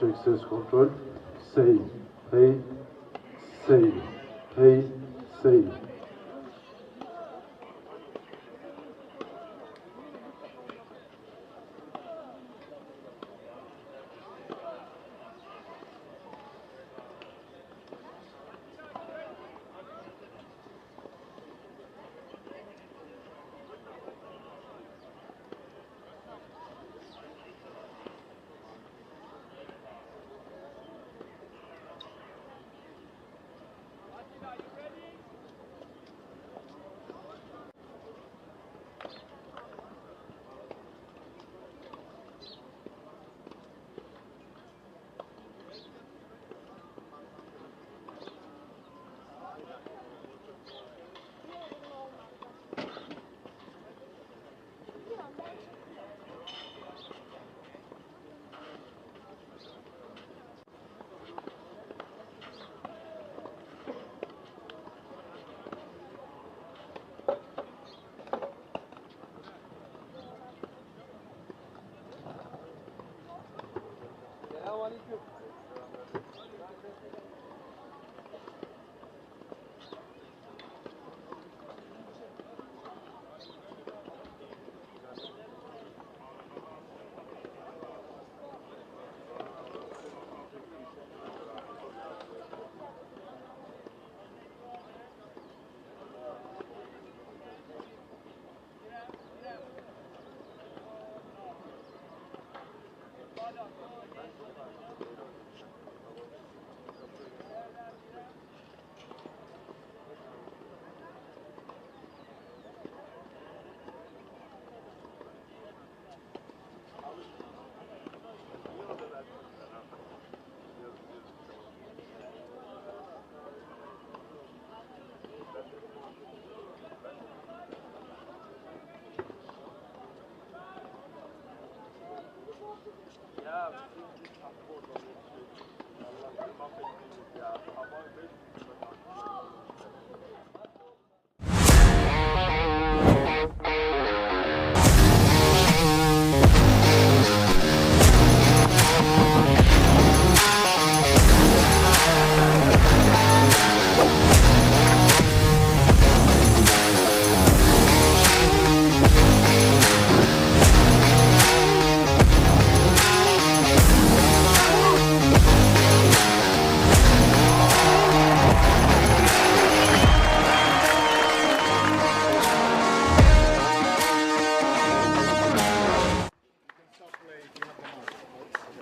check ses control. Save. Hey. Save. Hey. Save.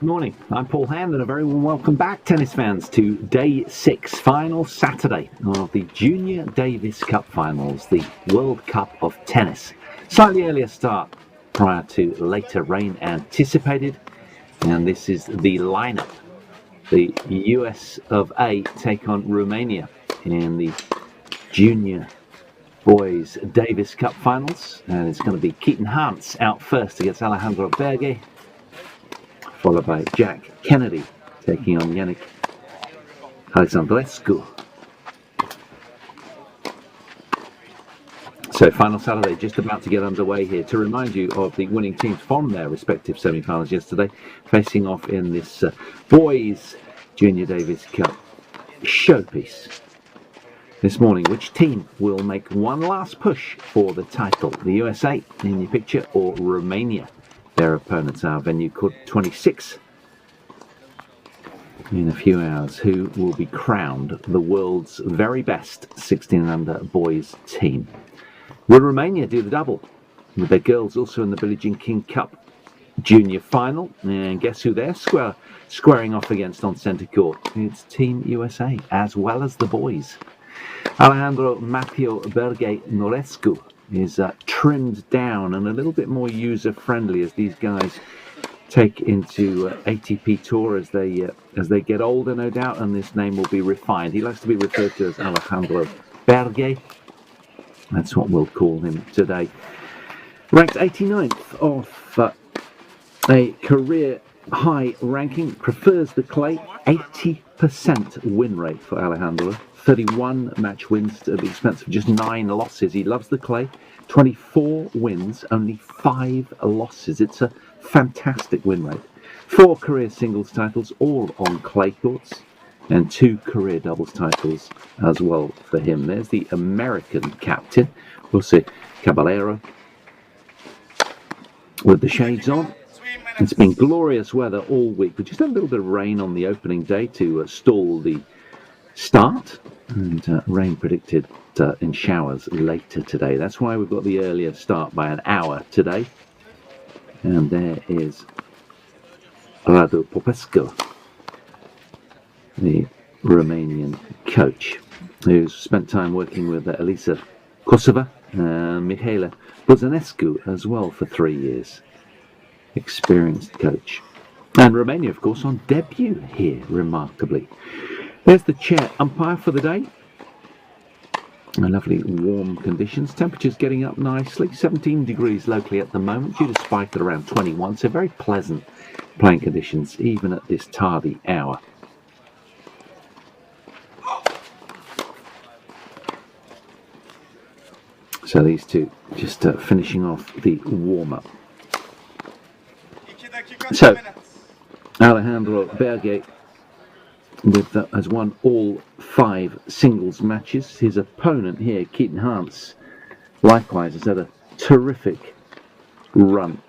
Good morning, I'm Paul Hand and a very warm welcome back, tennis fans, to day 6, final Saturday of the Junior Davis Cup Finals, the World Cup of Tennis. Slightly earlier start prior to later rain anticipated, and this is the lineup. The US of A take on Romania in the Junior Boys Davis Cup Finals, and it's going to be Keaton Hans out first against Alejandro Berge, followed by Jack Kennedy taking on Yannick Alexandrescu. So final Saturday just about to get underway here. To remind you of the winning teams from their respective semi-finals yesterday, facing off in this Boys Junior Davis Cup showpiece this morning. Which team will make one last push for the title? The USA in your picture, or Romania? Their opponents are venue court 26 in a few hours, who will be crowned the world's very best 16 and under boys team. Will Romania do the double with their girls also in the Billie Jean King Cup junior final? And guess who they're squaring off against on centre court? It's Team USA, as well as the boys. Alejandro Matteo Berge Norescu is trimmed down and a little bit more user-friendly as these guys take into ATP Tour as they get older, no doubt, and this name will be refined. He likes to be referred to as Alejandro Berge. That's what we'll call him today. Ranked 89th off a career high ranking, prefers the clay, 80% win rate for Alejandro. 31 match wins at the expense of just 9 losses. He loves the clay. 24 wins, only 5 losses. It's a fantastic win rate. 4 career singles titles, all on clay courts, and 2 career doubles titles as well for him. There's the American captain, Jose Caballero, with the shades on. It's been glorious weather all week, but just a little bit of rain on the opening day to stall the start, and rain predicted in showers later today. That's why we've got the earlier start by an hour today. And there is Radu Popescu, the Romanian coach, who's spent time working with Elisa Kosova and Mihaela Buzanescu as well for 3 years. Experienced coach. And Romania, of course, on debut here, remarkably. There's the chair umpire for the day. Lovely warm conditions. Temperatures getting up nicely. 17 degrees locally at the moment, due to spike at around 21. So very pleasant playing conditions, even at this tardy hour. So these two just finishing off the warm-up. So, Alejandro Berge has won all 5 singles matches. His opponent here, Keaton Hans, likewise has had a terrific run.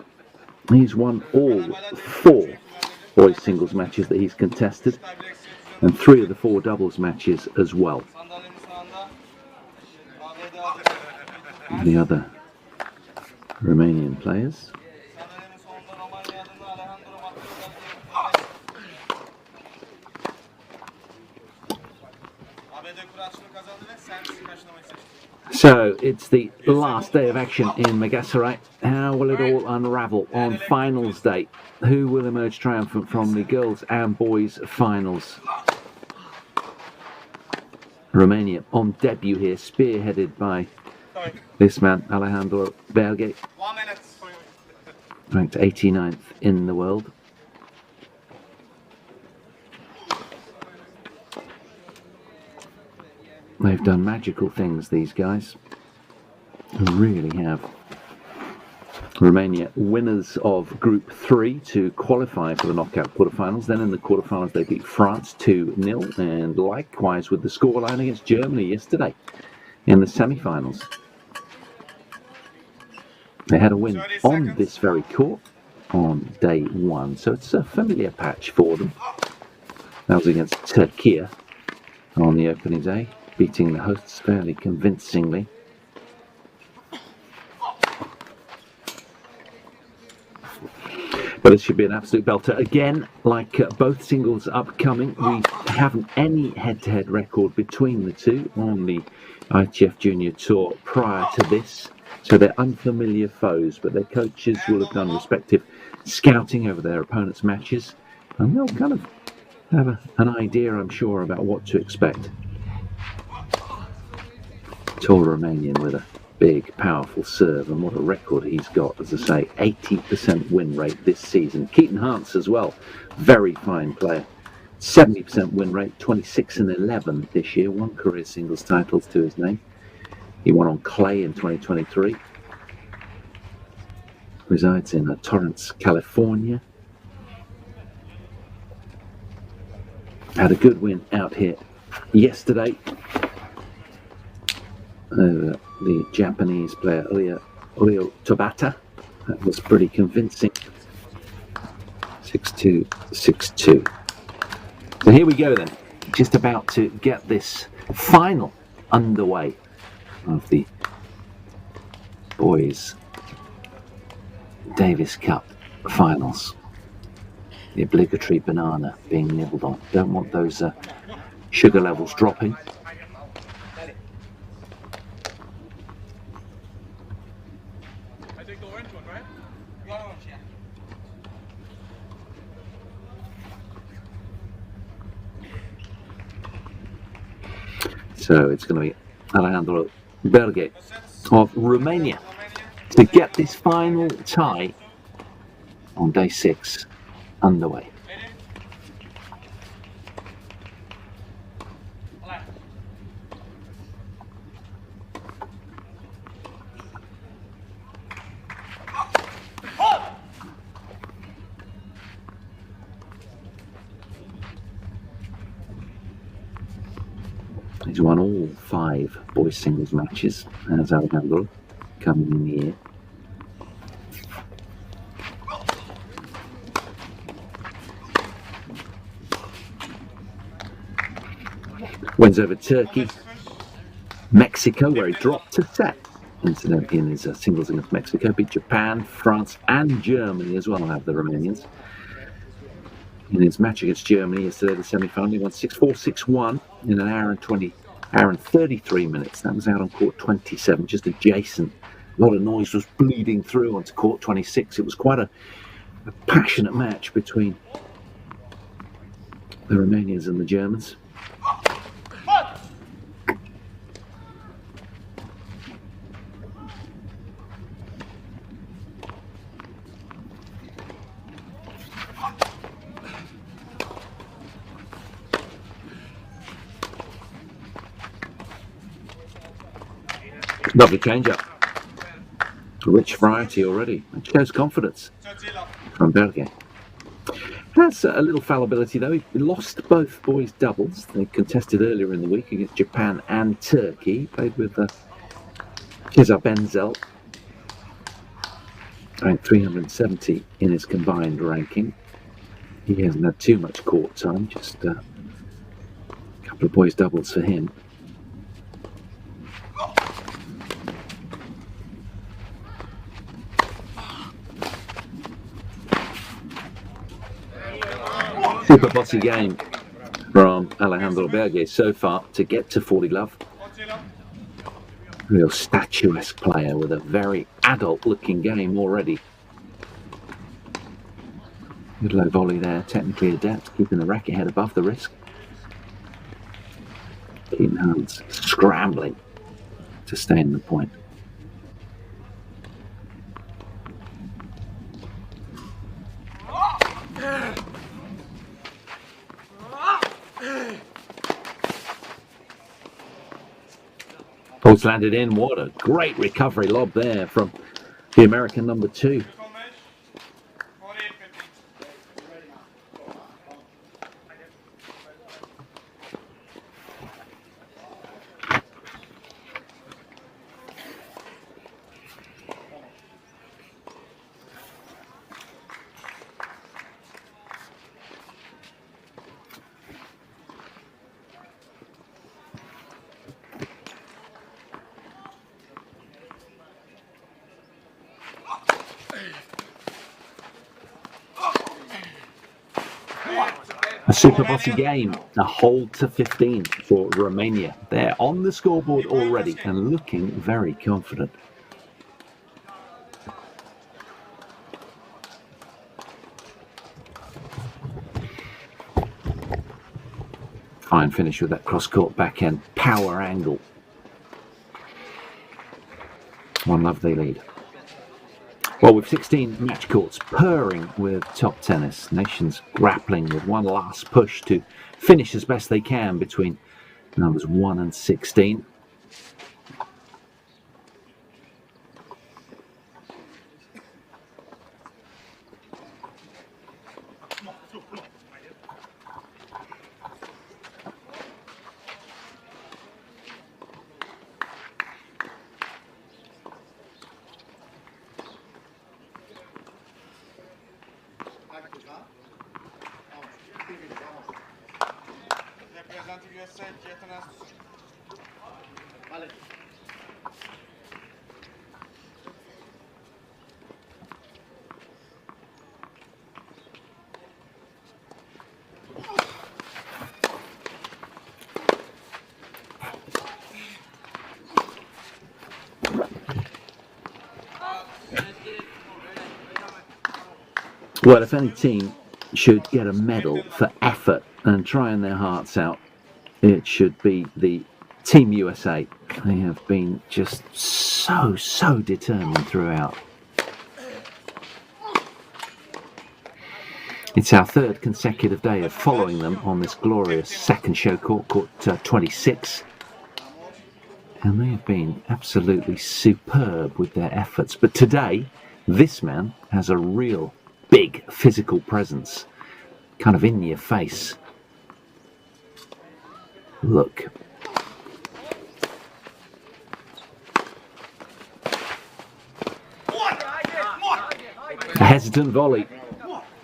He's won all 4 boys singles matches that he's contested, and 3 of the 4 doubles matches as well. The other Romanian players. So it's the last day of action in Meghasaray. How will it all unravel on finals day? Who will emerge triumphant from the girls and boys finals? Romania on debut here, spearheaded by this man, Alejandro Berge, ranked 89th in the world. They've done magical things, these guys. They really have. Romania, winners of Group 3 to qualify for the knockout quarterfinals. Then in the quarterfinals, they beat France 2-0, and likewise with the scoreline against Germany yesterday in the semi-finals. They had a win on this very court on day 1, so it's a familiar patch for them. That was against Turkey on the opening day, beating the hosts fairly convincingly. But it should be an absolute belter. Again, like both singles upcoming, we haven't any head-to-head record between the two on the ITF Junior Tour prior to this. So they're unfamiliar foes, but their coaches will have done respective scouting over their opponents' matches, and they'll kind of have an idea, I'm sure, about what to expect. Tall Romanian with a big, powerful serve, and what a record he's got. As I say, 80% win rate this season. Keaton Hans as well, very fine player. 70% win rate, 26-11 this year. 1 career singles titles to his name. He won on clay in 2023. Resides in Torrance, California. Had a good win out here yesterday over the Japanese player Ryo Tabata. That was pretty convincing. 6-2, 6-2. So here we go then. Just about to get this final underway of the boys Davis Cup finals. The obligatory banana being nibbled on. Don't want those sugar levels dropping. I take the orange one, right? Orange, yeah. So it's going to be Alejandro Berge of Romania to get this final tie on day 6 underway. He's won all 5 boys singles matches as Alejandro coming in here. Wins over Turkey, Mexico, where he dropped a set. Incidentally, in his singles against Mexico, beat Japan, France, and Germany as well, have the Romanians. In his match against Germany yesterday, the semi-final, he won 6-4, 6-1 in an hour and 33 minutes. That was out on court 27, just adjacent. A lot of noise was bleeding through onto court 26. It was quite a passionate match between the Romanians and the Germans. Lovely change-up. Rich variety already. It shows confidence from Billie. Has a little fallibility though. He lost both boys' doubles. They contested earlier in the week against Japan and Turkey. Played with Cesar Benzel. Ranked 370 in his combined ranking. He hasn't had too much court time, just a couple of boys' doubles for him. Super bossy game from Alejandro Berge so far to get to 40 love. Real statuesque player with a very adult looking game already. Good low volley there, technically adept, keeping the racket head above the wrist. Keaton Hunt's scrambling to stay in the point. Ball's landed in. What a great recovery lob there from the American number 2. A super bossy game, a hold to 15 for Romania. They're on the scoreboard already and looking very confident. Fine finish with that cross-court backhand power angle. 1-love they lead. Well, with 16 match courts purring with top tennis, nations grappling with one last push to finish as best they can between numbers 1 and 16. Well, if any team should get a medal for effort and trying their hearts out, it should be the Team USA. They have been just so determined throughout. It's our third consecutive day of following them on this glorious second show court, court 26. And they have been absolutely superb with their efforts. But today, this man has a real big physical presence, kind of in your face. Look hesitant volley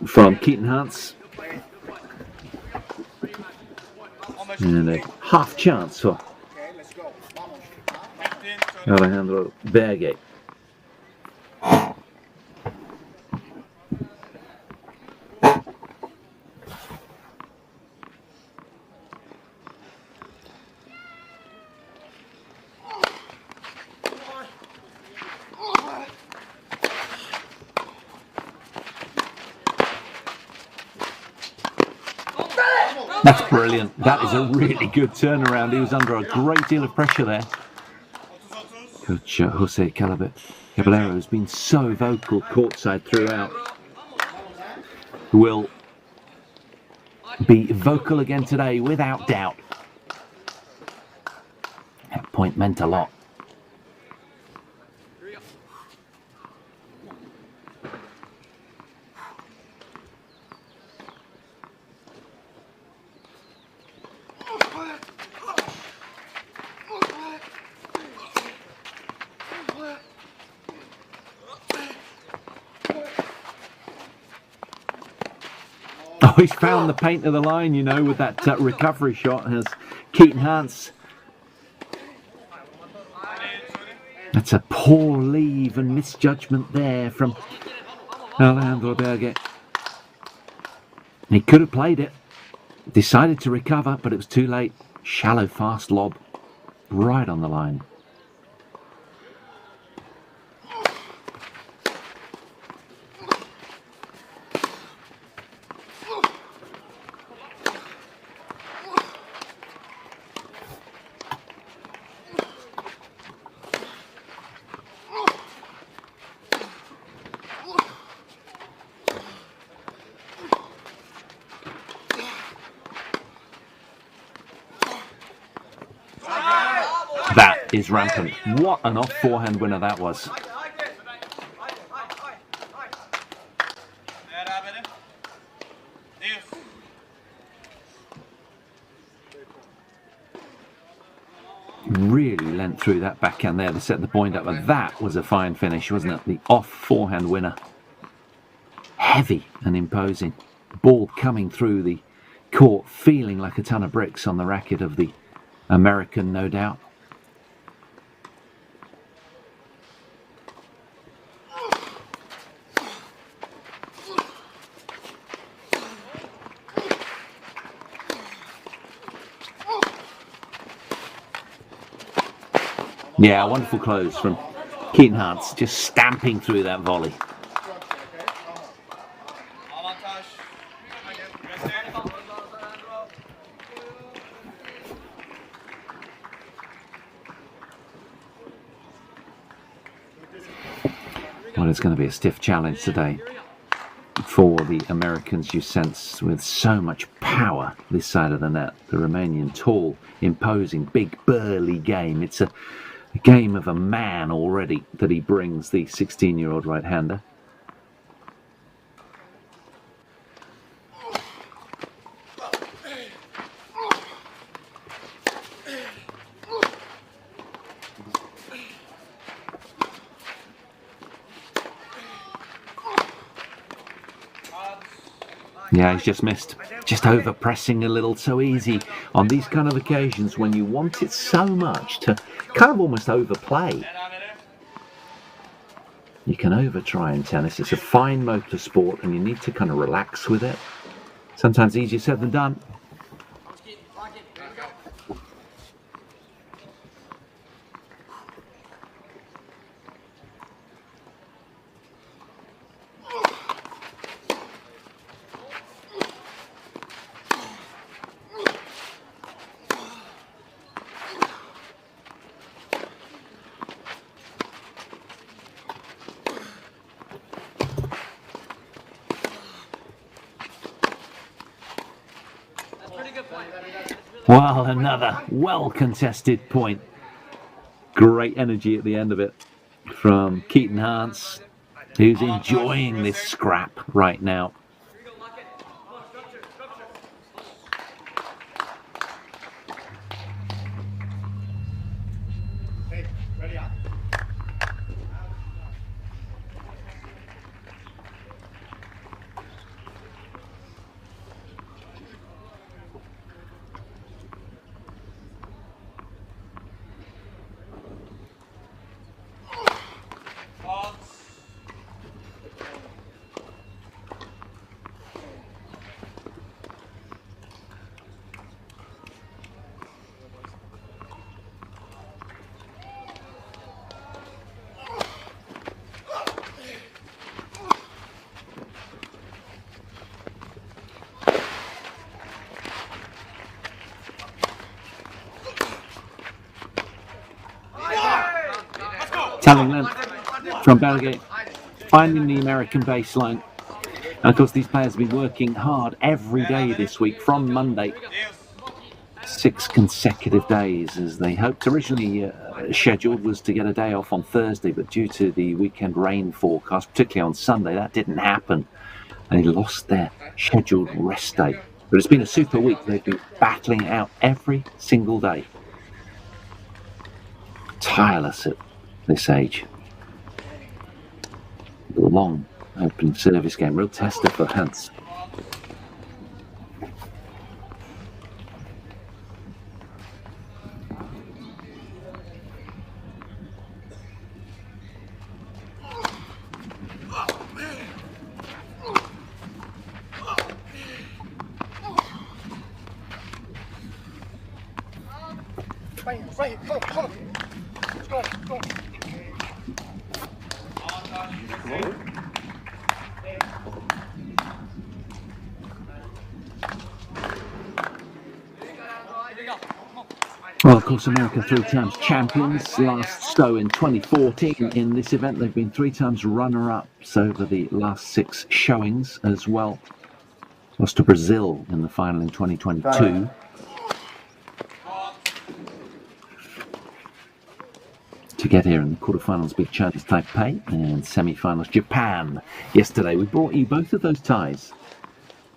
from Keaton Hans. And a half chance for Alejandro Berge. That's brilliant. That is a really good turnaround. He was under a great deal of pressure there. Coach Jose Caballero has been so vocal courtside throughout. Will be vocal again today, without doubt. That point meant a lot. Oh, he's found the paint of the line, you know, with that recovery shot. Has Keaton Hans. That's a poor leave and misjudgment there from Alejandro Berge. He could have played it. Decided to recover, but it was too late. Shallow, fast lob. Right on the line. That is rampant. What an off forehand winner that was. Really lent through that backhand there to set the point up, but that was a fine finish, wasn't it? The off forehand winner. Heavy and imposing. Ball coming through the court, feeling like a ton of bricks on the racket of the American, no doubt. Yeah, wonderful close from Keaton Hans, just stamping through that volley. Well, it's going to be a stiff challenge today for the Americans, you sense, with so much power this side of the net. The Romanian tall, imposing, big, burly game. It's a game of a man already that he brings, the 16-year-old right-hander. Yeah, he's just missed. Just over-pressing a little, so easy on these kind of occasions when you want it so much to kind of almost overplay. You can over-try in tennis. It's a fine motor sport and you need to kind of relax with it. Sometimes easier said than done. Well, another well-contested point. Great energy at the end of it from Keaton Hans, who's enjoying this scrap right now. Telling length from Belgate, finding the American baseline. And of course, these players have been working hard every day this week from Monday. 6 consecutive days, as they hoped. Originally scheduled was to get a day off on Thursday, but due to the weekend rain forecast, particularly on Sunday, that didn't happen. They lost their scheduled rest day. But it's been a super week. They've been battling it out every single day. Tireless at this age. The long opening service game, real tester for Hans. Well, of course, America 3 times champions, last so in 2014. In this event, they've been 3 times runner-ups over the last 6 showings as well. Lost to Brazil in the final in 2022. To get here in the quarterfinals, beat Chinese Taipei, and semi-finals Japan yesterday. We brought you both of those ties.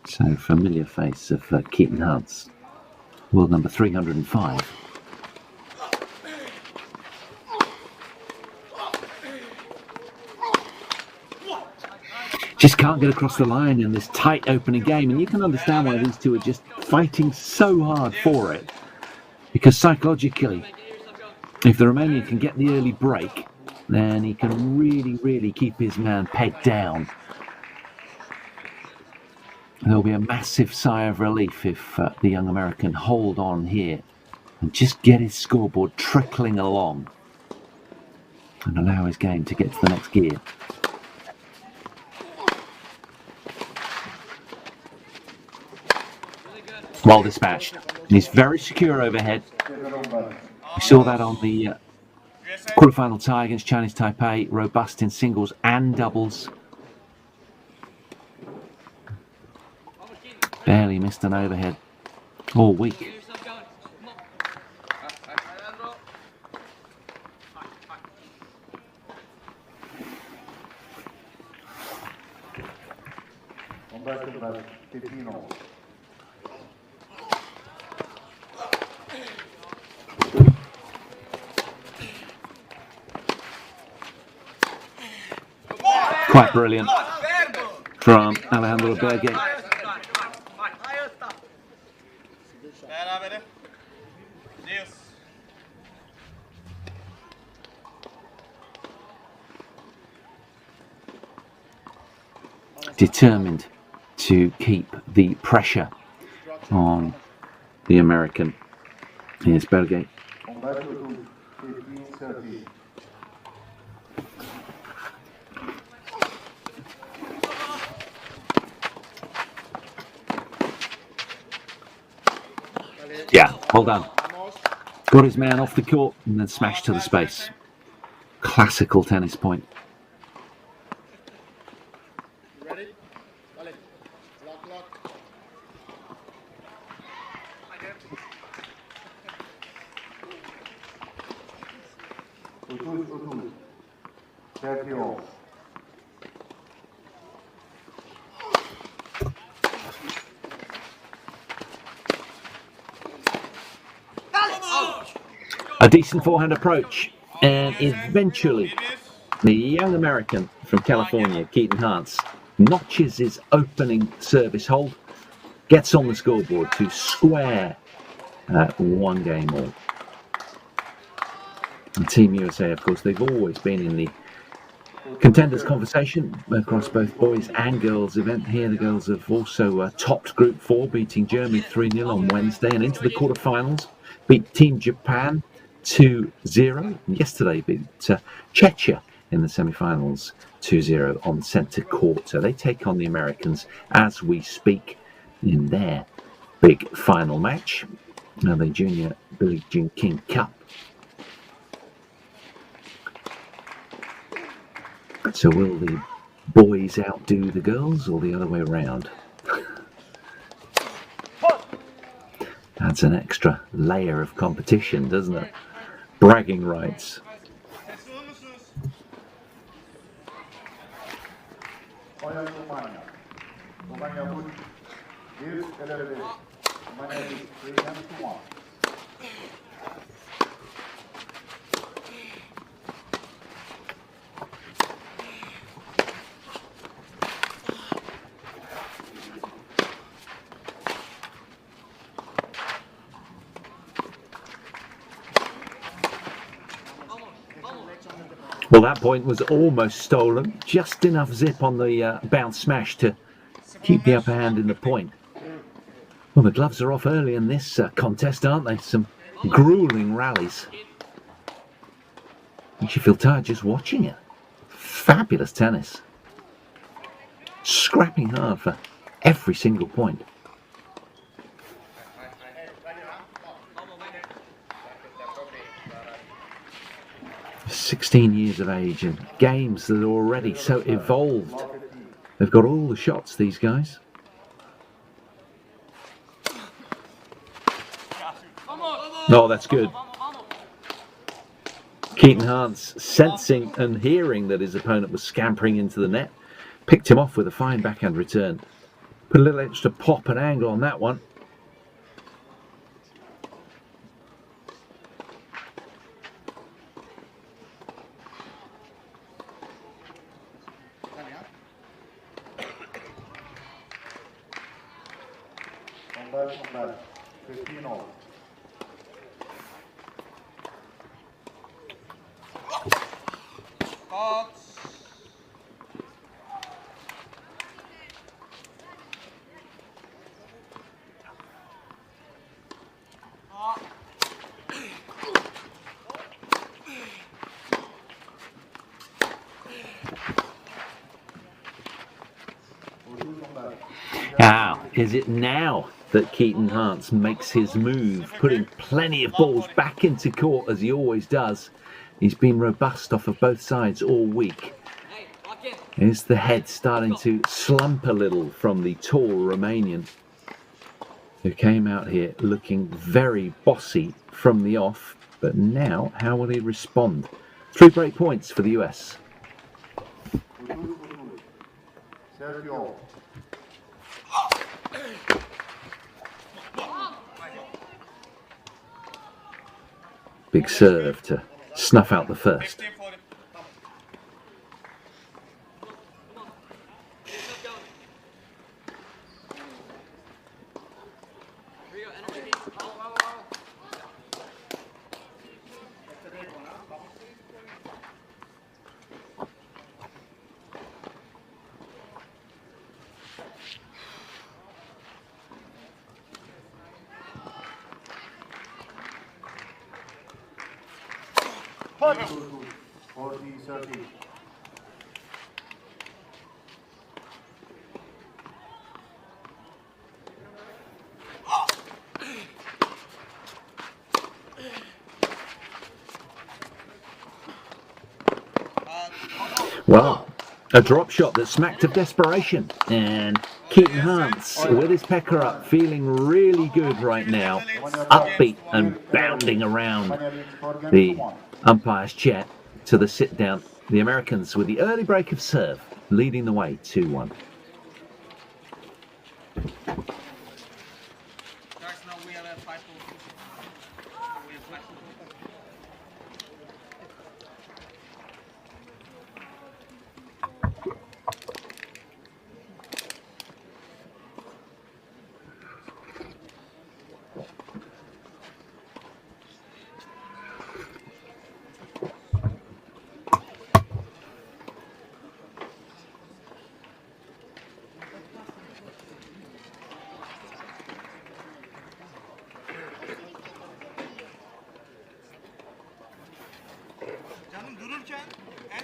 So, familiar face of Keaton Hunts, world number 305. Just can't get across the line in this tight opening game, and you can understand why these two are just fighting so hard for it. Because psychologically, if the Romanian can get the early break, then he can really keep his man pegged down. There'll be a massive sigh of relief if the young American hold on here and just get his scoreboard trickling along and allow his game to get to the next gear. Well dispatched. And he's very secure overhead. We saw that on the quarterfinal tie against Chinese Taipei. Robust in singles and doubles. Barely missed an overhead all week. Quite brilliant from Alejandro Berge. Determined to keep the pressure on the American. Here's Belgate. Yeah, hold on. Got his man off the court and then smashed to the space. Classical tennis point. Ready? Lock. A decent forehand approach, and eventually the young American from California, Keaton Hunts, notches his opening service hold, gets on the scoreboard to square 1 game all. And Team USA, of course, they've always been in the contenders conversation across both boys and girls event. Here the girls have also topped Group 4, beating Germany 3-0 on Wednesday, and into the quarterfinals, beat Team Japan 2-0. Yesterday beat Czechia in the semi-finals 2-0 on centre court. So they take on the Americans as we speak in their big final match. Now the Junior Billie Jean King Cup. So will the boys outdo the girls or the other way around? Adds an extra layer of competition, doesn't it? Bragging rights. Teslim musunuz? Oyun Romanya. Romanya bu bir ileri. Romanya bir Romanya. Well, that point was almost stolen. Just enough zip on the bounce smash to keep the upper hand in the point. Well, the gloves are off early in this contest, aren't they? Some grueling rallies. Makes you feel tired just watching it. Fabulous tennis. Scrapping hard for every single point. 16 years of age and games that are already so evolved. They've got all the shots, these guys. Oh, that's good. Keaton Hance, sensing and hearing that his opponent was scampering into the net, picked him off with a fine backhand return. Put a little extra pop and angle on that one. Is it now that Keaton Hance makes his move, putting plenty of balls back into court as he always does? He's been robust off of both sides all week. Is the head starting to slump a little from the tall Romanian, who came out here looking very bossy from the off, but now how will he respond? 3 break points for the US. Big serve to snuff out the first. Well, a drop shot that smacked of desperation, and Keaton Hance with his pecker up, feeling really good right now, upbeat and bounding around the umpire's chair to the sit down. The Americans with the early break of serve, leading the way 2-1.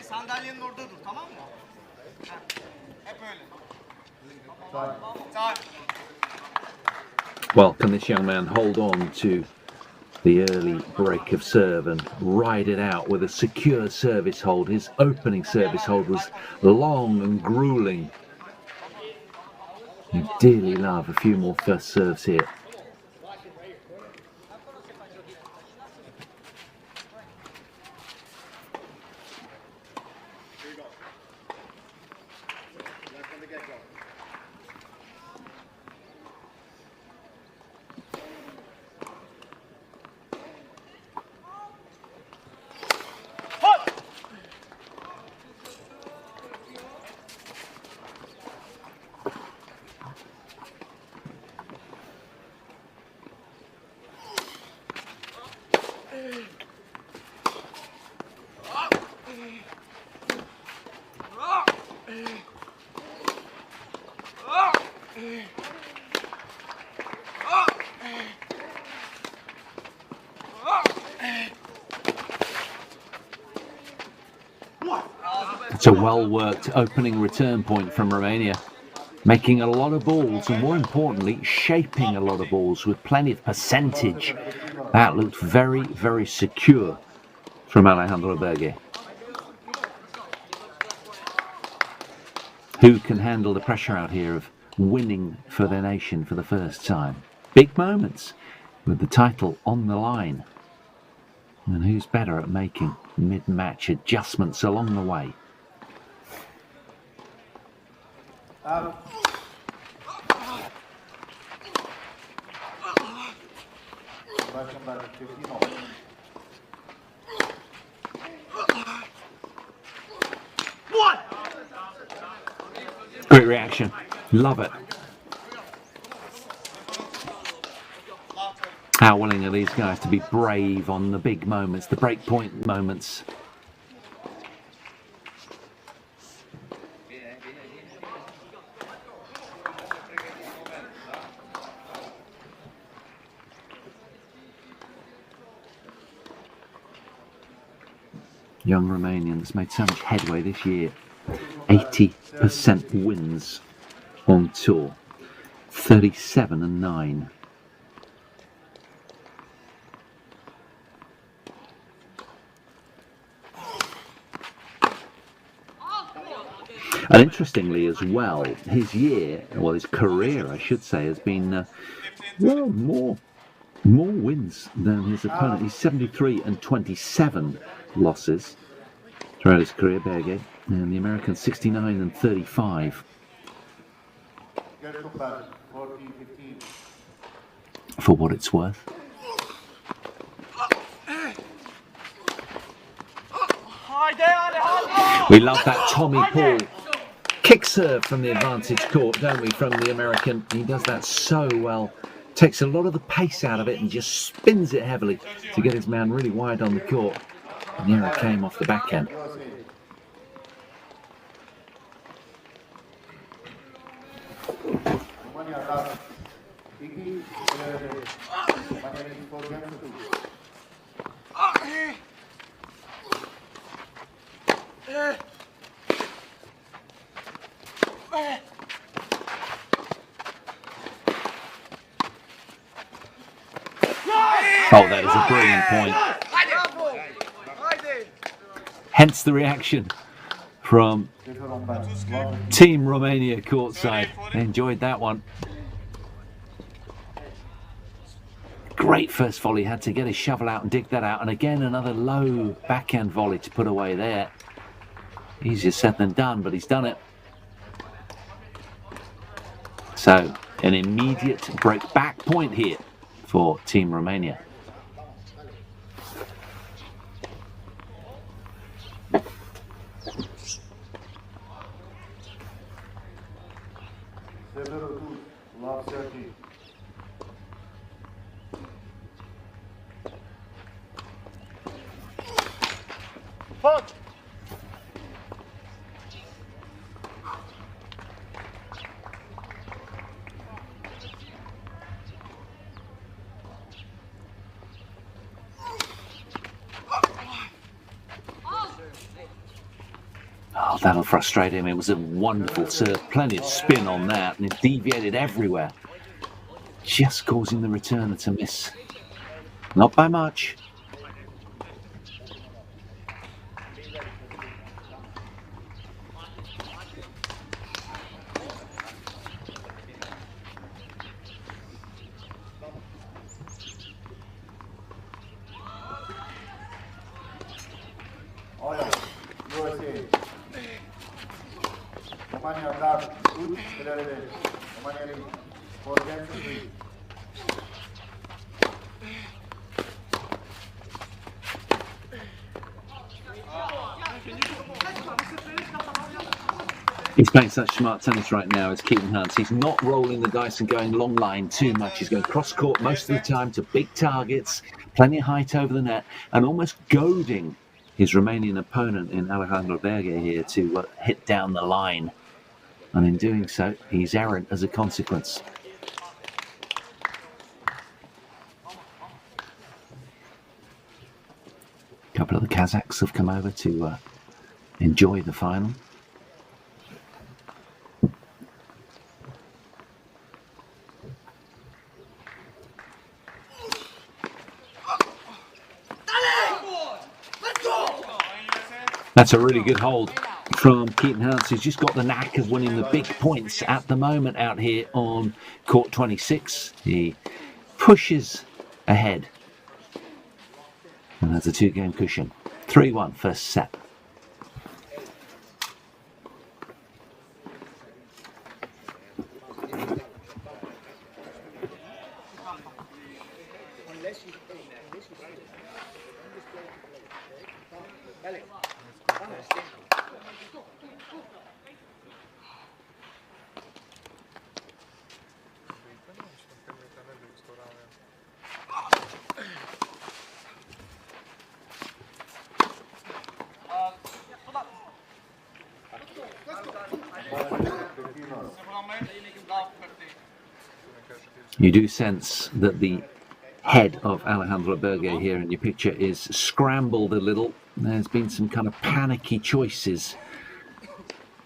Sandalyenin orada dur, tamam mı? Hep öyle. Well, can this young man hold on to the early break of serve and ride it out with a secure service hold. His opening service hold was long and grueling. You dearly love a few more first serves here. It's a well-worked opening return point from Romania, making a lot of balls and, more importantly, shaping a lot of balls with plenty of percentage. That looked very, very secure from Alejandro Berge. Who can handle the pressure out here of winning for their nation for the first time? Big moments with the title on the line. And who's better at making mid-match adjustments along the way? Great reaction. Love it. How willing are these guys to be brave on the big moments, the breakpoint moments? Young Romanians made so much headway this year. 80% wins on tour. 37-9. And interestingly as well, his year, well, his career, I should say, has been, well, more wins than his opponent. He's 73-27 losses throughout his career, Berge, and the American 69-35. For what it's worth. We love that Tommy Paul kick serve from the advantage court, don't we, from the American. He does that so well. Takes a lot of the pace out of it and just spins it heavily to get his man really wide on the court. And there it came off the backhand. Oh, that is a brilliant point. Hence the reaction from Team Romania courtside. They enjoyed that one. Great first volley, had to get his shovel out and dig that out. And again, another low backhand volley to put away there. Easier said than done, but he's done it. So, an immediate break back point here for Team Romania. Oh, that'll frustrate him. It was a wonderful serve. Plenty of spin on that, and it deviated everywhere. Just causing the returner to miss Not by much. USA. Romania dar 3 ileride. Romania'nın Forget 3. He's playing such smart tennis right now as Keaton Hans. He's not rolling the dice and going long line too much. He's going cross court most of the time to big targets, plenty of height over the net, and almost goading his Romanian opponent in Alejandro Berge here to hit down the line. And in doing so, he's errant as a consequence. A couple of the Kazakhs have come over to enjoy the final. That's a really good hold from Keaton Hans, who's just got the knack of winning the big points at the moment out here on court 26. He pushes ahead and has a 2-game cushion. 3-1 first set. You do sense that the head of Alejandro Berge here in your picture is scrambled a little. There's been some kind of panicky choices,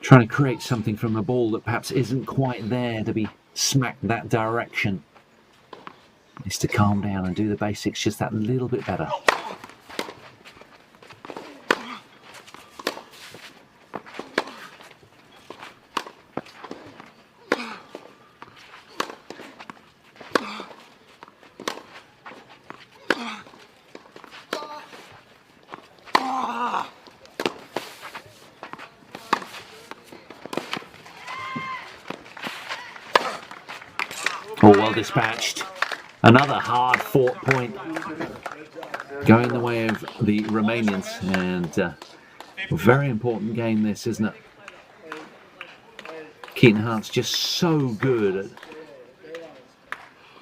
trying to create something from a ball that perhaps isn't quite there to be smacked that direction. Is to calm down and do the basics just that little bit better. Oh, well dispatched. Another hard-fought point going the way of the Romanians, and a very important game this, isn't it? Keaton Hans just so good at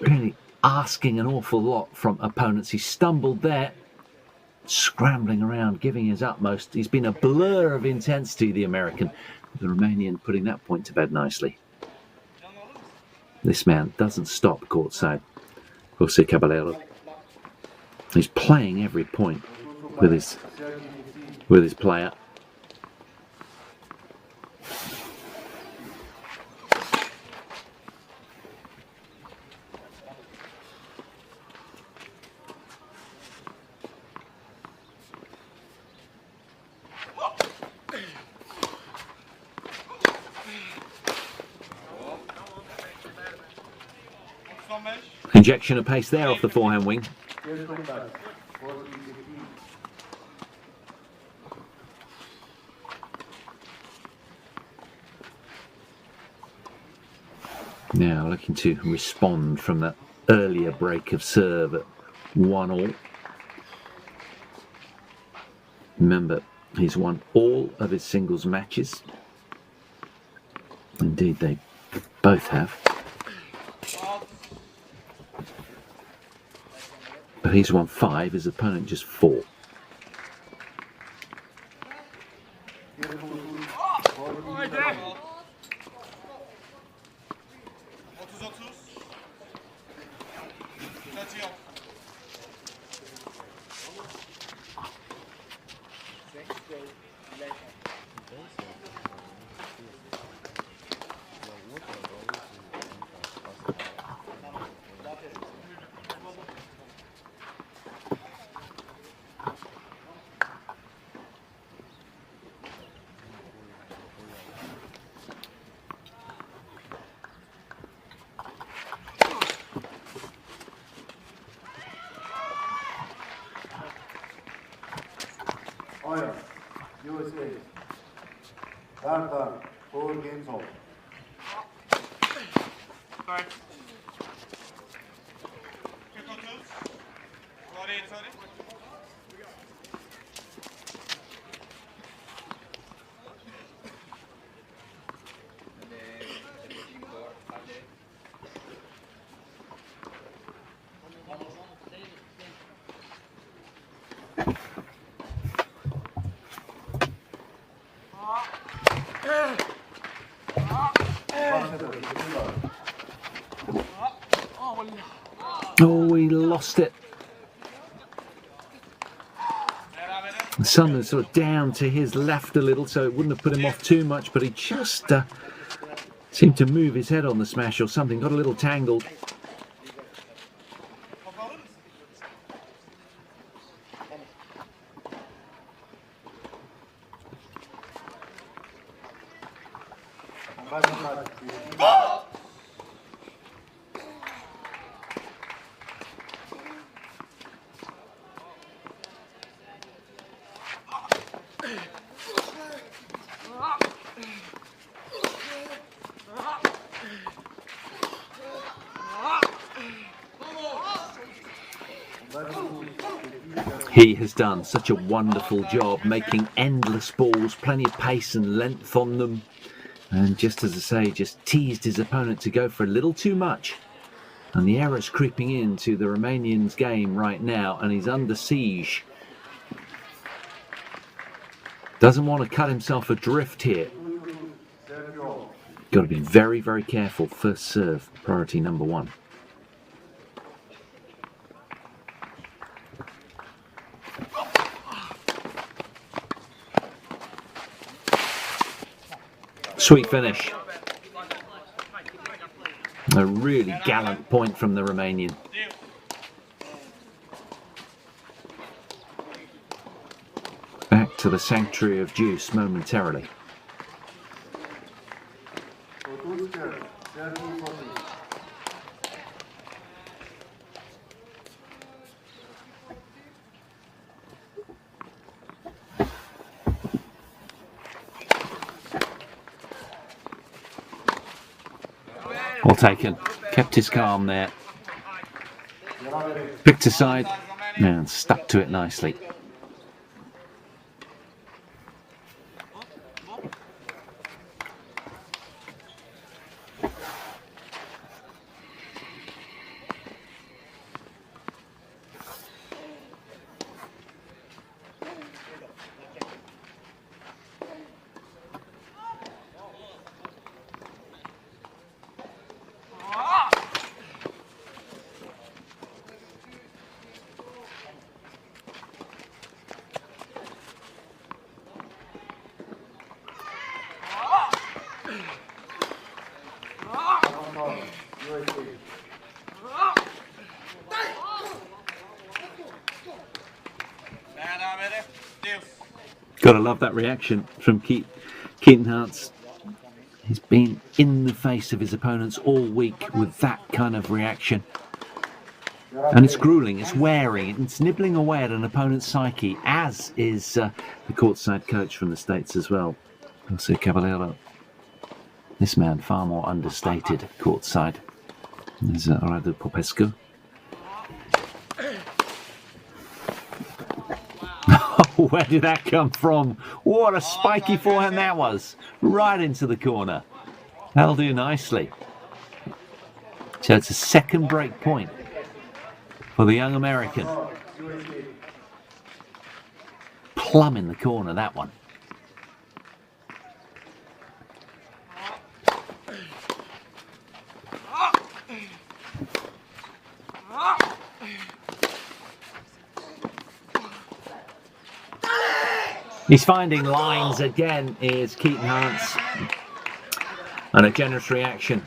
really asking an awful lot from opponents. He stumbled there, scrambling around, giving his utmost. He's been a blur of intensity, the American. The Romanian putting that point to bed nicely. This man doesn't stop courtside. Jose Caballero. He's playing every point with his player. Injection of pace there off the forehand wing. Now looking to respond from that earlier break of serve at 1-all. Remember, he's won all of his singles matches. Indeed, they both have. But he's won 5, his opponent just 4. Oyun. USA. Dardan. 4 games off. Sorry. Quick on toes. Sorry. Oh, he lost it. The sun was sort of down to his left a little, so it wouldn't have put him off too much, but he just seemed to move his head on the smash or something, got a little tangled. He has done such a wonderful job making endless balls, plenty of pace and length on them. And just as I say, just teased his opponent to go for a little too much. And the error's creeping into the Romanian's game right now, and he's under siege. Doesn't want to cut himself adrift here. Got to be very, very careful. First serve, priority number one. Sweet finish. A really gallant point from the Romanian. Back to the sanctuary of juice momentarily. Well taken. Kept his calm there. Picked aside and stuck to it nicely. Gotta love that reaction from Keaton Hartz. He's been in the face of his opponents all week with that kind of reaction. And it's grueling, it's wearing, it's nibbling away at an opponent's psyche, as is the courtside coach from the States as well, Jose Caballero. This man far more understated courtside. There's Radu Popescu. Where did that come from? What a spiky forehand that was. Right into the corner. That'll do nicely. So it's a second break point for the young American. Plumb in the corner, that one. He's finding lines again, is Keaton Hartz. And a generous reaction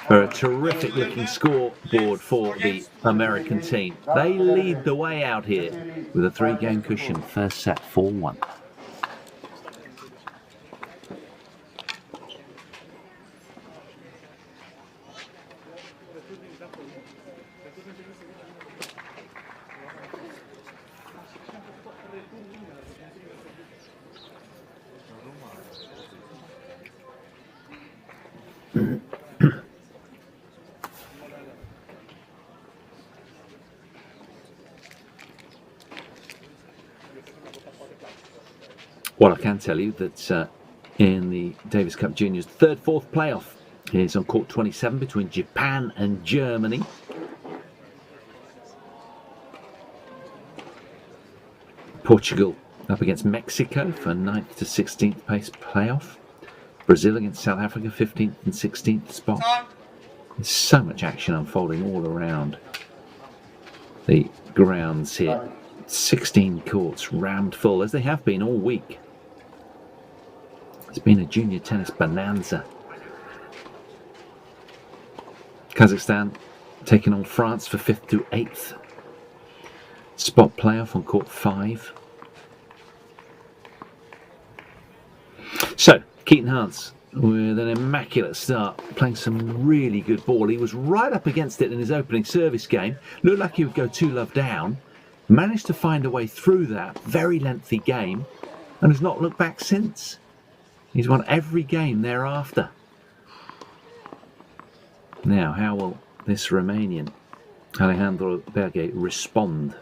for a terrific looking scoreboard for the American team. They lead the way out here with a 3-game cushion. First set 4-1. Well, I can tell you that in the Davis Cup Juniors, third-fourth playoff is on court 27 between Japan and Germany. Portugal up against Mexico for 9th to 16th place playoff. Brazil against South Africa, 15th and 16th spot. There's so much action unfolding all around the grounds here. 16 courts rammed full, as they have been all week. It's been a junior tennis bonanza. Kazakhstan taking on France for 5th to 8th spot playoff on court 5. So, Keaton Hans with an immaculate start, playing some really good ball. He was right up against it in his opening service game. Looked like he would go 2-love down. Managed to find a way through that very lengthy game and has not looked back since. He's won every game thereafter. Now, how will this Romanian Alejandro Berge respond?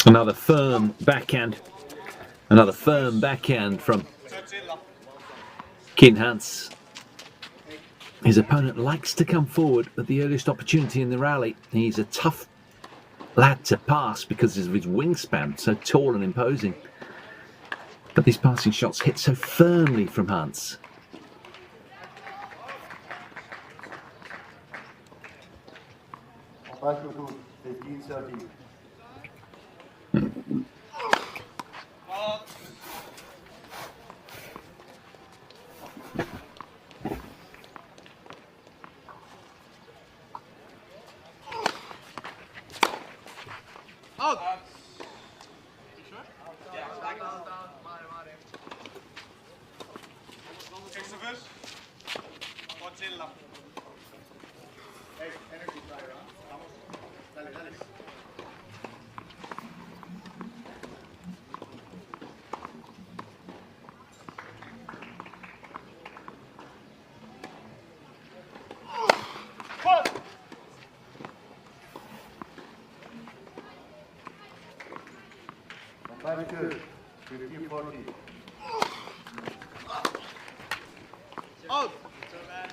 Another firm backhand. Another firm backhand from Keaton Hans. His opponent likes to come forward at the earliest opportunity in the rally. He's a tough lad to pass because of his wingspan, so tall and imposing. But these passing shots hit so firmly from Hans.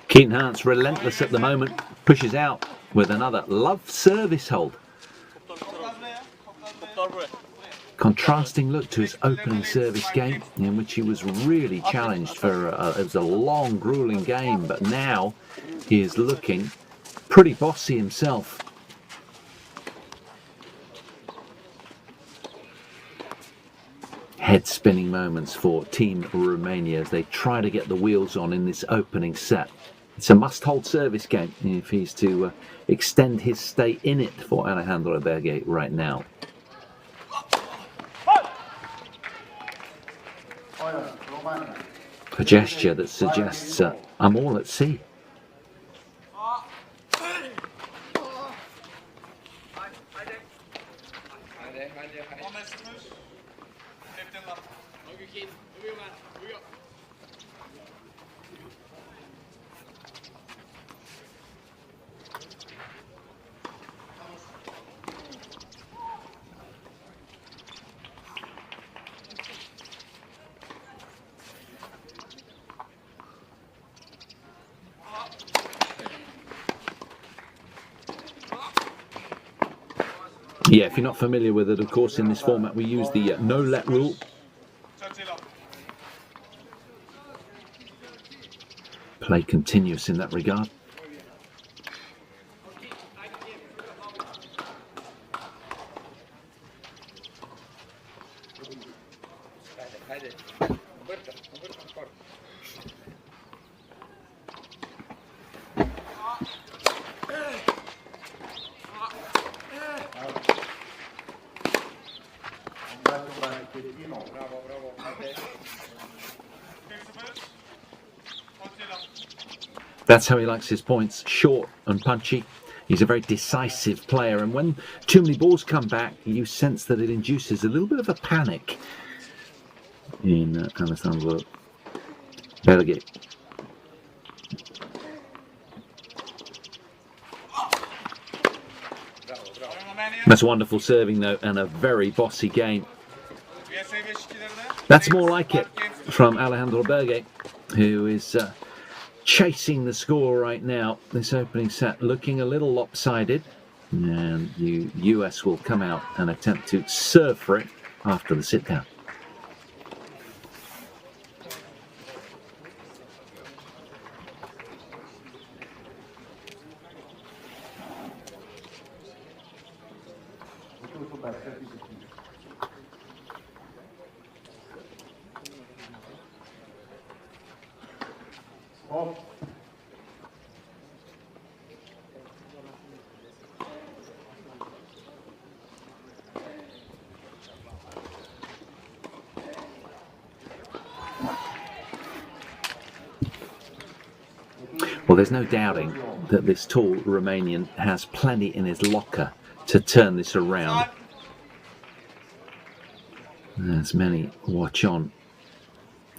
Keaton Hans, relentless at the moment, pushes out with another love service hold. Contrasting look to his opening service game, in which he was really challenged for it was a long, grueling game, but now he is looking pretty bossy himself. Head-spinning moments for Team Romania as they try to get the wheels on in this opening set. It's a must-hold service game if he's to extend his stay in it for Alejandro Berge right now. A gesture that suggests I'm all at sea. Yeah, if you're not familiar with it, of course, in this format we use the no-let rule. Play continuous in that regard. That's how he likes his points, short and punchy. He's a very decisive player, and when too many balls come back, you sense that it induces a little bit of a panic in Alessandro Billie. That's wonderful serving, though, and a very bossy game. That's more like it from Alejandro Berge, who is chasing the score right now. This opening set looking a little lopsided, and the US will come out and attempt to serve for it after the sit down. Well, there's no doubting that this tall Romanian has plenty in his locker to turn this around. As many watch on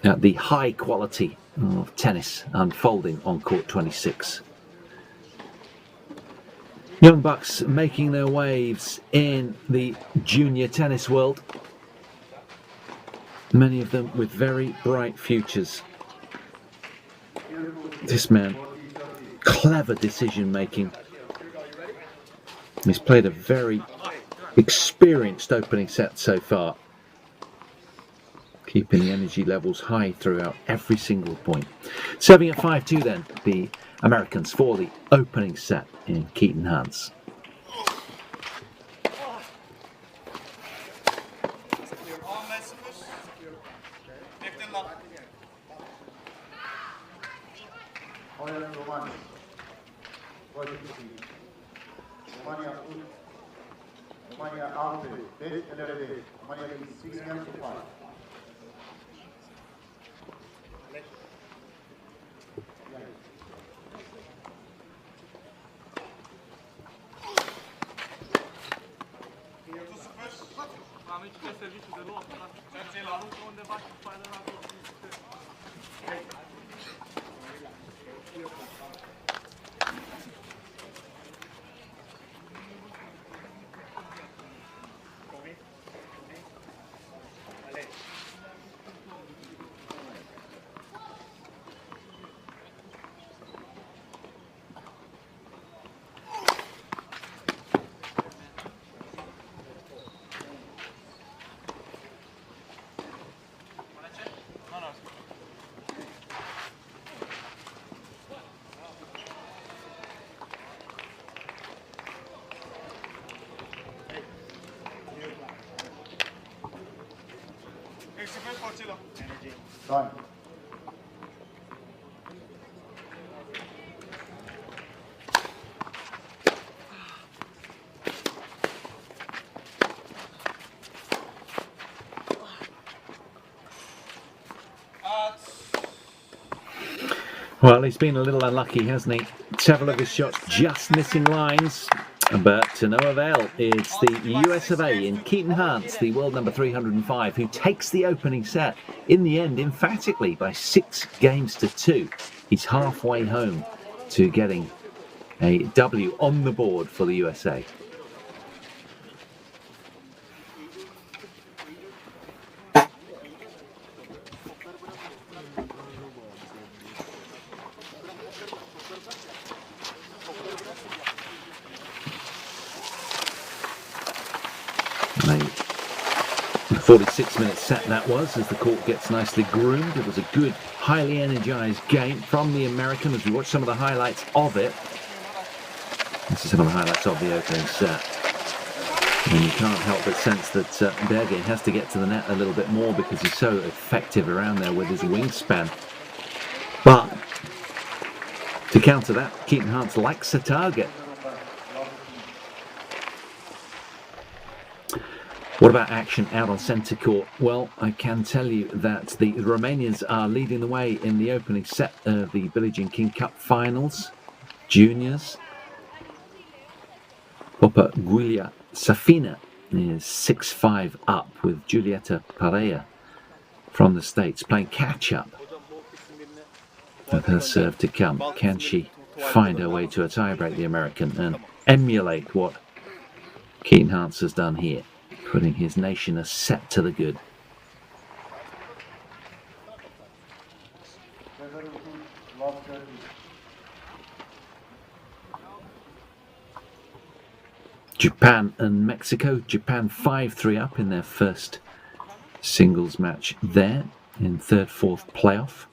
at the high quality of tennis unfolding on court 26. Young bucks making their waves in the junior tennis world. Many of them with very bright futures. This man, clever decision making. He's played a very experienced opening set so far, keeping the energy levels high throughout every single point. Serving at 5-2 then, the Americans for the opening set in Keaton Hans. Romania out, 5-11, Romania is 6 games to 5. Am aici pe serviciu de luat, tjtle aruncă undeva și după aia la Done. Well, he's been a little unlucky, hasn't he? Several of his shots just missing lines, but to no avail. It's the US of A in Keaton Hans, the world number 305, who takes the opening set in the end emphatically by 6 games to 2. He's halfway home to getting a W on the board for the USA. A 46-minute set that was, as the court gets nicely groomed. It was a good, highly energized game from the American as we watch some of the highlights of it. This is some of the highlights of the opening set. And you can't help but sense that Berge has to get to the net a little bit more because he's so effective around there with his wingspan. But to counter that, Keaton Hans likes a target. What about action out on centre court? Well, I can tell you that the Romanians are leading the way in the opening set of the Billie Jean King Cup finals, juniors. Popa Guilia Safina is 6-5 up with Giulietta Pereira from the States, playing catch-up with her serve to come. Can she find her way to a tie-break, the American, and emulate what Keaton Hans has done here, putting his nation a set to the good? Japan and Mexico. Japan 5-3 up in their first singles match there in third-fourth playoff.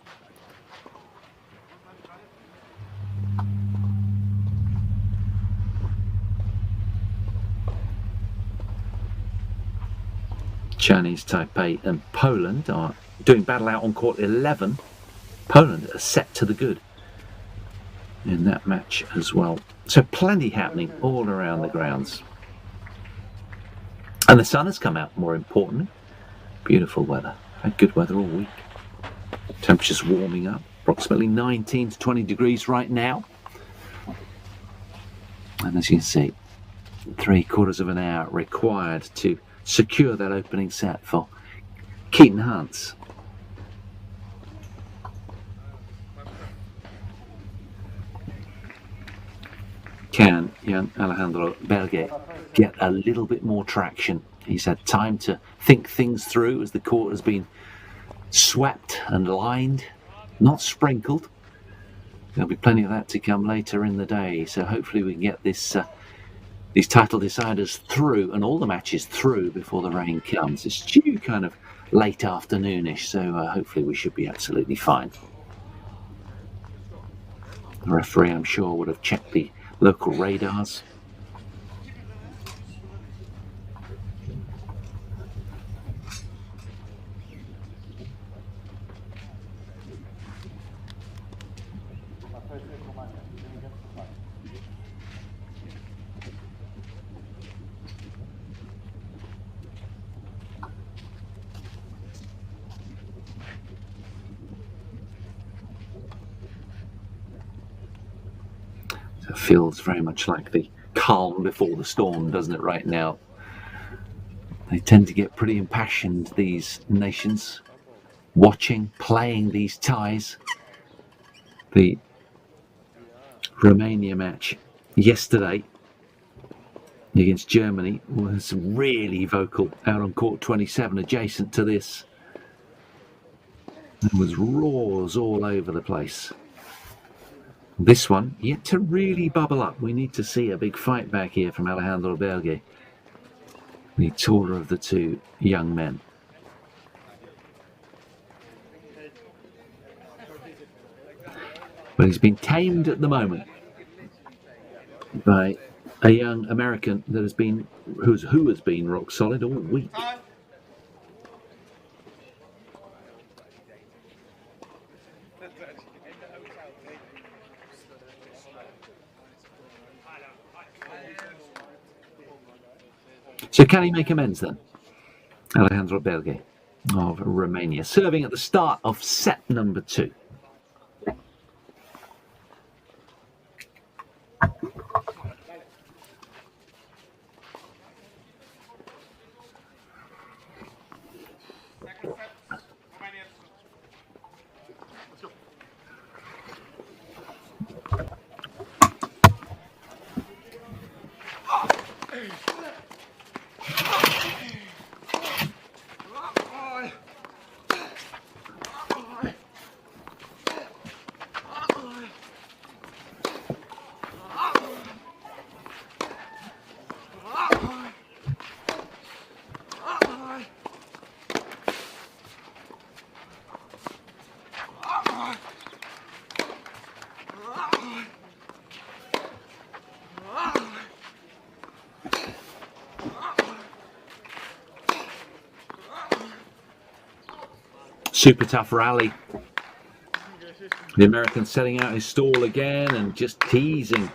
Chinese Taipei and Poland are doing battle out on court 11. Poland are set to the good in that match as well. So plenty happening all around the grounds. And the sun has come out, more importantly. Beautiful weather. Had good weather all week. Temperatures warming up. Approximately 19 to 20 degrees right now. And as you can see, 3/4 of an hour required to secure that opening set for Keaton Hans. Can young Alejandro Belge get a little bit more traction? He's had time to think things through as the court has been swept and lined, not sprinkled. There'll be plenty of that to come later in the day, so hopefully we can get this these title deciders through and all the matches through before the rain comes. It's due kind of late afternoonish, so hopefully we should be absolutely fine. The referee, I'm sure, would have checked the local radars. It feels very much like the calm before the storm, doesn't it, right now? They tend to get pretty impassioned, these nations, watching, playing these ties. The Romania match yesterday against Germany was really vocal out on court 27 adjacent to this. There was roars all over the place. This one yet to really bubble up. We need to see a big fight back here from Alejandro Belge, the taller of the two young men. But he's been tamed at the moment by a young American that has been who has been rock solid all week. So can he make amends then? Alejandro Belge of Romania, serving at the start of set number 2. Super tough rally. The American setting out his stall again and just teasing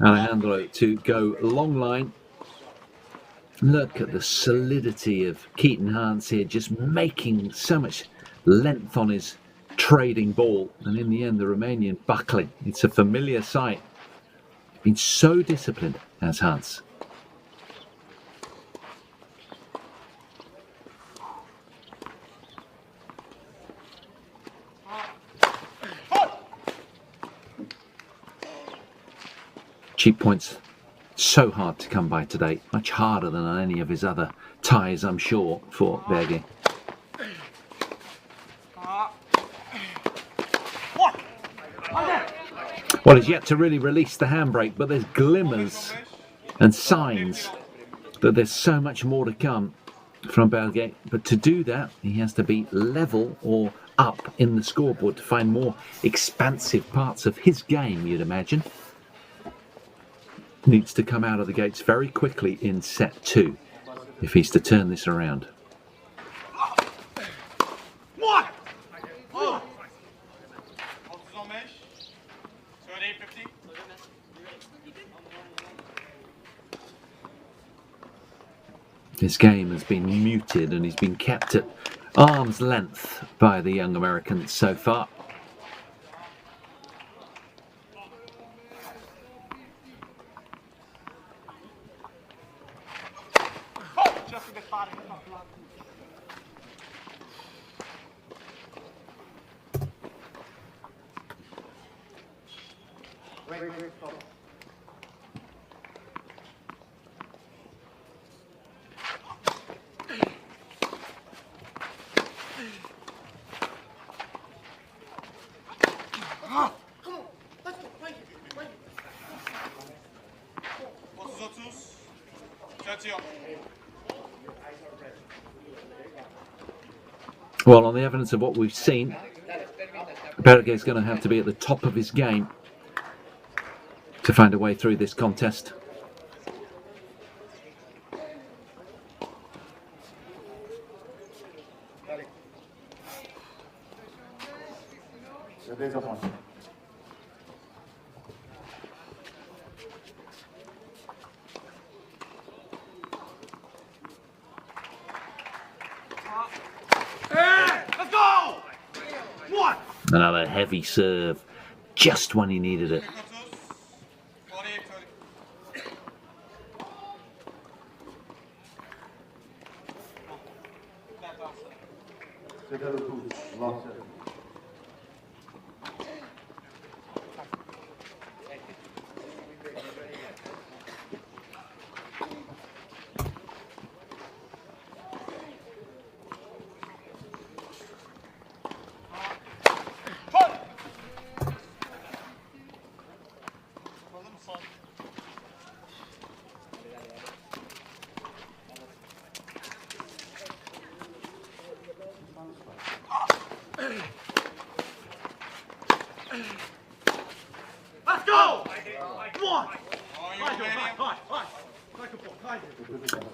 Alejandro to go long line. Look at the solidity of Keaton Hans here, just making so much length on his trading ball. And in the end, the Romanian buckling. It's a familiar sight. Been so disciplined as Hans. Cheap points, so hard to come by today. Much harder than on any of his other ties, I'm sure, for Billie. Well, he's yet to really release the handbrake, but there's glimmers and signs that there's so much more to come from Billie. But to do that, he has to be level or up in the scoreboard to find more expansive parts of his game, you'd imagine. Needs to come out of the gates very quickly in set 2 if he's to turn this around. His game has been muted and he's been kept at arm's length by the young American so far. Well, on the evidence of what we've seen, Billie is going to have to be at the top of his game to find a way through this contest. Another heavy serve, just when he needed it.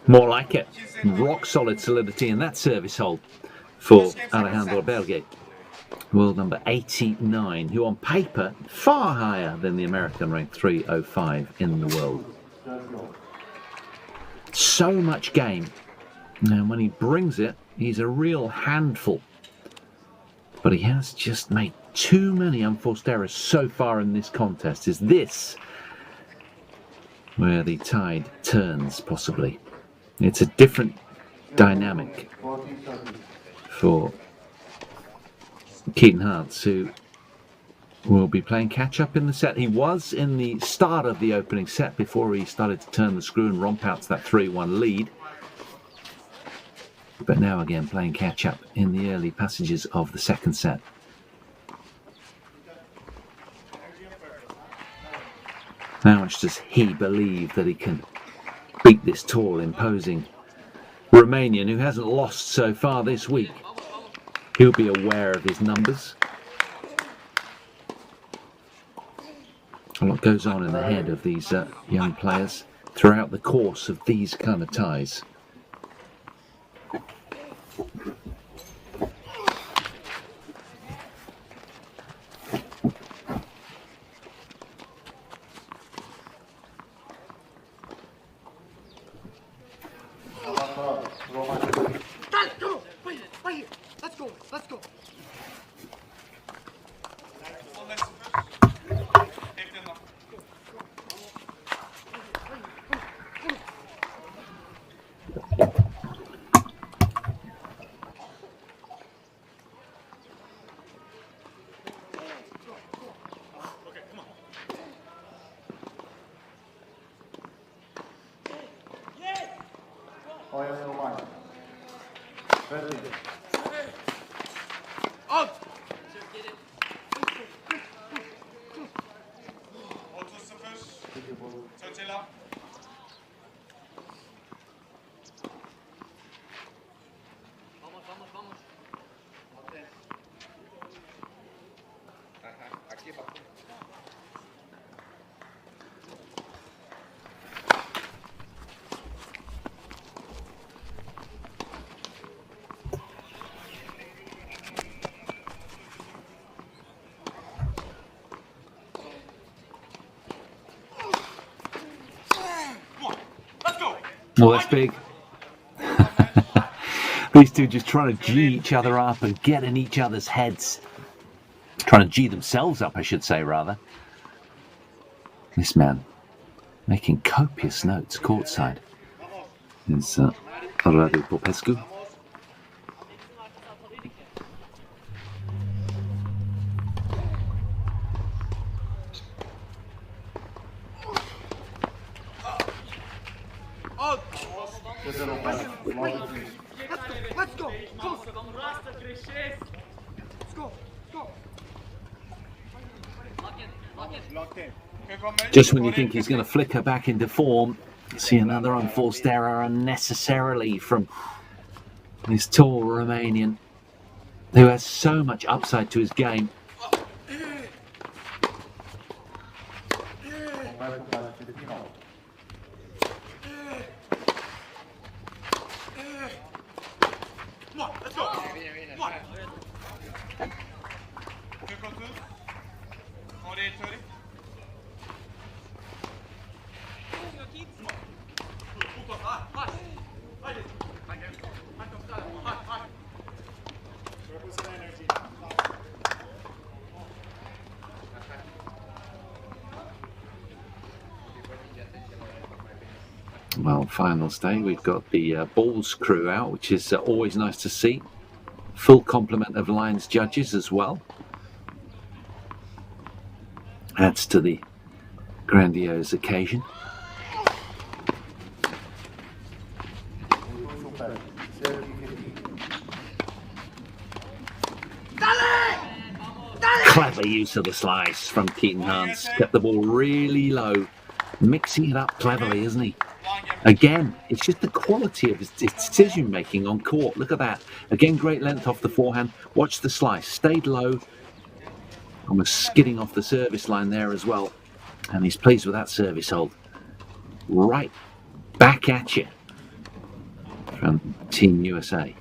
More like it. Rock solid solidity in that service hold for Alejandro Billie. World number 89, who on paper far higher than the American ranked 305 in the world. So much game. And when he brings it, he's a real handful. But he has just made too many unforced errors so far in this contest. Is this where the tide turns, possibly? It's a different dynamic for Keaton Hans, who will be playing catch-up in the set. He was in the start of the opening set before he started to turn the screw and romp out to that 3-1 lead. But now again playing catch-up in the early passages of the second set. How much does he believe that he can beat this tall, imposing Romanian who hasn't lost so far this week? He'll be aware of his numbers. A lot goes on in the head of these young players throughout the course of these kind of ties. tjtle. Vamos, vamos, vamos. Aquí va. Well, that's big. These two just trying to G each other up and get in each other's heads. Trying to G themselves up, I should say, rather. This man making copious notes courtside is Radu Popescu. Let's go! Let's go! Just when you think he's going to flicker back into form, see another unforced error unnecessarily from this tall Romanian who has so much upside to his game. Well, finals day, we've got the balls crew out, which is always nice to see. Full complement of Lions judges as well. Adds to the grandiose occasion. Clever use of the slice from Keaton Hans. Kept the ball really low, mixing it up cleverly, isn't he? Again, it's just the quality of his decision making on court. Look at that. Again, great length off the forehand. Watch the slice. Stayed low. Almost skidding off the service line there as well. And he's pleased with that service hold. Right back at you from Team USA.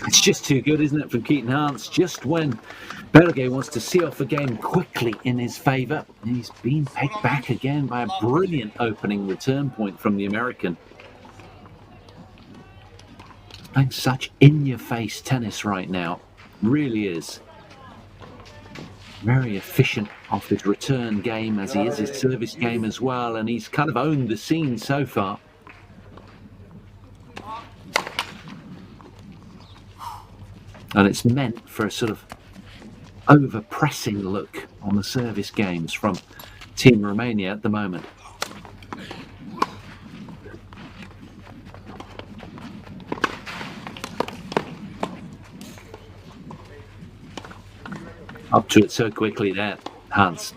It's just too good, isn't it, from Keaton Hans? Just when Billie wants to see off the game quickly in his favour, he's been pegged back again by a brilliant opening return point from the American. Playing such in-your-face tennis right now, really is. Very efficient off his return game as he is his service game as well, and he's kind of owned the scene so far. And it's meant for a sort of over-pressing look on the service games from Team Romania at the moment. Up to it so quickly there, Hans.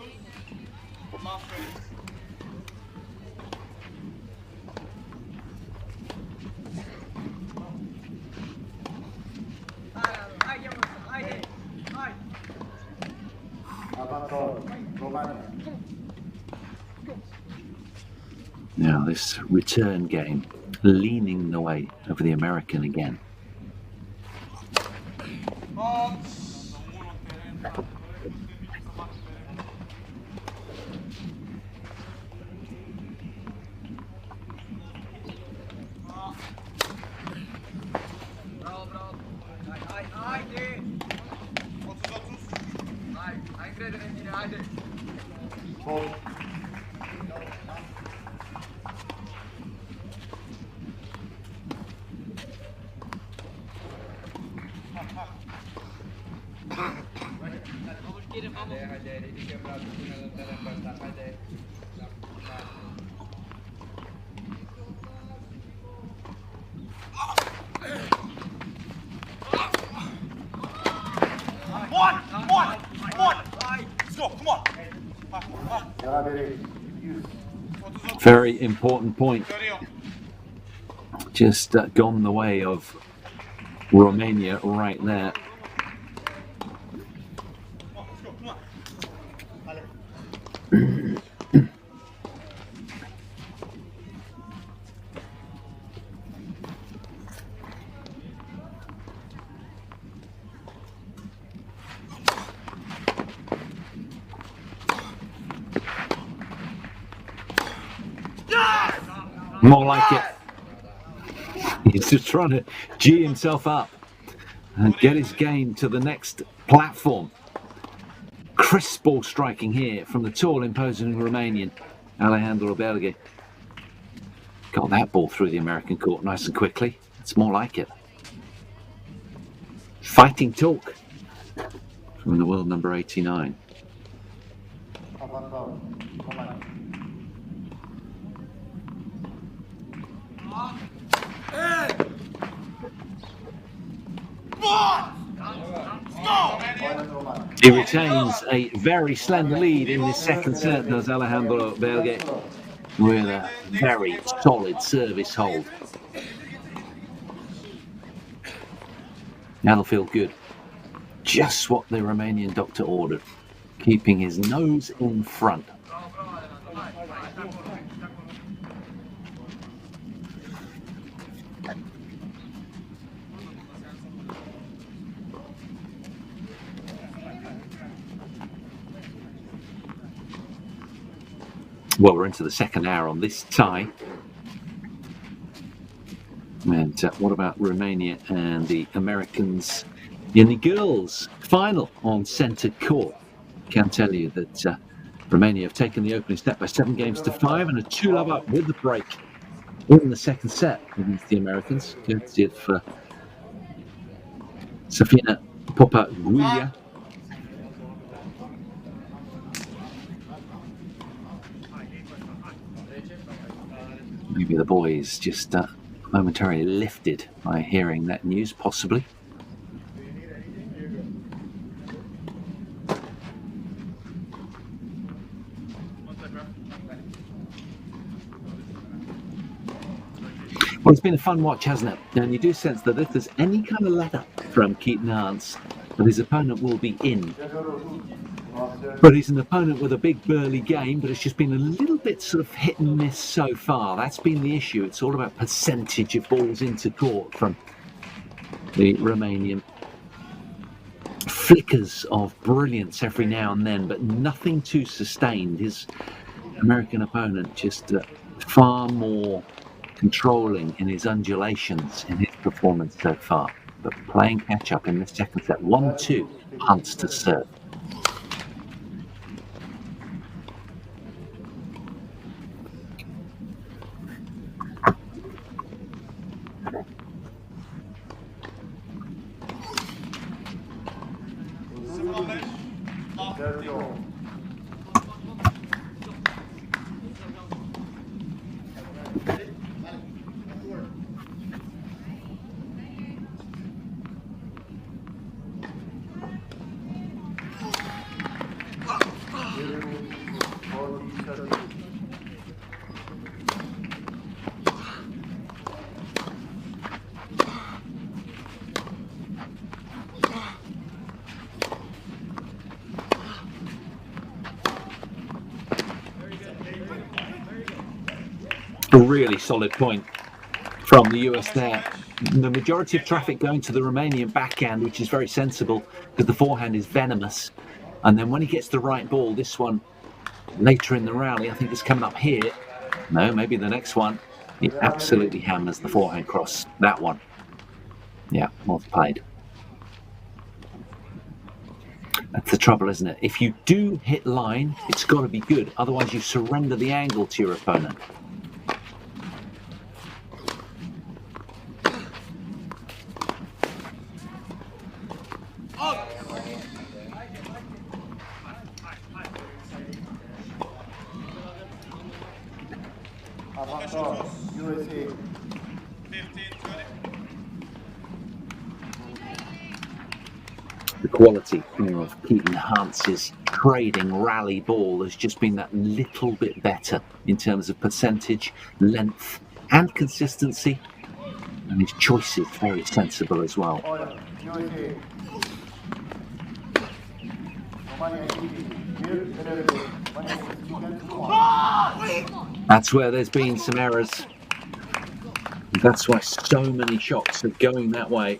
Now this return game leaning the way over the American again. Very important point. Just gone the way of Romania right there. More like it. He's just trying to G himself up and get his game to the next platform. Crisp ball striking here from the tall, imposing Romanian Alejandro Belge. Got that ball through the American court nice and quickly. It's more like it. Fighting talk from the world number 89. He retains a very slender lead in this second set, does Alejandro Belge, with a very solid service hold. That'll feel good. Just what the Romanian doctor ordered, keeping his nose in front. Well, we're into the second hour on this tie. And what about Romania and the Americans in the girls' final on centre court? Can tell you that Romania have taken the opening step by 7-5 and a 2-love up with the break in the second set against the Americans. Courtesy of Safina Popa-Gulia. Maybe the boys just momentarily lifted by hearing that news, possibly. Well, it's been a fun watch, hasn't it? And you do sense that if there's any kind of let-up from Keaton Hans, that his opponent will be in. But he's an opponent with a big burly game, but it's just been a little bit sort of hit and miss so far. That's been the issue. It's all about percentage of balls into court from the Romanian. Flickers of brilliance every now and then, but nothing too sustained. His American opponent just far more controlling in his undulations in his performance so far. But playing catch-up in the second set. 1-2, Hunts to serve. A really solid point from the US there. The majority of traffic going to the Romanian backhand, which is very sensible because the forehand is venomous. And then when he gets the right ball, this one later in the rally, I think it's coming up here. No, maybe the next one. He absolutely hammers the forehand cross. That one. Yeah, well played. That's the trouble, isn't it? If you do hit line, it's got to be good. Otherwise, you surrender the angle to your opponent. USA. The quality of Keaton Hance's trading rally ball has just been that little bit better in terms of percentage, length, and consistency. And his choice is very sensible as well. USA. That's where there's been some errors. That's why so many shots are going that way.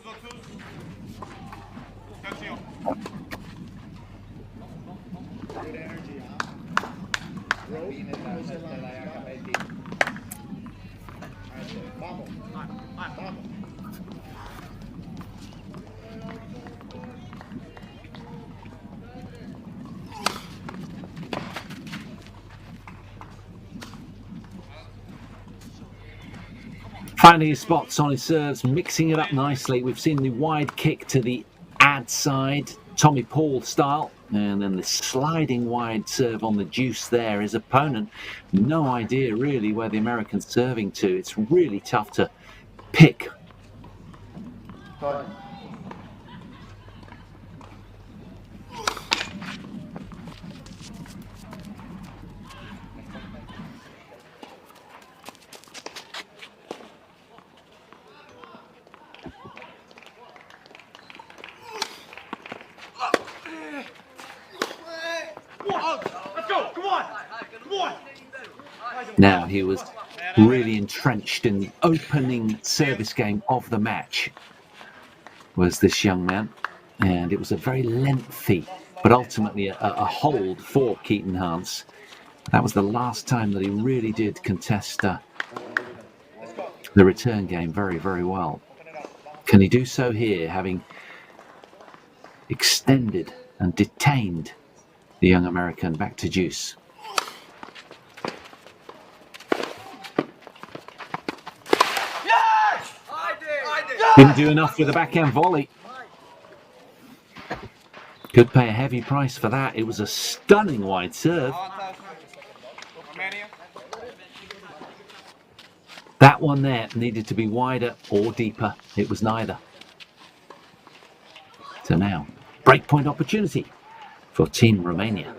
Finding his spots on his serves, mixing it up nicely. We've seen the wide kick to the ad side, Tommy Paul style, and then the sliding wide serve on the deuce there. His opponent, no idea really where the American's serving to. It's really tough to pick. Now he was really entrenched in the opening service game of the match, was this young man, and it was a very lengthy but ultimately a hold for Keaton Hance. That was the last time that he really did contest the return game very, very well. Can he do so here, having extended and detained the young American back to deuce? Didn't do enough with the backhand volley. Could pay a heavy price for that. It was a stunning wide serve. That one there needed to be wider or deeper. It was neither. So now, breakpoint opportunity for Team Romania.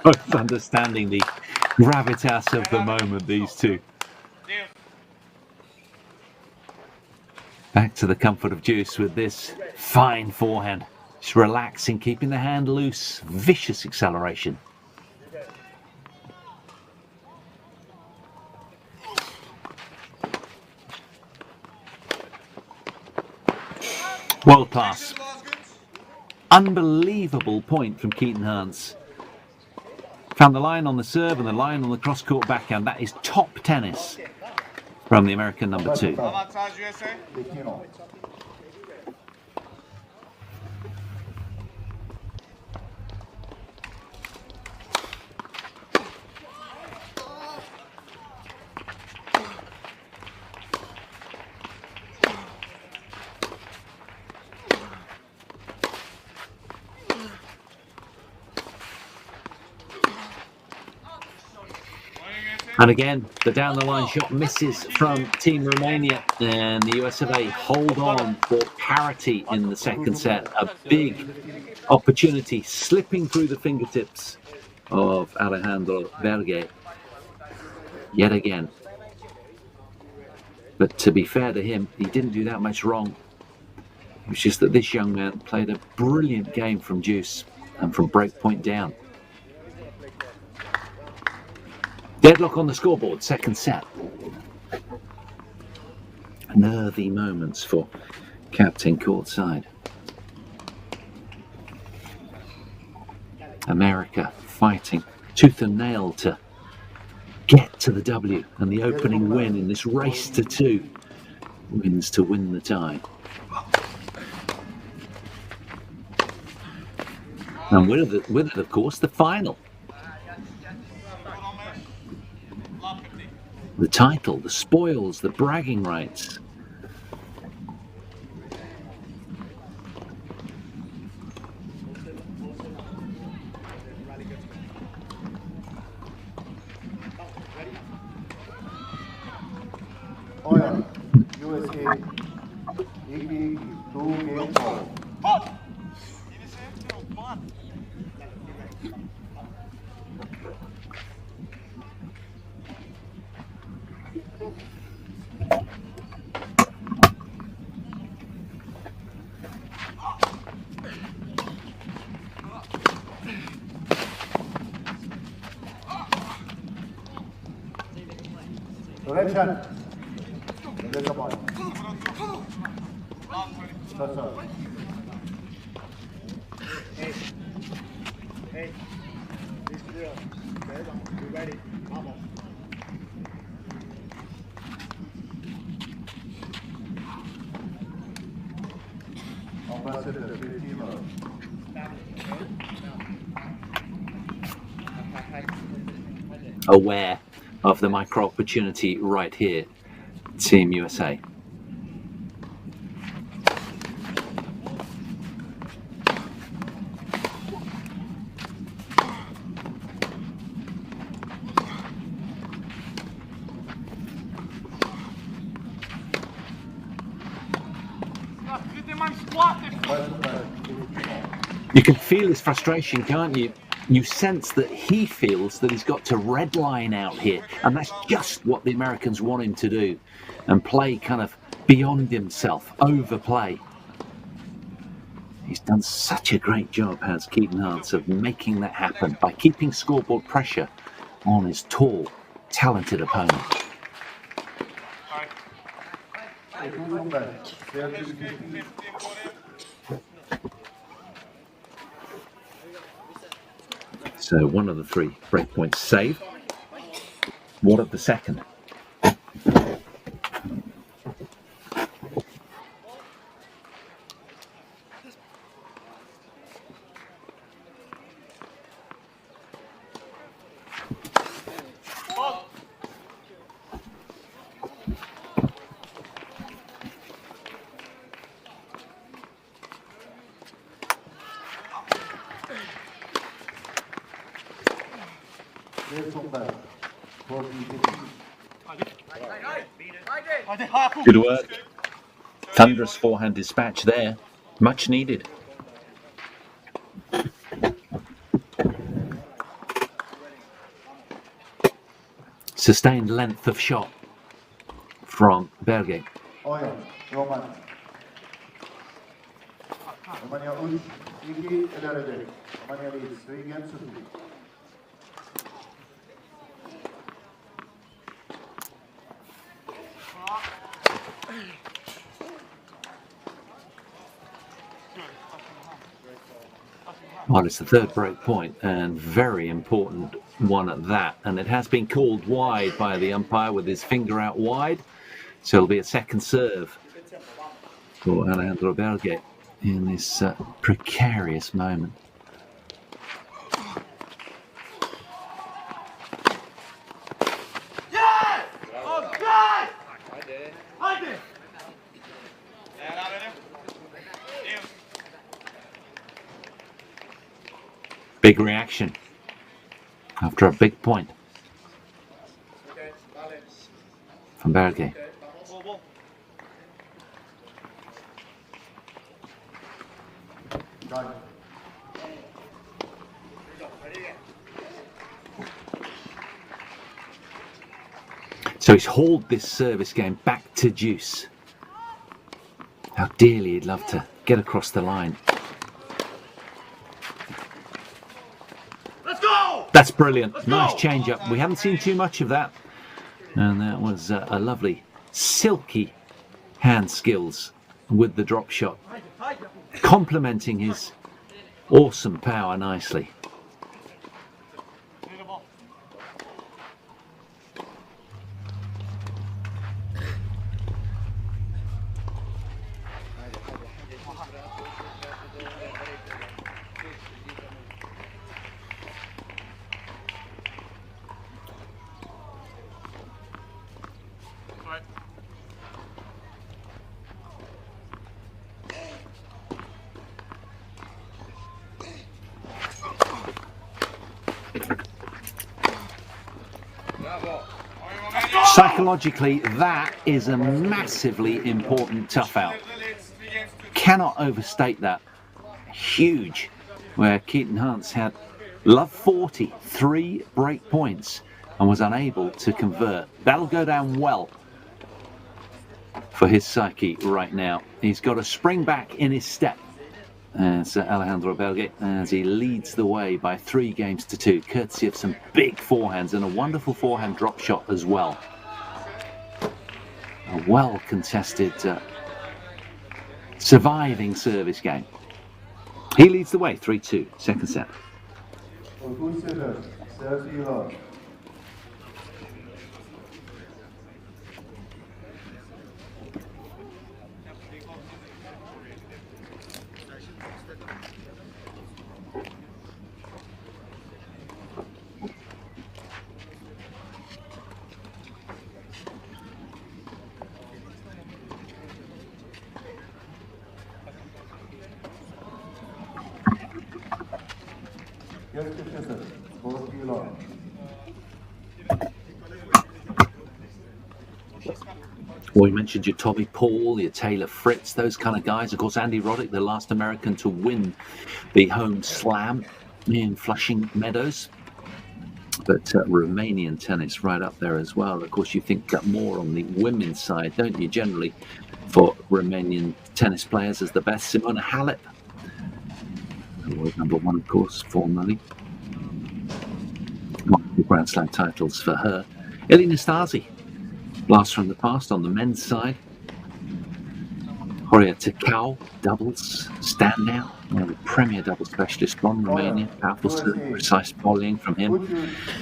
Both understanding the gravitas of the moment, these two. Back to the comfort of deuce with this fine forehand. Just relaxing, keeping the hand loose, vicious acceleration. World class. Unbelievable point from Keaton Hance. Found the line on the serve and the line on the cross-court backhand. That is top tennis from the American number 2. And again, the down the line shot misses from Team Romania, and the US of A hold on for parity in the second set. A big opportunity slipping through the fingertips of Alejandro Berge yet again. But to be fair to him, he didn't do that much wrong. It was just that this young man played a brilliant game from deuce and from breakpoint down. Deadlock on the scoreboard, second set. Nervy moments for captain courtside. America fighting tooth and nail to get to the W, and the opening win in this race to 2 wins to win the tie. And with it, of course, the final. The title, the spoils, the bragging rights. Oil, USA, 2 game ball. Direction. There's a ball. That's all. Hey, this drill. You ready? Vamos. Ambassador, 15 hours. Aware of the micro opportunity right here, Team USA. You can feel his frustration, can't you? You sense that he feels that he's got to redline out here, and that's just what the Americans want him to do, and play kind of beyond himself, overplay. He's done such a great job, has Keaton Hance, of making that happen by keeping scoreboard pressure on his tall, talented opponent. So one of the 3 breakpoints saved. What of the second? Good work. Thunderous forehand dispatch there. Much needed. Sustained length of shot from Berge. Oil, Roman. Romania Ush, Iki, Elerede. Romania leads 3 games to 2. Well, it's the 3rd break point, and very important one at that. And it has been called wide by the umpire with his finger out wide. So it'll be a second serve for Alejandro Berge in this precarious moment. Big reaction after a big point. from Berge. Ball, ball. Drive. So he's hauled this service game back to deuce. How dearly he'd love to get across the line. Let's go! That's brilliant. Nice change up. We haven't seen too much of that. And that was a lovely, silky hand skills with the drop shot, complementing his awesome power nicely. Right. Psychologically, that is a massively important tough out. Cannot overstate that. Huge. Where Keaton Hans had love 40, 3 break points, and was unable to convert. That'll go down well for his psyche right now. He's got a spring back in his step as Alejandro Belge, as he leads the way by 3 games to 2, courtesy of some big forehands and a wonderful forehand drop shot as well. A well contested surviving service game. He leads the way 3-2, second set. Good setter. Serve you love. Yes, setter. Both you love. Well, you mentioned your Tommy Paul, your Taylor Fritz, those kind of guys. Of course, Andy Roddick, the last American to win the home slam in Flushing Meadows. But Romanian tennis right up there as well. Of course, you think more on the women's side, don't you, generally, for Romanian tennis players as the best. Simona Halep, world number 1, of course, formerly. Multiple Grand Slam titles for her. Ilie Nastase, blast from the past on the men's side. Horia Takau, doubles, standout, one of the premier double specialists from Romania. Powerful serve, precise volleying from him.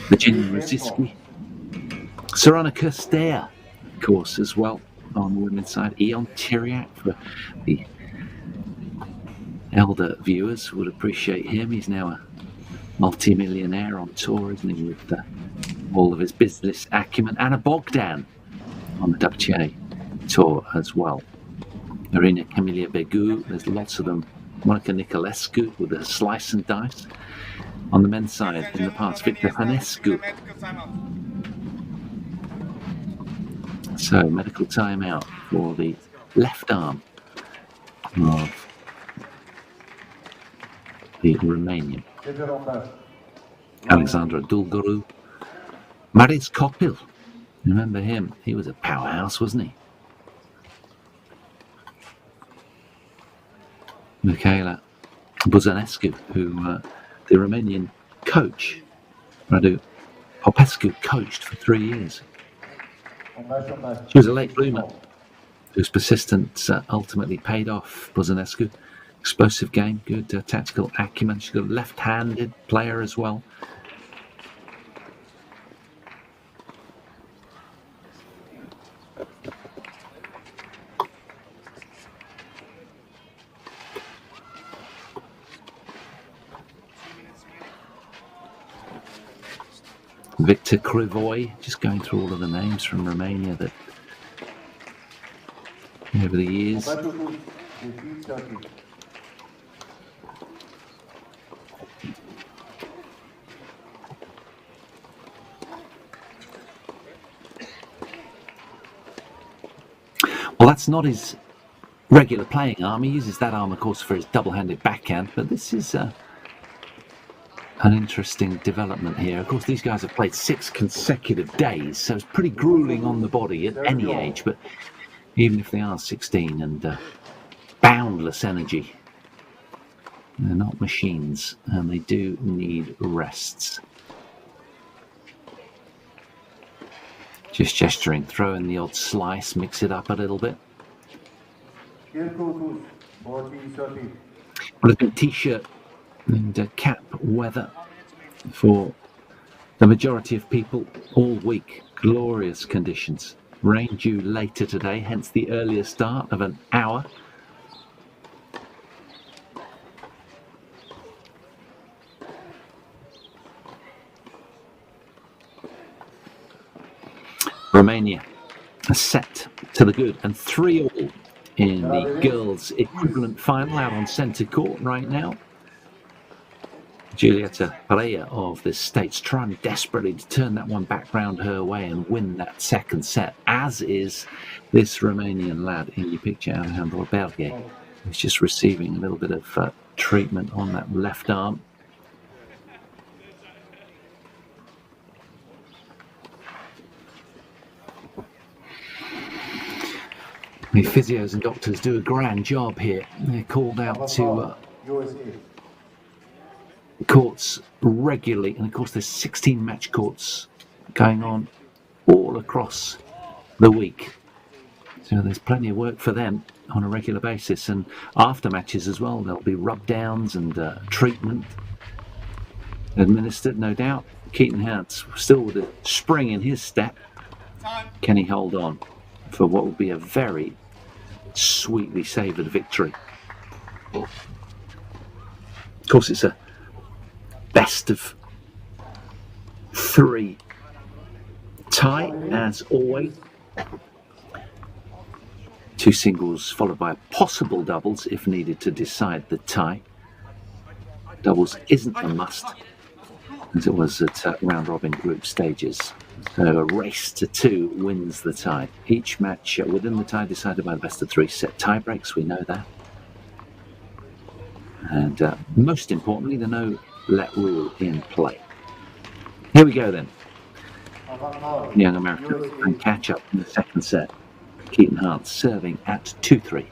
Virginia Rosicky. Sorana Kirstea, of course, as well on the women's side. Ion Tiriac, for the elder viewers would appreciate him. He's now a multi-millionaire on tour, isn't he, with all of his business acumen. Anna Bogdan on the WTA tour as well. Marina Camilla Begu, there's lots of them. Monica Nicolescu with a slice and dice. On the men's side in the past, Victor Hanescu. So, medical timeout for the left arm of the Romanian. Alexandra Dulguru. Marius Kopil. Remember him? He was a powerhouse, wasn't he? Michaela Buzanescu, who the Romanian coach, Radu Popescu, coached for 3 years. She was a late bloomer whose persistence ultimately paid off. Buzanescu, explosive game, good tactical acumen. She's got a left-handed player as well. Victor Krivoy, just going through all of the names from Romania that over the years. Well, that's not his regular playing arm. He uses that arm, of course, for his double-handed backhand, but this is an interesting development here. Of course, these guys have played 6 consecutive days, so it's pretty grueling on the body at any age, but even if they are 16 and boundless energy, they're not machines, and they do need rests. Just gesturing, throw in the odd slice, mix it up a little bit. Well, it's been t-shirt and cap weather for the majority of people all week. Glorious conditions. Rain due later today, hence the earlier start of an hour. Romania are set to the good, and 3-all in the girls' equivalent final out on centre court right now. Giulietta Pereira of the States trying desperately to turn that one back round her way and win that second set, as is this Romanian lad in your picture, Alejandro Billie, who's just receiving a little bit of treatment on that left arm. The physios and doctors do a grand job here. They're called out to courts regularly, and of course there's 16 match courts going on all across the week. So there's plenty of work for them on a regular basis, and after matches as well there'll be rub downs and treatment administered, no doubt. Keaton Hance still with a spring in his step. Can he hold on for what will be a very sweetly savoured victory? Of course, it's a best of 3 tie, as always. 2 singles followed by possible doubles if needed to decide the tie. Doubles isn't a must, as it was at round-robin group stages. So a race to 2 wins the tie. Each match within the tie decided by the best of 3 set tie breaks, we know that. And most importantly, the no-let rule in play. Here we go then. Young American and catch up in the second set. Keaton Hance serving at 2-3.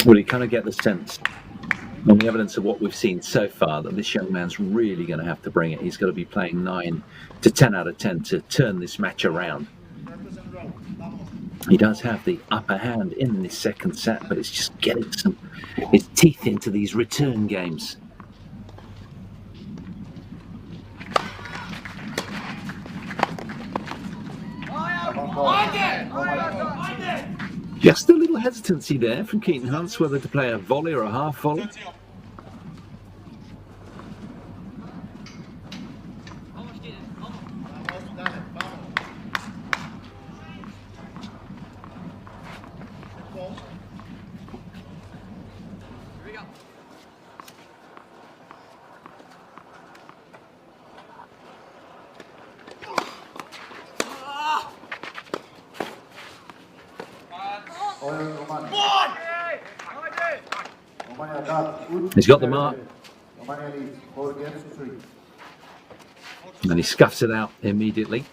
Well, you kind of get the sense on the evidence of what we've seen so far that this young man's really going to have to bring it. He's got to be playing 9 to 10 out of 10 to turn this match around. He does have the upper hand in this second set, but it's just getting his teeth into these return games. Just a little hesitancy there from Keaton Hance, whether to play a volley or a half volley. He's got the mark, Romania leads 4 games to 3. and he scuffs it out immediately.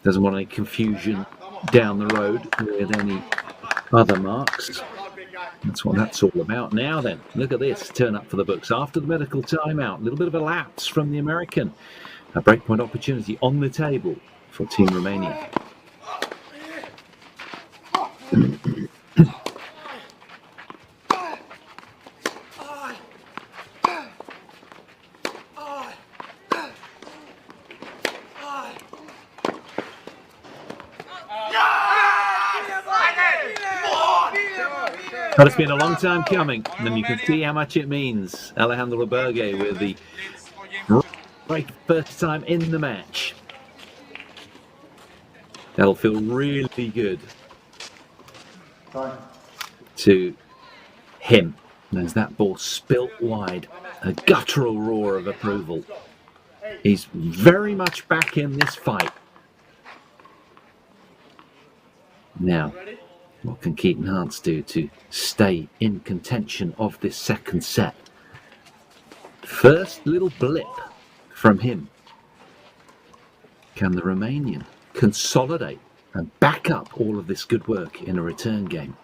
Doesn't want any confusion down the road with any other marks. That's what that's all about. Now then, look at this. Turn up for the books after the medical timeout. A little bit of a lapse from the American. A breakpoint opportunity on the table for Team Romania. But it's been a long time coming, and you can see how much it means. Alejandro Berge with the right first time in the match. That'll feel really good to him. There's that ball spilt wide, a guttural roar of approval. He's very much back in this fight. Now, what can Keaton Hance do to stay in contention of this second set? First little blip from him. Can the Romanian consolidate and back up all of this good work in a return game?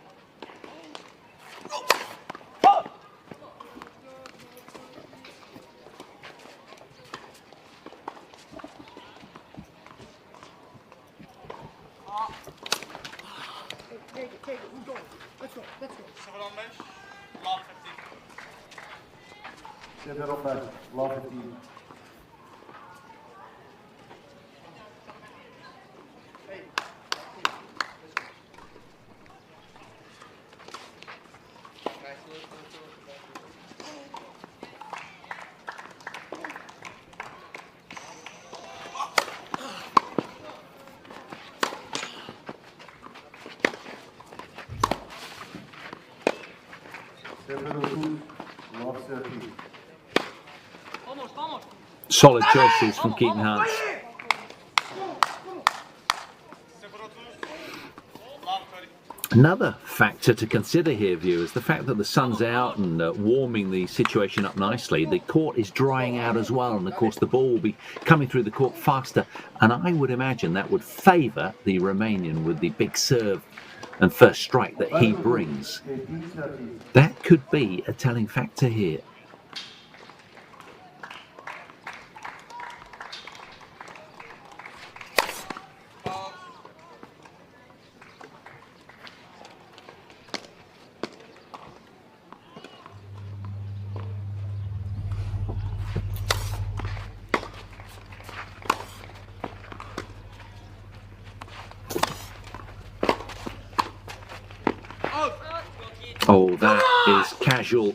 Solid choices from Keaton Hance. Another factor to consider here, viewers, the fact that the sun's out and warming the situation up nicely. The court is drying out as well, and of course the ball will be coming through the court faster, and I would imagine that would favour the Romanian with the big serve and first strike that he brings. That could be a telling factor here. Oh, that is casual.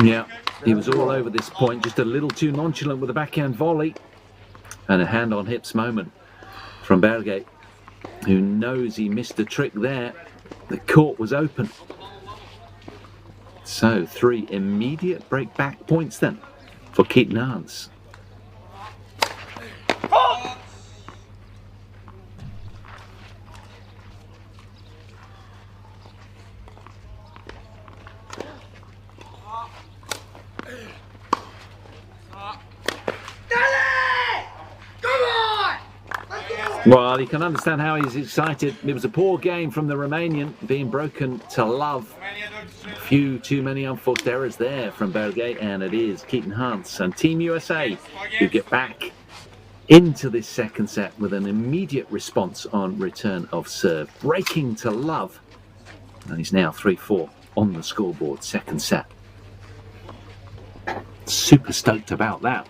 Yeah, he was all over this point, just a little too nonchalant with a backhand volley. And a hand on hips moment from Berge, who knows he missed a trick there. The court was open. So 3 immediate break back points then for Keaton Hance. Well, you can understand how he's excited. It was a poor game from the Romanian, being broken to love. A few too many unforced errors there from Berge, and it is Keaton Hance and Team USA who get back into this second set with an immediate response on return of serve. Breaking to love, and he's now 3-4 on the scoreboard, second set. Super stoked about that.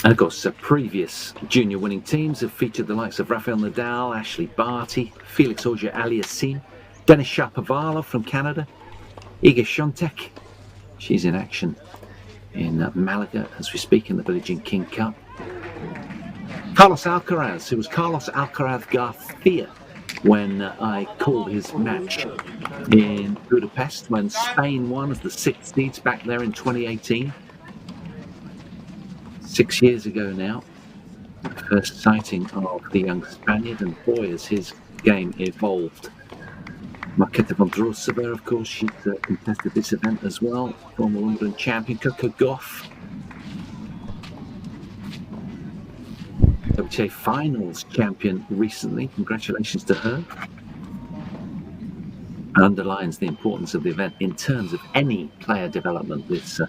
And of course, previous junior winning teams have featured the likes of Rafael Nadal, Ashley Barty, Felix Auger-Aliassime, Denis Shapovalov from Canada, Iga Świątek. She's in action in Malaga as we speak in the Billie Jean King Cup. Carlos Alcaraz, who was Carlos Alcaraz Garcia when I called his match in Budapest when Spain won as the 6th seeds back there in 2018. 6 years ago now. First sighting of the young Spaniard, and boy, has his game evolved. Marketa Vondrousova, of course, she's contested this event as well. Former Wimbledon champion, Coco Gauff. WTA finals champion recently. Congratulations to her. Underlines the importance of the event in terms of any player development, this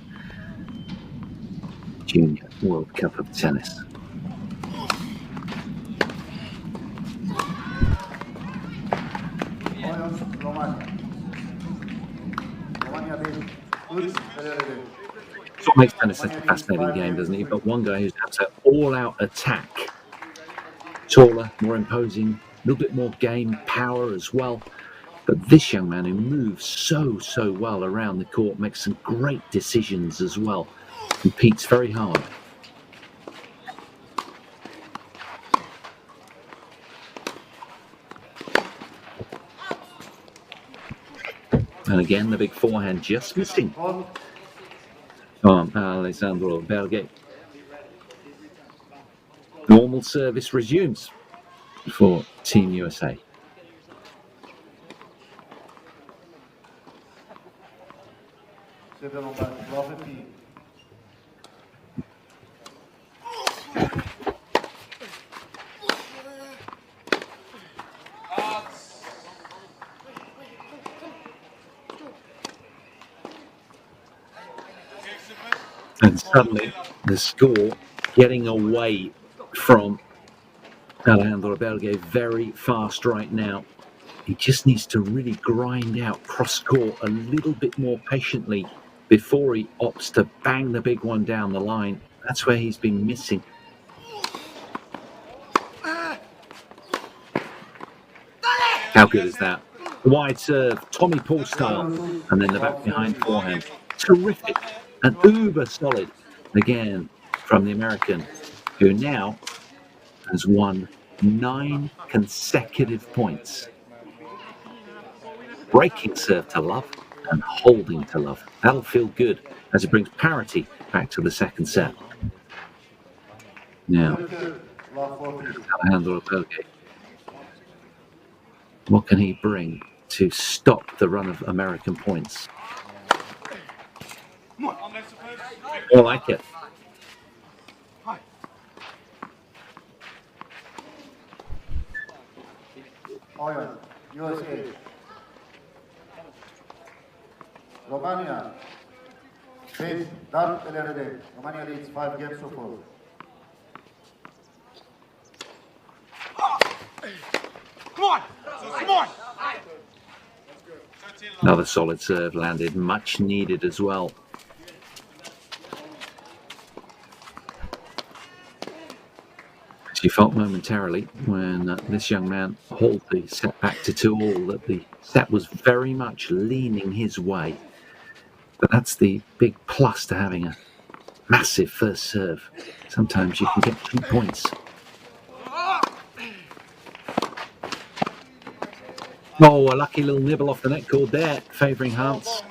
Junior World Cup of Tennis. It's what makes tennis such a fascinating game, doesn't it? You've got one guy who's had an all-out attack, taller, more imposing, a little bit more game, power as well. But this young man who moves so well around the court, makes some great decisions as well, competes very hard. And again, the big forehand just missing from Alessandro Belge. Normal service resumes for Team USA. And suddenly the score getting away from Alejandro Belge very fast right now. He just needs to really grind out cross-court a little bit more patiently before he opts to bang the big one down the line. That's where he's been missing. How good is that? Wide serve, Tommy Paul style, and then the back behind forehand. Terrific and uber solid again from the American, who now has won 9 consecutive points. Breaking serve to love and holding to love. That'll feel good as it brings parity back to the second set. Now, Alejandro Belge. What can he bring to stop the run of American points? I like it. USA. Romania. Faith Dark LRD. Romania leads 5 games to 4. Come on! Come on! Another solid serve landed, much needed as well. As you felt momentarily when this young man hauled the set back to 2-all, that the set was very much leaning his way. But that's the big plus to having a massive first serve. Sometimes you can get 2 points. Oh, a lucky little nibble off the net cord there, favouring Hans.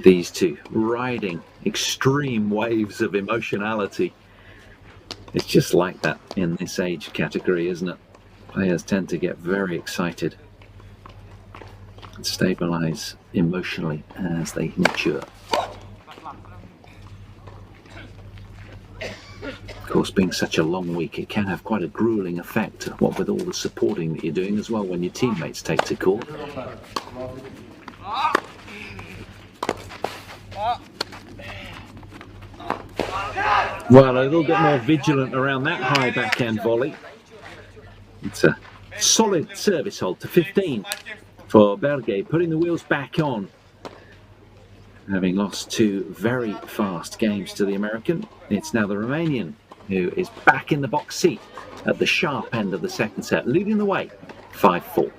These two riding extreme waves of emotionality. It's just like that in this age category, isn't it? Players tend to get very excited and stabilize emotionally as they mature. Of course, being such a long week, it can have quite a grueling effect, what with all the supporting that you're doing as well when your teammates take to court. Well, a little bit more vigilant around that high backhand volley. It's a solid service hold to 15 for Billie, putting the wheels back on. Having lost 2 very fast games to the American, it's now the Romanian who is back in the box seat at the sharp end of the second set, leading the way 5-4.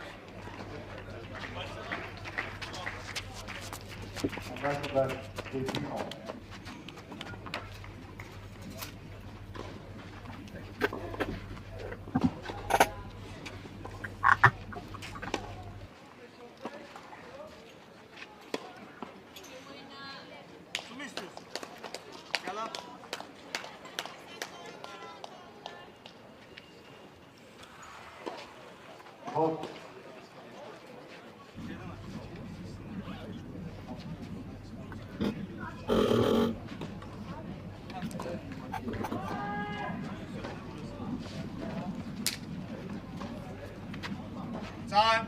Hold. Time.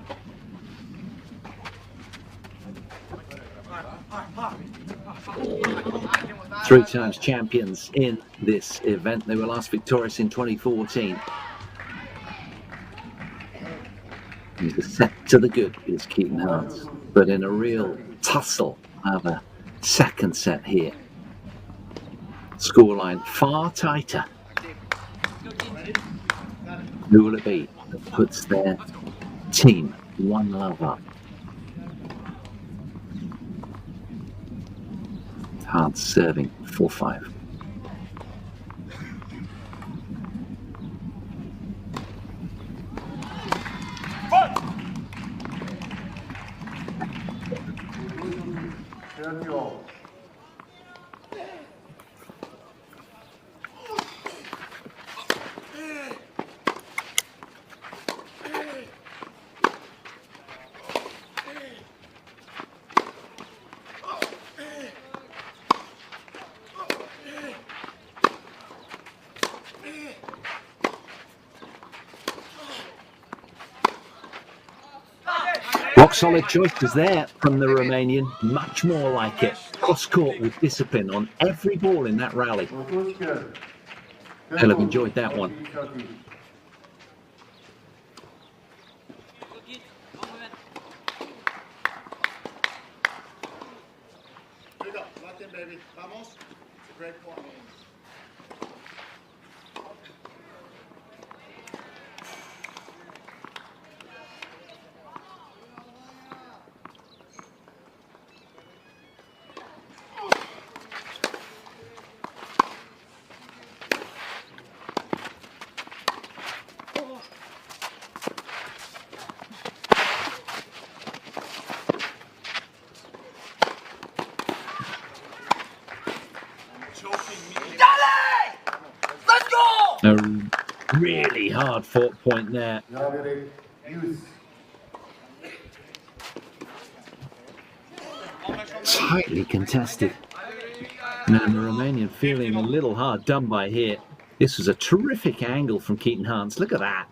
3 times champions in this event. They were last victorious in 2014. He's a set to the good, is Keaton Harts, but in a real tussle of a second set here. Scoreline far tighter. Who will it be that puts their team 1-love up? Harts serving 4-5. Rock solid choices there from the Romanian, much more like it. Cross court with discipline on every ball in that rally. He'll have enjoyed that one. Here you go. Lock in, baby. Vamos. It's a great point. A really hard fought point there. Tightly contested. And the Romanian feeling a little hard done by here. This was a terrific angle from Keaton Harts. Look at that.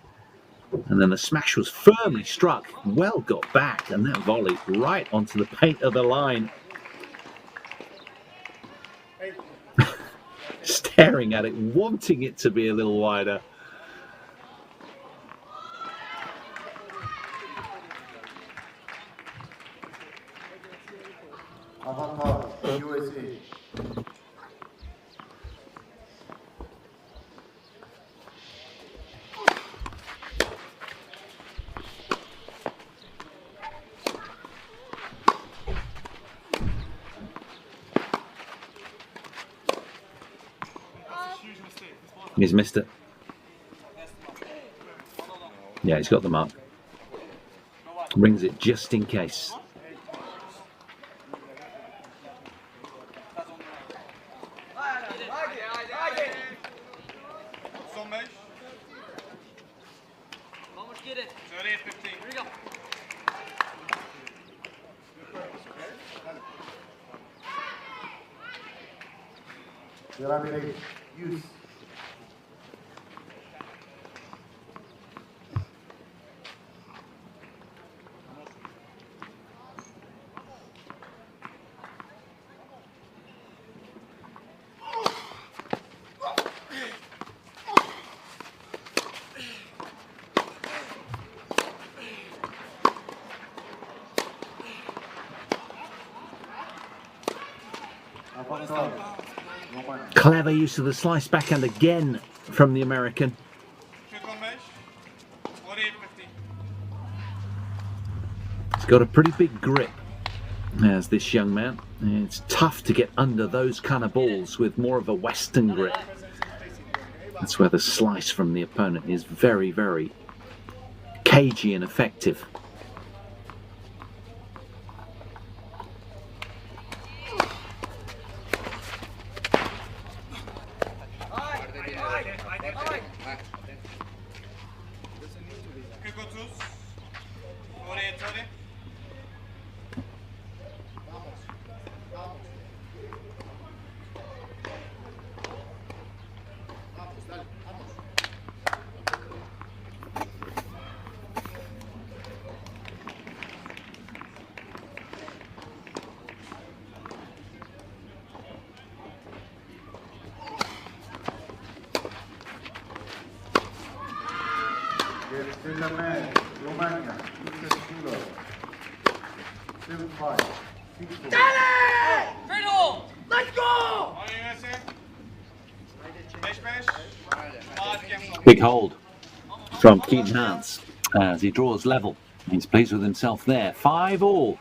And then the smash was firmly struck. Well got back. And that volley right onto the paint of the line. Staring at it, wanting it to be a little wider. USA. He's missed it. Yeah, he's got the mark. Rings it just in case. Use. Clever use of the slice backhand again from the American. He's got a pretty big grip, as this young man. And it's tough to get under those kind of balls with more of a Western grip. That's where the slice from the opponent is very, very cagey and effective. Romania, 7-5. Let's go! Big hold from Keaton Hans as he draws level. He's pleased with himself there. 5-all.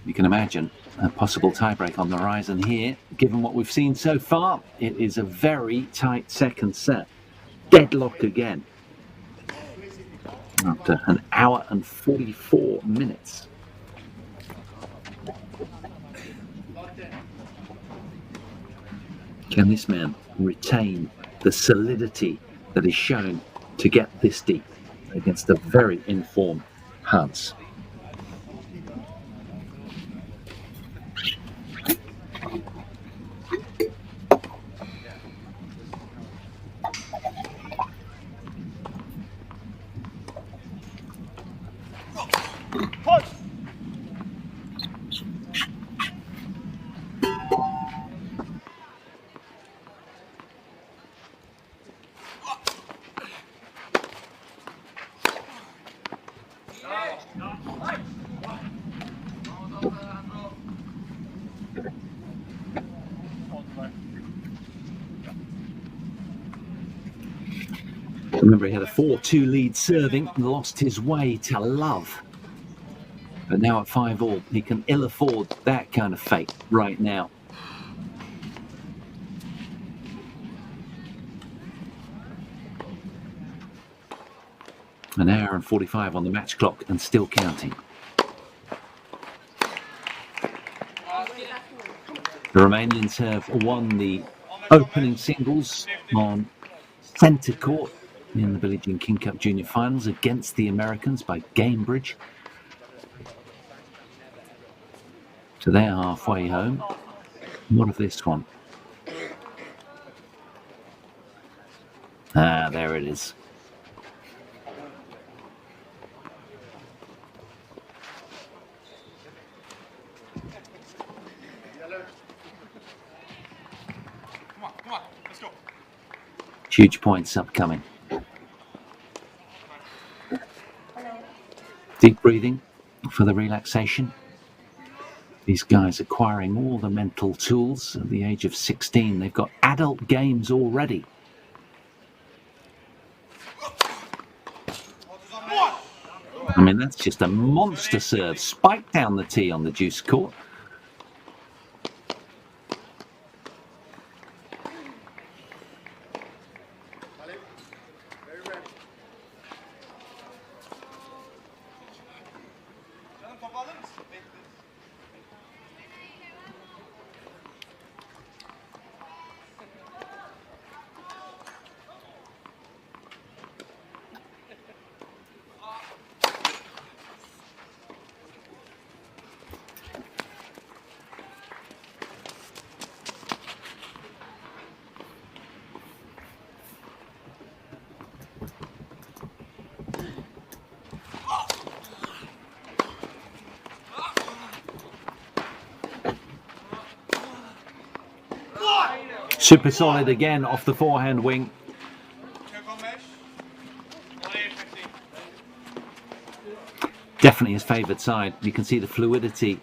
You can imagine a possible tiebreak on the horizon here. Given what we've seen so far, it is a very tight second set. Deadlock again after an hour and 44 minutes. Can this man retain the solidity that is shown to get this deep against a very informed Hans? Remember, he had a 4-2 lead serving and lost his way to love. But now at 5-all, he can ill afford that kind of fate right now. An hour and 45 on the match clock and still counting. The Romanians have won the opening singles on centre court in the Billie Jean King Cup Junior Finals against the Americans by Gamebridge. So they're halfway home. What of this one? Ah, there it is. Come on, let's go. Huge points upcoming. Deep breathing for the relaxation. These guys acquiring all the mental tools at the age of 16. They've got adult games already. I mean, that's just a monster serve. Spike down the tee on the deuce court. Super solid again off the forehand wing. Definitely his favoured side. You can see the fluidity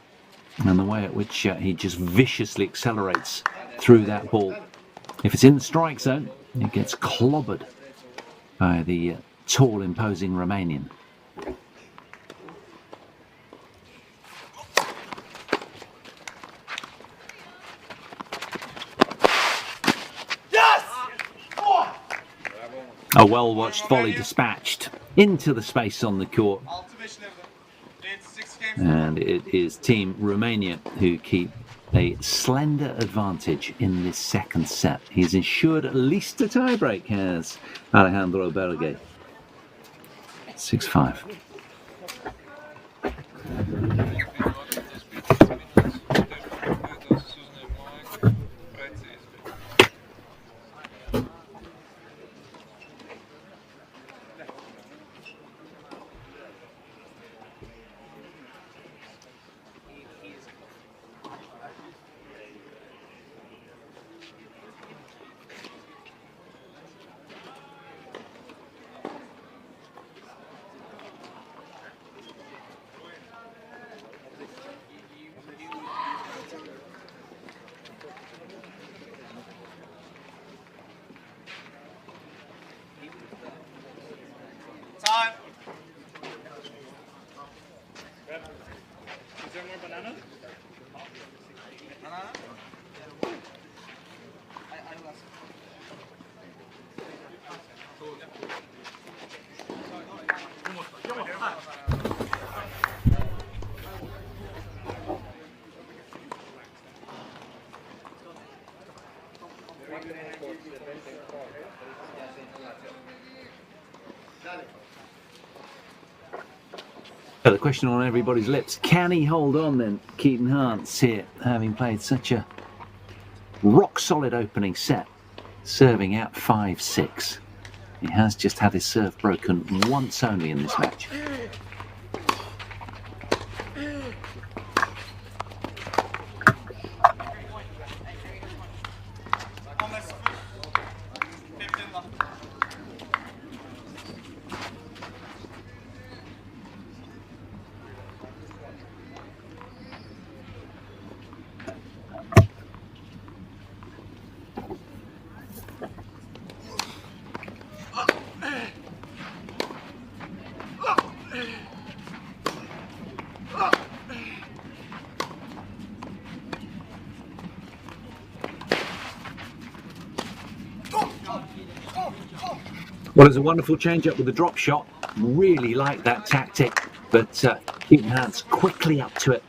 and the way at which he just viciously accelerates through that ball. If it's in the strike zone, it gets clobbered by the tall, imposing Romanian. A well-watched volley dispatched into the space on the court. And it is Team Romania who keep a slender advantage in this second set. He's ensured at least a tiebreak, has Alejandro Billie. 6-5. Time. Is there more bananas? Banana? The question on everybody's lips, can he hold on then? Keaton Hart's here, having played such a rock-solid opening set, serving out 5-6. He has just had his serve broken once only in this match. Well, it's a wonderful change-up with the drop shot. Really like that tactic, but Keaton Hart's quickly up to it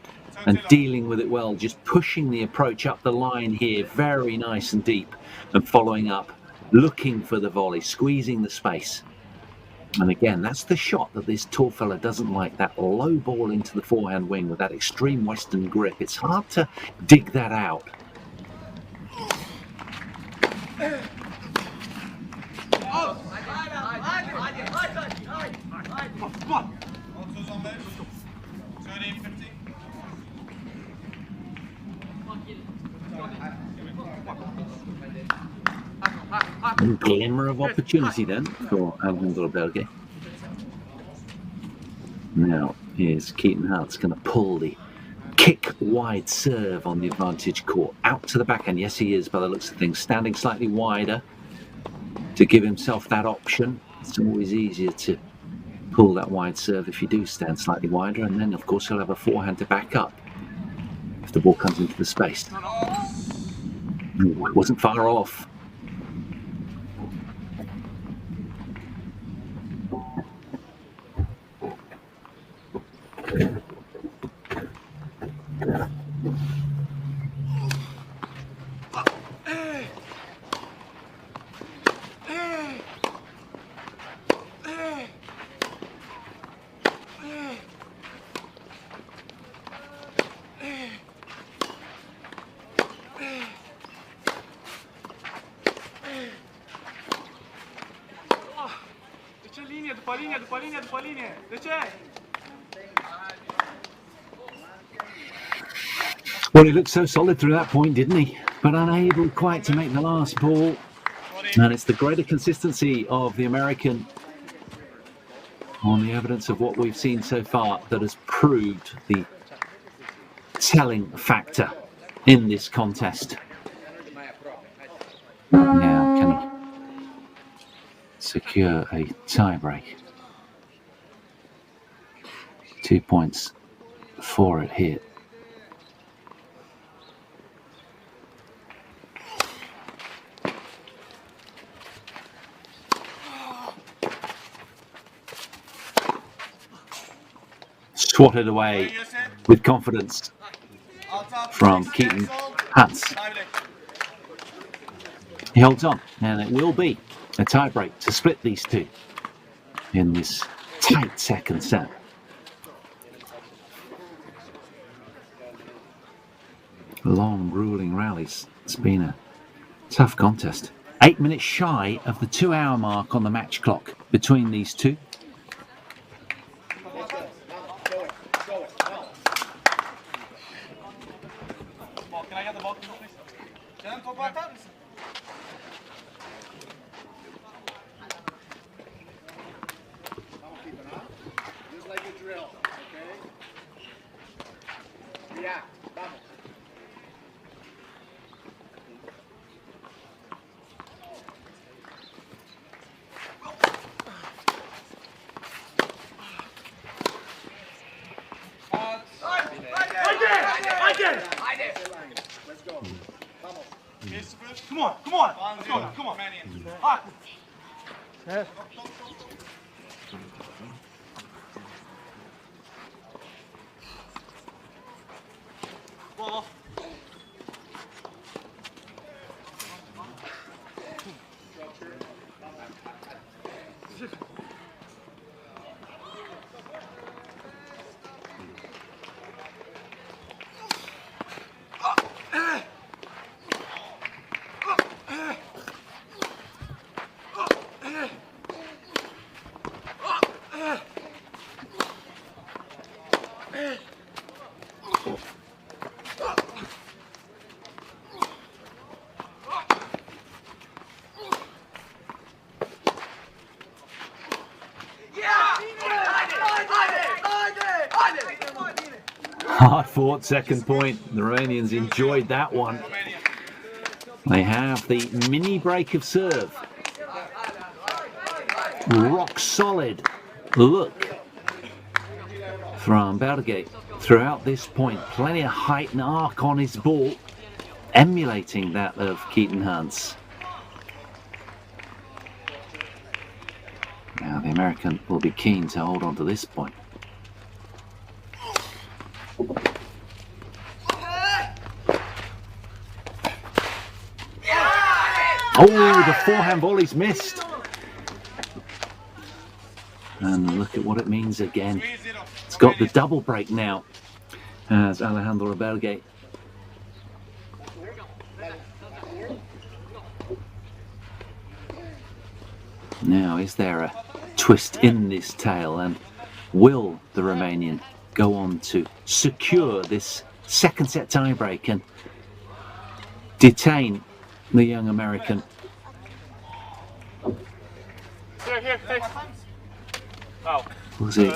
and dealing with it well, just pushing the approach up the line here, very nice and deep, and following up, looking for the volley, squeezing the space. And again, that's the shot that this tall fella doesn't like, that low ball into the forehand wing with that extreme western grip. It's hard to dig that out. A glimmer of opportunity then for Alejandro Billie. Now here's Keaton Hart's going to pull the kick wide serve on the advantage court out to the backhand. Yes, he is, by the looks of things, standing slightly wider to give himself that option. It's always easier to pull that wide serve if you do stand slightly wider, and then of course he'll have a forehand to back up if the ball comes into the space. Ooh, it wasn't far off. După linie. De ce? Well, he looked so solid through that point, didn't he? But unable quite to make the last ball. And it's the greater consistency of the American on the evidence of what we've seen so far that has proved the telling factor in this contest. Now, can he secure a tie-break? 2 points for it here. Swatted away with confidence from Keaton Hunts. He holds on, and it will be a tiebreak to split these two in this tight second set. Long, grueling rallies. It's been a tough contest. 8 minutes shy of the 2-hour mark on the match clock between these two. Can I get the ball, please? Can I go back up? Just like a drill, okay? React. Vamos. Let's go. Vamos. Come on, come on. Let's go, come on. Ah. Ball. Hard fought second point. The Romanians enjoyed that one. They have the mini break of serve. Rock solid look from Belgate throughout this point. Plenty of height and arc on his ball, emulating that of Keaton Hunts. Now the American will be keen to hold on to this point. Oh, the forehand volley's missed. And look at what it means again. It's got the double break now as Alejandro Belgate. Now, is there a twist in this tale, and will the Romanian go on to secure this second set tiebreak and detain the young American? Here, take. Oh. Was it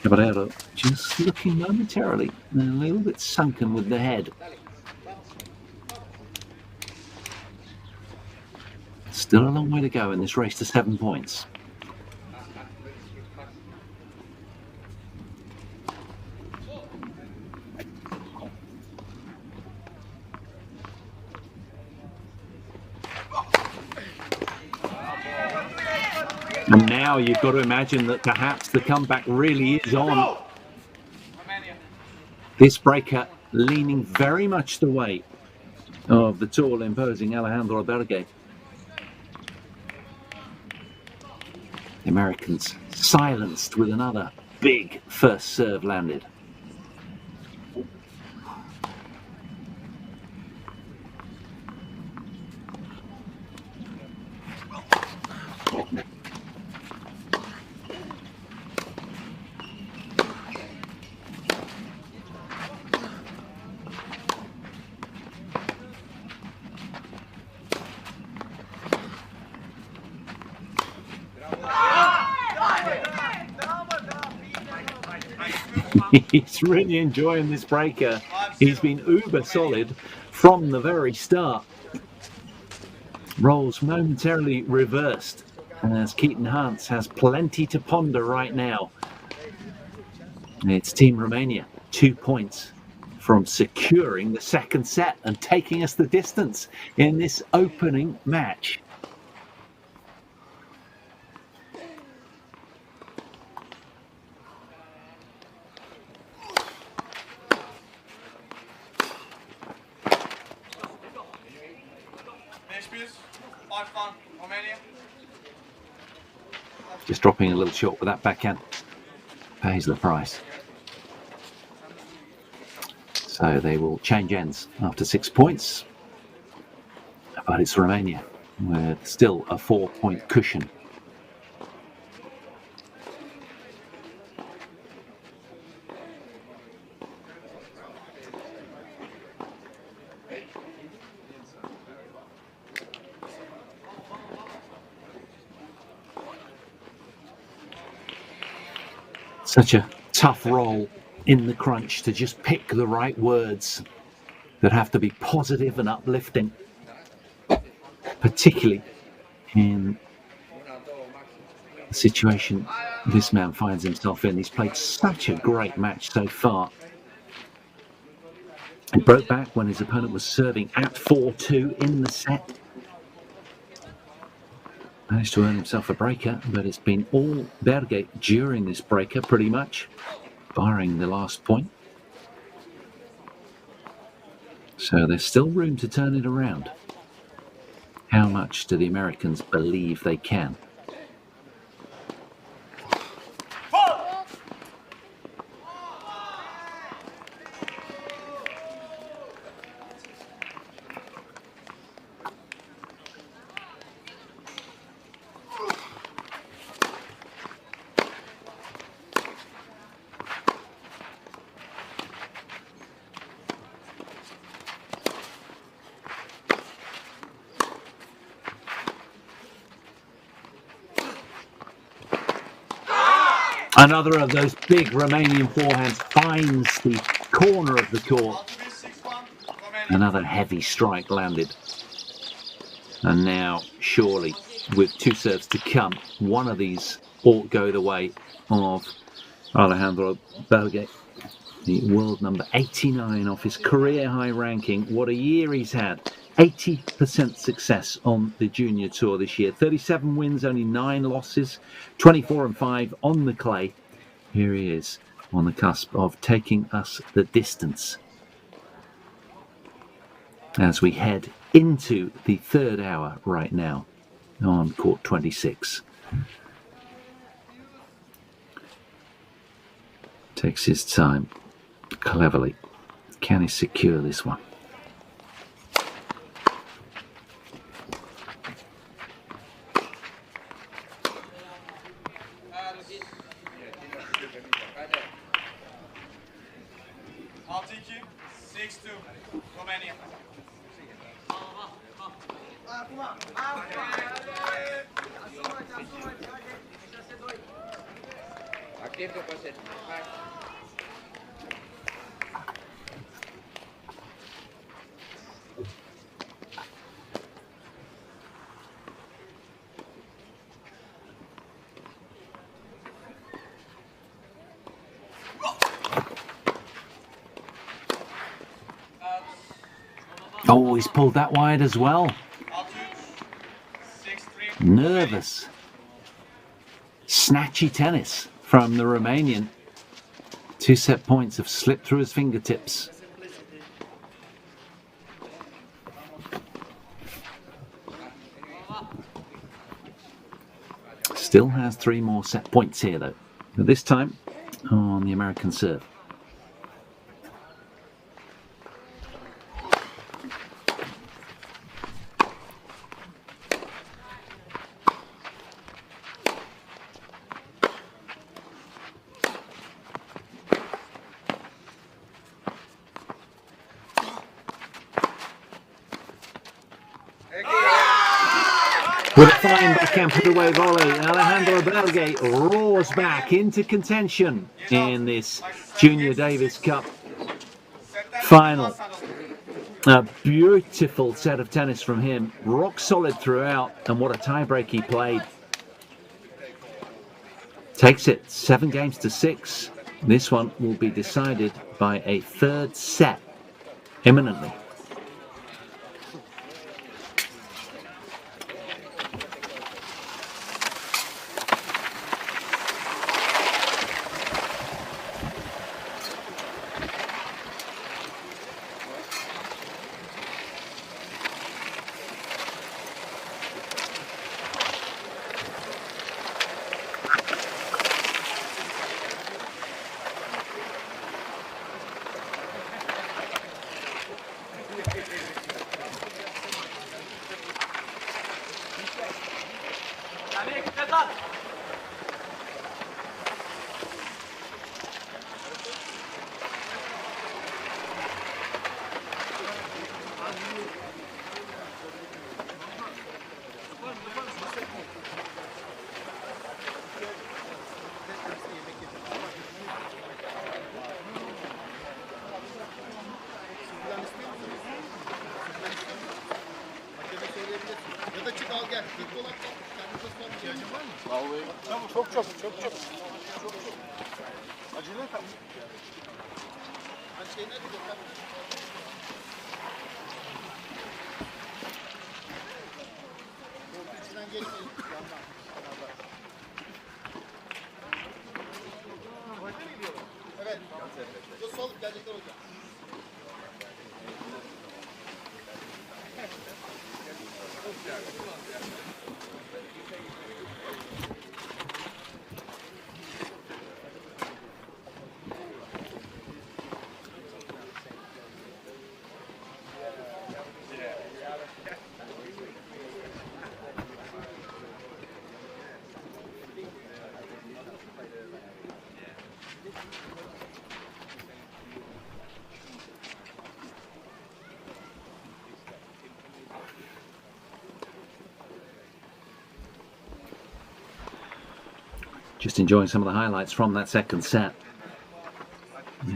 Caballero just looking momentarily a little bit sunken with the head? Still a long way to go in this race to 7 points. And now you've got to imagine that perhaps the comeback really is on. This breaker leaning very much the way of the tall, imposing Alejandro Belgate. The Americans silenced with another big first serve landed. He's really enjoying this breaker. He's been uber solid from the very start. Roles momentarily reversed as Keaton Hans has plenty to ponder right now. It's Team Romania, 2 points from securing the second set and taking us the distance in this opening match. Romania. Just dropping a little short with that backhand. Pays the price. So they will change ends after 6 points. But it's Romania with still a 4-point cushion. Such a tough role in the crunch to just pick the right words that have to be positive and uplifting, particularly in the situation this man finds himself in. He's played such a great match so far. He broke back when his opponent was serving at 4-2 in the set. Managed to earn himself a breaker, but it's been all Berge during this breaker, pretty much, barring the last point. So there's still room to turn it around. How much do the Americans believe they can? Another of those big Romanian forehands finds the corner of the court. Another heavy strike landed. And now, surely, with 2 serves to come, one of these ought go the way of Alejandro Belge, the world number 89 off his career high ranking. What a year he's had. 80% success on the junior tour this year. 37 wins, only 9 losses. 24-5 on the clay. Here he is on the cusp of taking us the distance as we head into the third hour right now on court 26. Takes his time cleverly. Can he secure this one? Romania. Oh, he's pulled that wide as well. Nervous. Snatchy tennis from the Romanian. 2 set points have slipped through his fingertips. Still has 3 more set points here though. But this time on the American serve. With a fine backhand put away volley, Alejandro Belge roars back into contention in this Junior Davis Cup final. A beautiful set of tennis from him, rock solid throughout, and what a tiebreak he played. Takes it 7-6. This one will be decided by a third set imminently. Ya da çık al gel. Bir dolap al. Kendi tostan ihtiyacın var mı? Vallahi. Çabuk. Çok çabuk. Acele et. Hani şey ne diyecek lan? Korku içinden geçmeyin. Yandan. Evet. Yok salıp gelecekler hocam. Just enjoying some of the highlights from that second set.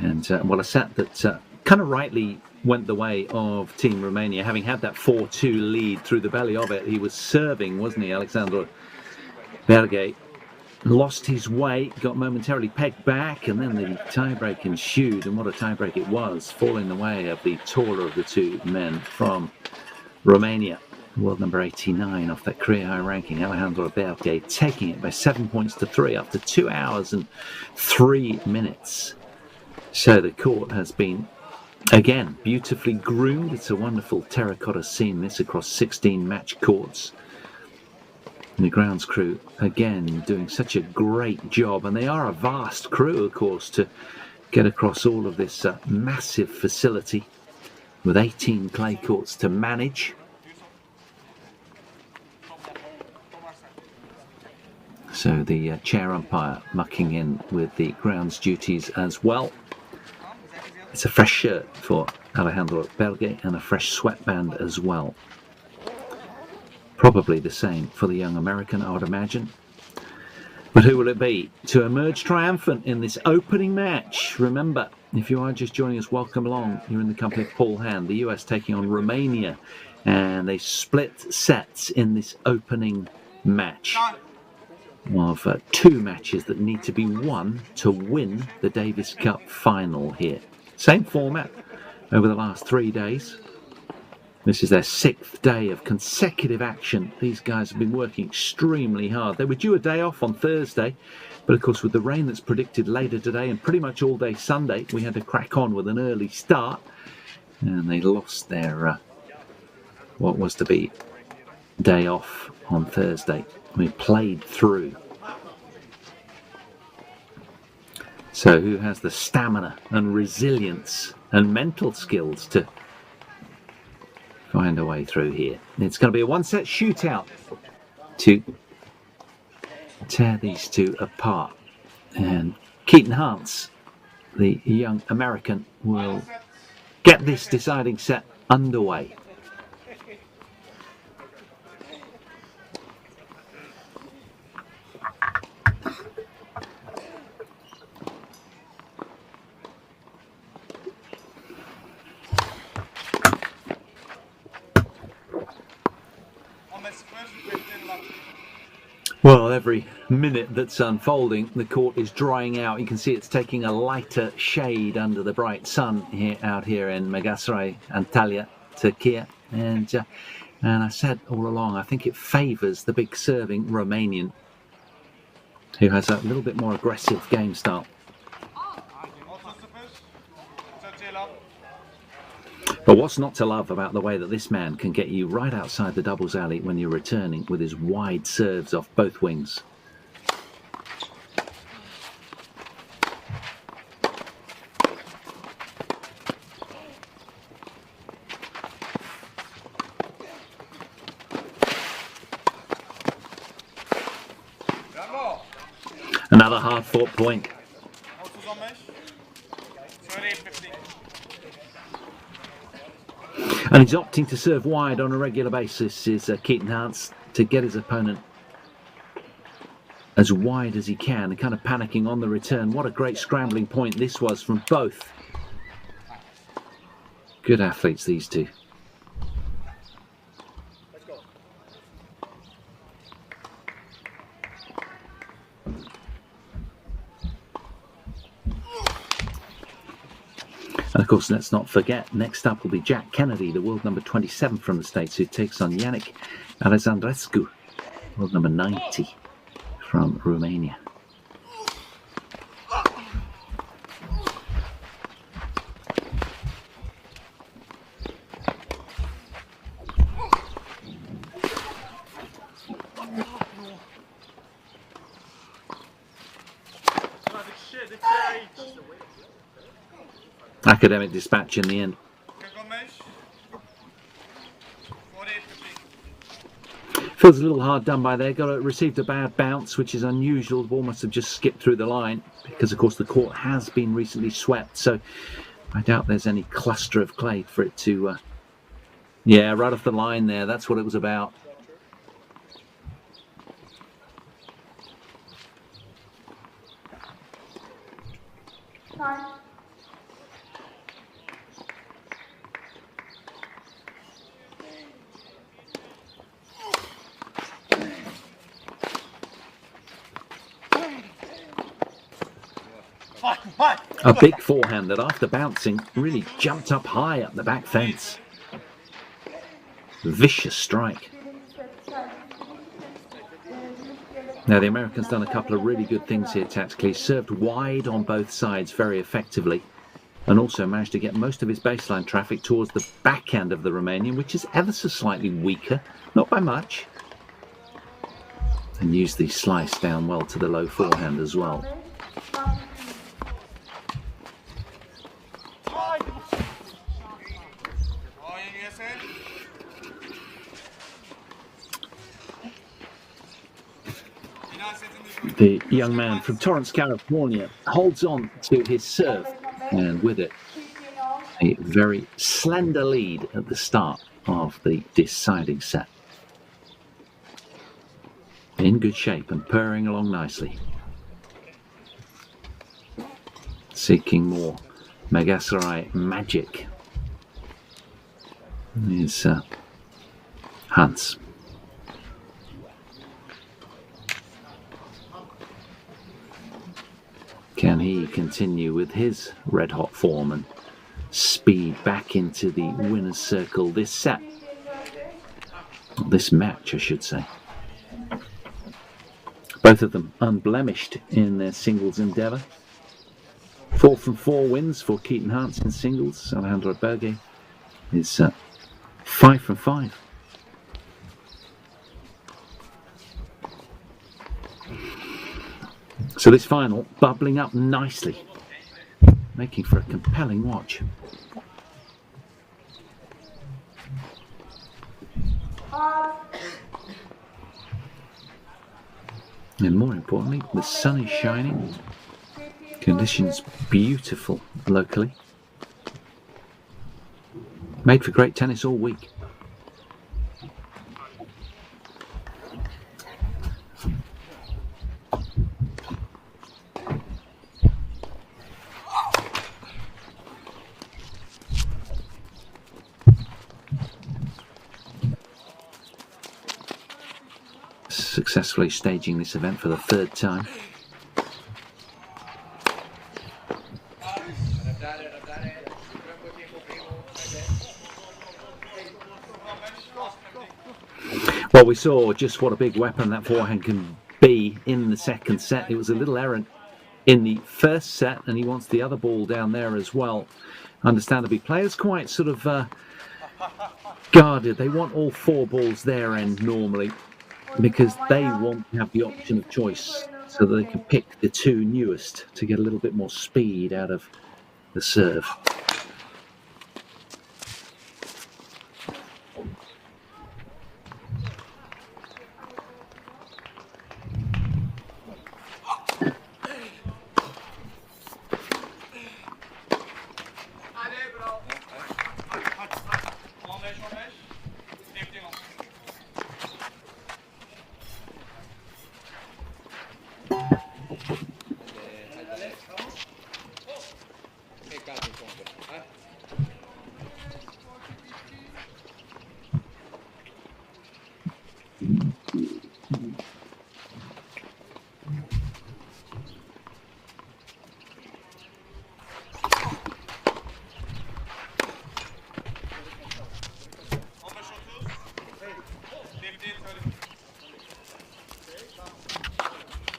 And what a set that kind of rightly went the way of Team Romania. Having had that 4-2 lead through the belly of it, he was serving, wasn't he, Alexander Belge? Lost his way, got momentarily pegged back, and then the tiebreak ensued. And what a tiebreak it was, falling the way of the taller of the two men from Romania. World number 89 off that career high ranking, Alejandro Belge, taking it by 7 points to 3 after 2 hours and 3 minutes. So the court has been, again, beautifully groomed. It's a wonderful terracotta scene, this across 16 match courts. And the grounds crew, again, doing such a great job. And they are a vast crew, of course, to get across all of this massive facility with 18 clay courts to manage. So the chair umpire mucking in with the grounds duties as well. It's a fresh shirt for Alejandro Belge and a fresh sweatband as well. Probably the same for the young American, I would imagine. But who will it be to emerge triumphant in this opening match? Remember, if you are just joining us, welcome along. You're in the company of Paul Hand, the US taking on Romania. And they split sets in this opening match of 2 matches that need to be won to win the Davis Cup final here. Same format over the last 3 days. This is their 6th day of consecutive action. These guys have been working extremely hard. They were due a day off on Thursday, but of course with the rain that's predicted later today and pretty much all day Sunday, we had to crack on with an early start, and they lost their what was to be day off on Thursday. We played through. So who has the stamina and resilience and mental skills to find a way through here? It's going to be a 1-set shootout to tear these two apart. And Keaton Hance, the young American, will get this deciding set underway. Well, every minute that's unfolding, the court is drying out. You can see it's taking a lighter shade under the bright sun out here in Megacray, Antalya, Turkey. And I said all along, I think it favours the big serving Romanian, who has a little bit more aggressive game style. But what's not to love about the way that this man can get you right outside the doubles alley when you're returning with his wide serves off both wings? Another hard-fought point. And he's opting to serve wide on a regular basis, is Keaton Hance, to get his opponent as wide as he can and kind of panicking on the return. What a great scrambling point this was from both. Good athletes, these two. And of course, let's not forget, next up will be Jack Kennedy, the world number 27 from the States, who takes on Yannick Alexandrescu, world number 90 from Romania. Academic dispatch in the end. Feels a little hard done by there. Received a bad bounce, which is unusual. The ball must have just skipped through the line because, of course, the court has been recently swept. So I doubt there's any cluster of clay for it to... yeah, right off the line there. That's what it was about. A big forehand that, after bouncing, really jumped up high up the back fence. Vicious strike. Now, the American's done a couple of really good things here tactically. Served wide on both sides very effectively, and also managed to get most of his baseline traffic towards the backhand of the Romanian, which is ever so slightly weaker, not by much. And used the slice down well to the low forehand as well. The young man from Torrance, California, holds on to his serve, and with it, a very slender lead at the start of the deciding set. In good shape and purring along nicely. Seeking more Megacray magic is Hans. Can he continue with his red-hot form and speed back into the winner's circle this set? This match, I should say. Both of them unblemished in their singles endeavour. 4 from 4 wins for Keaton Hance in singles. Alejandro Berge is 5 from 5. So this final bubbling up nicely, making for a compelling watch. And more importantly, the sun is shining, conditions beautiful locally. Made for great tennis all week. successfully staging this event for the third time. Well, we saw just what a big weapon that forehand can be in the second set. It was a little errant in the first set, and he wants the other ball down there as well. Understandably, players quite sort of guarded. They want all 4 balls their end normally because they want to have the option of choice so that they can pick the 2 newest to get a little bit more speed out of the serve.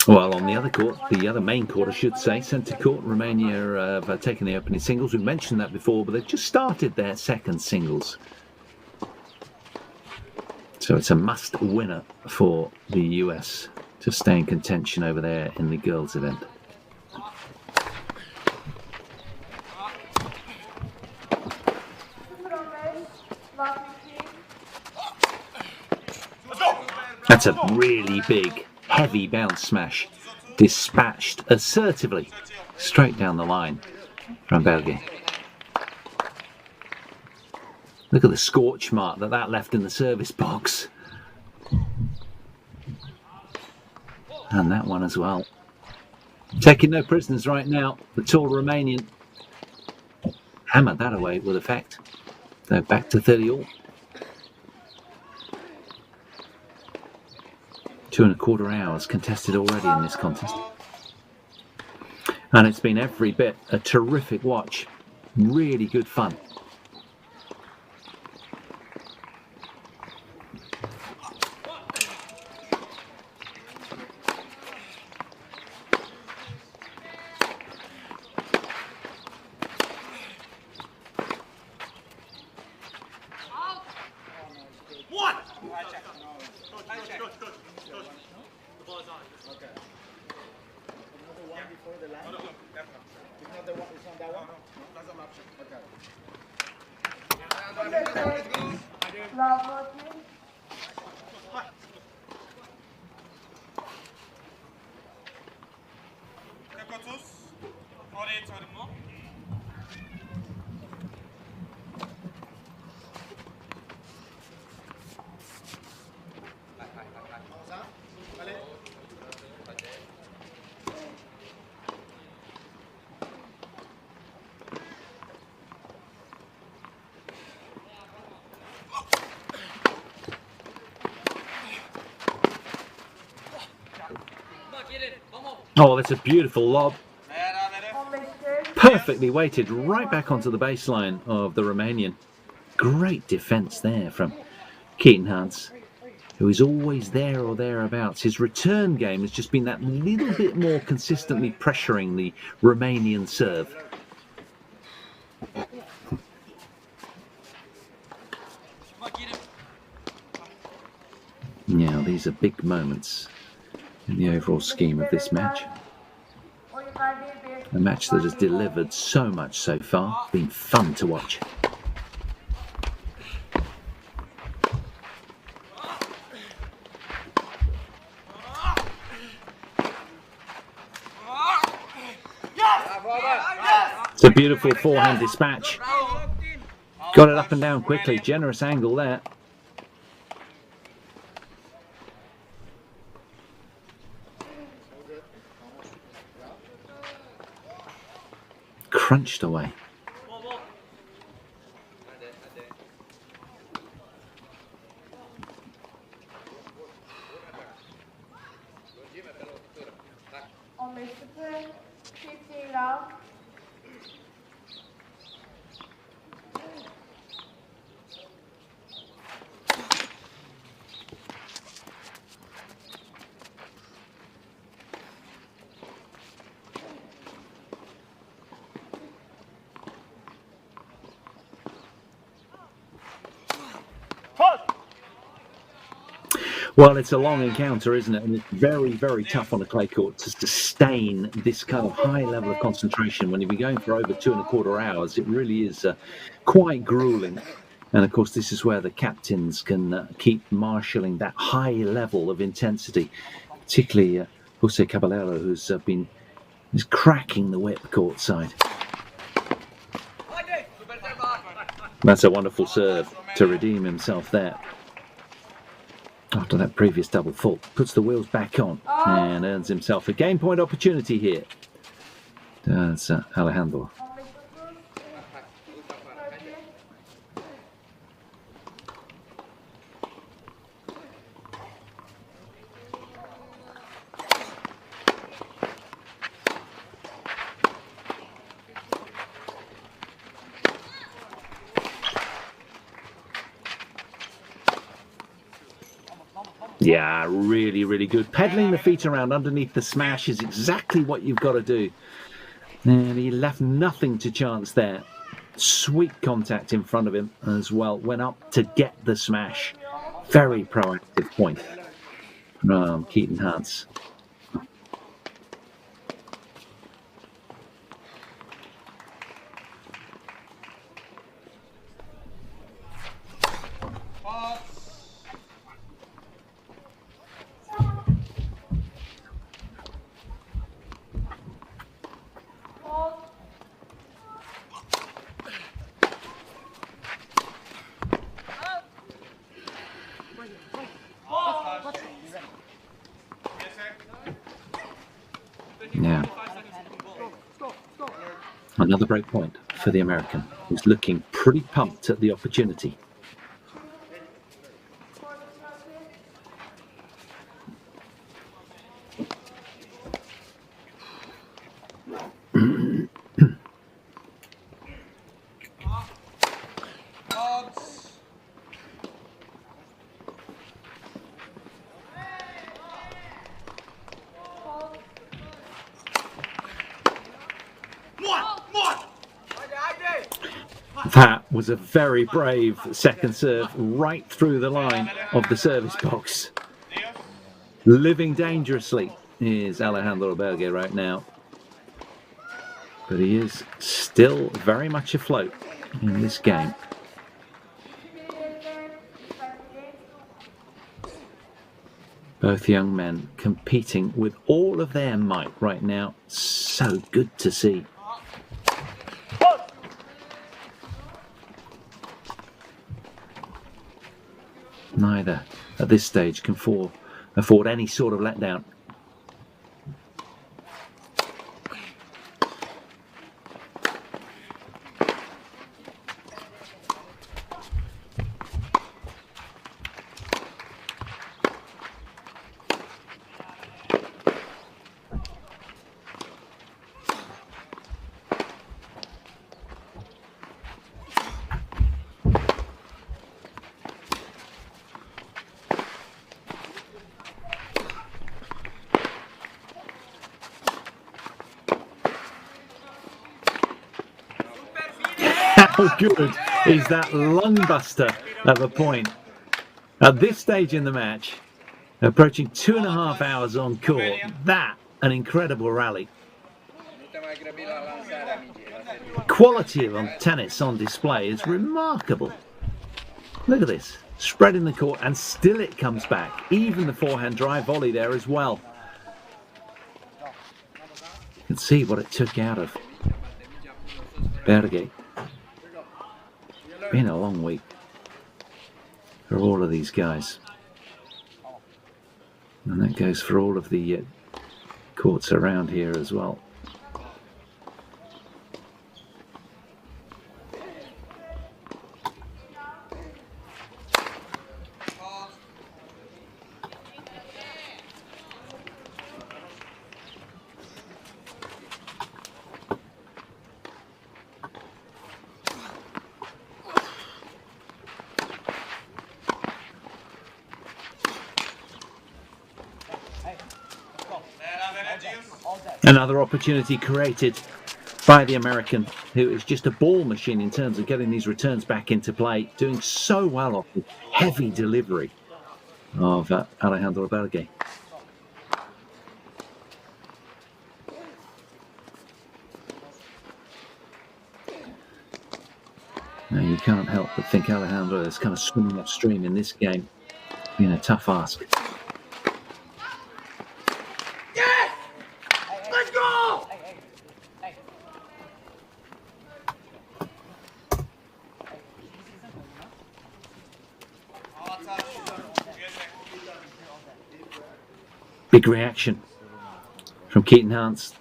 Well, on the other court, the other main court, I should say, centre court, Romania have taken the opening singles. We've mentioned that before, but they've just started their second singles. So it's a must winner for the US to stay in contention over there in the girls' event. That's a really big, heavy bounce smash, dispatched assertively straight down the line from Billie. Look at the scorch mark that left in the service box. And that one as well. Taking no prisoners right now. The tall Romanian hammered that away with effect. So back to 30 all. 2.25 hours contested already in this contest. And it's been every bit a terrific watch. Really good fun. Oh, that's a beautiful lob. Perfectly weighted right back onto the baseline of the Romanian. Great defence there from Keaton Hans, who is always there or thereabouts. His return game has just been that little bit more consistently pressuring the Romanian serve. Now, these are big moments in the overall scheme of this match. A match that has delivered so much so far. It's been fun to watch. It's a beautiful forehand dispatch. Got it up and down quickly. Generous angle there. Crunched away. Well, it's a long encounter, isn't it? And it's very, very tough on a clay court to sustain this kind of high level of concentration. When you've been going for over 2.25 hours, it really is quite grueling. And of course, this is where the captains can keep marshalling that high level of intensity, particularly Jose Caballero, who's is cracking the whip courtside. That's a wonderful serve to redeem himself there. After that previous double fault, puts the wheels back on and earns himself a game point opportunity here. That's Alejandro. Yeah, really, really good. Peddling the feet around underneath the smash is exactly what you've got to do. And he left nothing to chance there. Sweet contact in front of him as well. Went up to get the smash. Very proactive point from Keaton Hans. Yeah. Another break point for the American, who's looking pretty pumped at the opportunity. That was a very brave second serve right through the line of the service box. Living dangerously is Alejandro Berge right now. But he is still very much afloat in this game. Both young men competing with all of their might right now. So good to see. Neither at this stage can afford any sort of letdown. How good is that lung buster of a point? At this stage in the match, approaching 2.5 hours on court, that an incredible rally. Quality of tennis on display is remarkable. Look at this, spreading the court, and still it comes back. Even the forehand drive volley there as well. You can see what it took out of Berge. Been a long week for all of these guys, and that goes for all of the courts around here as well. Another opportunity created by the American, who is just a ball machine in terms of getting these returns back into play, doing so well off the heavy delivery. of Alejandro Berge. Now, you can't help but think Alejandro is kind of swimming upstream in this game. Being a tough ask. Yes! Let's go! Big reaction from Keaton Hans.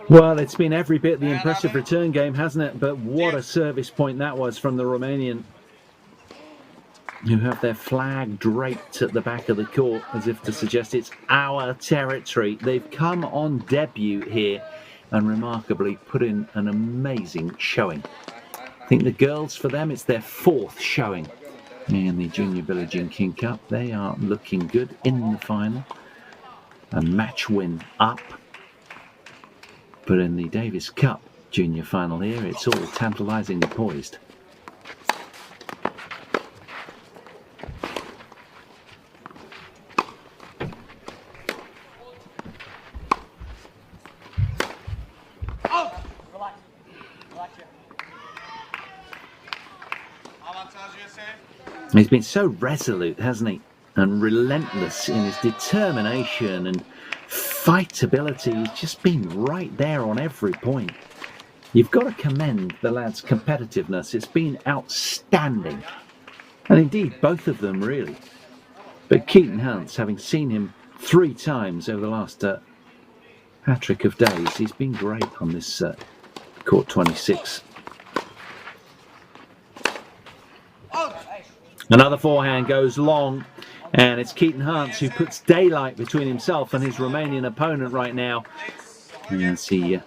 Well, it's been every bit the impressive return game, hasn't it? But what a service point that was from the Romanian, who have their flag draped at the back of the court as if to suggest it's our territory. They've come on debut here and remarkably put in an amazing showing. I think the girls, for them, it's their fourth showing in the Junior Billie Jean King Cup. They are looking good in the final. A match win up. But in the Davis Cup junior final here, it's all tantalisingly poised. He's been so resolute, hasn't he? And relentless in his determination and fightability. He's just been right there on every point. You've got to commend the lad's competitiveness. It's been outstanding. And indeed, both of them really. But Keaton Hans, having seen him 3 times over the last hat-trick of days, he's been great on this court 26. Another forehand goes long, and it's Keaton Hans who puts daylight between himself and his Romanian opponent right now. As he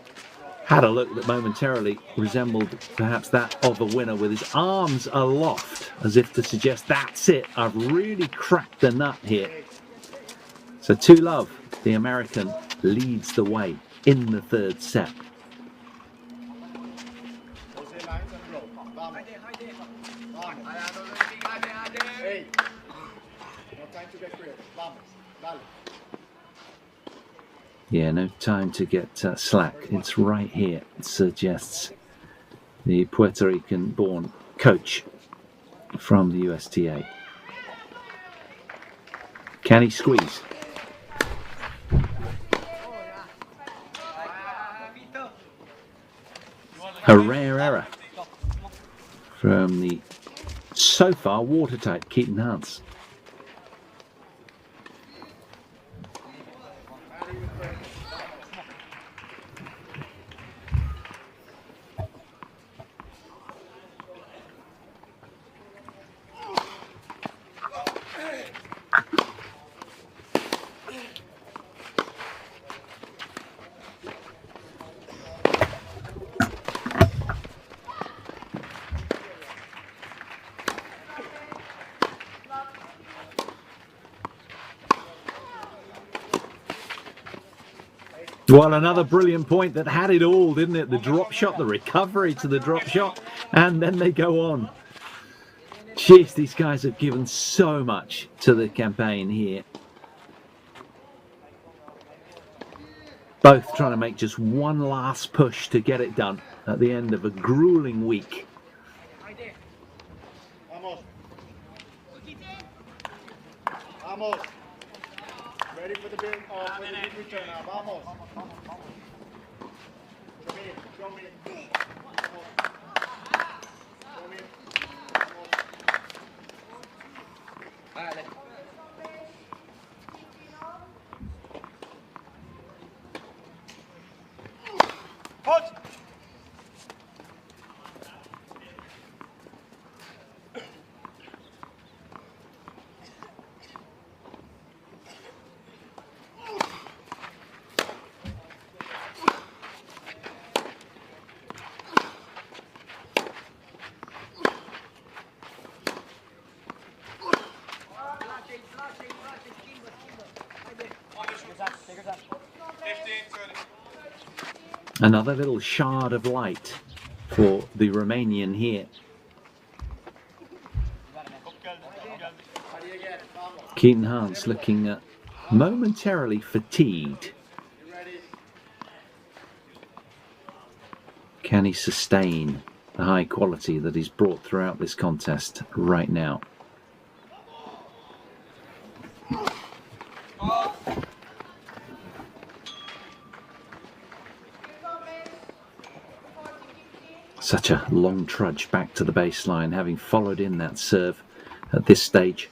had a look that momentarily resembled perhaps that of a winner, with his arms aloft as if to suggest, that's it, I've really cracked the nut here. So 2-love, the American, leads the way in the third set. Yeah, no time to get slack. It's right here, it suggests the Puerto Rican-born coach from the USTA. Can he squeeze? A rare error from the so far watertight Keaton Hans. Well, another brilliant point that had it all, didn't it? The drop shot, the recovery to the drop shot, and then they go on. Jeez, these guys have given so much to the campaign here. Both trying to make just one last push to get it done at the end of a grueling week. Vamos. Ready for the big return now. Vamos. Show me. Another little shard of light for the Romanian here. Keaton Hans looking momentarily fatigued. Can he sustain the high quality that he's brought throughout this contest right now? Such a long trudge back to the baseline, having followed in that serve at this stage.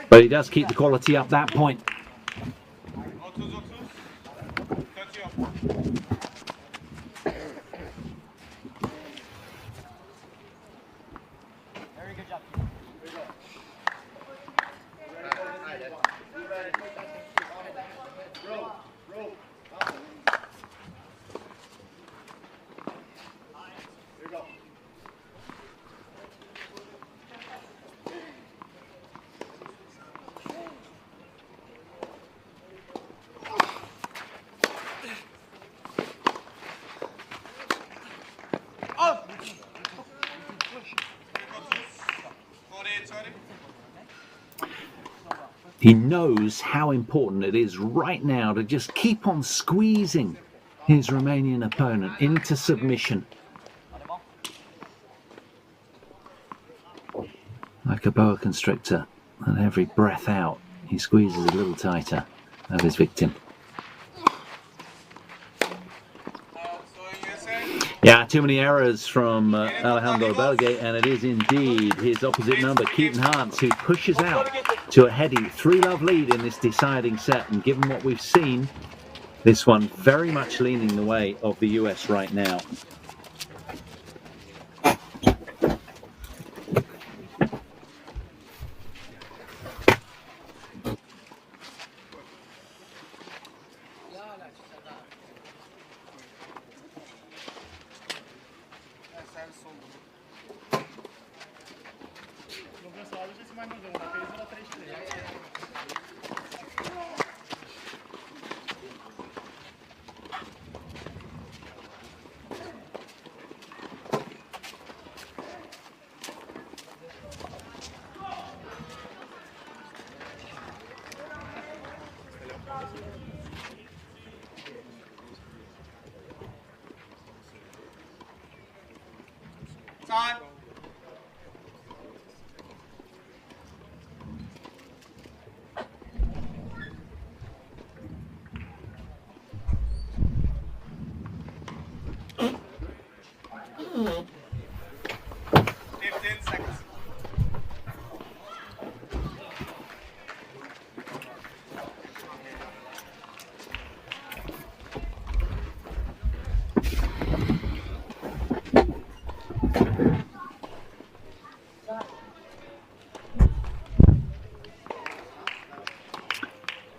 But he does keep the quality up that point. He knows how important it is right now to just keep on squeezing his Romanian opponent into submission. Like a boa constrictor, and every breath out, he squeezes a little tighter of his victim. Yeah, too many errors from Alejandro Belge, and it is indeed his opposite number, Keaton Hans, who pushes out to a heady 3-love lead in this deciding set. And given what we've seen, this one very much leaning the way of the US right now. Time.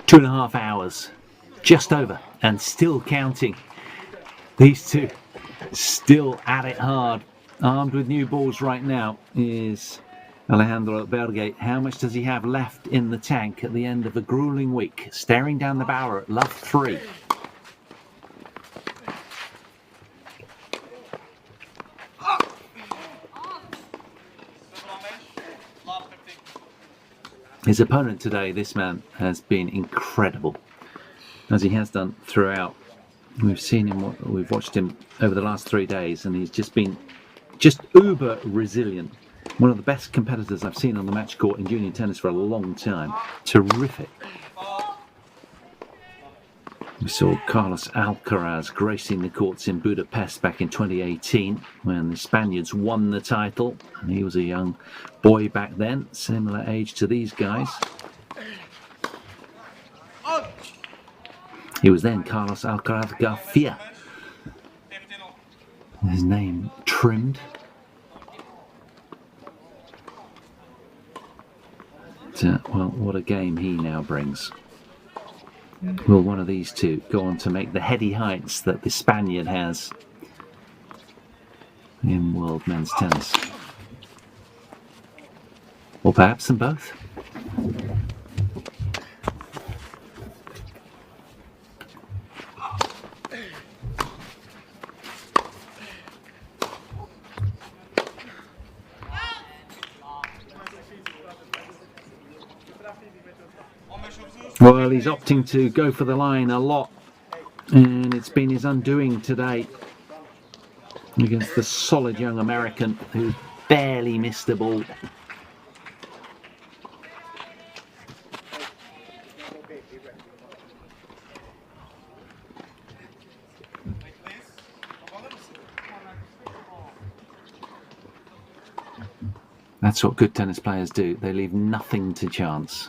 Two and a half hours, just over, and still counting. These two still at it hard. Armed with new balls right now is Alejandro Belge. How much does he have left in the tank at the end of a grueling week? Staring down the barrel at love 3. His opponent today, this man, has been incredible, as he has done throughout. We've seen him, we've watched him over the last 3 days, and he's just been uber resilient. One of the best competitors I've seen on the match court in junior tennis for a long time. Terrific. We saw Carlos Alcaraz gracing the courts in Budapest back in 2018 when the Spaniards won the title, and he was a young boy back then, similar age to these guys. He was then Carlos Alcaraz Garcia. His name trimmed well, what a game he now brings. Will one of these two go on to make the heady heights that the Spaniard has in world men's tennis? Or perhaps them both? Well, he's opting to go for the line a lot, and it's been his undoing today against the solid young American who barely missed the ball. That's what good tennis players do. They leave nothing to chance.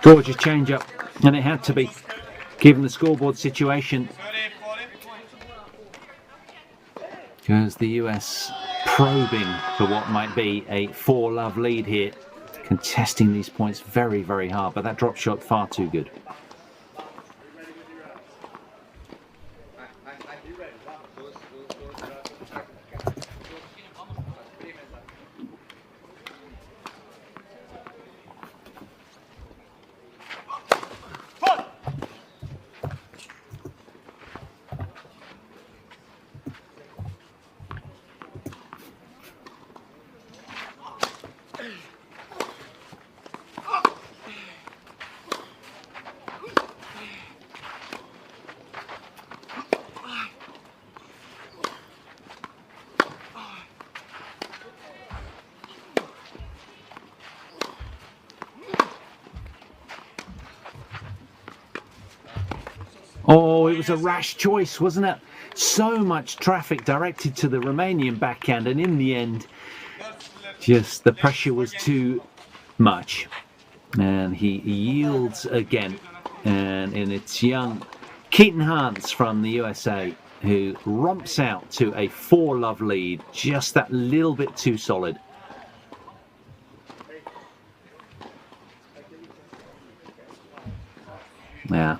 Gorgeous change-up, and it had to be, given the scoreboard situation. Because the US probing for what might be a 4-love lead here, contesting these points very, very hard, but that drop shot far too good. Oh, it was a rash choice, wasn't it? So much traffic directed to the Romanian backhand, and in the end, just the pressure was too much. And he yields again. And it's young Keaton Hans from the USA who romps out to a 4-love lead, just that little bit too solid. Yeah.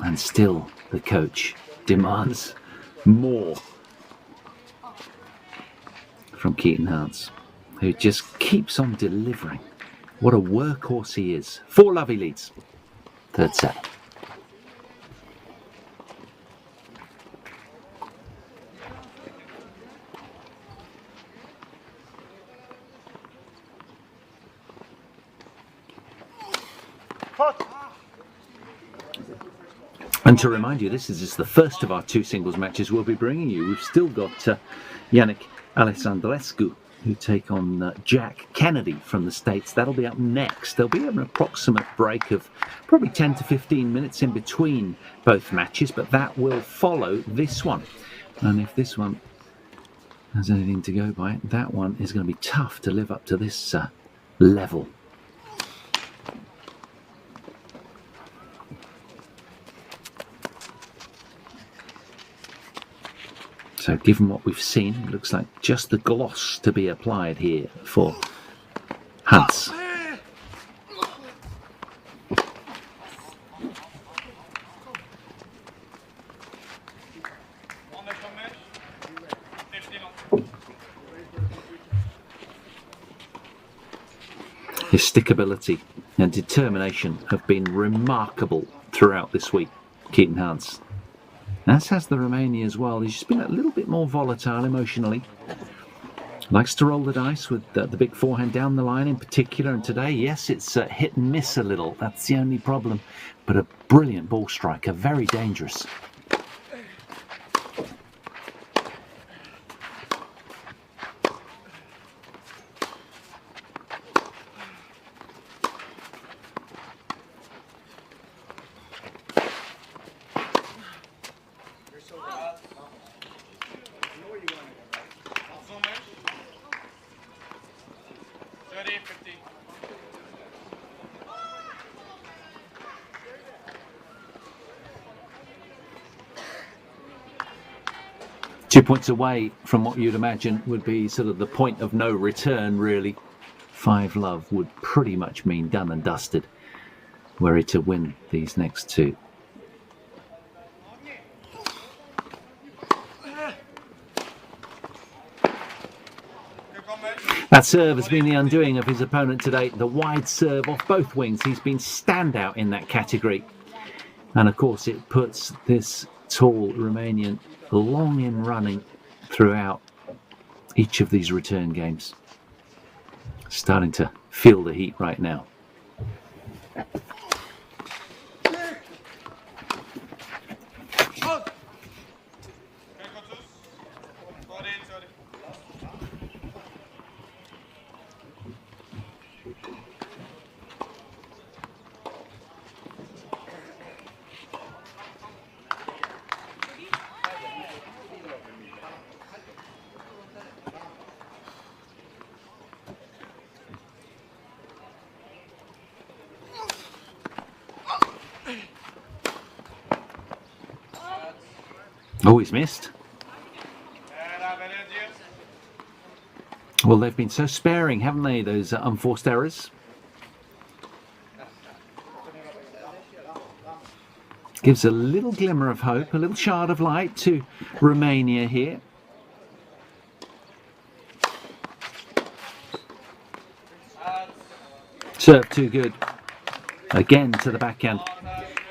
And still the coach demands more from Keaton Hans, who just keeps on delivering. What a workhorse he is. 4-love he leads. Third set. And to remind you, this is just the first of our 2 singles matches we'll be bringing you. We've still got Yannick Alessandrescu, who take on Jack Kennedy from the States. That'll be up next. There'll be an approximate break of probably 10 to 15 minutes in between both matches, but that will follow this one. And if this one has anything to go by, that one is going to be tough to live up to this level. So given what we've seen, it looks like just the gloss to be applied here for Hans. His stickability and determination have been remarkable throughout this week, Keaton Hans. As has the Romania as well. He's just been a little bit more volatile emotionally. Likes to roll the dice with the big forehand down the line in particular. And today, yes, it's hit and miss a little. That's the only problem. But a brilliant ball striker, very dangerous. Two points away from what you'd imagine would be sort of the point of no return, really. 5-love would pretty much mean done and dusted were he to win these next two. That serve has been the undoing of his opponent today. The wide serve off both wings. He's been standout in that category. And of course it puts this tall Romanian long in running throughout each of these return games. Starting to feel the heat right now. Oh, he's missed. Well, they've been so sparing, haven't they, those unforced errors? Gives a little glimmer of hope, a little shard of light to Romania here. Serve too good. Again to the backhand.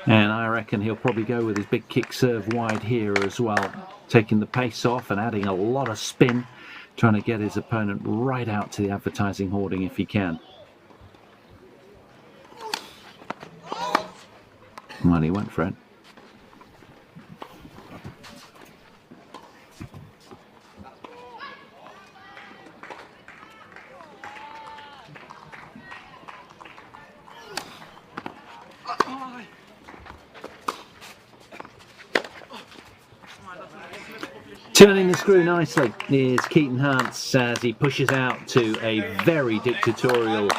And I reckon he'll probably go with his big kick serve wide here as well. Taking the pace off and adding a lot of spin. Trying to get his opponent right out to the advertising hoarding if he can. Well, he went for it. Turning the screw nicely is Keaton Hans as he pushes out to a very dictatorial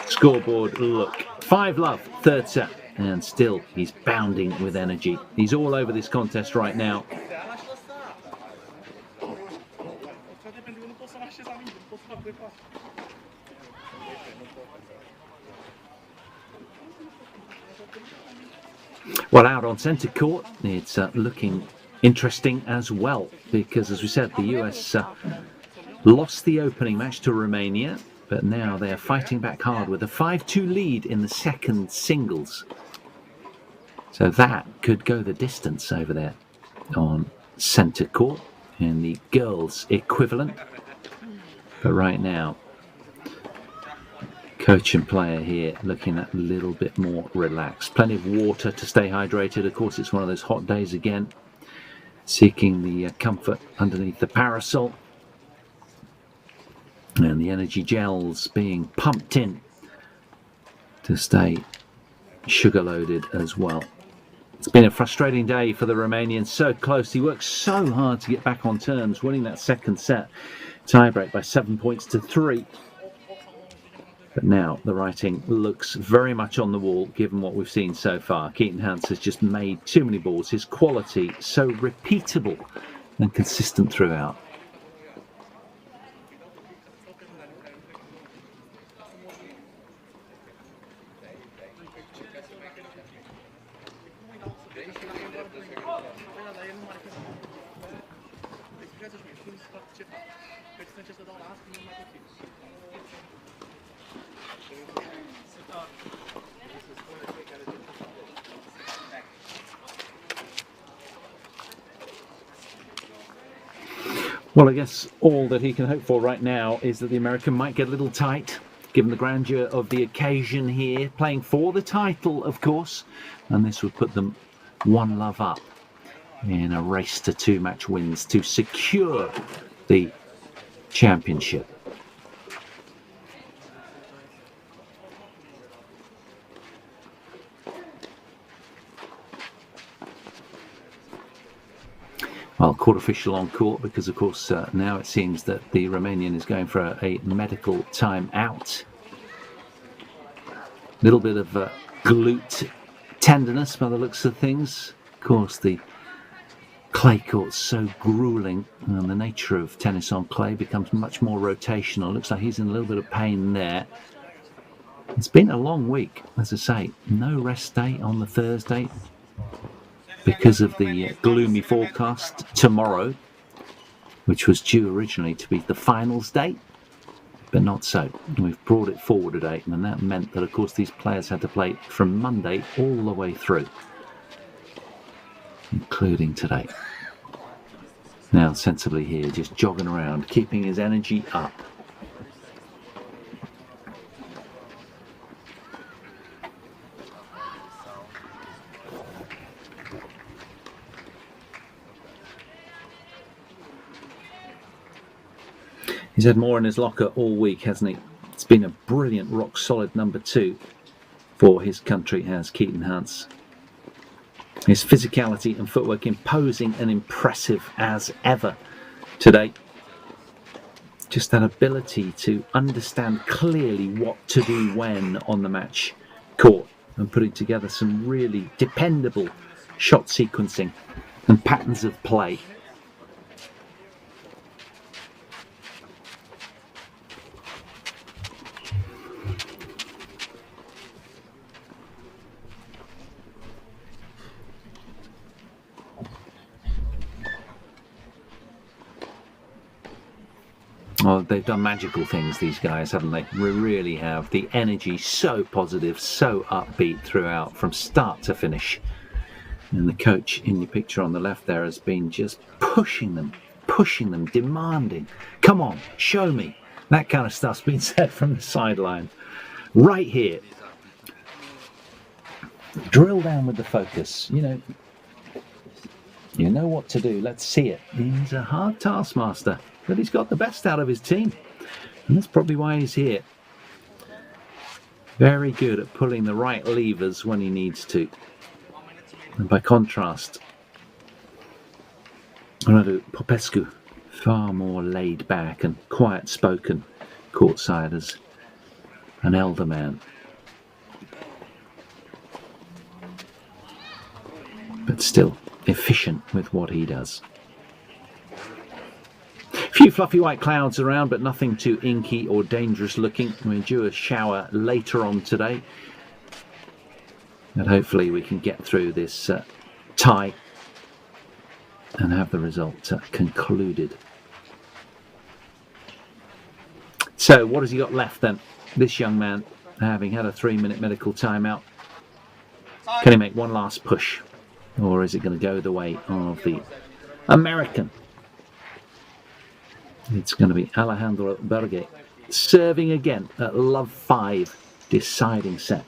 scoreboard look. 5-love, third set, and still he's bounding with energy. He's all over this contest right now. Well, out on centre court, it's looking interesting as well, because as we said, the US lost the opening match to Romania, but now they are fighting back hard with a 5-2 lead in the second singles. So that could go the distance over there on centre court in the girls equivalent. But right now, coach and player here looking a little bit more relaxed. Plenty of water to stay hydrated. Of course, it's one of those hot days again. Seeking the comfort underneath the parasol. And the energy gels being pumped in to stay sugar loaded as well. It's been a frustrating day for the Romanians. So close. He worked so hard to get back on terms, winning that second set tiebreak by 7 points to 3. But now the writing looks very much on the wall, given what we've seen so far. Keaton Hans has just made too many balls. His quality so repeatable and consistent throughout. Well, I guess all that he can hope for right now is that the American might get a little tight, given the grandeur of the occasion here, playing for the title, of course, and this would put them 1-love up in a race to 2-match wins to secure the championship. Well, court official on court because, of course, now it seems that the Romanian is going for a medical time out. Little bit of glute tenderness by the looks of things. Of course, the clay court's so grueling, and the nature of tennis on clay becomes much more rotational. Looks like he's in a little bit of pain there. It's been a long week, as I say. No rest day on the Thursday because of the gloomy forecast tomorrow, which was due originally to be the finals day, but not so. We've brought it forward a day, and that meant that, of course, these players had to play from Monday all the way through, including today. Now, sensibly here, just jogging around, keeping his energy up. He's had more in his locker all week, hasn't he? It's been a brilliant, rock-solid number 2 for his country, has Keaton Hans. His physicality and footwork imposing and impressive as ever today. Just that ability to understand clearly what to do when on the match court and putting together some really dependable shot sequencing and patterns of play. Oh, they've done magical things, these guys, haven't they? We really have. The energy so positive, so upbeat throughout, from start to finish. And the coach in your picture on the left there has been just pushing them, demanding, come on, show me. That kind of stuff's been said from the sideline. Right here. Drill down with the focus. You know what to do. Let's see it. He's a hard taskmaster, but he's got the best out of his team. And that's probably why he's here. Very good at pulling the right levers when he needs to. And by contrast, Radu Popescu, far more laid back and quiet spoken courtside as an elder man. But still efficient with what he does. A few fluffy white clouds around, but nothing too inky or dangerous looking. We're due a shower later on today. And hopefully we can get through this tie and have the result concluded. So what has he got left then? This young man, having had a 3-minute medical timeout, can he make one last push? Or is it going to go the way of the American? It's going to be Alejandro Berge serving again at love 5, deciding set.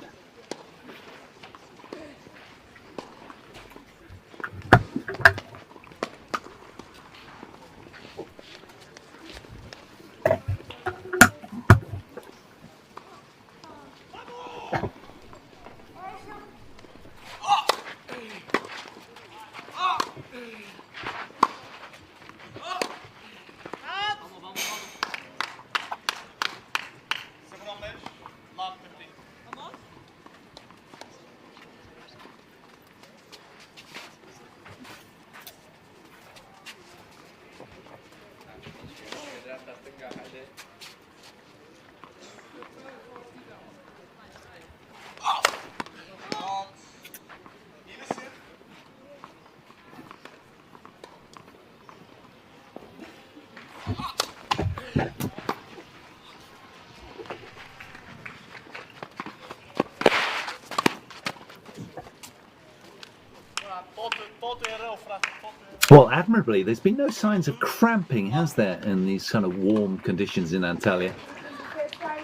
Well, admirably, there's been no signs of cramping, has there, in these kind of warm conditions in Antalya?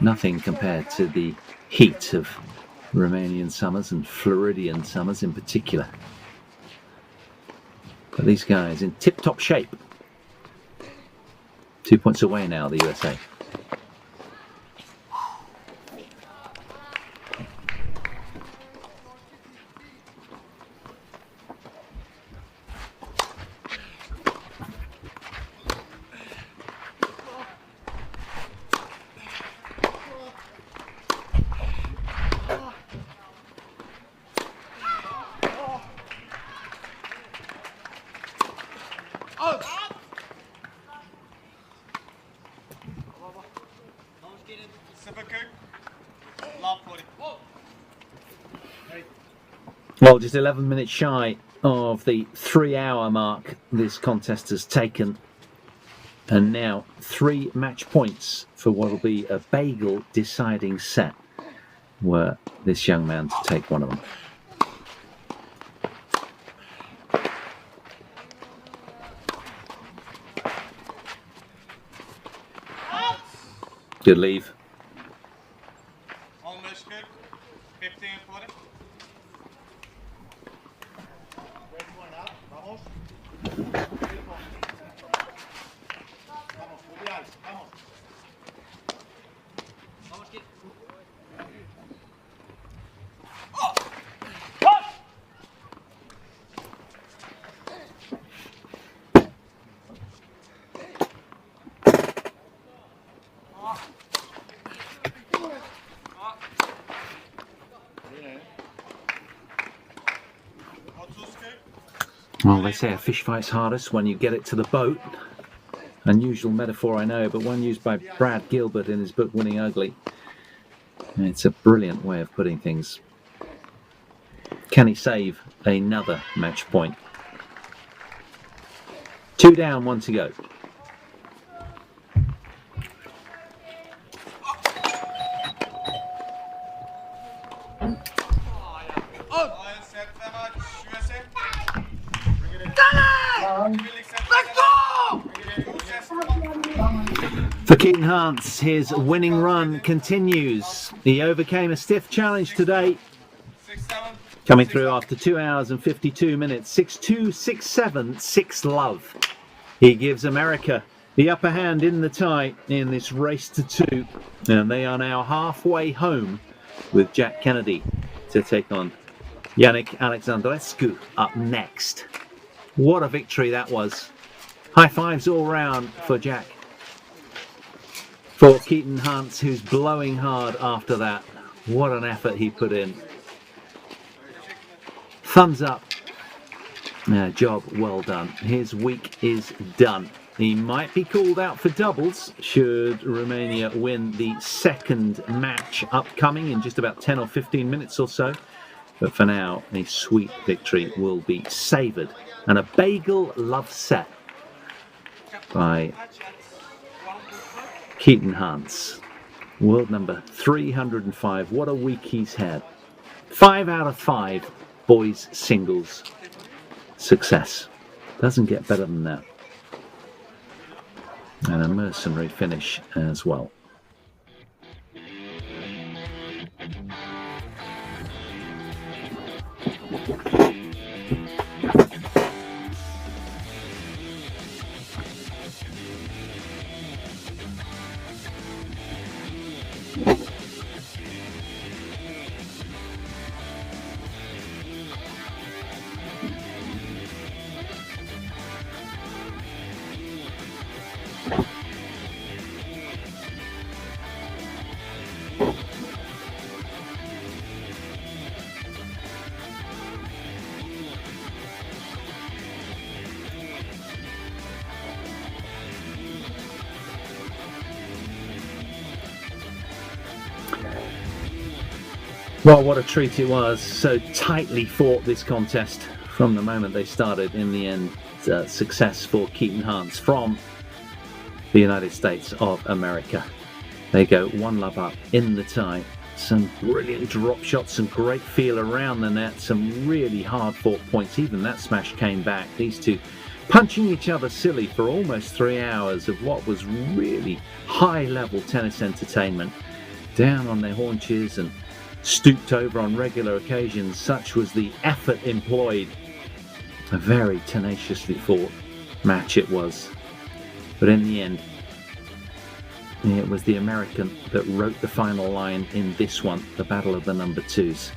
Nothing compared to the heat of Romanian summers and Floridian summers in particular. But these guys in tip-top shape. 2 points away now, the USA. Well, just 11 minutes shy of the 3-hour mark this contest has taken. And now 3 match points for what will be a bagel deciding set, were this young man to take one of them. Good leave. Almost good. 15 40. Well, they say a fish fight's hardest when you get it to the boat. Unusual metaphor, I know, but one used by Brad Gilbert in his book Winning Ugly. It's a brilliant way of putting things. Can he save another match point? 2 down, 1 to go. For Keaton Hance, his winning run continues. He overcame a stiff challenge today, coming through after 2 hours and 52 minutes. 6-2, 6-7, 6-love. He gives America the upper hand in the tie in this race to 2. And they are now halfway home with Jack Kennedy to take on Yannick Alexandrescu up next. What a victory that was. High fives all round for Jack. For Keaton Hance, who's blowing hard after that. What an effort he put in. Thumbs up. Job well done. His week is done. He might be called out for doubles should Romania win the second match upcoming in just about 10 or 15 minutes or so. But for now, a sweet victory will be savoured. And a bagel love set by Keaton Hance. World number 305. What a week he's had. 5 out of 5 boys singles success. Doesn't get better than that. And a mercenary finish as well. Well, what a treat it was. So tightly fought, this contest from the moment they started. In the end, success for Keaton Hance from the United States of America. They go 1-love up in the tie. Some brilliant drop shots, some great feel around the net, some really hard fought points. Even that smash came back. These two punching each other silly for almost 3 hours of what was really high-level tennis entertainment, down on their haunches and stooped over on regular occasions. Such was the effort employed. A very tenaciously fought match it was. But in the end, it was the American that wrote the final line in this one, the battle of the number twos.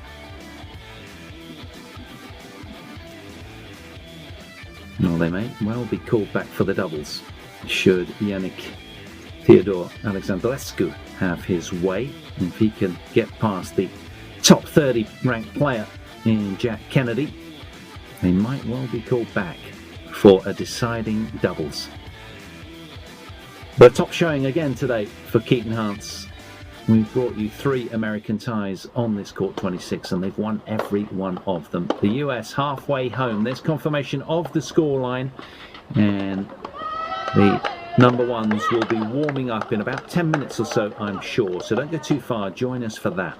Well, they may well be called back for the doubles, should Yannick Theodore Alexandrescu have his way. If he can get past the top 30 ranked player in Jack Kennedy, they might well be called back for a deciding doubles. But top showing again today for Keaton Hans. We've brought you 3 American ties on this Court 26 and they've won every one of them. The US halfway home. There's confirmation of the scoreline, and the number ones will be warming up in about 10 minutes or so, I'm sure. So don't go too far. Join us for that.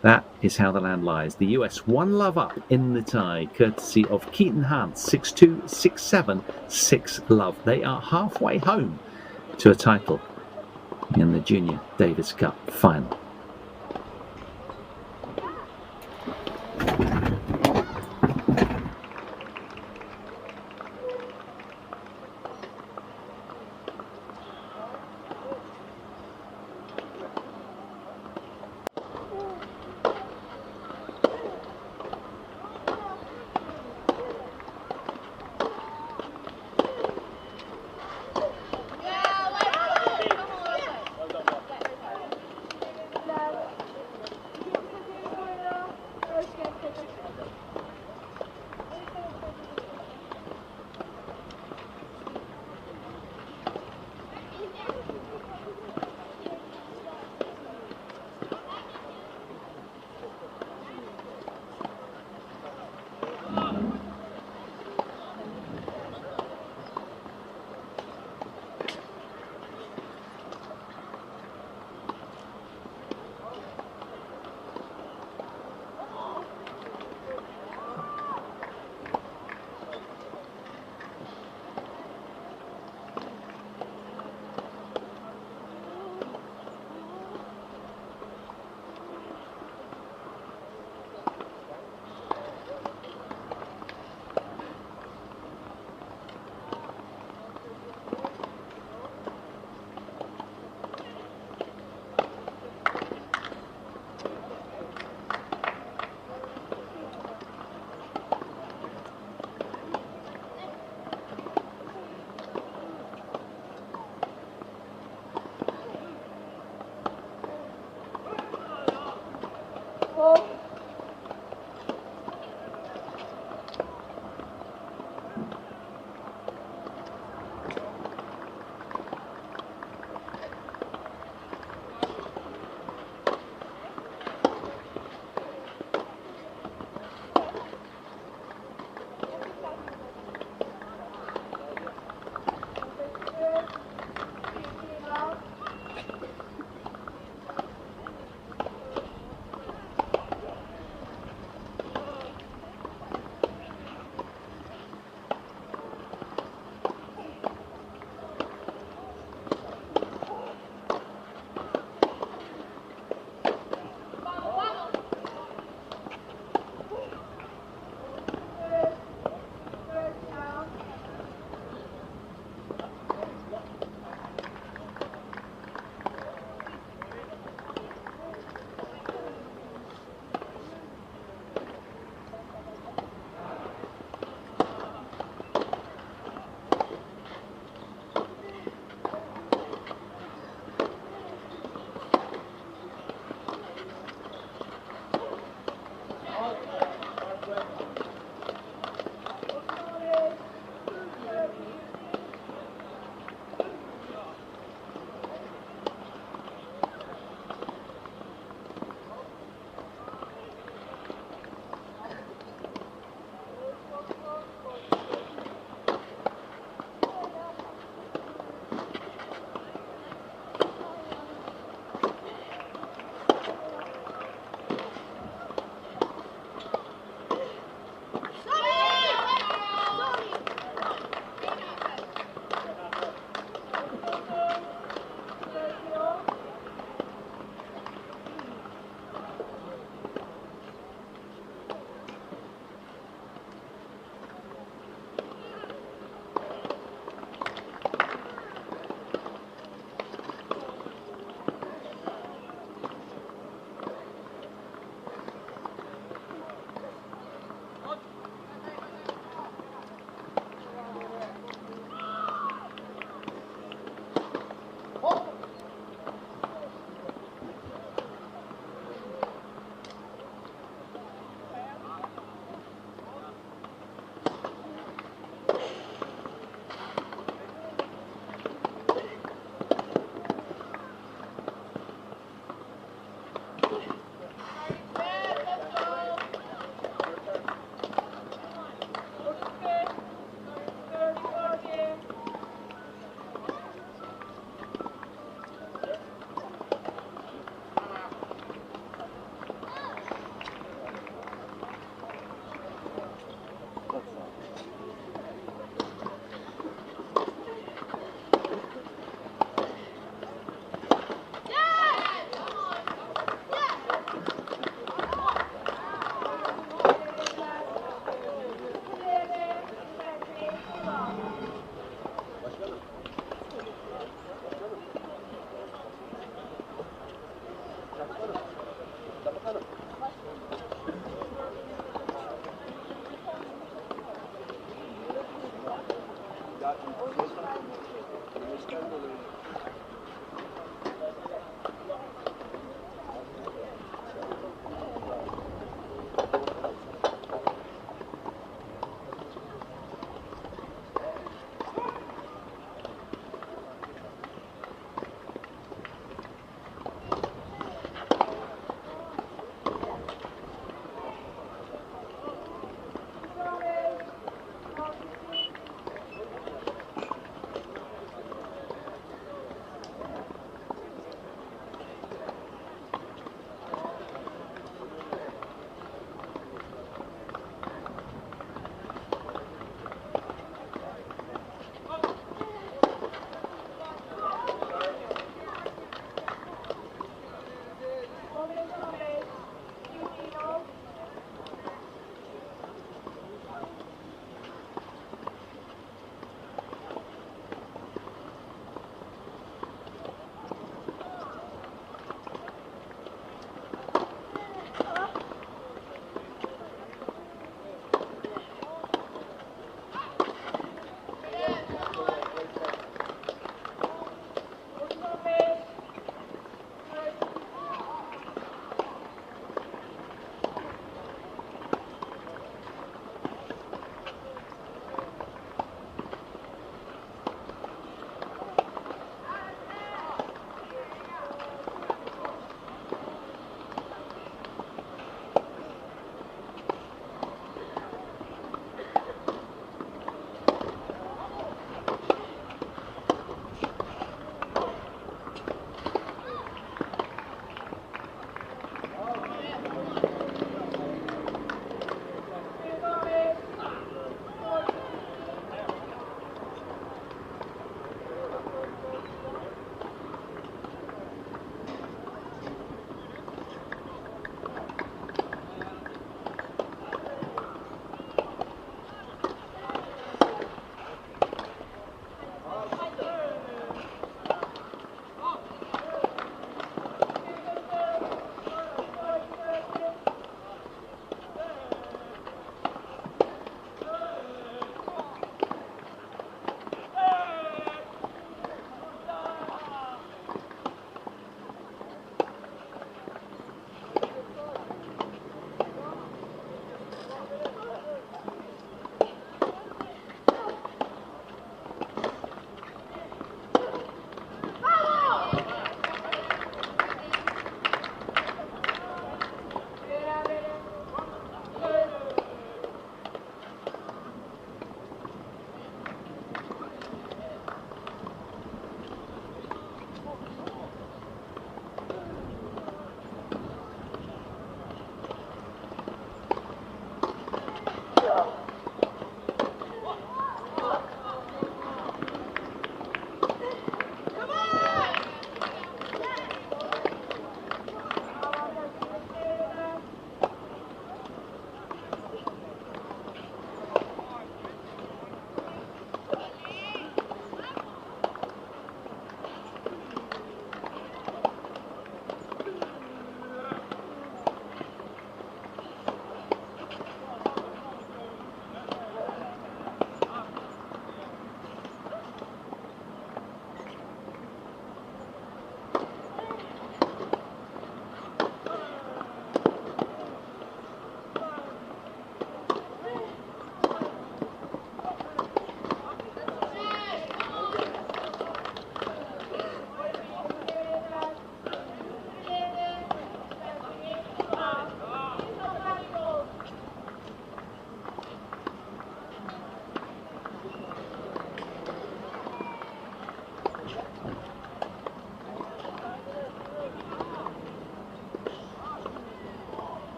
That is how the land lies. The US 1 love up in the tie, courtesy of Keaton Hans, 6-2, 6-7, 6 love. They are halfway home to a title in the Junior Davis Cup final.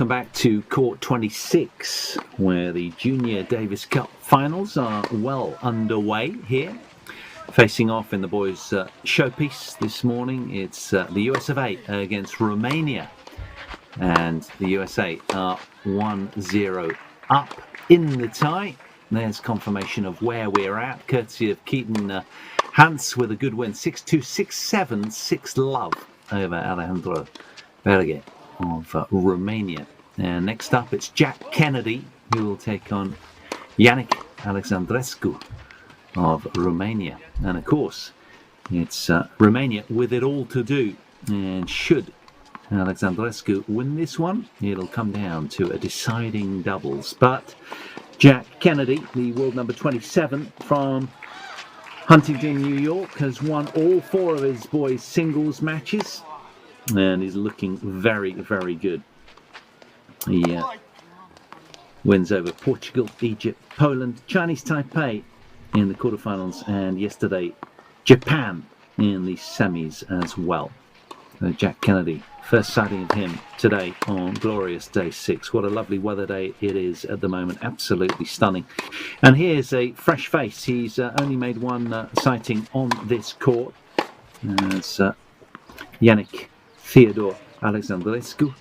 welcome back to Court 26, where the Junior Davis Cup finals are well underway here. Facing off in the boys' showpiece this morning, it's the US of A against Romania. And the USA are 1-0 up in the tie. There's confirmation of where we're at, courtesy of Keaton Hans with a good win, 6-2, 6-7, 6-love over Alejandro Berge of Romania. And next up, it's Jack Kennedy, who will take on Yannick Alexandrescu of Romania. And of course, it's Romania with it all to do. And should Alexandrescu win this one, it'll come down to a deciding doubles. But Jack Kennedy, the world number 27 from Huntington, New York, has won all 4 of his boys' singles matches and is looking very, very good. He wins over Portugal, Egypt, Poland, Chinese Taipei in the quarterfinals, and yesterday Japan in the semis as well. Jack Kennedy, first sighting of him today on glorious day 6. What a lovely weather day it is at the moment, absolutely stunning. And here's a fresh face. He's only made one sighting on this court. It's Yannick Theodore Alexandrescu,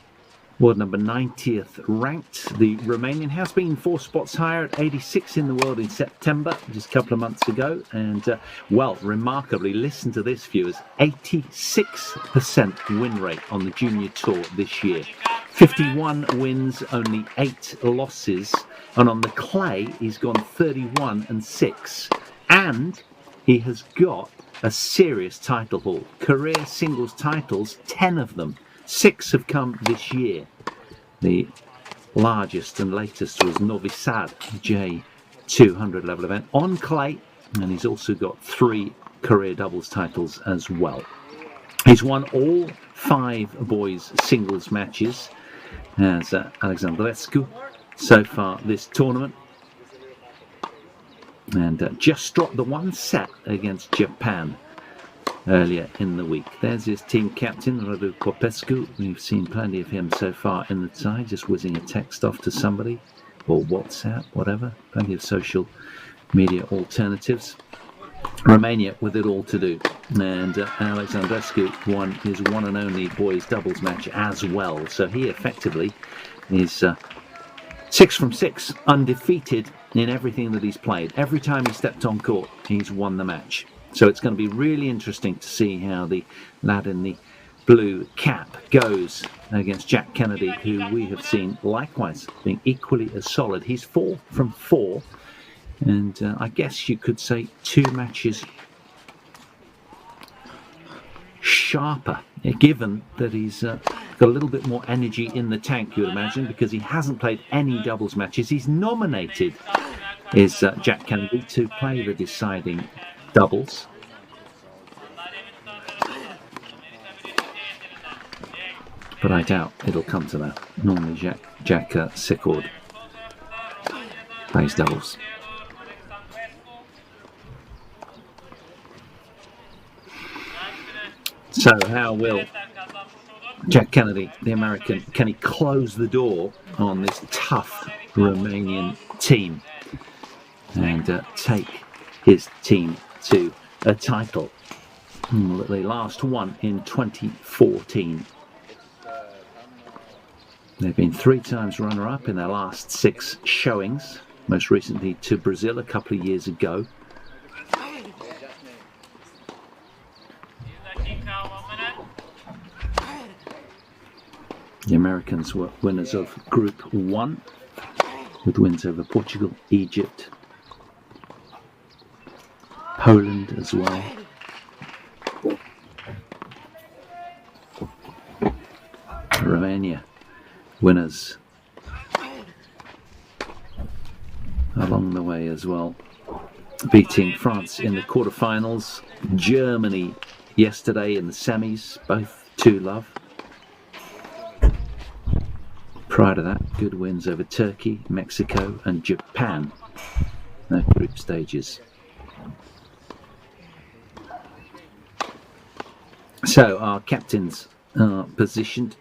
world number 90th ranked. The Romanian has been 4 spots higher at 86 in the world in September, just a couple of months ago. And, well, remarkably, listen to this, viewers, 86% win rate on the junior tour this year. 51 wins, only 8 losses. And on the clay, he's gone 31-6. And he has got a serious title haul. Career singles titles, 10 of them. 6 have come this year. The largest and latest was Novi Sad J200 level event on clay, and he's also got 3 career doubles titles as well. He's won all 5 boys singles matches as Alexandrescu so far this tournament, and just dropped the 1 set against Japan earlier in the week. There's his team captain, Radu Popescu. We've seen plenty of him so far in the tie, just whizzing a text off to somebody, or WhatsApp, whatever. Plenty of social media alternatives. Romania with it all to do. And Alexandrescu won his one and only boys doubles match as well. So he effectively is 6 from 6, undefeated in everything that he's played. Every time he stepped on court, he's won the match. So it's going to be really interesting to see how the lad in the blue cap goes against Jack Kennedy, who we have seen likewise being equally as solid. He's 4 from 4, and I guess you could say 2 matches sharper, given that he's got a little bit more energy in the tank, you would imagine, because he hasn't played any doubles matches. He's nominated, is Jack Kennedy, to play the deciding doubles. But I doubt it'll come to that. Normally Jack Sicord plays doubles. So how will Jack Kennedy, the American, can he close the door on this tough Romanian team and take his team to a title? They last won in 2014. They've been 3 times runner-up in their last 6 showings, most recently to Brazil a couple of years ago. The Americans were winners of Group 1, with wins over Portugal, Egypt, Poland as well. Romania winners along the way as well, beating France in the quarterfinals, Germany yesterday in the semis, both 2-love. Prior to that, good wins over Turkey, Mexico and Japan, their group stages. So our captains are positioned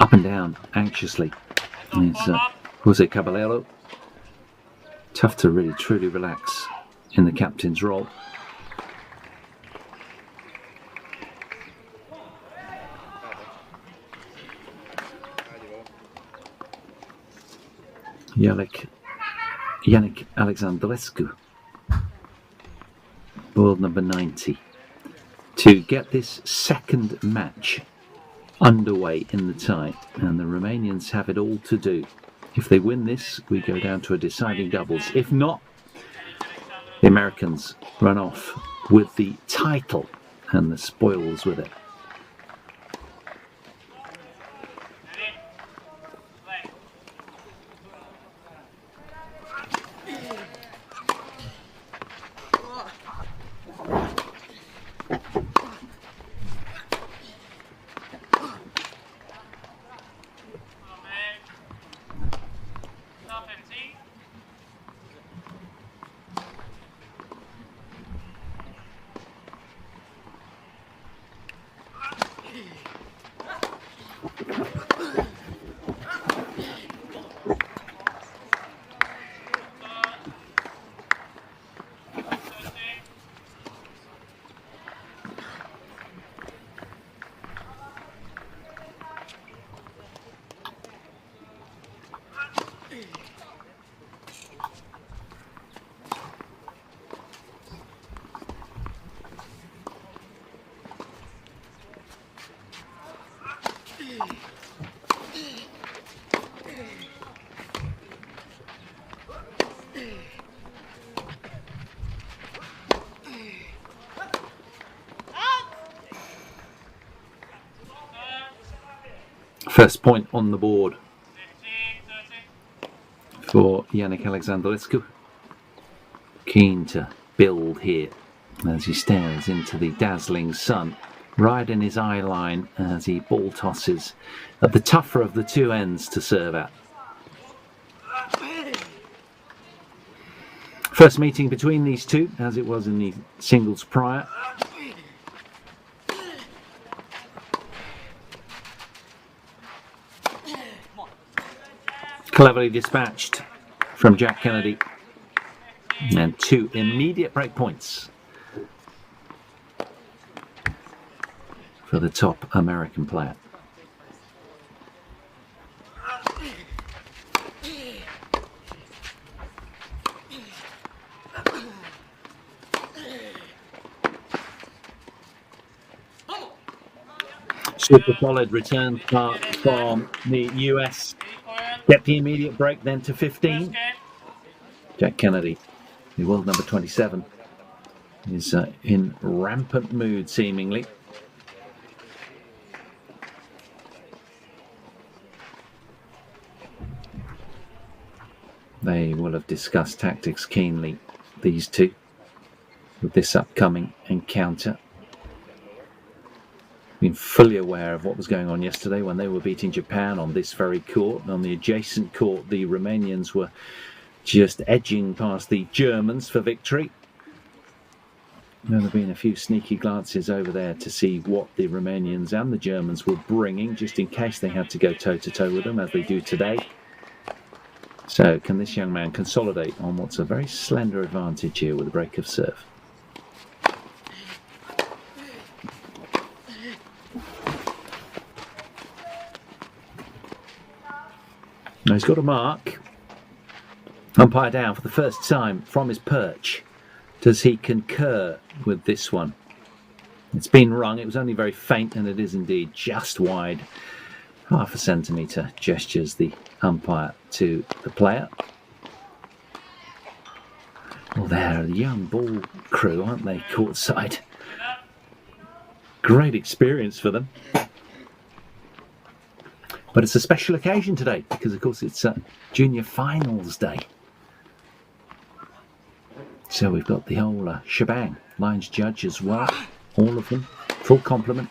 up up and down anxiously. It's Jose Caballero. Tough to really truly relax in the captain's role. Yannick Alexandrescu, world number 90, to get this second match underway in the tie, and the Romanians have it all to do. If they win this, we go down to a deciding doubles. If not, the Americans run off with the title and the spoils with it. First point on the board for Yannick Alexandrescu. Keen to build here as he stares into the dazzling sun, right in his eye line as he ball tosses at the tougher of the two ends to serve at. First meeting between these two, as it was in the singles prior. Cleverly dispatched from Jack Kennedy, and two immediate break points for the top American player. Super solid return start from the US. Get the immediate break then to 15. Jack Kennedy, the world number 27, is in rampant mood seemingly. They will have discussed tactics keenly, these two, with this upcoming encounter. Been fully aware of what was going on yesterday when they were beating Japan on this very court. On the adjacent court, the Romanians were just edging past the Germans for victory. There have been a few sneaky glances over there to see what the Romanians and the Germans were bringing, just in case they had to go toe-to-toe with them, as they do today. So can this young man consolidate on what's a very slender advantage here with a break of serve? Now he's got a mark. Umpire down for the first time from his perch. Does he concur with this one? It's been rung. It was only very faint, and it is indeed just wide. Half a centimetre gestures the umpire to the player. Well, they're a young ball crew, aren't they, courtside? Great experience for them. But it's a special occasion today because, of course, it's Junior Finals Day. So we've got the whole shebang. Lines judge as well. All of them. Full complement.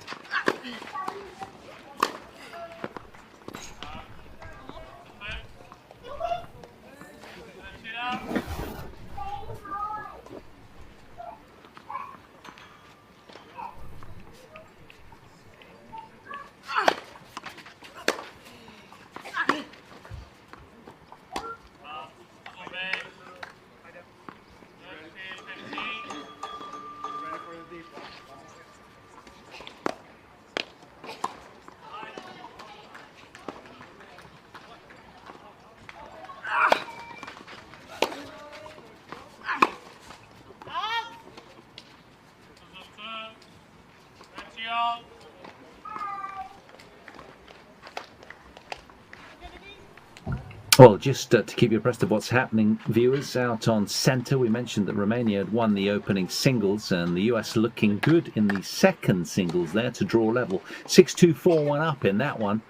Well, just to keep you abreast of what's happening, viewers, out on centre, we mentioned that Romania had won the opening singles and the US looking good in the second singles there to draw level. 6-2, 4-1 up in that one,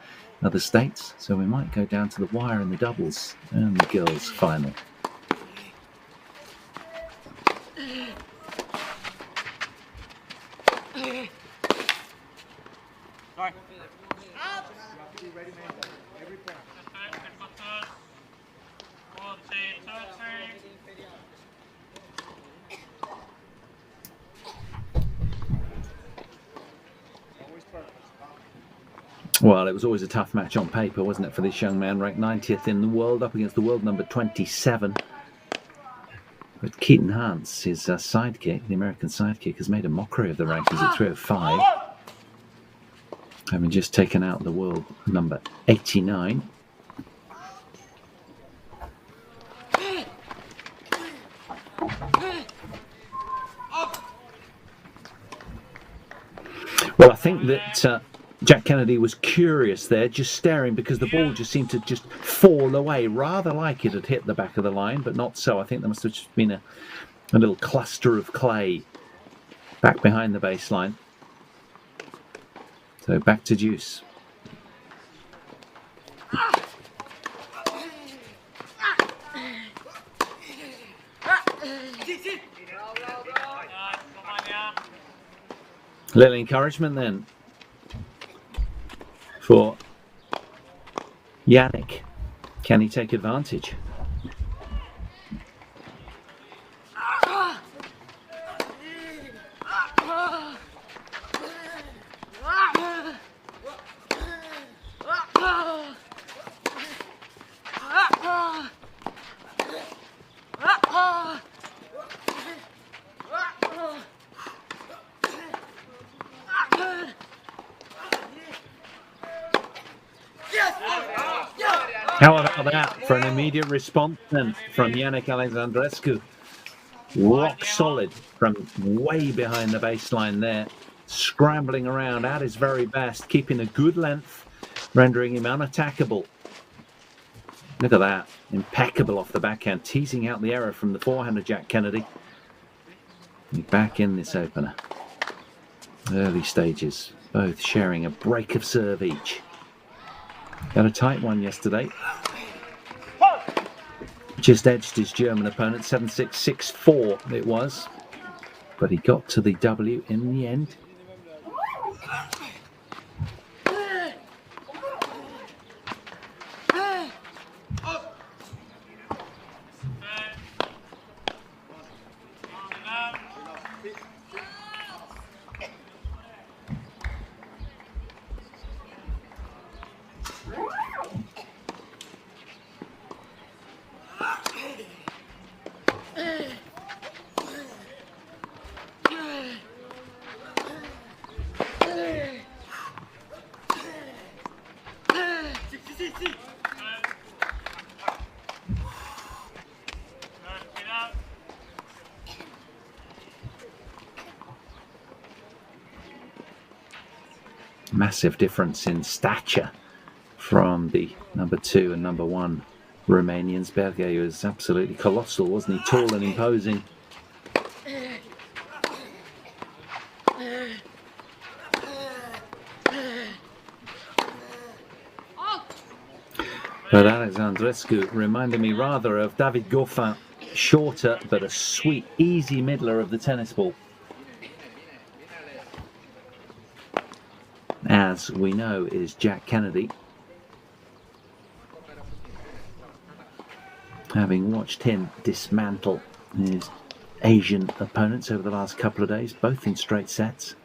the States. So we might go down to the wire in the doubles and the girls' final. Well, it was always a tough match on paper, wasn't it, for this young man, ranked 90th in the world, up against the world number 27. But Keaton Hans, his sidekick, the American sidekick, has made a mockery of the rankings at 305, having just taken out the world number 89. Well, I think that Jack Kennedy was curious there, just staring, because the ball just seemed to just fall away, rather like it had hit the back of the line, but not so. I think there must have just been a little cluster of clay back behind the baseline. So back to deuce. Little encouragement then for Yannick. Can he take advantage? How about that for an immediate response then from Yannick Alexandrescu? Rock solid from way behind the baseline there, scrambling around at his very best, keeping a good length, rendering him unattackable. Look at that, impeccable off the backhand, teasing out the error from the forehand of Jack Kennedy. Back in this opener. Early stages, both sharing a break of serve each. Got a tight one yesterday. Just edged his German opponent, 7-6, 6-4 it was. But he got to the W in the end. Massive difference in stature from the number 2 and number 1 Romanians. Berge was absolutely colossal, wasn't he? Tall and imposing. But Alexandrescu reminded me rather of David Goffin, shorter but a sweet, easy middler of the tennis ball. As we know, is Jack Kennedy. Having watched him dismantle his Asian opponents over the last couple of days, both in straight sets.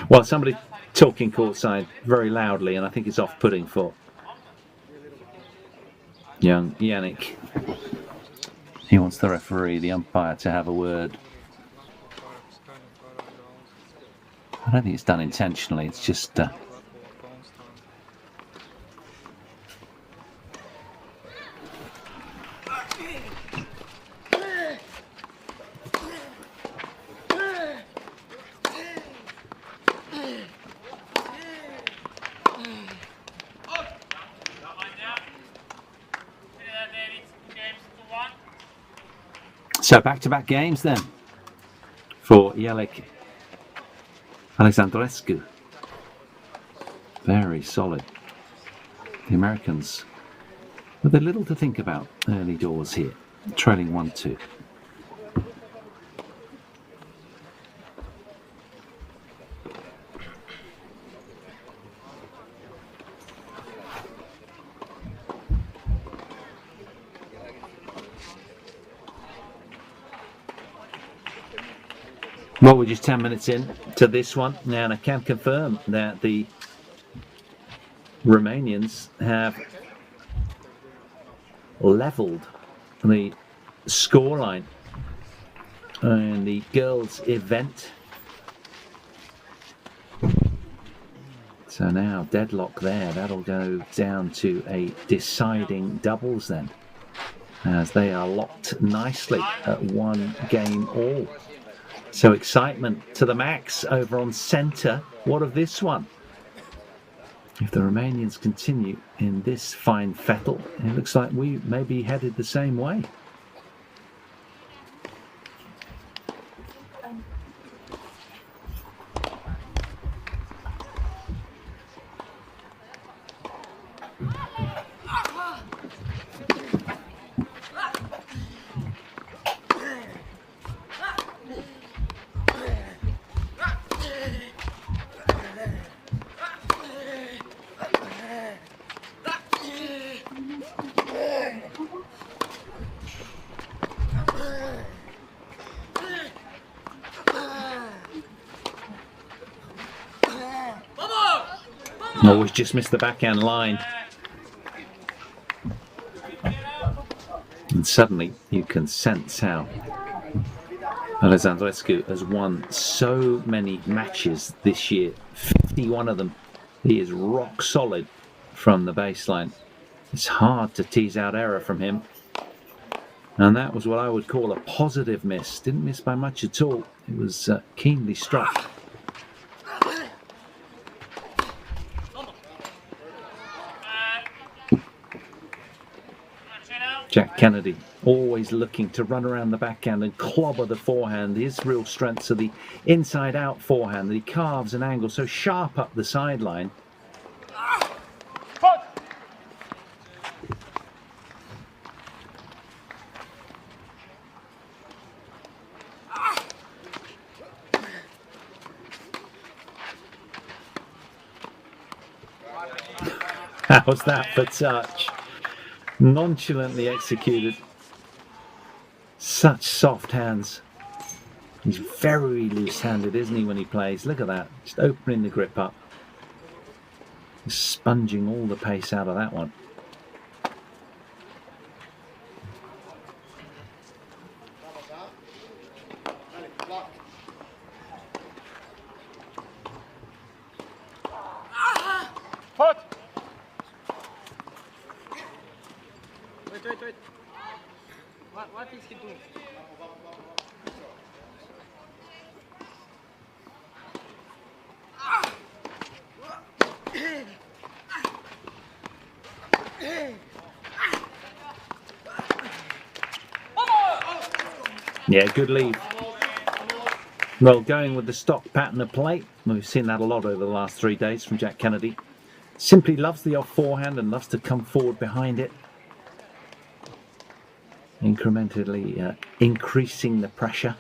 Well, somebody talking courtside very loudly, and I think it's off-putting for young Yannick. He wants the referee, the umpire, to have a word. I don't think it's done intentionally, it's just So back-to-back games then for Jelic Alexandrescu. Very solid. The Americans with a little to think about early doors here, trailing 1-2. Well, we're just 10 minutes in to this one now, and I can confirm that the Romanians have levelled the scoreline in the girls' event. So now deadlock there. That'll go down to a deciding doubles then, as they are locked nicely at one game all. So excitement to the max over on centre. What of this one? If the Romanians continue in this fine fettle, it looks like we may be headed the same way. Always just missed the backhand line. And suddenly you can sense how Alexandrescu has won so many matches this year. 51 of them. He is rock solid from the baseline. It's hard to tease out error from him. And that was what I would call a positive miss. Didn't miss by much at all. It was keenly struck. Jack Kennedy always looking to run around the backhand and clobber the forehand. His real strengths are the inside-out forehand that he carves an angle so sharp up the sideline. How's that for touch? Nonchalantly executed. Such soft hands. He's very loose-handed, isn't he, when he plays? Look at that. Just opening the grip up. Just sponging all the pace out of that one. Wait. What is he doing? Yeah, good lead. Well, going with the stock pattern of play. We've seen that a lot over the last 3 days from Jack Kennedy. Simply loves the off forehand and loves to come forward behind it. Incrementally increasing the pressure.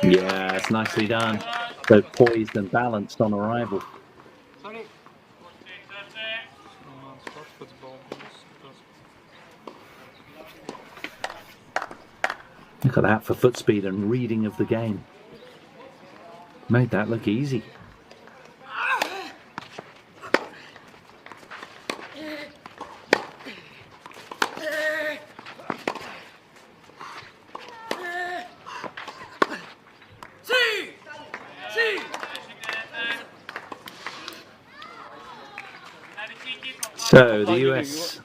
Yeah, it's nicely done. So poised and balanced on arrival. Sorry. Look at that for foot speed and reading of the game. Made that look easy. So the US,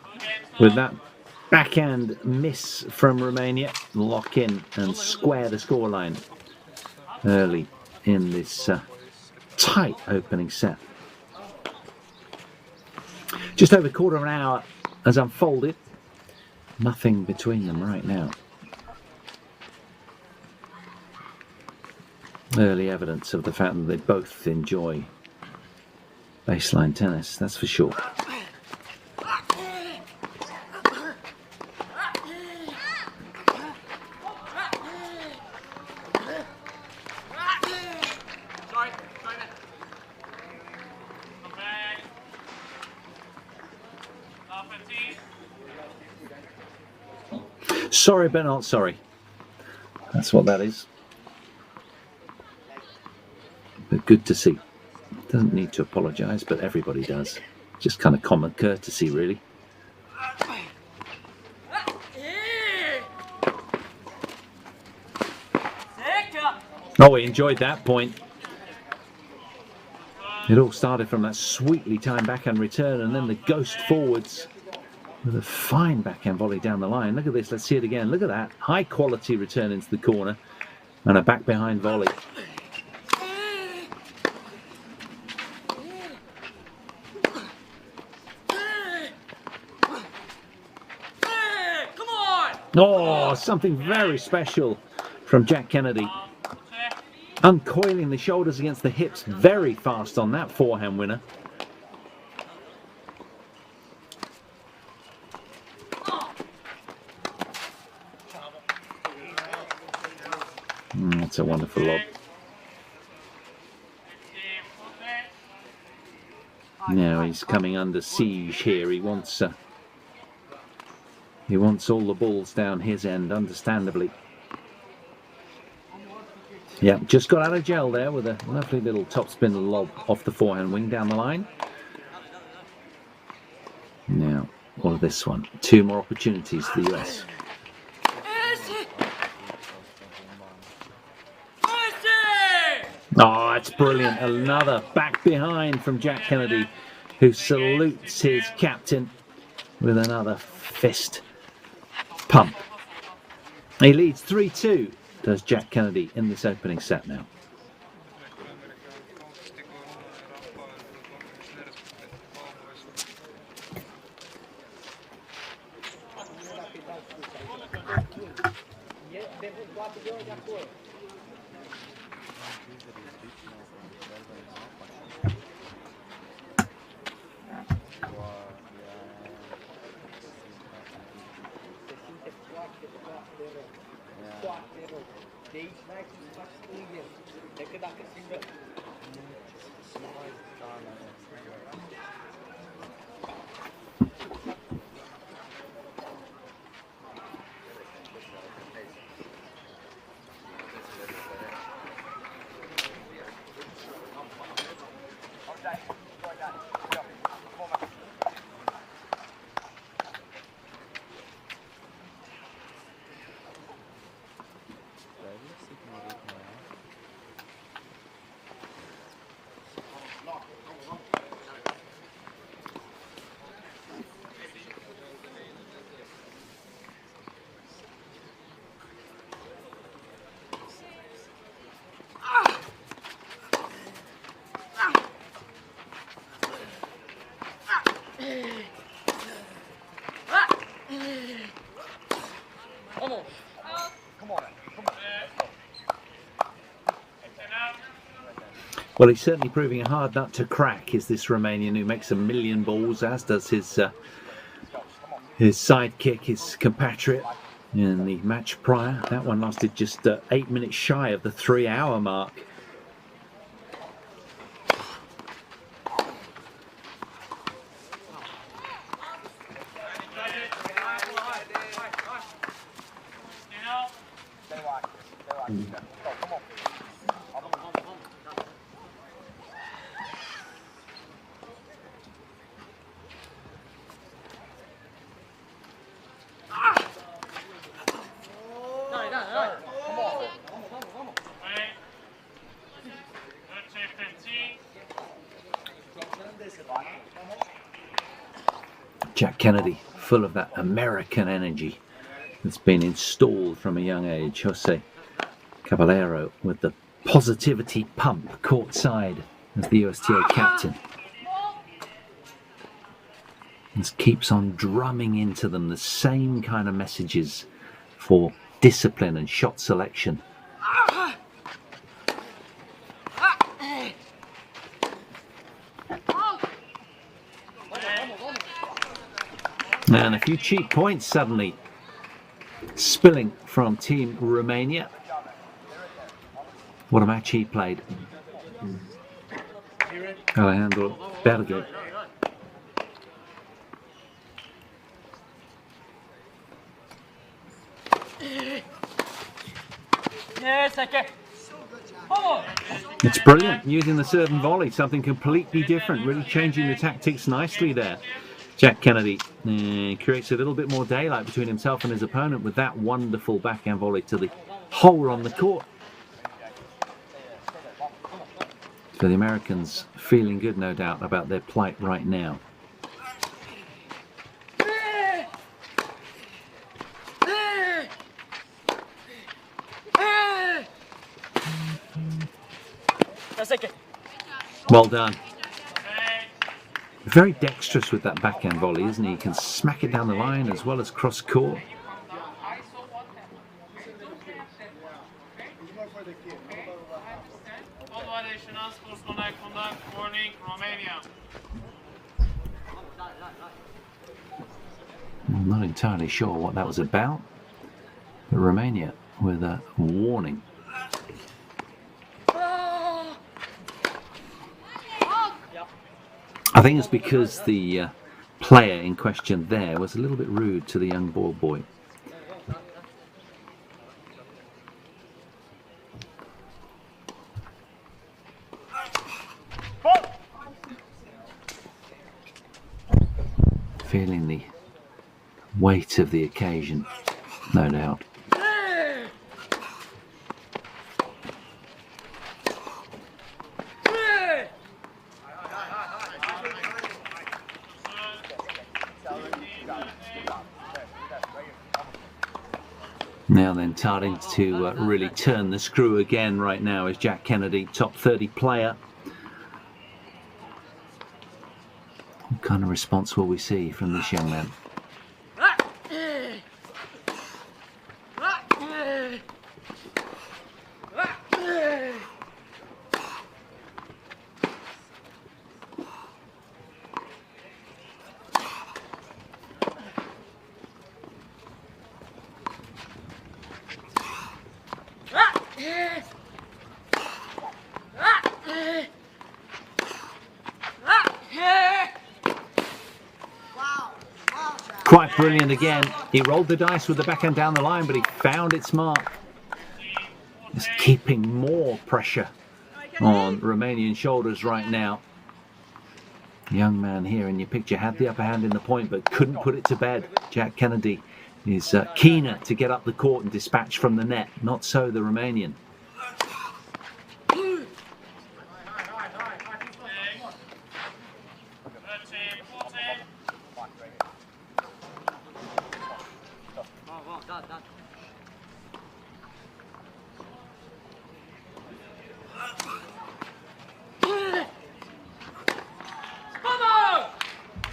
with that backhand miss from Romania, lock in and square the scoreline early in this tight opening set. Just over a quarter of an hour has unfolded. Nothing between them right now. Early evidence of the fact that they both enjoy baseline tennis, that's for sure. Sorry, but not sorry. That's what that is. But good to see. Doesn't need to apologise, but everybody does. Just kind of common courtesy, really. Oh, we enjoyed that point. It all started from that sweetly timed backhand return and then the ghost forwards with a fine backhand volley down the line. Look at this, let's see it again. Look at that, high quality return into the corner and a back behind volley. Oh, something very special from Jack Kennedy. Uncoiling the shoulders against the hips very fast on that forehand winner. That's a wonderful lob. Now he's coming under siege here. He wants all the balls down his end, understandably. Yeah, just got out of gel there with a lovely little topspin lob off the forehand wing down the line. Now, what of this one? 2 more opportunities for the US. Oh, it's brilliant. Another back behind from Jack Kennedy, who salutes his captain with another fist pump. He leads 3-2, does Jack Kennedy, in this opening set now. Well, he's certainly proving a hard nut to crack, is this Romanian who makes 1,000,000 balls, as does his sidekick, his compatriot in the match prior. That one lasted just 8 minutes shy of the 3-hour mark. Jack Kennedy, full of that American energy that's been installed from a young age. Jose Caballero with the positivity pump courtside as the USTA captain. This keeps on drumming into them the same kind of messages for discipline and shot selection. And a few cheap points suddenly spilling from Team Romania. What a match he played. Alejandro Berge. It's brilliant, using the serve and volley, something completely different, really changing the tactics nicely there. Jack Kennedy creates a little bit more daylight between himself and his opponent with that wonderful backhand volley to the hole on the court. So the Americans feeling good, no doubt, about their plight right now. Well done. Very dexterous with that backhand volley, isn't he? He can smack it down the line as well as cross court. I'm not entirely sure what that was about, but Romania with a warning. I think it's because the player in question there was a little bit rude to the young ball boy. Feeling the weight of the occasion, no doubt. Now then, starting to really turn the screw again right now is Jack Kennedy, top 30 player. What kind of response will we see from this young man? Quite brilliant again. He rolled the dice with the backhand down the line, but he found its mark. Just keeping more pressure on Romanian shoulders right now. The young man here in your picture had the upper hand in the point, but couldn't put it to bed. Jack Kennedy is keener to get up the court and dispatch from the net. Not so the Romanian.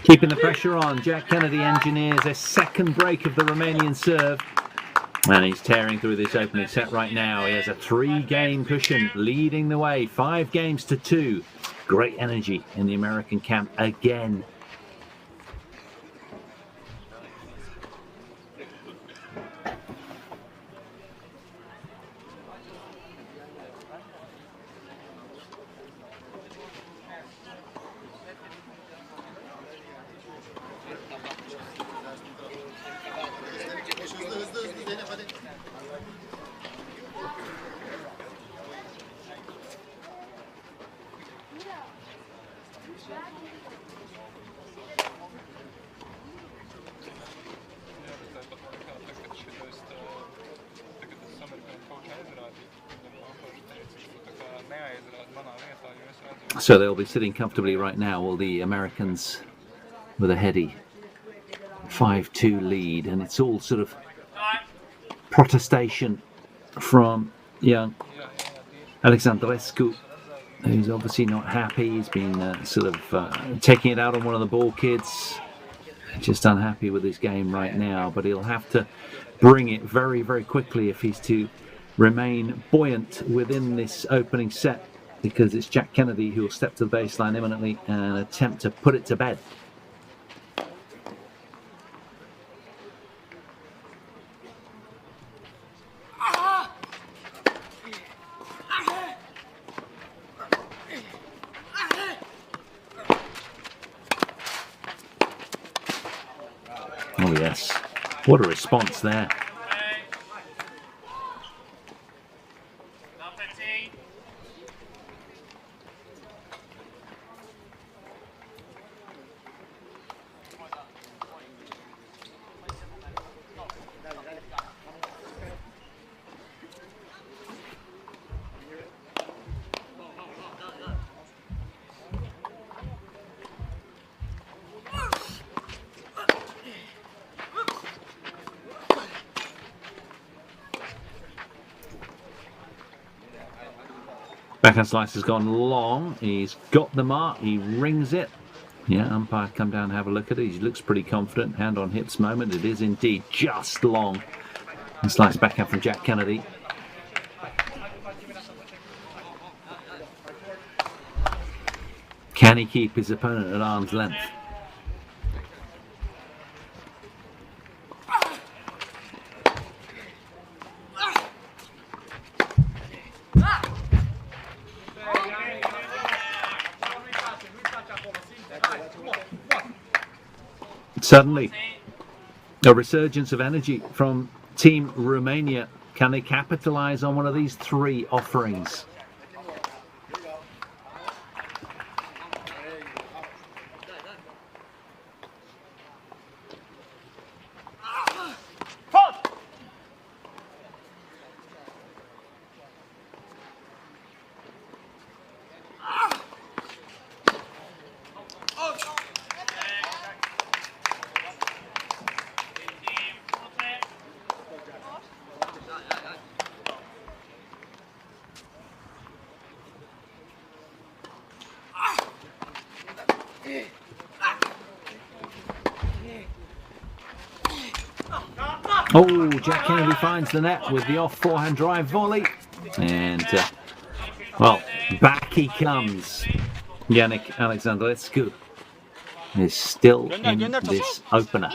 Keeping the pressure on, Jack Kennedy engineers a second break of the Romanian serve. And he's tearing through this opening set right now. He has a 3-game cushion leading the way, 5 games to 2. Great energy in the American camp again. So they'll be sitting comfortably right now, all the Americans with a heady 5-2 lead, and it's all sort of protestation from young Alexandrescu, who's obviously not happy. He's been taking it out on one of the ball kids, just unhappy with his game right now, but he'll have to bring it very, very quickly if he's to remain buoyant within this opening set, because it's Jack Kennedy who will step to the baseline imminently and attempt to put it to bed. Oh yes, what a response there. Backhand slice has gone long. He's got the mark. He rings it. Yeah, umpire come down and have a look at it. He looks pretty confident. Hand on hips moment. It is indeed just long. And slice backhand from Jack Kennedy. Can he keep his opponent at arm's length? Suddenly, a resurgence of energy from Team Romania. Can they capitalize on one of these three offerings? Oh, Jack Kennedy finds the net with the off forehand drive volley. And, well, back he comes. Yannick Alexandrescu is still in this opener.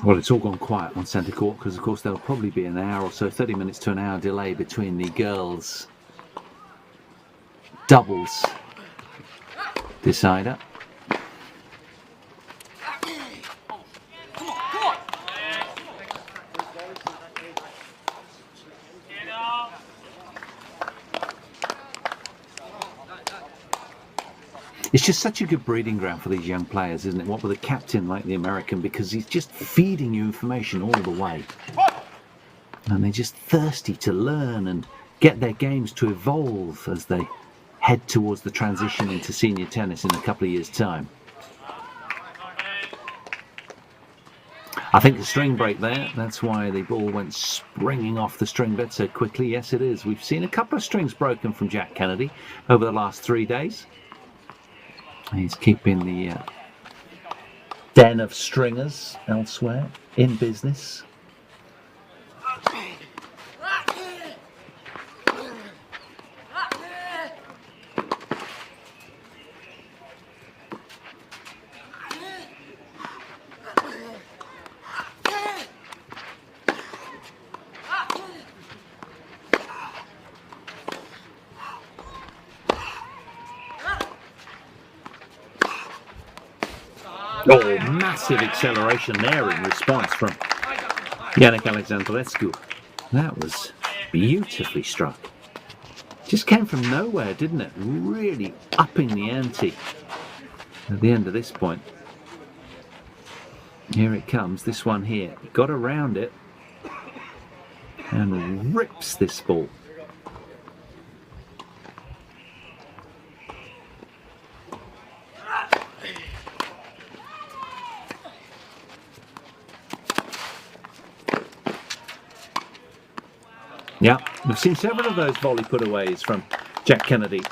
Well, it's all gone quiet on centre court because, of course, there'll probably be an hour or so, 30 minutes to an hour delay between the girls' doubles decider. It's just such a good breeding ground for these young players, isn't it? What with a captain like the American, because he's just feeding you information all the way. And they're just thirsty to learn and get their games to evolve as they head towards the transition into senior tennis in a couple of years' time. I think the string break there, that's why the ball went springing off the string bed so quickly. Yes, it is. We've seen a couple of strings broken from Jack Kennedy over the last 3 days. He's keeping the den of stringers elsewhere in business. Oh, massive acceleration there in response from Yannick Alexandrescu. That was beautifully struck. Just came from nowhere, didn't it? Really upping the ante at the end of this point. Here it comes, this one here. Got around it and rips this ball. Yeah, we've seen several of those volley putaways from Jack Kennedy.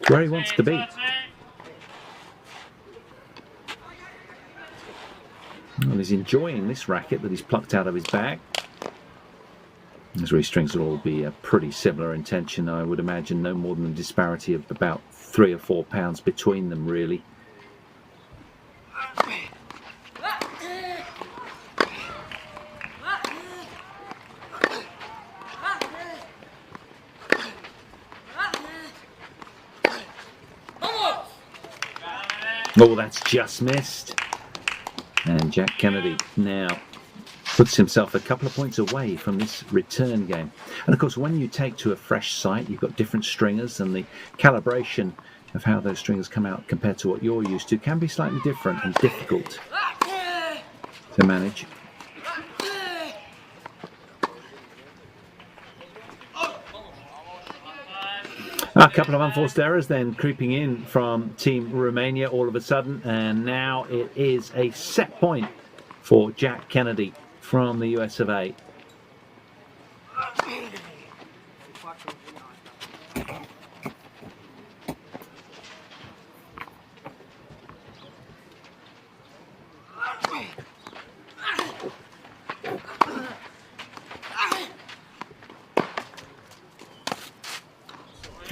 It's where he wants to be. Well, he's enjoying this racket that he's plucked out of his bag. His restrings will all be pretty similar in tension, I would imagine. No more than a disparity of about 3 or 4 pounds between them, really. Oh, that's just missed. And Jack Kennedy now puts himself a couple of points away from this return game. And of course, when you take to a fresh site, you've got different stringers, and the calibration of how those stringers come out compared to what you're used to can be slightly different and difficult to manage. A couple of unforced errors then creeping in from Team Romania all of a sudden, and now it is a set point for Jack Kennedy from the US of A.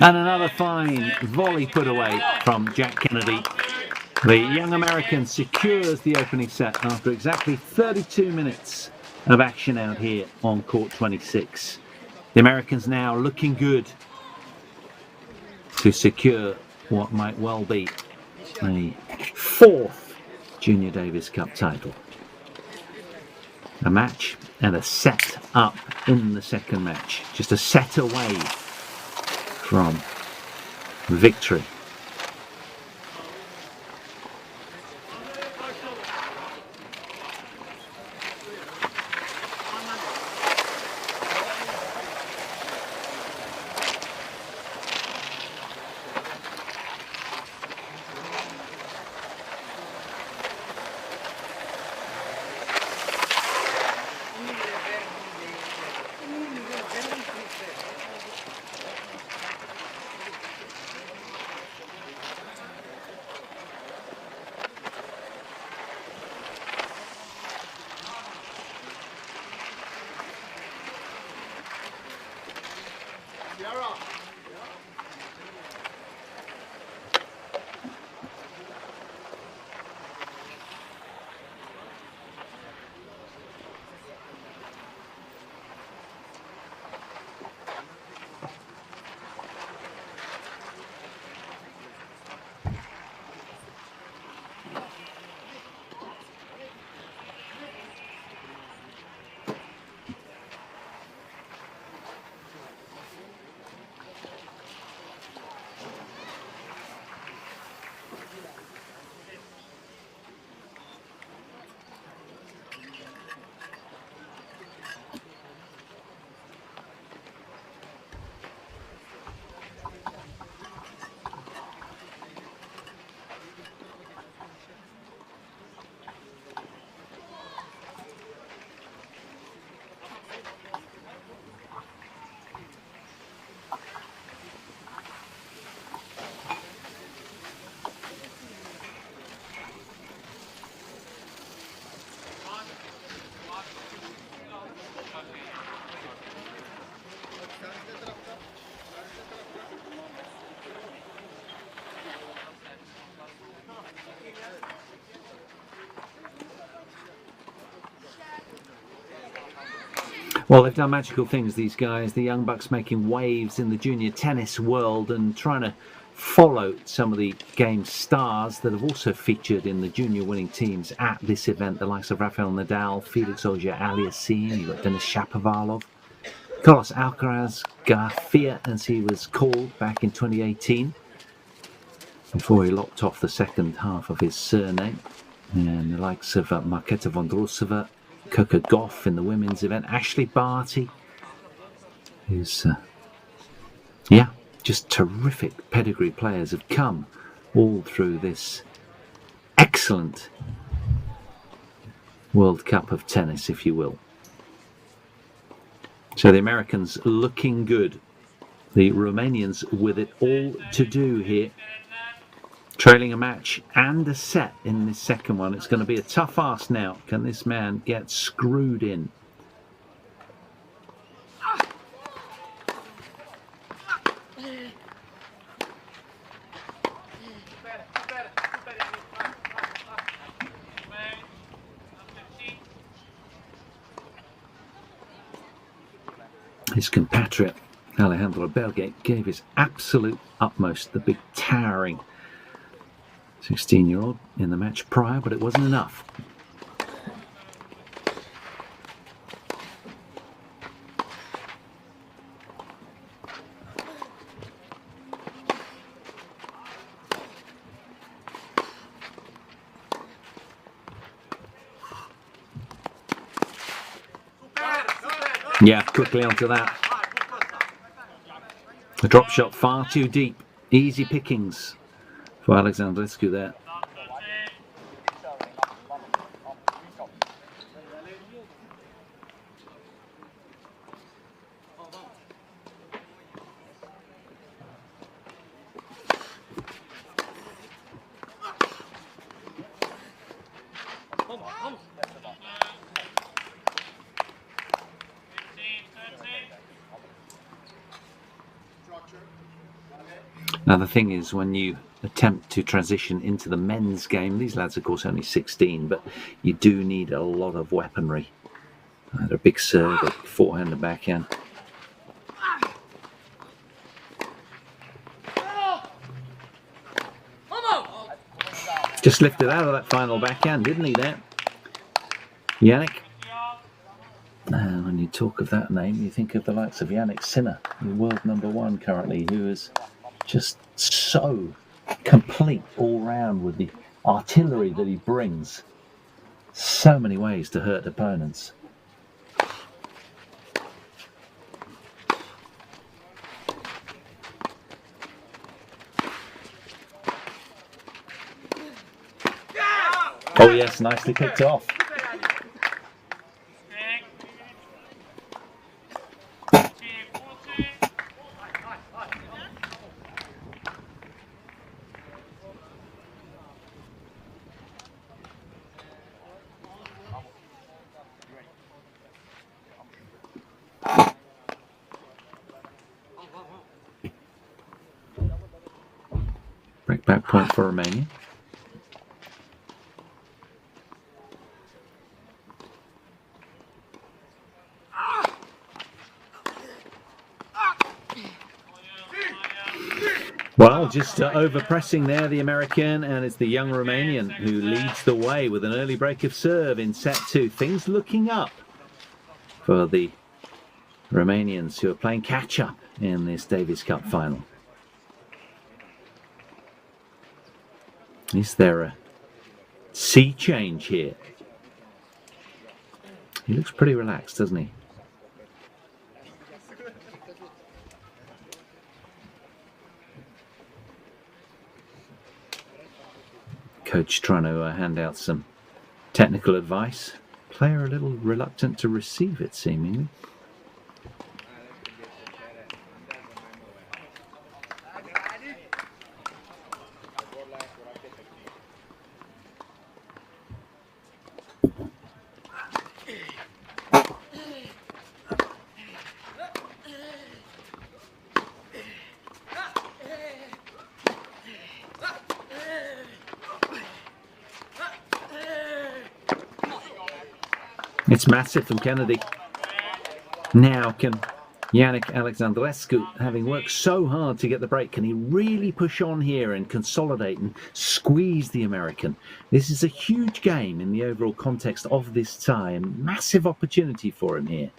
And another fine volley put away from Jack Kennedy. The young American secures the opening set after exactly 32 minutes of action out here on court 26. The Americans now looking good to secure what might well be a 4th Junior Davis Cup title. A match and a set up in the second match. Just a set away from victory. Well, they've done magical things, these guys. The Young Bucks making waves in the junior tennis world and trying to follow some of the game's stars that have also featured in the junior winning teams at this event. The likes of Rafael Nadal, Felix Auger-Aliassime, you've got Denis Shapovalov. Carlos Alcaraz Garcia, as he was called back in 2018, before he lopped off the second half of his surname. And the likes of Marketa Vondrousova, Coco Gauff in the women's event, Ashley Barty, who's, just terrific pedigree players have come all through this excellent World Cup of tennis, if you will. So the Americans looking good. The Romanians with it all to do here. Trailing a match and a set in this second one. It's going to be a tough ask now. Can this man get screwed in? His compatriot Alejandro Belge gave his absolute utmost, the big towering 16-year-old in the match prior, but it wasn't enough. Yeah, quickly onto that. The drop shot far too deep. Easy pickings for Alexandrescu there. Now the thing is, when you attempt to transition into the men's game, these lads of course only 16, but you do need a lot of weaponry. Either a big serve, a forehand and backhand. Just lifted out of that final backhand, didn't he there? Yannick. And when you talk of that name, you think of the likes of Yannick Sinner, the world #1 currently, who is just so complete all round with the artillery that he brings. So many ways to hurt opponents. Oh yes, nicely picked off. Breakback point for Romania. Well, just over-pressing there, the American, and it's the young Romanian who leads the way with an early break of serve in set 2. Things looking up for the Romanians who are playing catch-up in this Davis Cup final. Is there a sea change here? He looks pretty relaxed, doesn't he? Coach trying to hand out some technical advice. Player a little reluctant to receive it, seemingly. It's massive from Kennedy. Now can Yannick Alexandrescu, having worked so hard to get the break, can he really push on here and consolidate and squeeze the American? This is a huge game in the overall context of this tie, and massive opportunity for him here.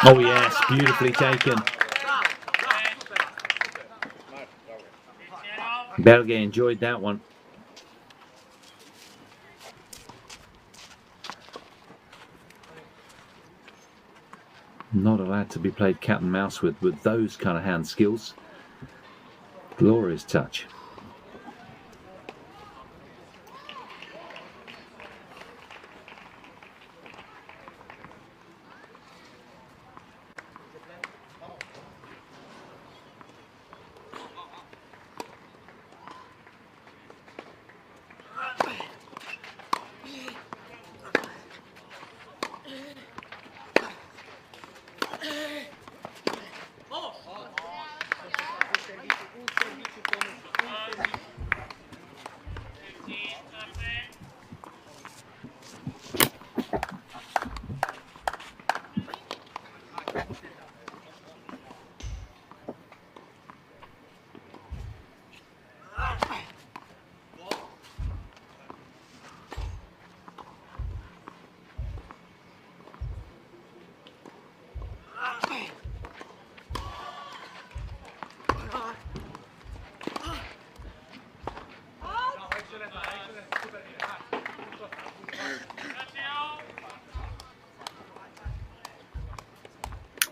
Oh yes, beautifully taken. Belgium enjoyed that one. Not allowed to be played cat and mouse with those kind of hand skills. Glorious touch.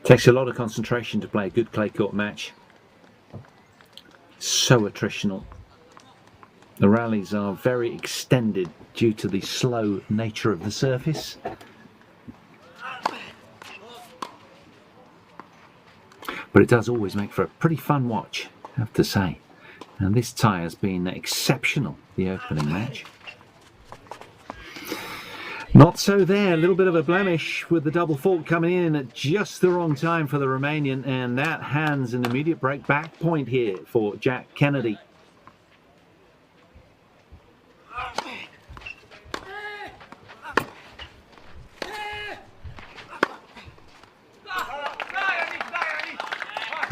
Takes a lot of concentration to play a good clay court match. So attritional. The rallies are very extended due to the slow nature of the surface. But it does always make for a pretty fun watch, I have to say. And this tie has been exceptional, the opening match. Not so there, a little bit of a blemish with the double fault coming in at just the wrong time for the Romanian, and that hands an immediate break back point here for Jack Kennedy.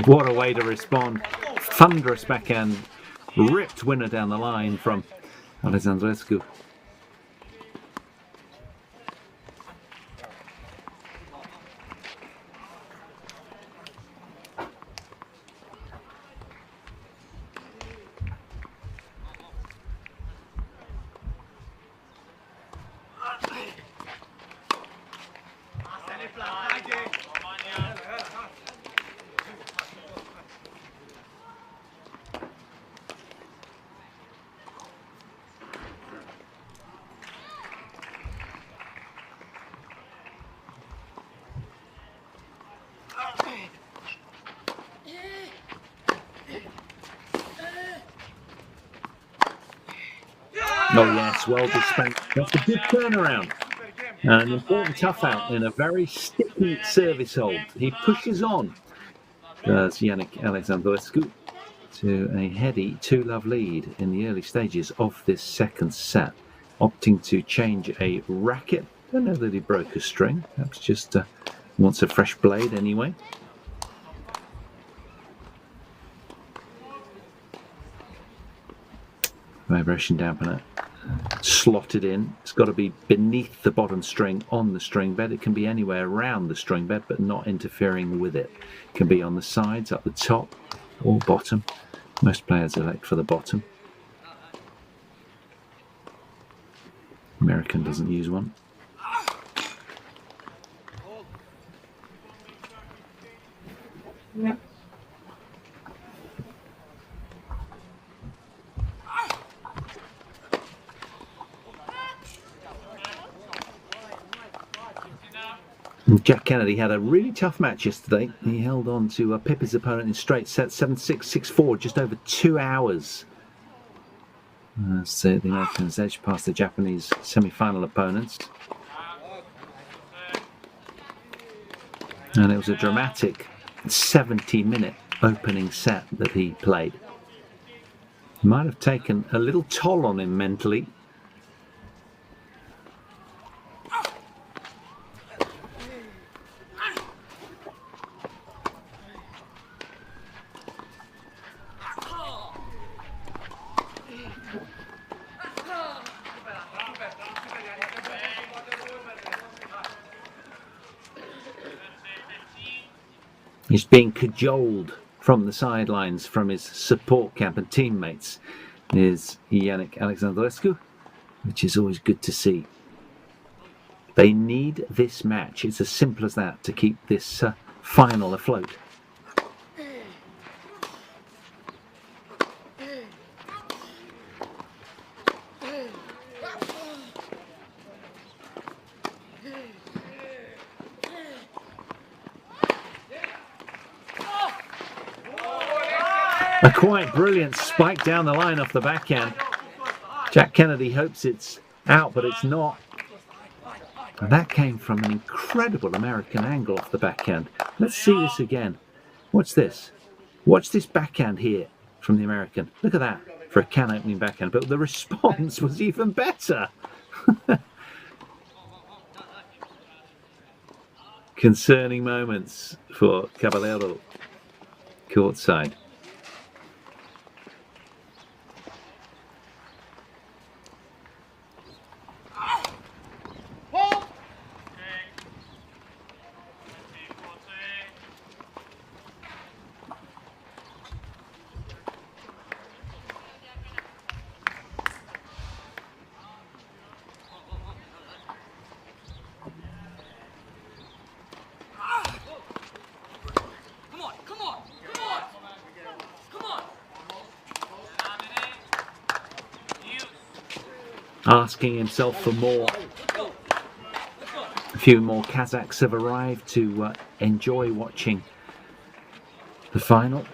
What a way to respond. Thunderous backhand, ripped winner down the line from Alexandrescu. Oh yes, well dispensed. That's a good turnaround. An important tough out in a very sticky service hold. He pushes on, does Yannick Alexandrescu, to a heady 2-love lead in the early stages of this second set, opting to change a racket. Don't know that he broke a string, perhaps just wants a fresh blade anyway. Vibration dampener slotted in. It's got to be beneath the bottom string on the string bed. It can be anywhere around the string bed, but not interfering with it. It can be on the sides, up the top, or bottom. Most players elect for the bottom. American doesn't use one. Yeah. Jack Kennedy had a really tough match yesterday. He held on to pip his opponent in straight sets, 7-6, 6-4, just over 2 hours. So the Americans edged past the Japanese semi-final opponents. And it was a dramatic 70-minute opening set that he played. Might have taken a little toll on him mentally. He's being cajoled from the sidelines from his support camp and teammates is Yannick Alexandrescu, which is always good to see. They need this match. It's as simple as that to keep this final afloat. A quite brilliant spike down the line off the backhand. Jack Kennedy hopes it's out, but it's not. And that came from an incredible American angle off the backhand. Let's see this again. Watch this. Watch this backhand here from the American. Look at that for a can opening backhand. But the response was even better. Concerning moments for Caballero courtside. Asking himself for more. A few more Kazakhs have arrived to enjoy watching the final.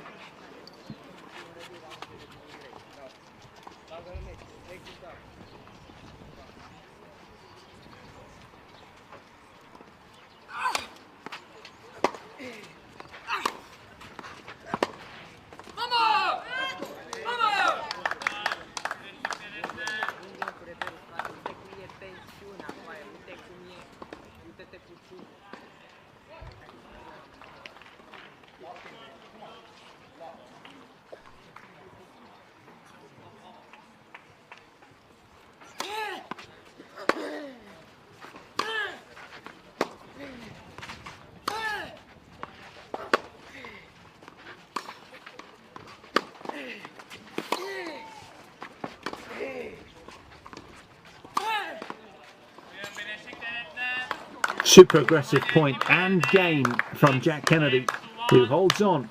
Super aggressive point and game from Jack Kennedy, who holds on.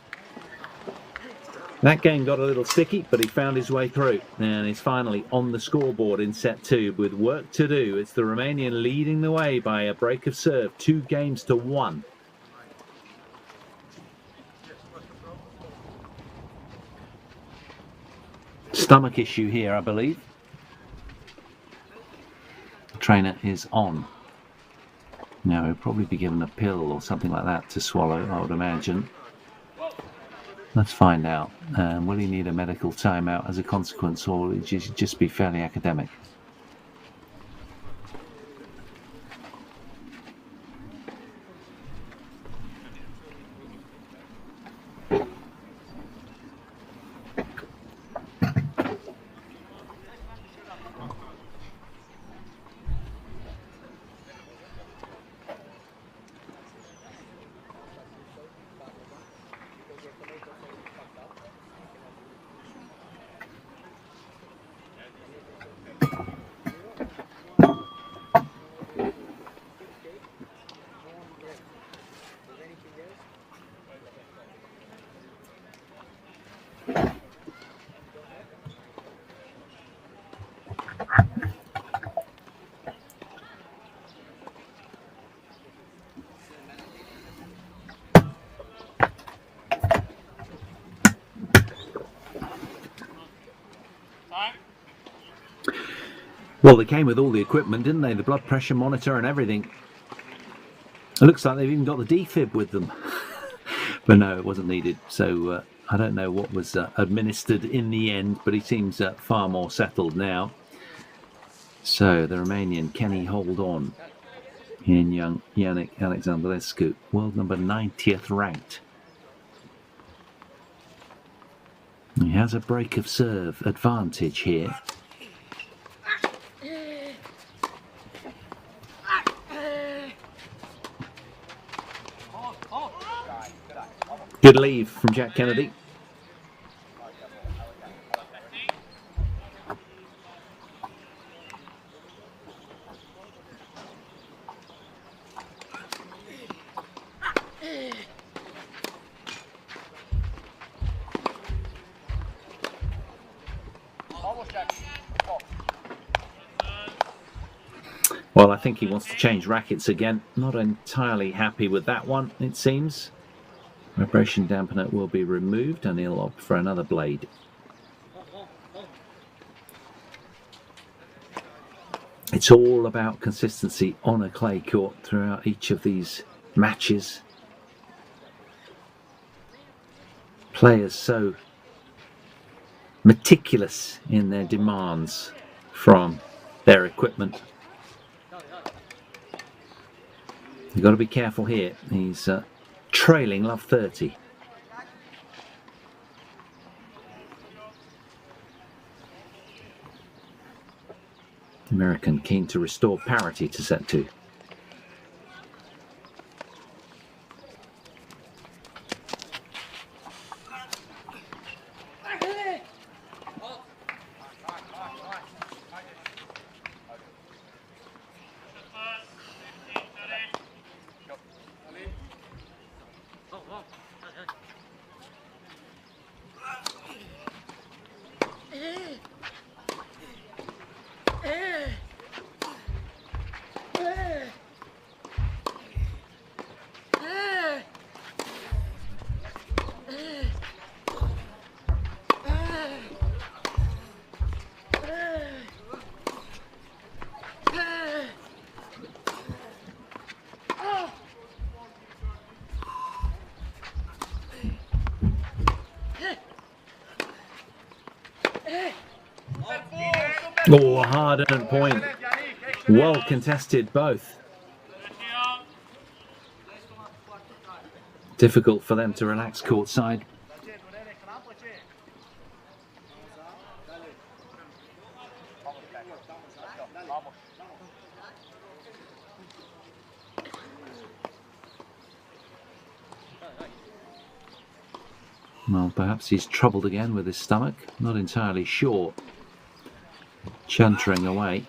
That game got a little sticky, but he found his way through and is finally on the scoreboard in set 2 with work to do. It's the Romanian leading the way by a break of serve, 2-1. Stomach issue here, I believe. The trainer is on. Now he'll probably be given a pill or something like that to swallow, I would imagine. Let's find out. Will he need a medical timeout as a consequence, or will it just be fairly academic? Well, they came with all the equipment, didn't they? The blood pressure monitor and everything. It looks like they've even got the defib with them. But no, it wasn't needed. So I don't know what was administered in the end, but he seems far more settled now. So the Romanian, can he hold on? In young Yannick Alexandrescu, world number 90th ranked. He has a break of serve advantage here. Good leave from Jack Kennedy. Well, I think he wants to change rackets again. Not entirely happy with that one, it seems. Vibration dampener will be removed and he'll opt for another blade. It's all about consistency on a clay court throughout each of these matches. Players so meticulous in their demands from their equipment. You've got to be careful here. He's trailing love 30. The American keen to restore parity to set 2. Oh, a hard-earned point. Well contested both. Difficult for them to relax courtside. Well, perhaps he's troubled again with his stomach. Not entirely sure. Chuntering away.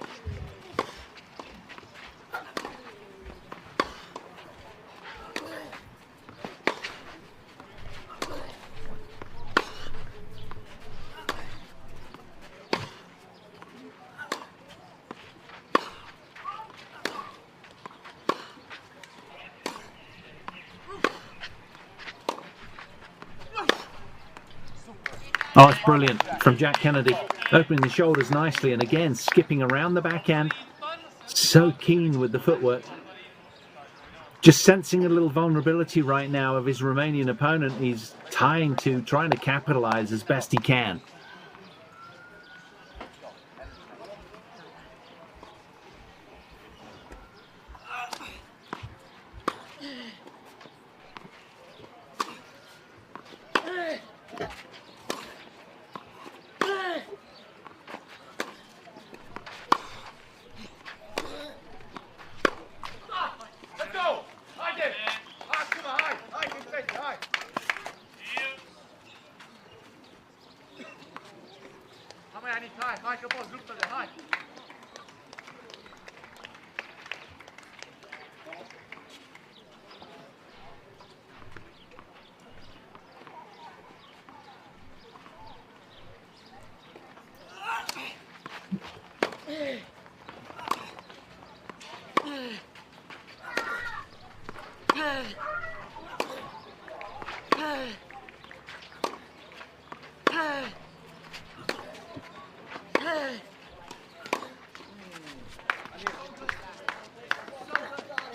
Oh, it's brilliant from Jack Kennedy. Opening the shoulders nicely and again skipping around the backhand. So keen with the footwork. Just sensing a little vulnerability right now of his Romanian opponent. He's trying to capitalize as best he can.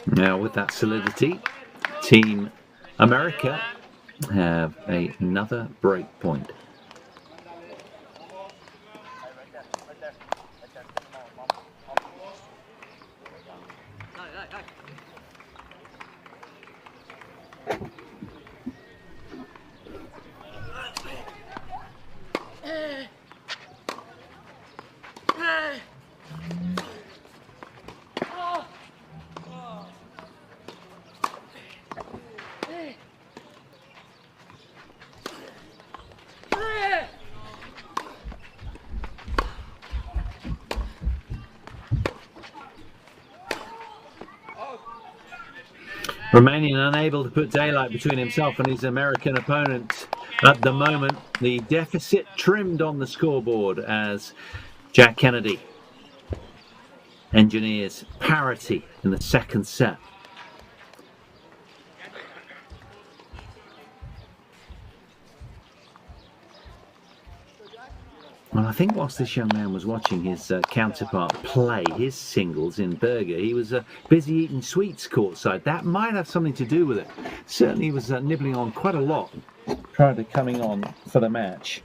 Now with that solidity, Team America have another break point. Romanian unable to put daylight between himself and his American opponent. At the moment, the deficit trimmed on the scoreboard as Jack Kennedy engineers parity in the second set. Well, I think whilst this young man was watching his counterpart play his singles in Berger, he was busy eating sweets courtside. That might have something to do with it. Certainly he was nibbling on quite a lot prior to coming on for the match.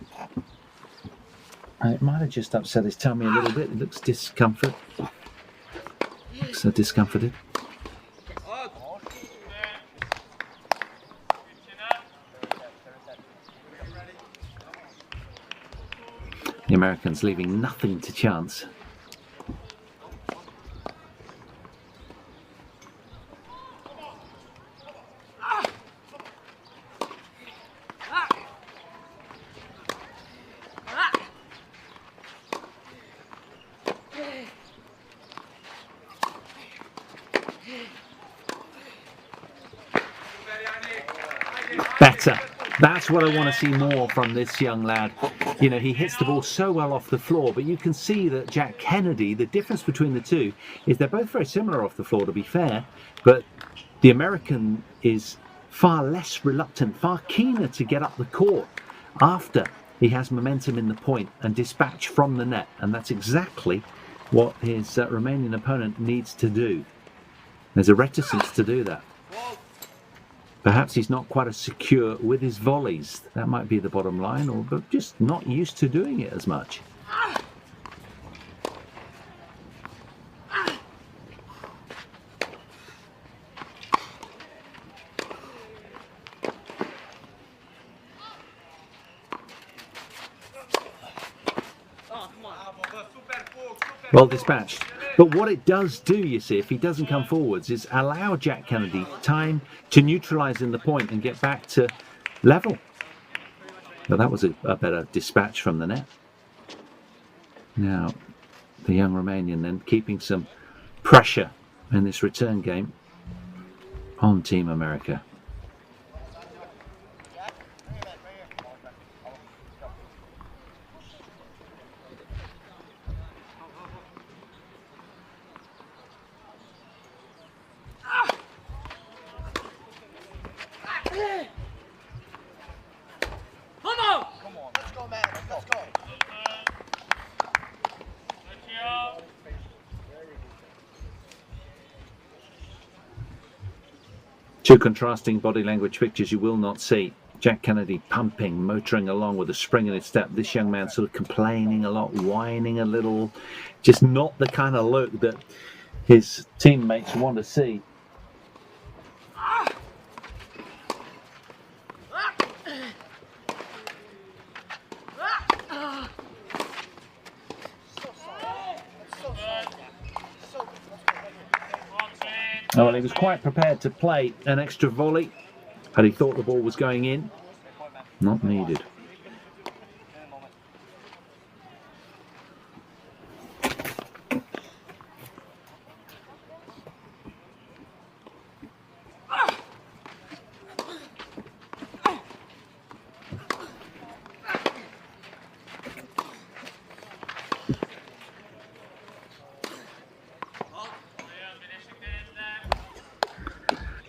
And it might have just upset his tummy a little bit. It looks discomforted. The Americans leaving nothing to chance. Better. That's what I want to see more from this young lad. You know, he hits the ball so well off the floor, but you can see that Jack Kennedy, the difference between the two is they're both very similar off the floor, to be fair, but the American is far less reluctant, far keener to get up the court after he has momentum in the point and dispatch from the net, and that's exactly what his Romanian opponent needs to do. There's a reticence to do that. Perhaps he's not quite as secure with his volleys. That might be the bottom line, or but just not used to doing it as much. Well dispatched. But what it does do, you see, if he doesn't come forwards, is allow Jack Kennedy time to neutralise in the point and get back to level. But that was a better dispatch from the net. Now, the young Romanian then keeping some pressure in this return game on Team America. Two contrasting body language pictures you will not see. Jack Kennedy pumping, motoring along with a spring in his step. This young man sort of complaining a lot, whining a little. Just not the kind of look that his teammates want to see. Oh, well, he was quite prepared to play an extra volley, but he thought the ball was going in. Not needed.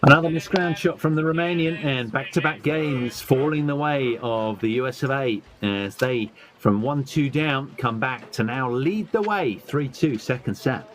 Another misground shot from the Romanian, and back-to-back games falling the way of the US of A as they, from 1-2 down, come back to now lead the way 3-2 second set.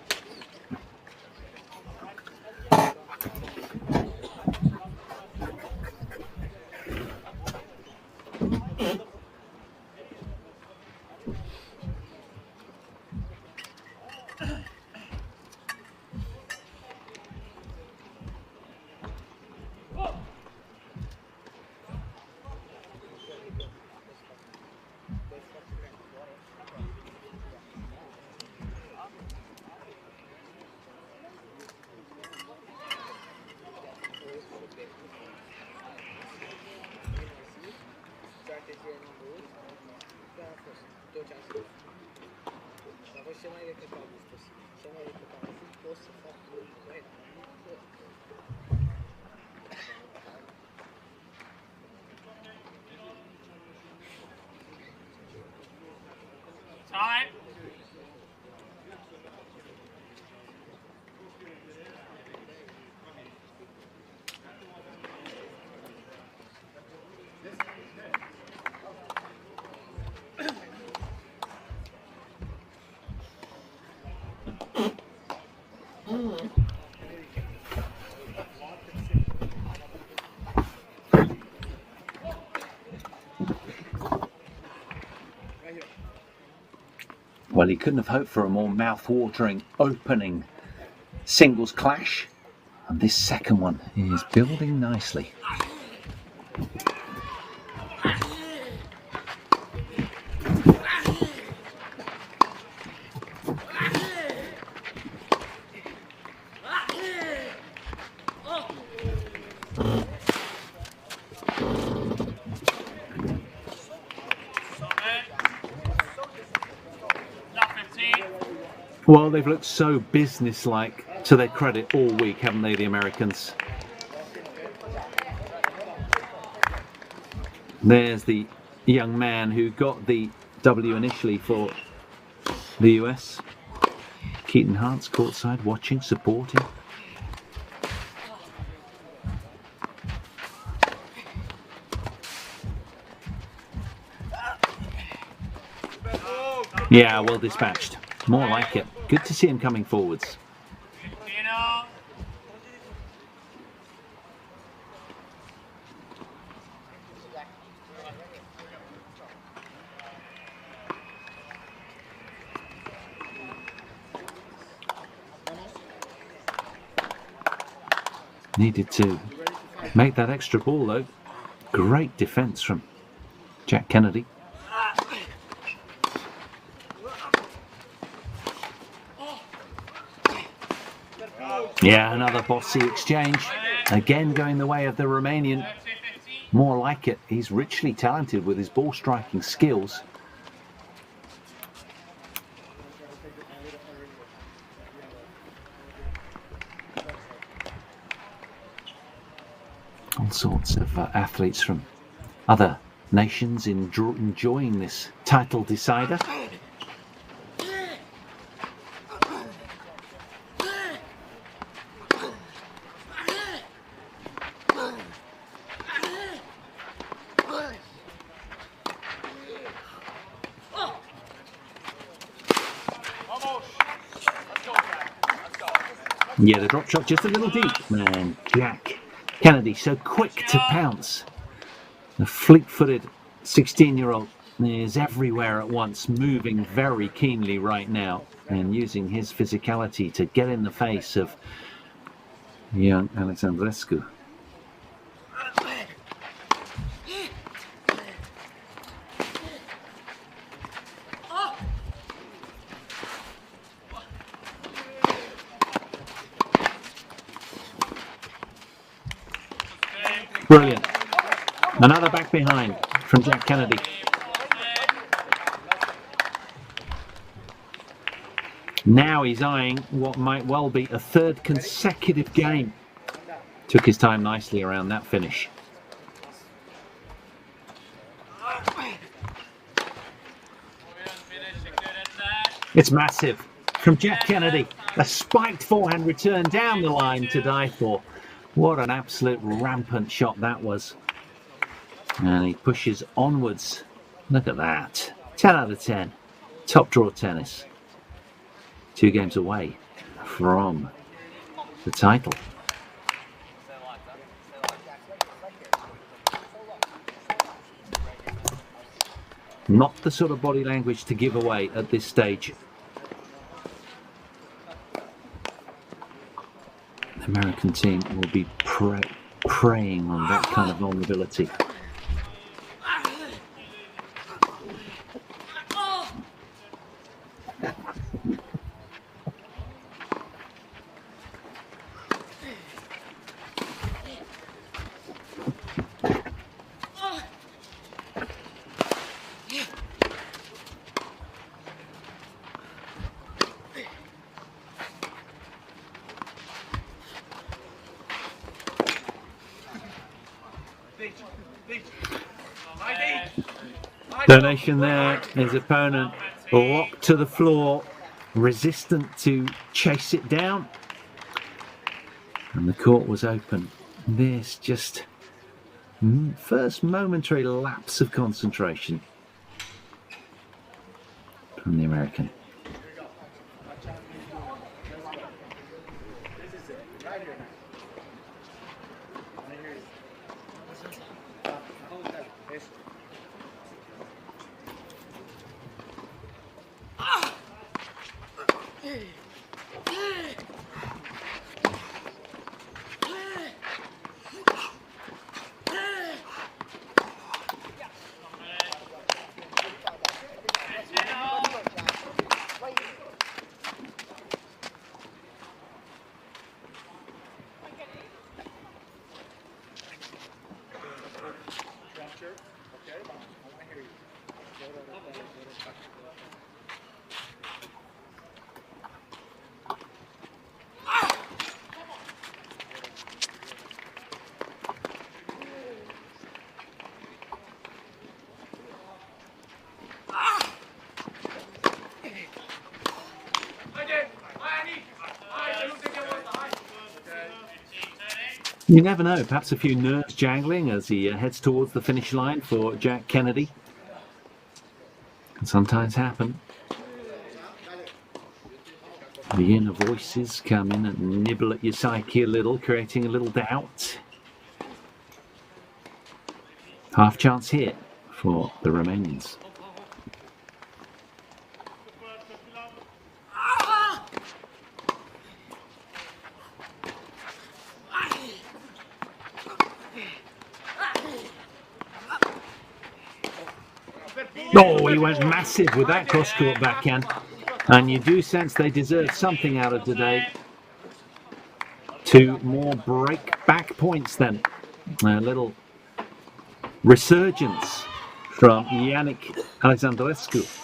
Well, he couldn't have hoped for a more mouth-watering opening singles clash. And this second one is building nicely. Well, they've looked so businesslike, to their credit, all week, haven't they, the Americans? There's the young man who got the W initially for the US. Keaton Hart's courtside, watching, supporting. Yeah, well dispatched. More like it. Good to see him coming forwards. Needed to make that extra ball though. Great defence from Jack Kennedy. Yeah, another bossy exchange. Again going the way of the Romanian. More like it. He's richly talented with his ball striking skills. All sorts of athletes from other nations enjoying this title decider. Yeah, the drop shot just a little deep. Man, Jack Kennedy so quick to pounce. The fleet-footed 16-year-old is everywhere at once, moving very keenly right now and using his physicality to get in the face of young Alexandrescu. Brilliant. Another back behind from Jack Kennedy. Now he's eyeing what might well be a third consecutive game. Took his time nicely around that finish. It's massive from Jack Kennedy. A spiked forehand return down the line to die for. What an absolute rampant shot that was. And he pushes onwards. Look at that. 10 out of 10. Top draw tennis. 2 games away from the title. Not the sort of body language to give away at this stage. The American team will be preying on that kind of vulnerability. Donation there, his opponent locked to the floor, resistant to chase it down. And the court was open. This just first momentary lapse of concentration from the American. You never know, perhaps a few nerves jangling as he heads towards the finish line for Jack Kennedy. Can sometimes happen. The inner voices come in and nibble at your psyche a little, creating a little doubt. Half chance here for the Romanians. Oh, he went massive with that cross-court backhand. And you do sense they deserve something out of today. 2 more break-back points then. A little resurgence from Yannick Alexandrescu.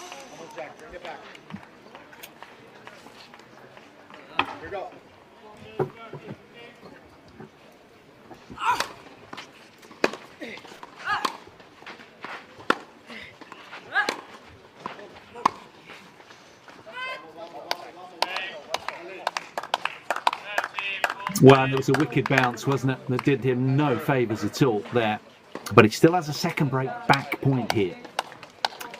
Well, there was a wicked bounce, wasn't it? That did him no favours at all there. But he still has a second break back point here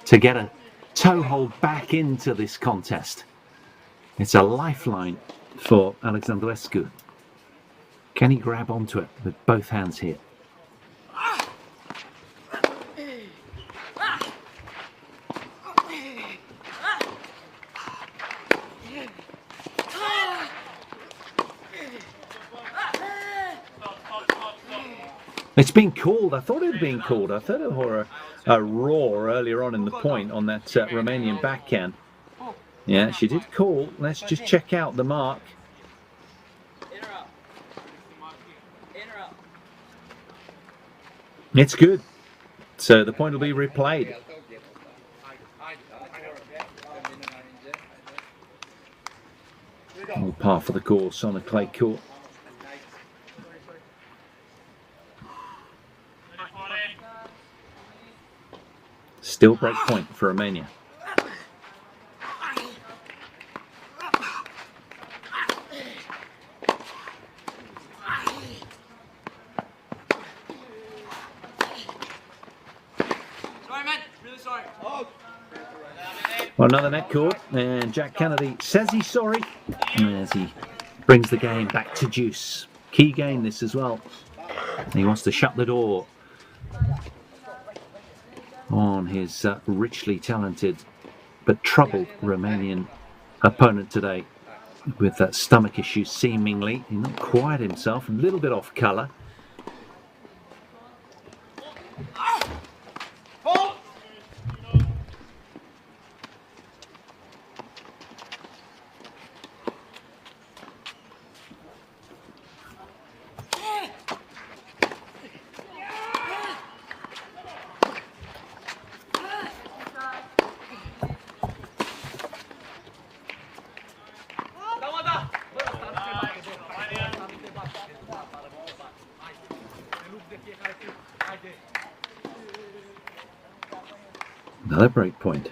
to get a toehold back into this contest. It's a lifeline for Alexandrescu. Can he grab onto it with both hands here? It's been called. I thought it had been called. I thought it was a roar earlier on in the point on that Romanian backhand. Yeah, she did call. Let's just check out the mark. It's good. So the point will be replayed. All par for the course on a clay court. Still break point for Romania. Sorry, man. Really sorry. Well, another net court, and Jack Kennedy says he's sorry as he brings the game back to juice. Key game this as well. He wants to shut the door on his richly talented but troubled Romanian opponent today with that stomach issue seemingly. He's not quite himself, a little bit off colour. Another break point.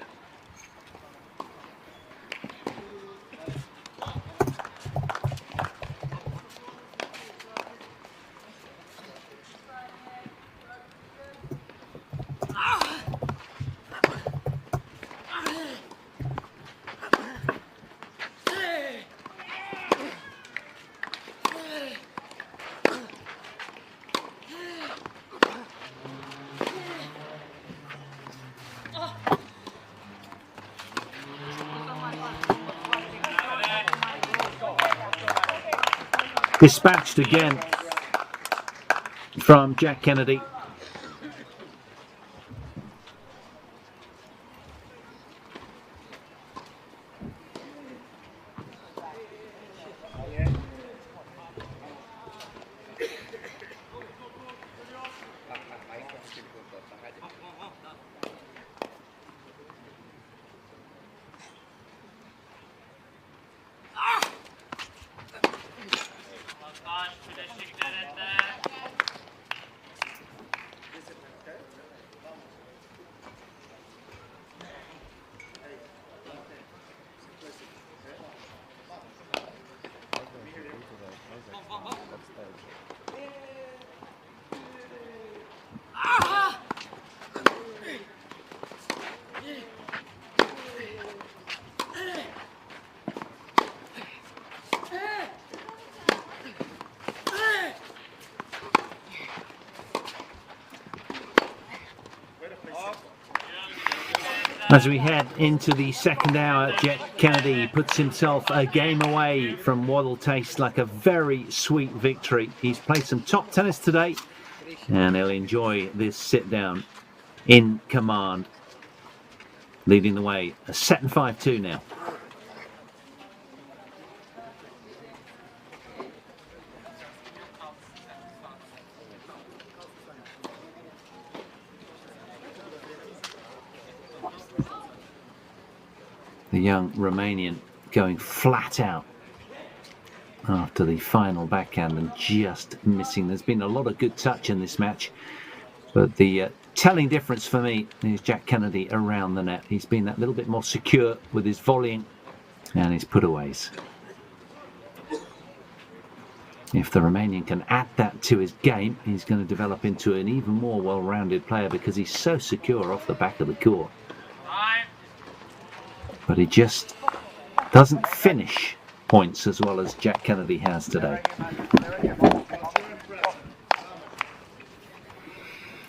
Dispatched again from Jack Kennedy. As we head into the second hour, Jack Kennedy puts himself a game away from what'll taste like a very sweet victory. He's played some top tennis today, and he'll enjoy this sit down in command. Leading the way, a set and 5-2 now. The young Romanian going flat out after the final backhand and just missing. There's been a lot of good touch in this match, but the telling difference for me is Jack Kennedy around the net. He's been that little bit more secure with his volleying and his putaways. If the Romanian can add that to his game, he's going to develop into an even more well-rounded player because he's so secure off the back of the court. But he just doesn't finish points as well as Jack Kennedy has today.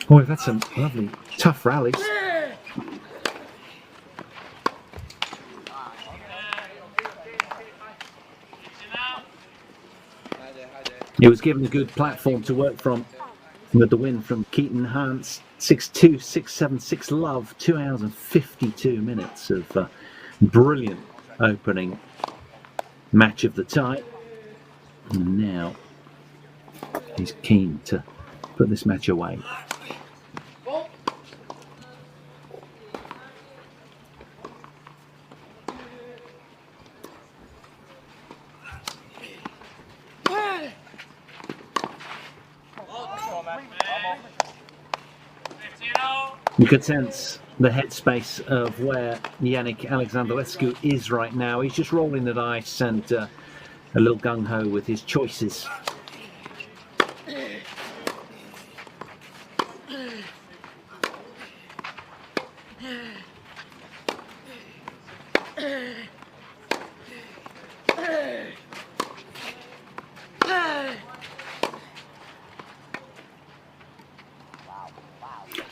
Oh, we've had some lovely tough rallies. He was given a good platform to work from with the win from Keaton Hans. 6-2, 6-7, 6 love, 2 hours and 52 minutes of brilliant opening match of the tie. And now he's keen to put this match away. You could sense the headspace of where Yannick Alexandrescu is right now. He's just rolling the dice and a little gung-ho with his choices.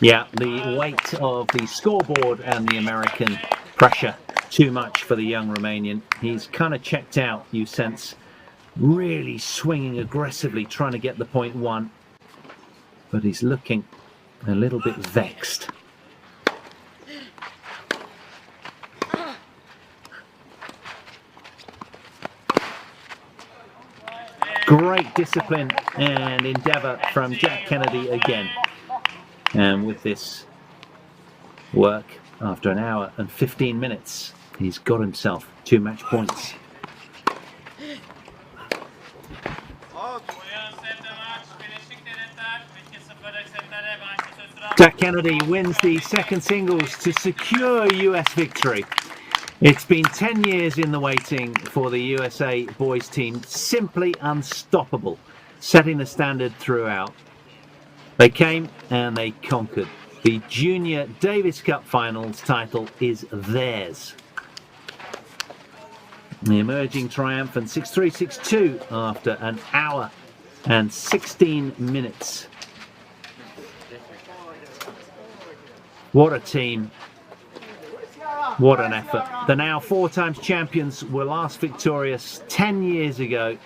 Yeah, the weight of the scoreboard and the American pressure, too much for the young Romanian. He's kind of checked out, you sense, really swinging aggressively, trying to get the point one. But he's looking a little bit vexed. Great discipline and endeavour from Jack Kennedy again. And with this work, after an hour and 15 minutes, he's got himself 2 match points. Jack Kennedy wins the second singles to secure US victory. It's been 10 years in the waiting for the USA boys team, simply unstoppable, setting the standard throughout. They came and they conquered. The Junior Davis Cup Finals title is theirs. The emerging triumphant 6-3, 6-2 after an hour and 16 minutes. What a team. What an effort. The now 4 times champions were last victorious 10 years ago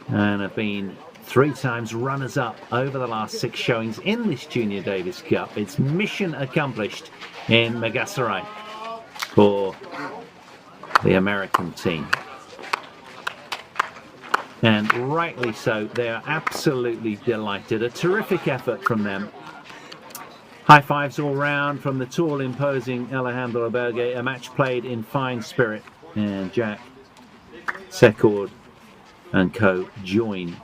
and have been 3 times runners-up over the last 6 showings in this Junior Davis Cup. It's mission accomplished in Magsaysay for the American team. And rightly so, they are absolutely delighted. A terrific effort from them. High fives all round from the tall, imposing Alejandro Berge. A match played in fine spirit. And Jack, Secord and co join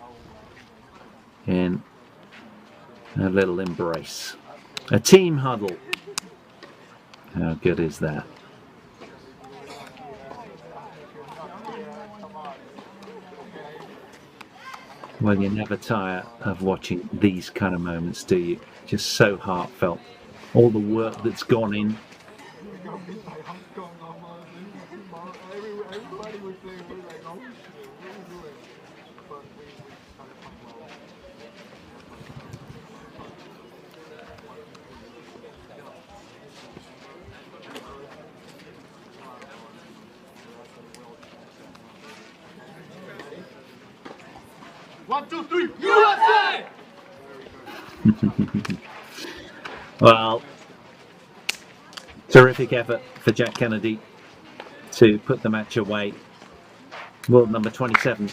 in a little embrace. A team huddle. How good is that? Well, you never tire of watching these kind of moments, do you? Just so heartfelt. All the work that's gone in. 1, 2, 3. USA! Well, terrific effort for Jack Kennedy to put the match away. World number 27,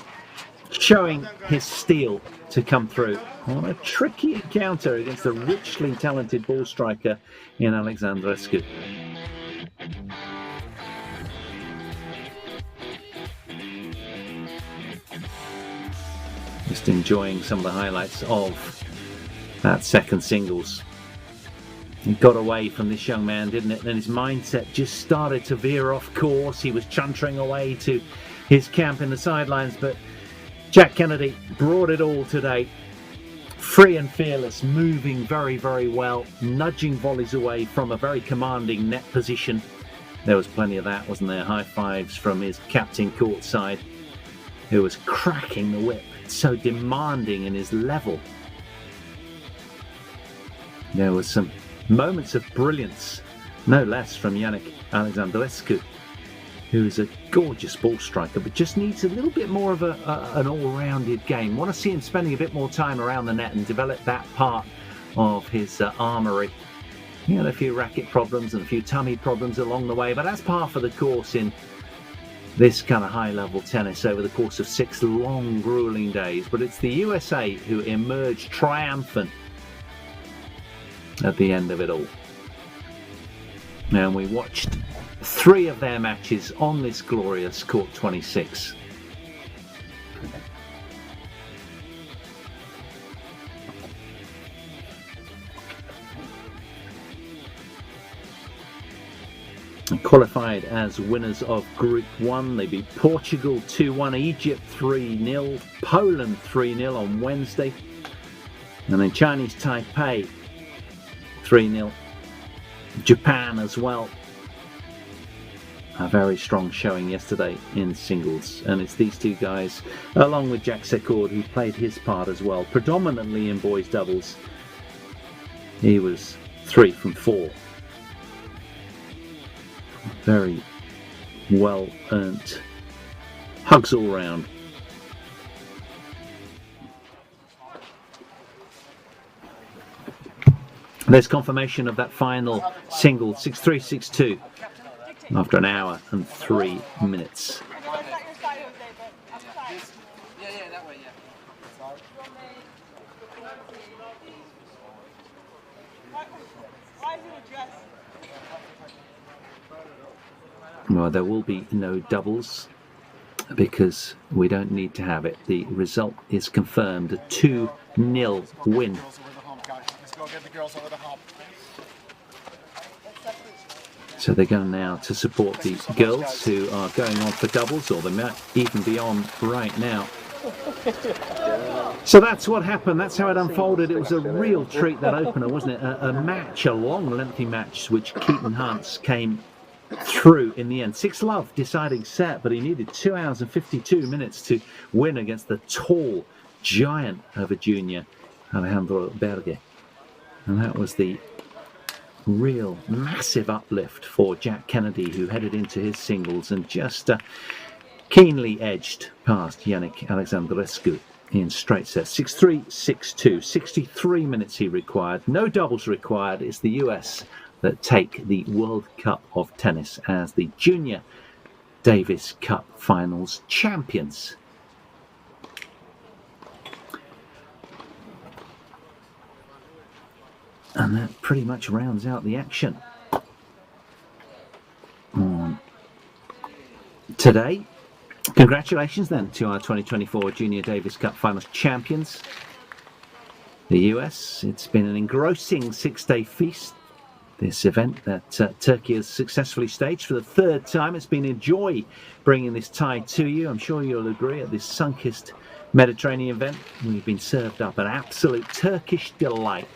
showing his steel to come through on a tricky encounter against the richly talented ball striker in Alexandrescu. Just enjoying some of the highlights of that second singles. He got away from this young man, didn't it? And his mindset just started to veer off course. He was chuntering away to his camp in the sidelines, but Jack Kennedy brought it all today. Free and fearless, moving very, very well, nudging volleys away from a very commanding net position. There was plenty of that, wasn't there? High fives from his captain courtside, who was cracking the whip, so demanding in his level. There was some moments of brilliance, no less, from Yannick Alexandrescu, who is a gorgeous ball striker, but just needs a little bit more of an all-rounded game. Want to see him spending a bit more time around the net and develop that part of his armoury. He had a few racket problems and a few tummy problems along the way, but that's par for the course in this kind of high-level tennis over the course of 6 long, grueling days. But it's the USA who emerged triumphant at the end of it all. And we watched 3 of their matches on this glorious Court 26. Qualified as winners of Group 1, they beat Portugal 2-1, Egypt 3-0, Poland 3-0 on Wednesday, and then Chinese Taipei 3-0, Japan as well. A very strong showing yesterday in singles, and it's these 2 guys, along with Jack Secord, who played his part as well, predominantly in boys doubles. He was 3 from 4. Very well earned hugs all round. There's confirmation of that final single, 6-3, 6-2, after an hour and 3 minutes. Well, there will be no doubles because we don't need to have it. The result is confirmed, a 2-0 win. So they're going now to support the girls who are going on for doubles, or they might even be on right now. So that's what happened. That's how it unfolded. It was a real treat, that opener, wasn't it? A match, a long, lengthy match, which Keaton Hans came through in the end. 6-love deciding set, but he needed 2 hours and 52 minutes to win against the tall giant of a junior, Alejandro Berge. And that was the real massive uplift for Jack Kennedy, who headed into his singles and just keenly edged past Yannick Alexandrescu in straight sets. 6-3, 6-2, 63 minutes he required. No doubles required. It's the US that take the World Cup of Tennis as the Junior Davis Cup Finals champions. And that pretty much rounds out the action today. Congratulations then to our 2024 Junior Davis Cup Finals champions, the US. It's been an engrossing 6-day feast, this event that Turkey has successfully staged for the 3rd time. It's been a joy bringing this tie to you. I'm sure you'll agree, at this sun-kissed Mediterranean event, we've been served up an absolute Turkish delight.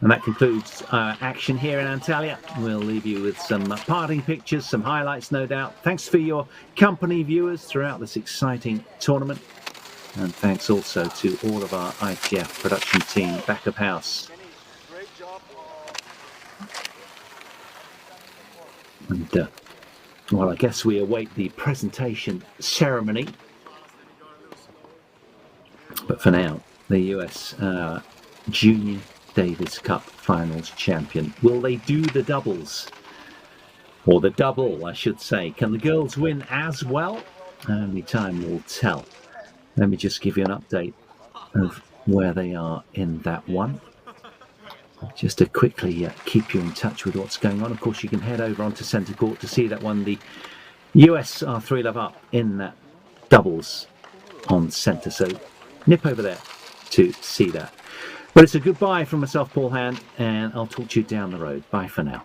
And that concludes our action here in Antalya. We'll leave you with some parting pictures, some highlights, no doubt. Thanks for your company, viewers, throughout this exciting tournament. And thanks also to all of our ITF production team back of house. And, well, I guess we await the presentation ceremony But for now, the US Junior Davis Cup Finals champion. Will they do the doubles? Or the double, I should say. Can the girls win as well? Only time will tell. Let me just give you an update of where they are in that one. Just to quickly keep you in touch with what's going on. Of course, you can head over onto centre court to see that one. The US are 3-love up in that doubles on centre. So nip over there to see that. But it's a goodbye from myself, Paul Hand, and I'll talk to you down the road. Bye for now.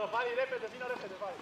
Vai repede, vină repede, vai.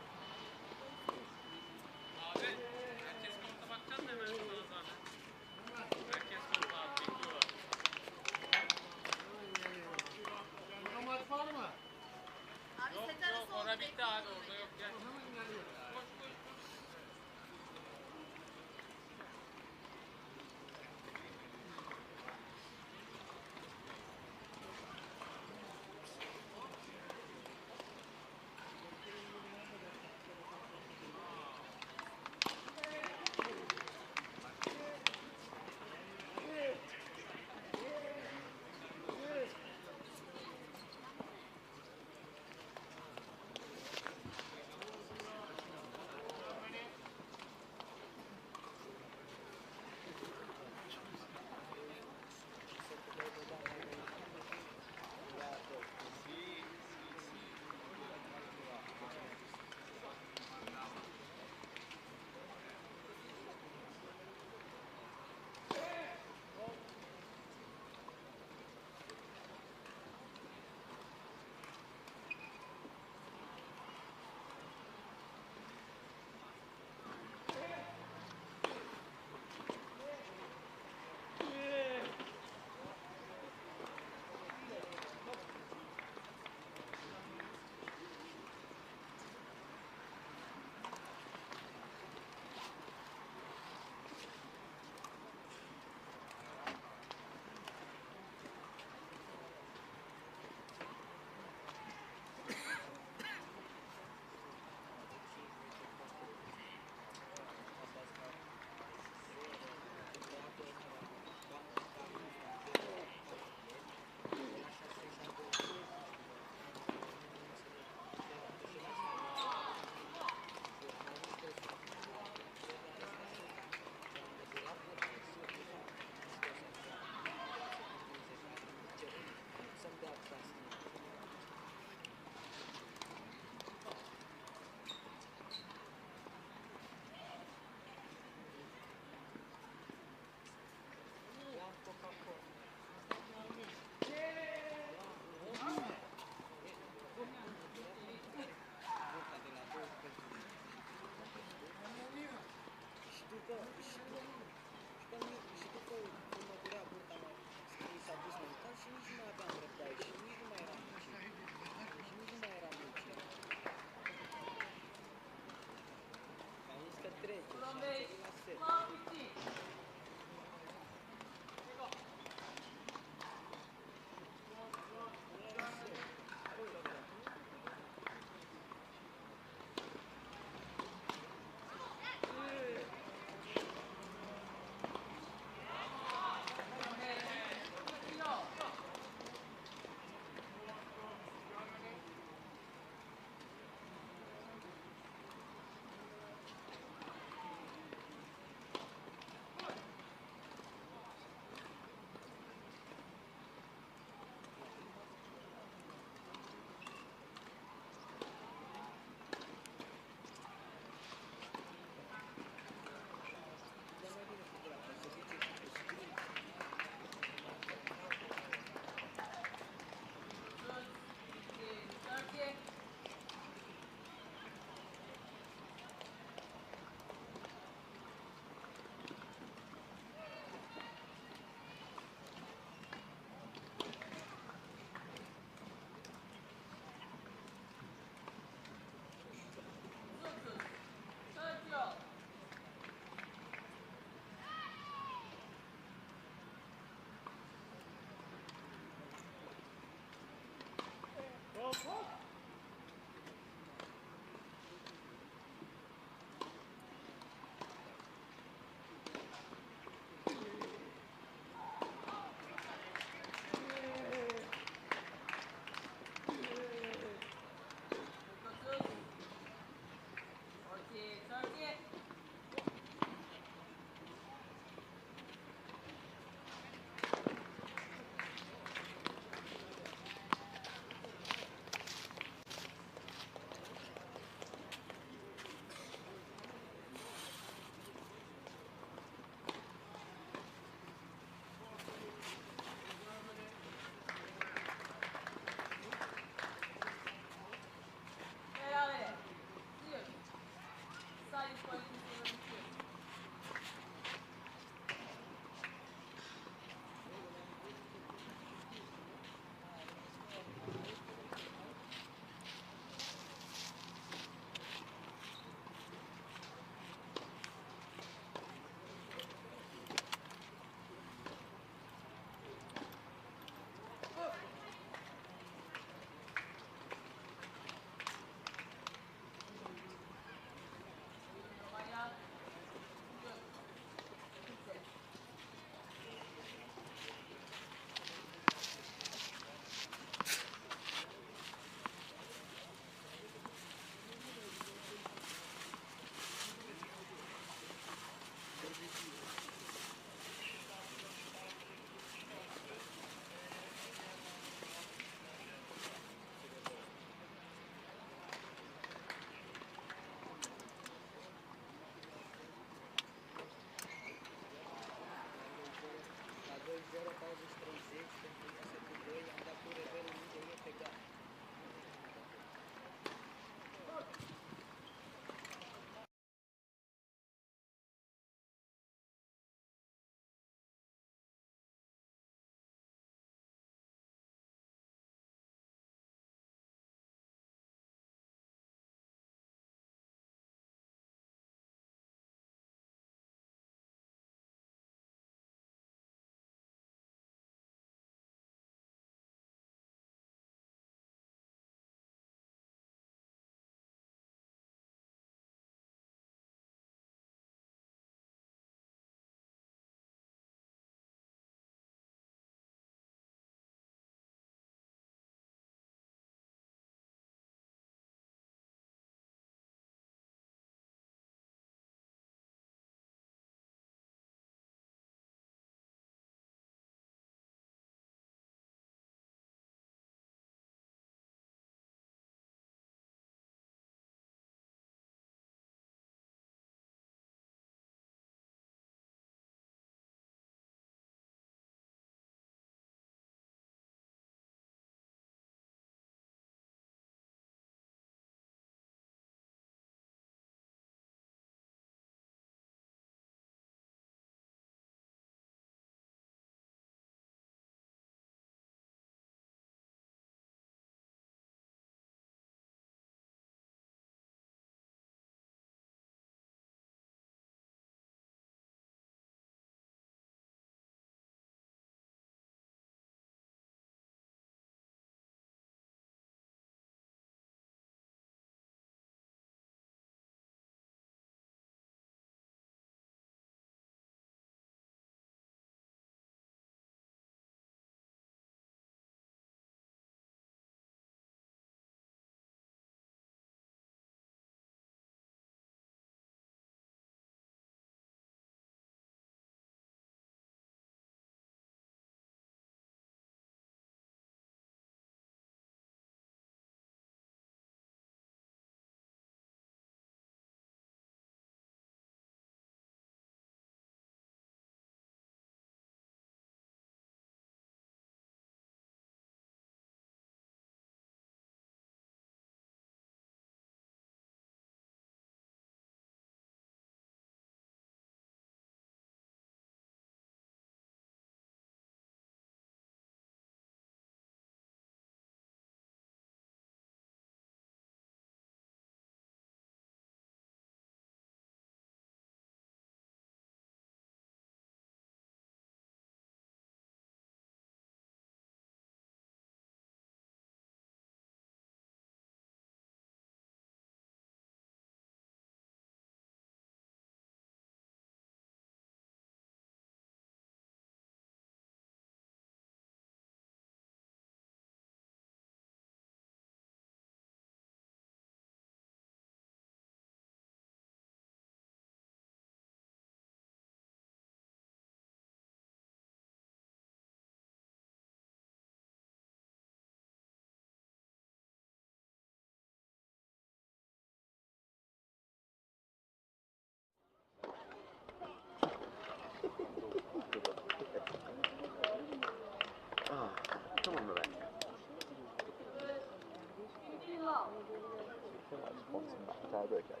that'll be okay.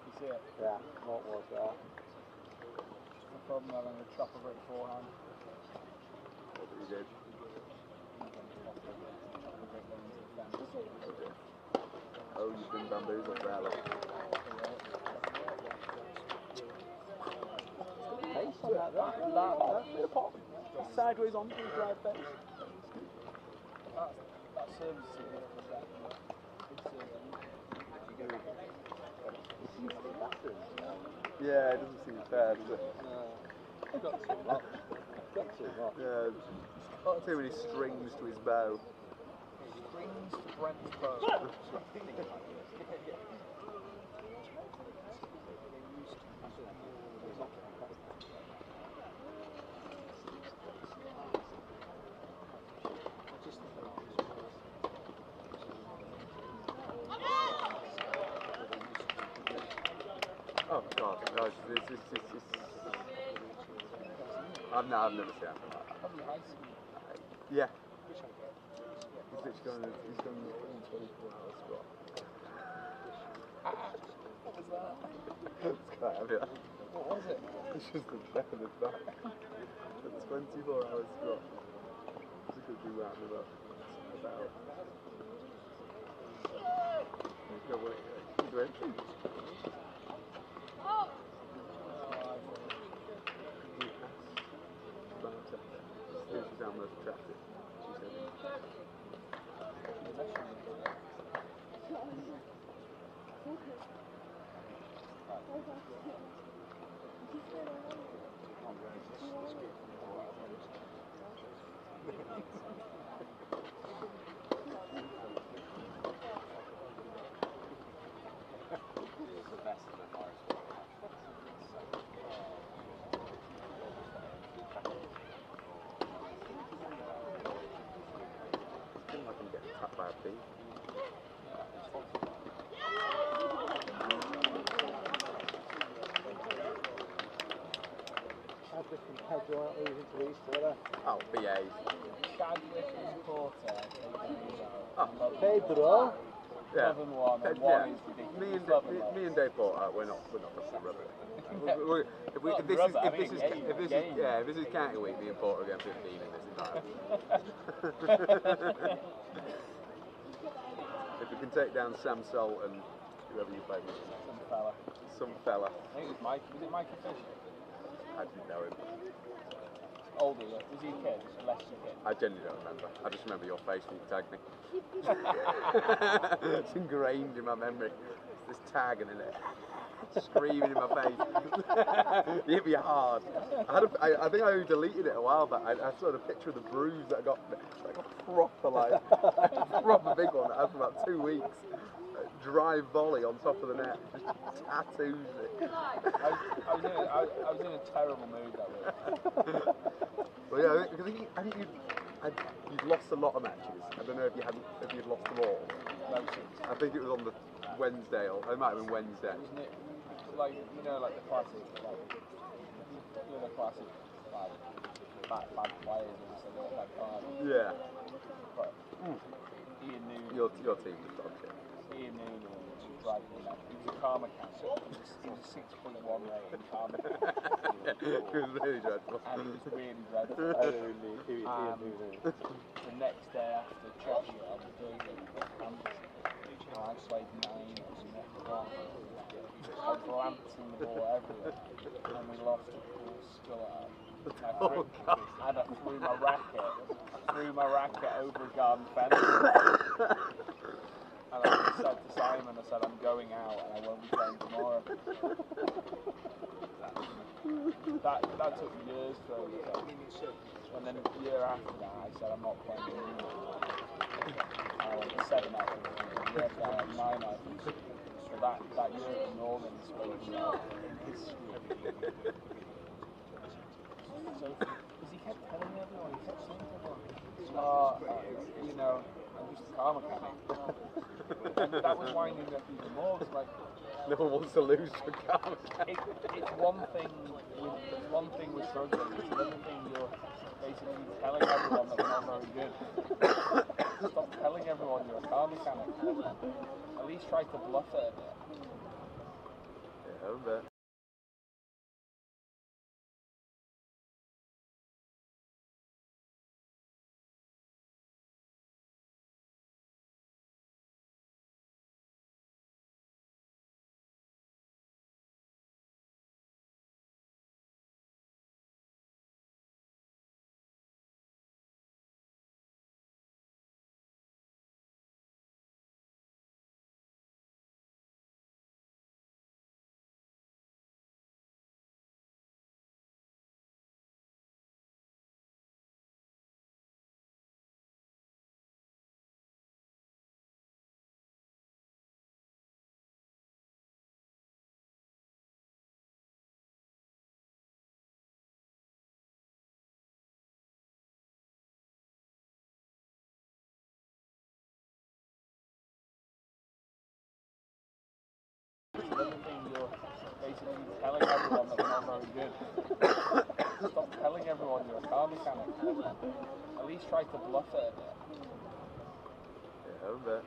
You see it? Yeah, what was that? The problem having a chop over it beforehand. What you did? Oh, you've been bamboozled there, look. Face on that, that's a bit of pop. Sideways onto his drive face. That serves a significant that. Yeah, it doesn't seem fair, does it? I've got too much. Yeah, too many strings to his bow. Strings to Brent's bow. Oh God, no, it's I've never seen anything like that. Probably high school. Yeah. He's literally going 24 hours squat. What was that? It's quite heavy. What was it? It's just the death of his back. A 24-hour squat. This could be round about. He's got what he's doing. She's our most attractive. She said. I can get tapped by a bee. Chadwick and Pedro aren't losing to each other. Oh, BAs. Chadwick and Porter. Oh, Pedro? yeah. Love and one, and Yeah. one is ridiculous. Me and Dave Porter, we're not fucking rubber. If this is county week, me and Porter are going 15 in this entire. If we can take down Sam Salt and whoever you play with. Some fella. I think it was Mike. Was it Mike Fisher? I didn't know him. Older, was he a kid? Less a kid? I genuinely don't remember. I just remember your face when you tagged me. It's ingrained in my memory. This tagging in it. Screaming in my face. You hit me hard. I think I deleted it a while back. I saw the picture of the bruise that I got. I got proper, like, proper big one that after about 2 weeks. Drive volley on top of the net. Just tattoos it. I was in a terrible mood that week. Well, yeah, I think you'd lost a lot of matches. I don't know if you'd lost them all. No, I think it was on the Wednesday, or it might have been Wednesday. wasn't it like, you know, like the classic, like, you know, the classic, like, bad players and so they're bad cards. Yeah. But Ian Noonan. Your team was dog shit. Ian Noonan was dragging him out. He was a karma cancer. He was a 6.1 rating karma cancer. It was really dreadful. And it was really dreadful. The next day after Cheshire, on the Thursday, we got Hampton. I played 9 or something. I was glancing the ball everywhere. And we lost a cool skull out. And I threw my racket over a garden fence. And I said to Simon, I said, I'm going out and I won't be playing tomorrow. that took years to overcome. And then the year after that, I said I'm not playing anymore. I went 7 out of 10. The year after I had 9 out of 10. So that year at the Northern spoke about history. So, because he kept telling everyone, he kept saying to everyone, you know, I'm just a car mechanic. And that was winding up even more, because like, No one wants to lose to a car mechanic. it's one thing with struggling, it's another thing you're basically telling everyone that you're not very good. Stop telling everyone you're a car mechanic. At least try to bluff it a bit. Yeah, I bet. Another thing you're basically telling everyone that you're not very good. Stop telling everyone you're a car mechanic. At least try to bluff it a bit. Yeah, I bet.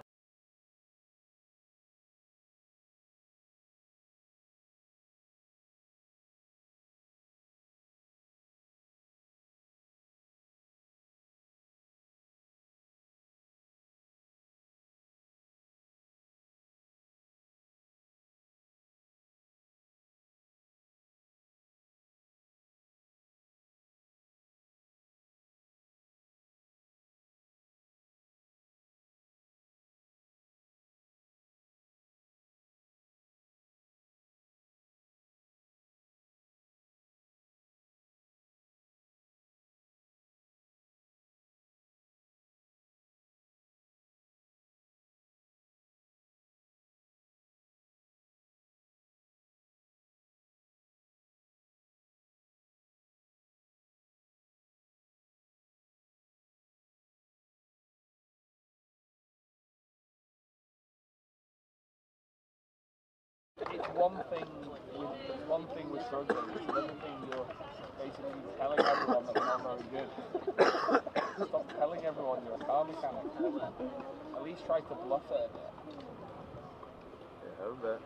It's one thing with struggling, it's another thing you're basically telling everyone that you're not very good. Stop telling everyone you're a car mechanic. At least try to bluff it a bit. Yeah, I bet.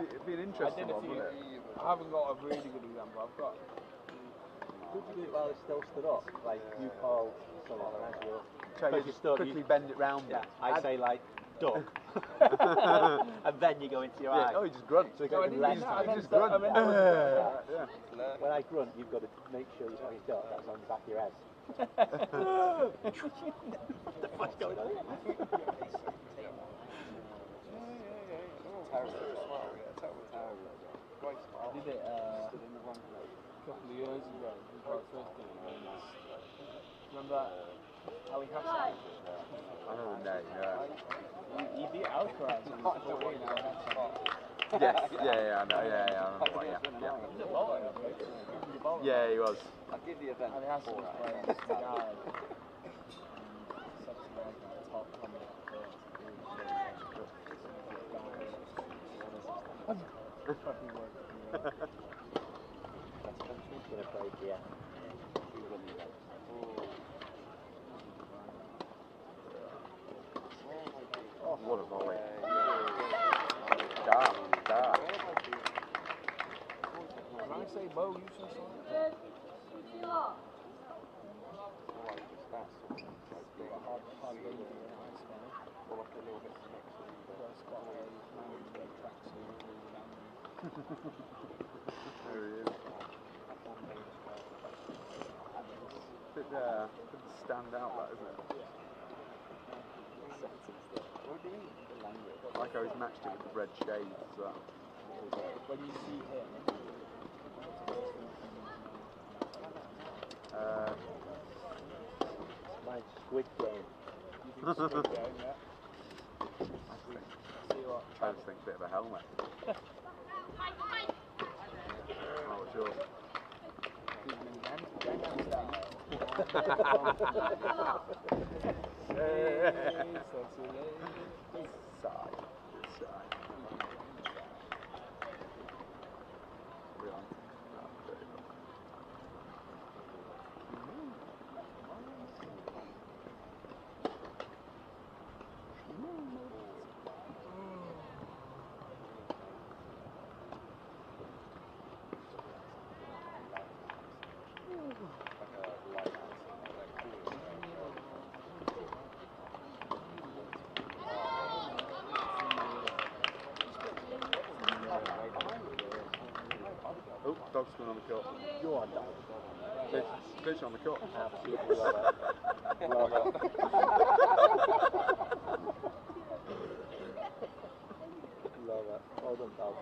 it'd be an I interesting did a one, few. wouldn't it? I haven't got a really good example. I've got. Could you do it while it's still stood up? Like you call someone and as you're Try you to stood, quickly you- bend it round. yeah, then. I say like duck, and then you go into your Yeah, eye. oh, he just grunts. So you No, I go didn't left. mean that, I He meant just that- grunts. I meant that Yeah. When I grunt, you've got to make sure you when you duck, that's on the back of your head. What the fuck's going on here? I did it a couple of years ago. It was about 50. Remember Ali Hassan? Oh, no, yeah. He beat Alcaraz when he was 14. Ali Hassan. Yes, yeah, I know, yeah, I remember one, yeah. He was a bowler. He was a bowler. Yeah, he was. Ali Hassan was playing this guy. Said to me, like, top 100 fucking work with me. He's gonna break, yeah. Oh, what a volley. Dark. When I say bow, you say something? Hard game to get a nice guy. First got a red tracksuit. There he is. Couldn't stand out, that, isn't it? Like how he's matched it with the red shades as well. When you see him, My Squid Game. you think Squid Game, yeah? See what? I just think a bit of a helmet. Oh, what's yours? Gangnam Style. Sexy lady. Side. Real. Oh, dog's going on the court. Go on, dog. Fish on the court. Absolutely love it. Love it. Love it. Well done, dog.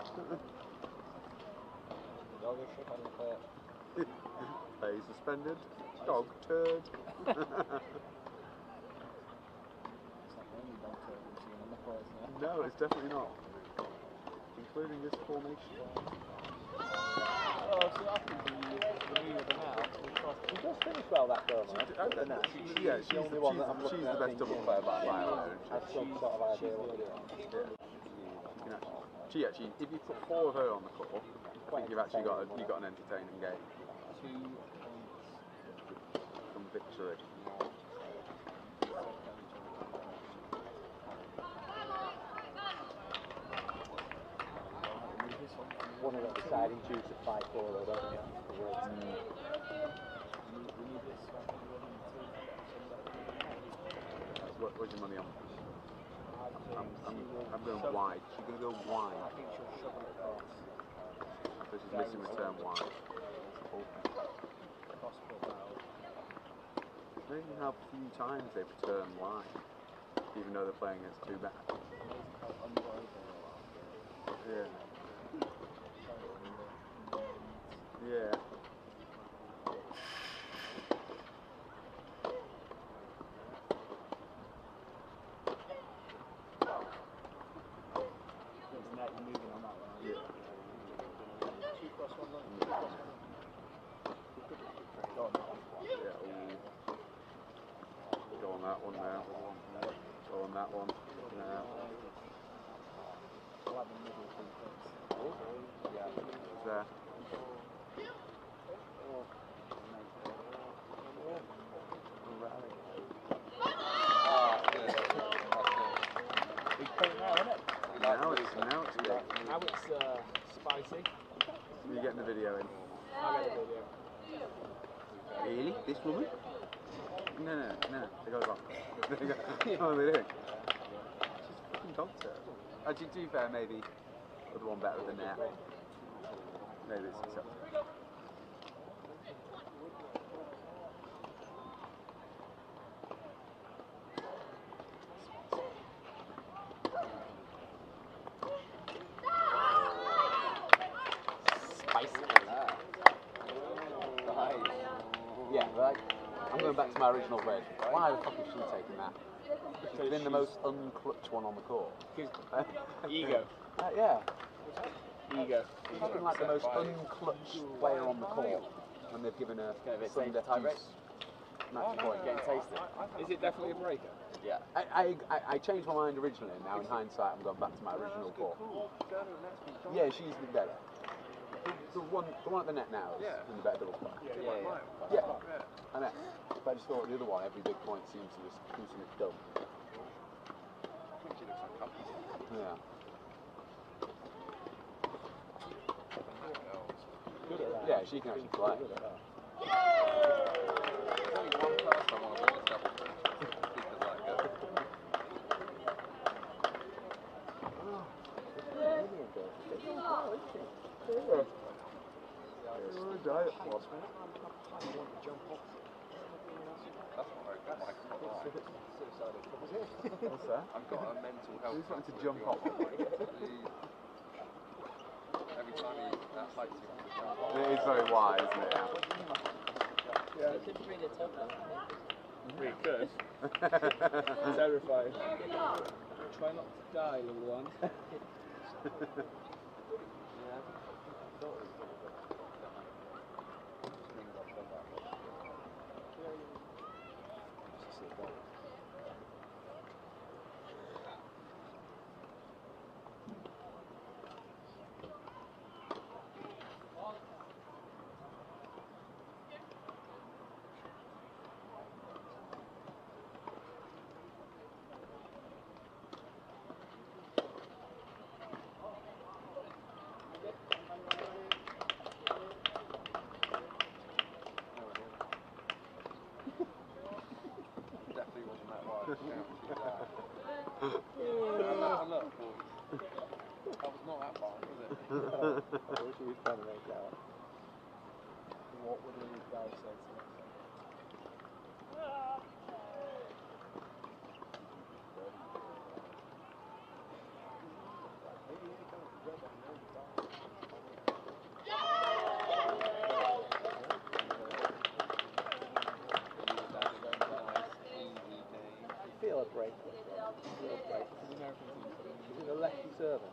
Dog is shit on the court. Play suspended. Dog turd. It's not the only dog turd we've seen on the court, isn't it? No, it's definitely not. Including this formation. Oh, so after the new of the now, She does finish well, that girl, man. She's the only one that I'm she's looking the at best double thinking, player by a mile. I've some sort of idea what we're doing. She actually, if you put four of her on the court, I think you've actually got an entertaining game 2 points. from victory. One of the deciding choose to 5-4 though, don't you? We need this one. Where's your money on? I'm going So- wide. She's going to go I wide. think she'll shove it across. So she's missing return wide. Possible foul. It's amazing how few times they've returned wide, even though they're playing against two back. Amazing how unbelievable they are. Yeah. Yeah. There's net moving on that one. Yeah. 2+1 then. 2+1. Go on. Yeah. Go on that one now. Go on that one now. I'll have the middle 3 points. It's there. Big point now, isn't it? Now it's big. Now it's This woman? No, they got it wrong. What are they doing? She's fucking dog turtle. Actually, to be fair, maybe the other one better than that. Maybe it's acceptable. Yeah, right. I'm going back to my original red. Why the fuck is she taking that? She's been the most unclutch one on the court. Ego. Yeah. Ego. She's been like the most unclutch player on the court when they've given her some match point. Getting tasted. Is it definitely a breaker? Yeah. I changed my mind originally, and now in hindsight I'm going back to my original court. Yeah, she's the better. The one at the net now is in the better doubles player. Yeah. I know. But I just thought the other one, every big point seems to just do something dumb. Yeah. Yeah, she can actually play. There's only one person I want to win this double with. Keep it like that. Diet one. That's not very good, Mike. What's that? I've got a mental health. Who's wanting to jump off? Every time he hikes, he wants to jump off. It is very wise, isn't it? We could. Terrifying. Try not to die, little one. Definitely wasn't that wide. Look, that was not that far, was it? I wish he was trying to make that up. What would these guys say to us? Feel a break. Feel a break. Is it a lefty server?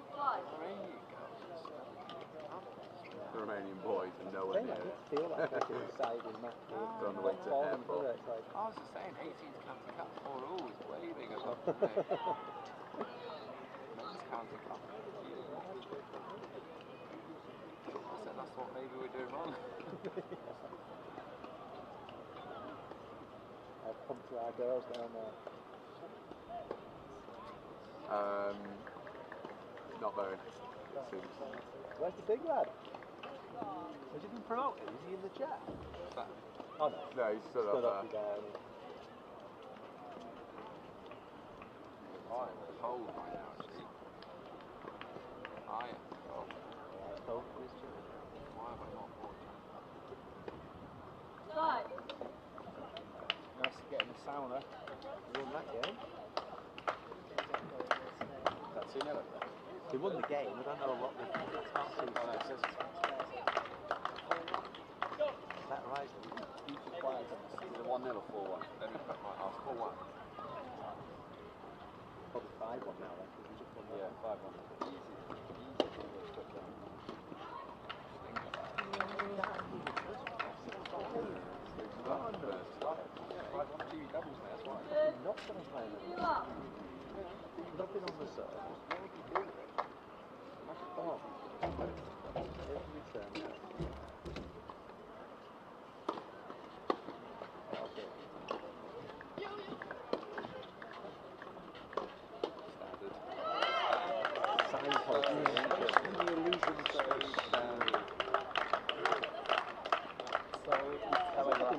The Romanian boys are nowhere I near don't it. feel like taking a side in match. They're on the way to airport. I was just saying, 18's County Cup for all is way bigger than Men's County Cup. I said that's what maybe we're doing wrong. I've come to our girls down there. Not very. Seems. Where's the big lad? Has he been promoted? Is he in the chat? Oh no. No, he's stood Stood up up there. there. I'm cold right now, actually. I am cold. Why have I not bought Nice to get in the sauna. You won that game. That's 2-0. He won the game. I don't know what the Is that right? Is it 1-0 or 4-1? Let me put my house 4-1. Probably 5-1 now then. Because we just won that. Yeah, 5-1. Easy. Not going to play nothing on the serve. Oh. Every turn.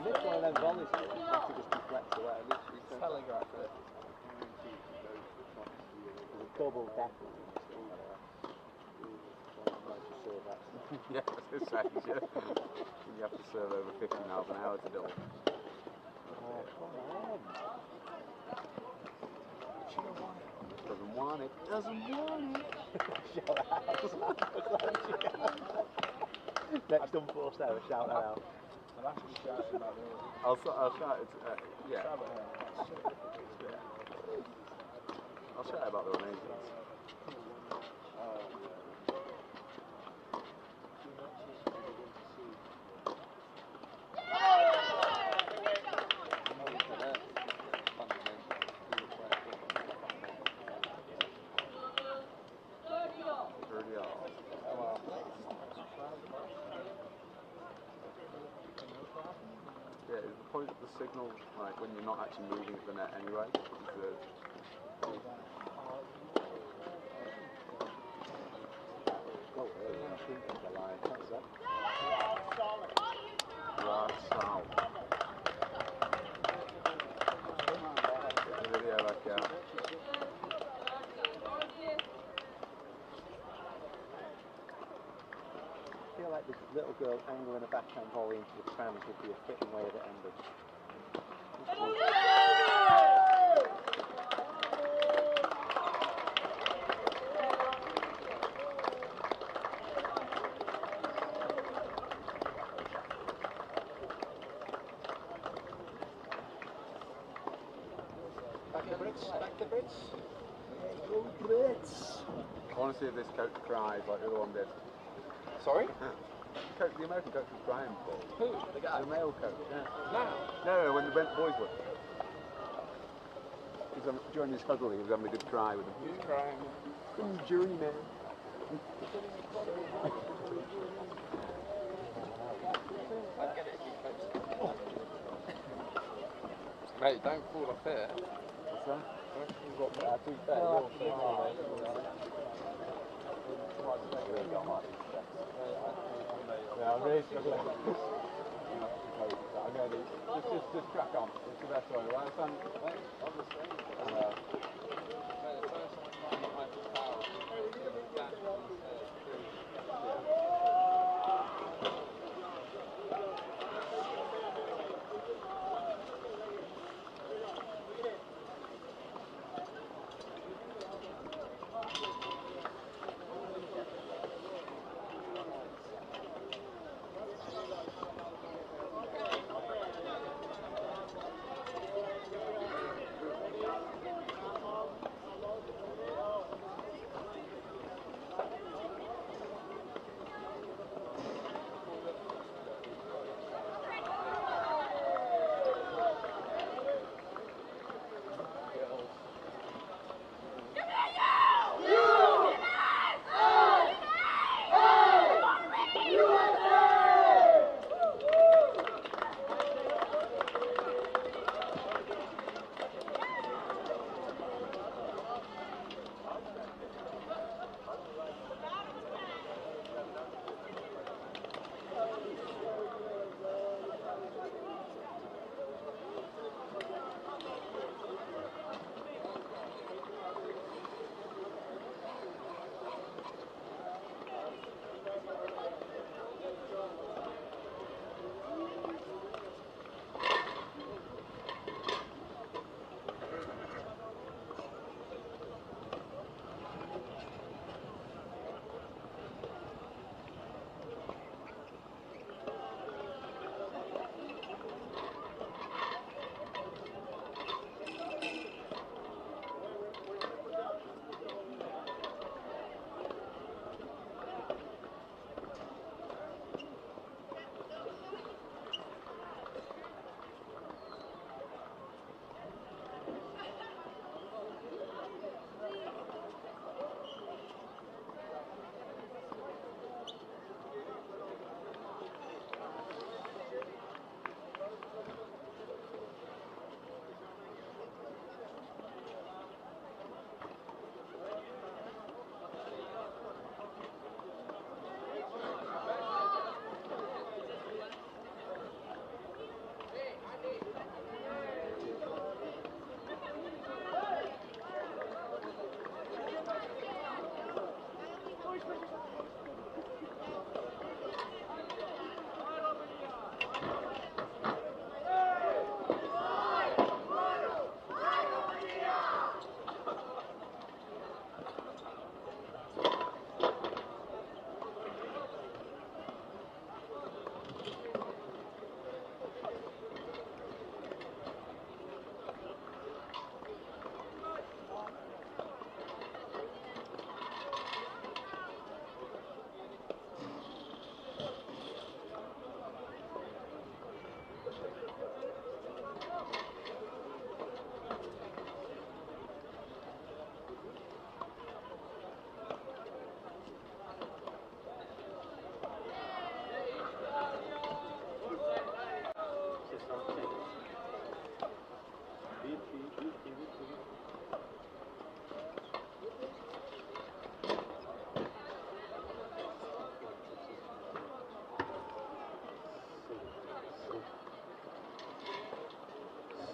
missed one of them volleys. It just deflects away. Telegraph it. There's a double decker. Yeah, I was going to say, you have to serve over 50 miles an hour to double. Oh, come on. Doesn't want it. Doesn't want it. Shout out. Next unforced error, shout that out. I'm actually shouting about the other. I'll shout it. Yeah. I'll shout about the Romanians. Yeah, the point of the signal, like when you're not actually moving at the net anyway, is the video back out. I feel like this little girl angling a backhand volley into the trams would be a fitting way of it ending. Back the Brits, back the Brits. Go Brits! I want to see if this coach cries like the other one did. Sorry? The American coach was crying before. Who? The guy? The male coach, yeah. Now? No, when the boys were. He was during his huddle, he was having a good cry with them. He's crying. Journeyman. I'd get it if he coached. Mate, don't fall off here. What's that? You've got to be fair, you're fair. Yeah, I'm really struggling. I'm going to just crack on. It's the best way, right, son?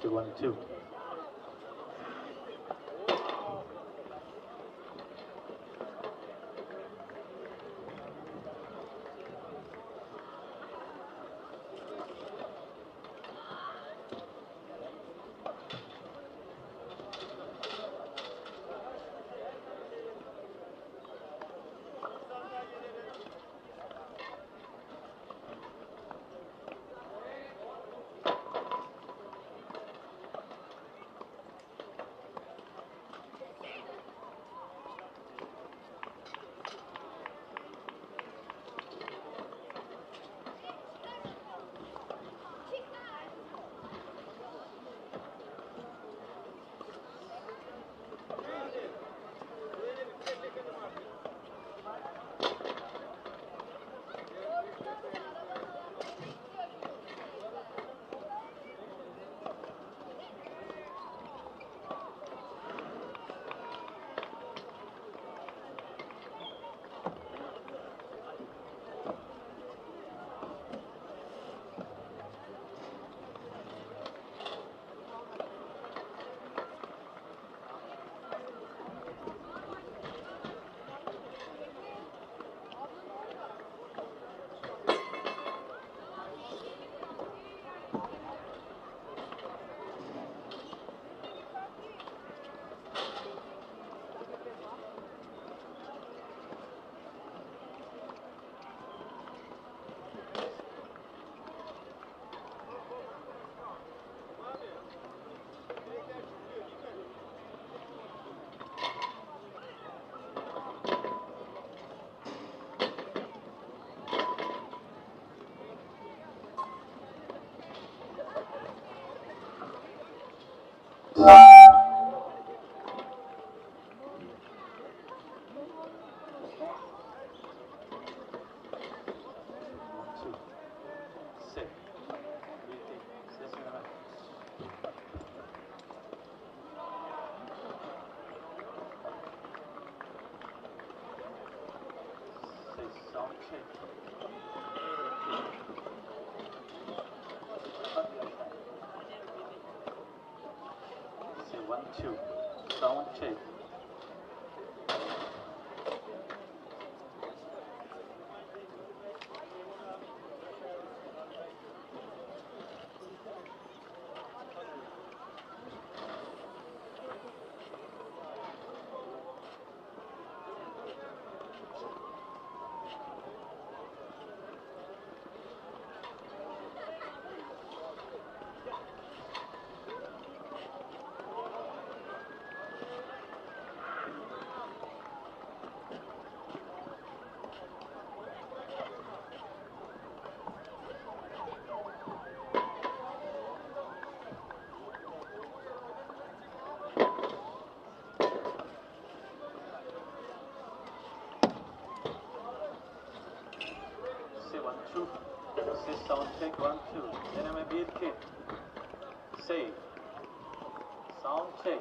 to 1-2. Say 1-2. Sound check. Say 1-2. Say sound check 1-2. Enemy beat kick. Say sound check.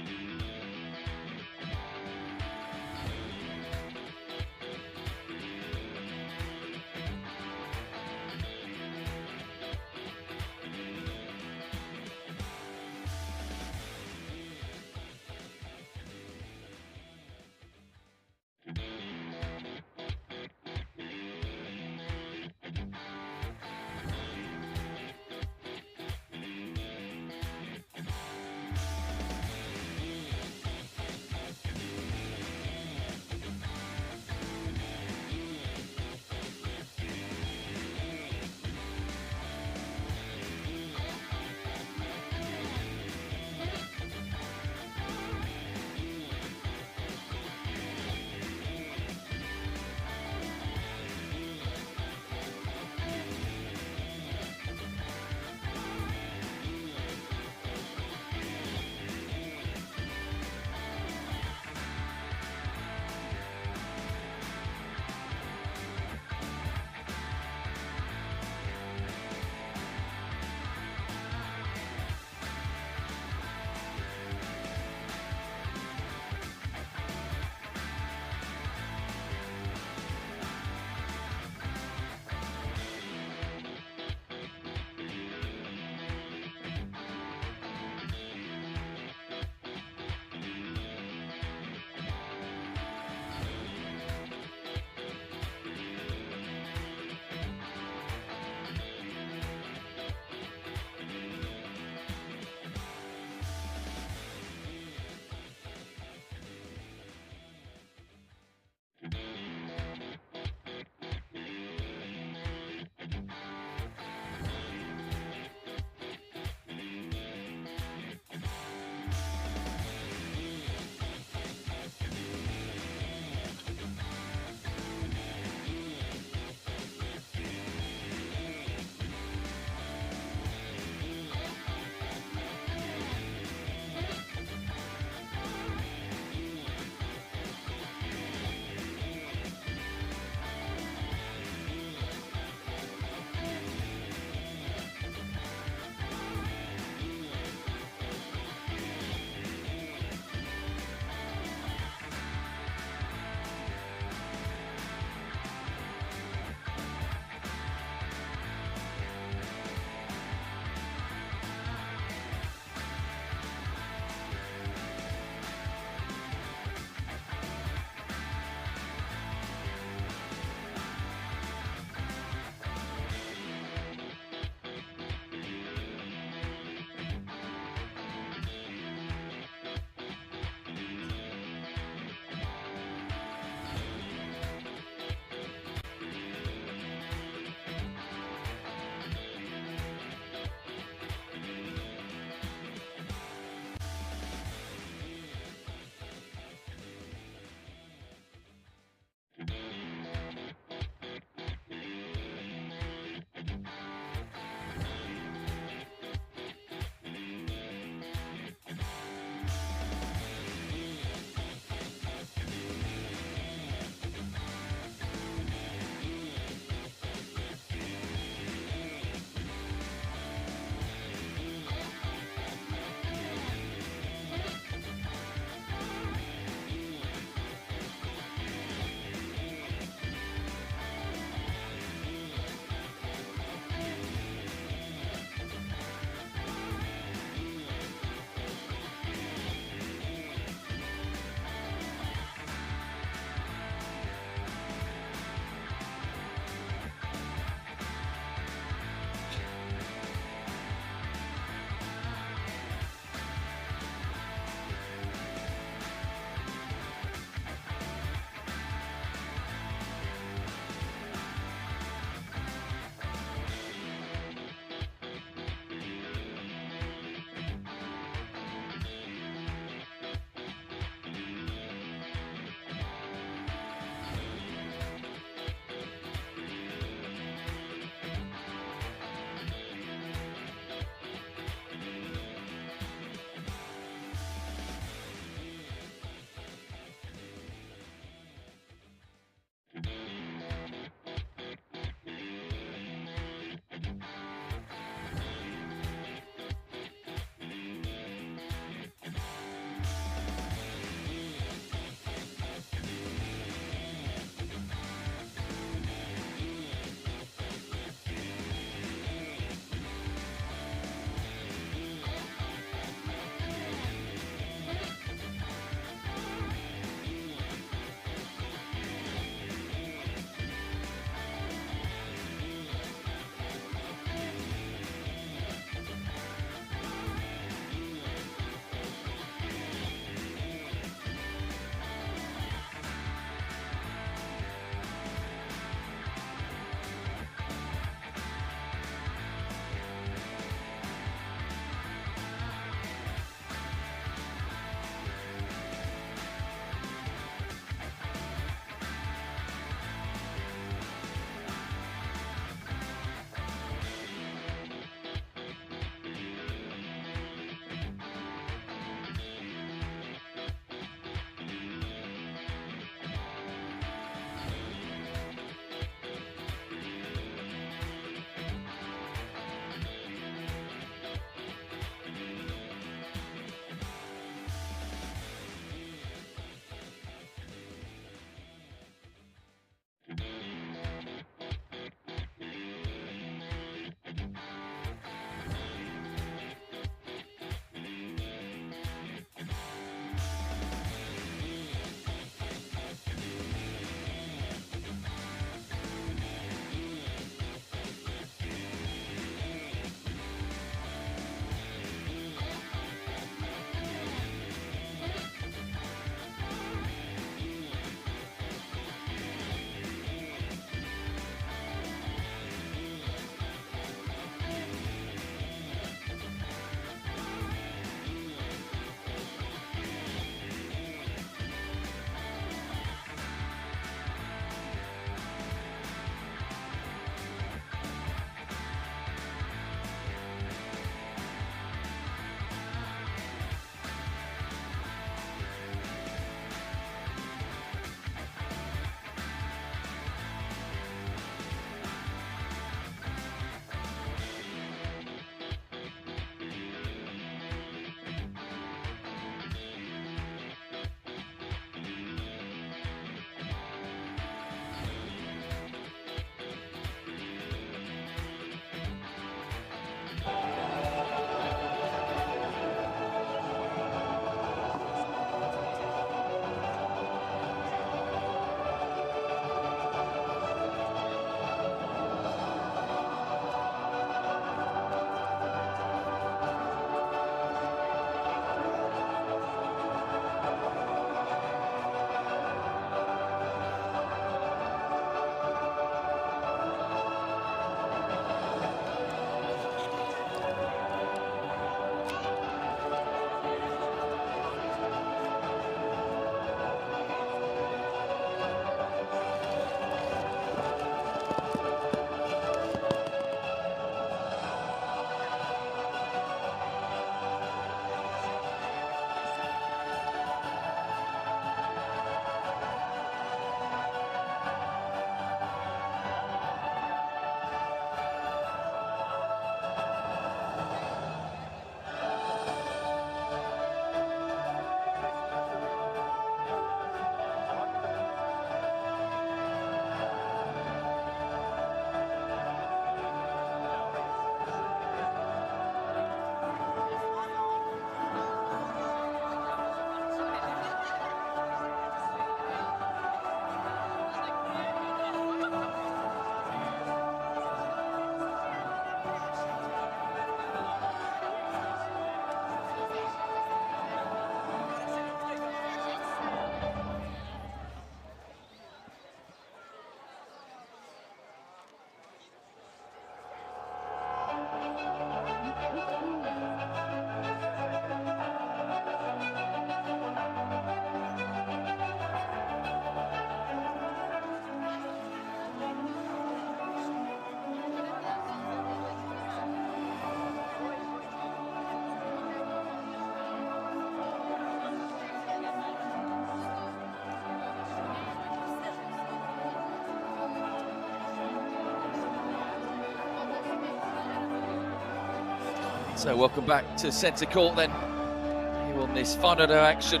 So welcome back to centre court then, here on this final day action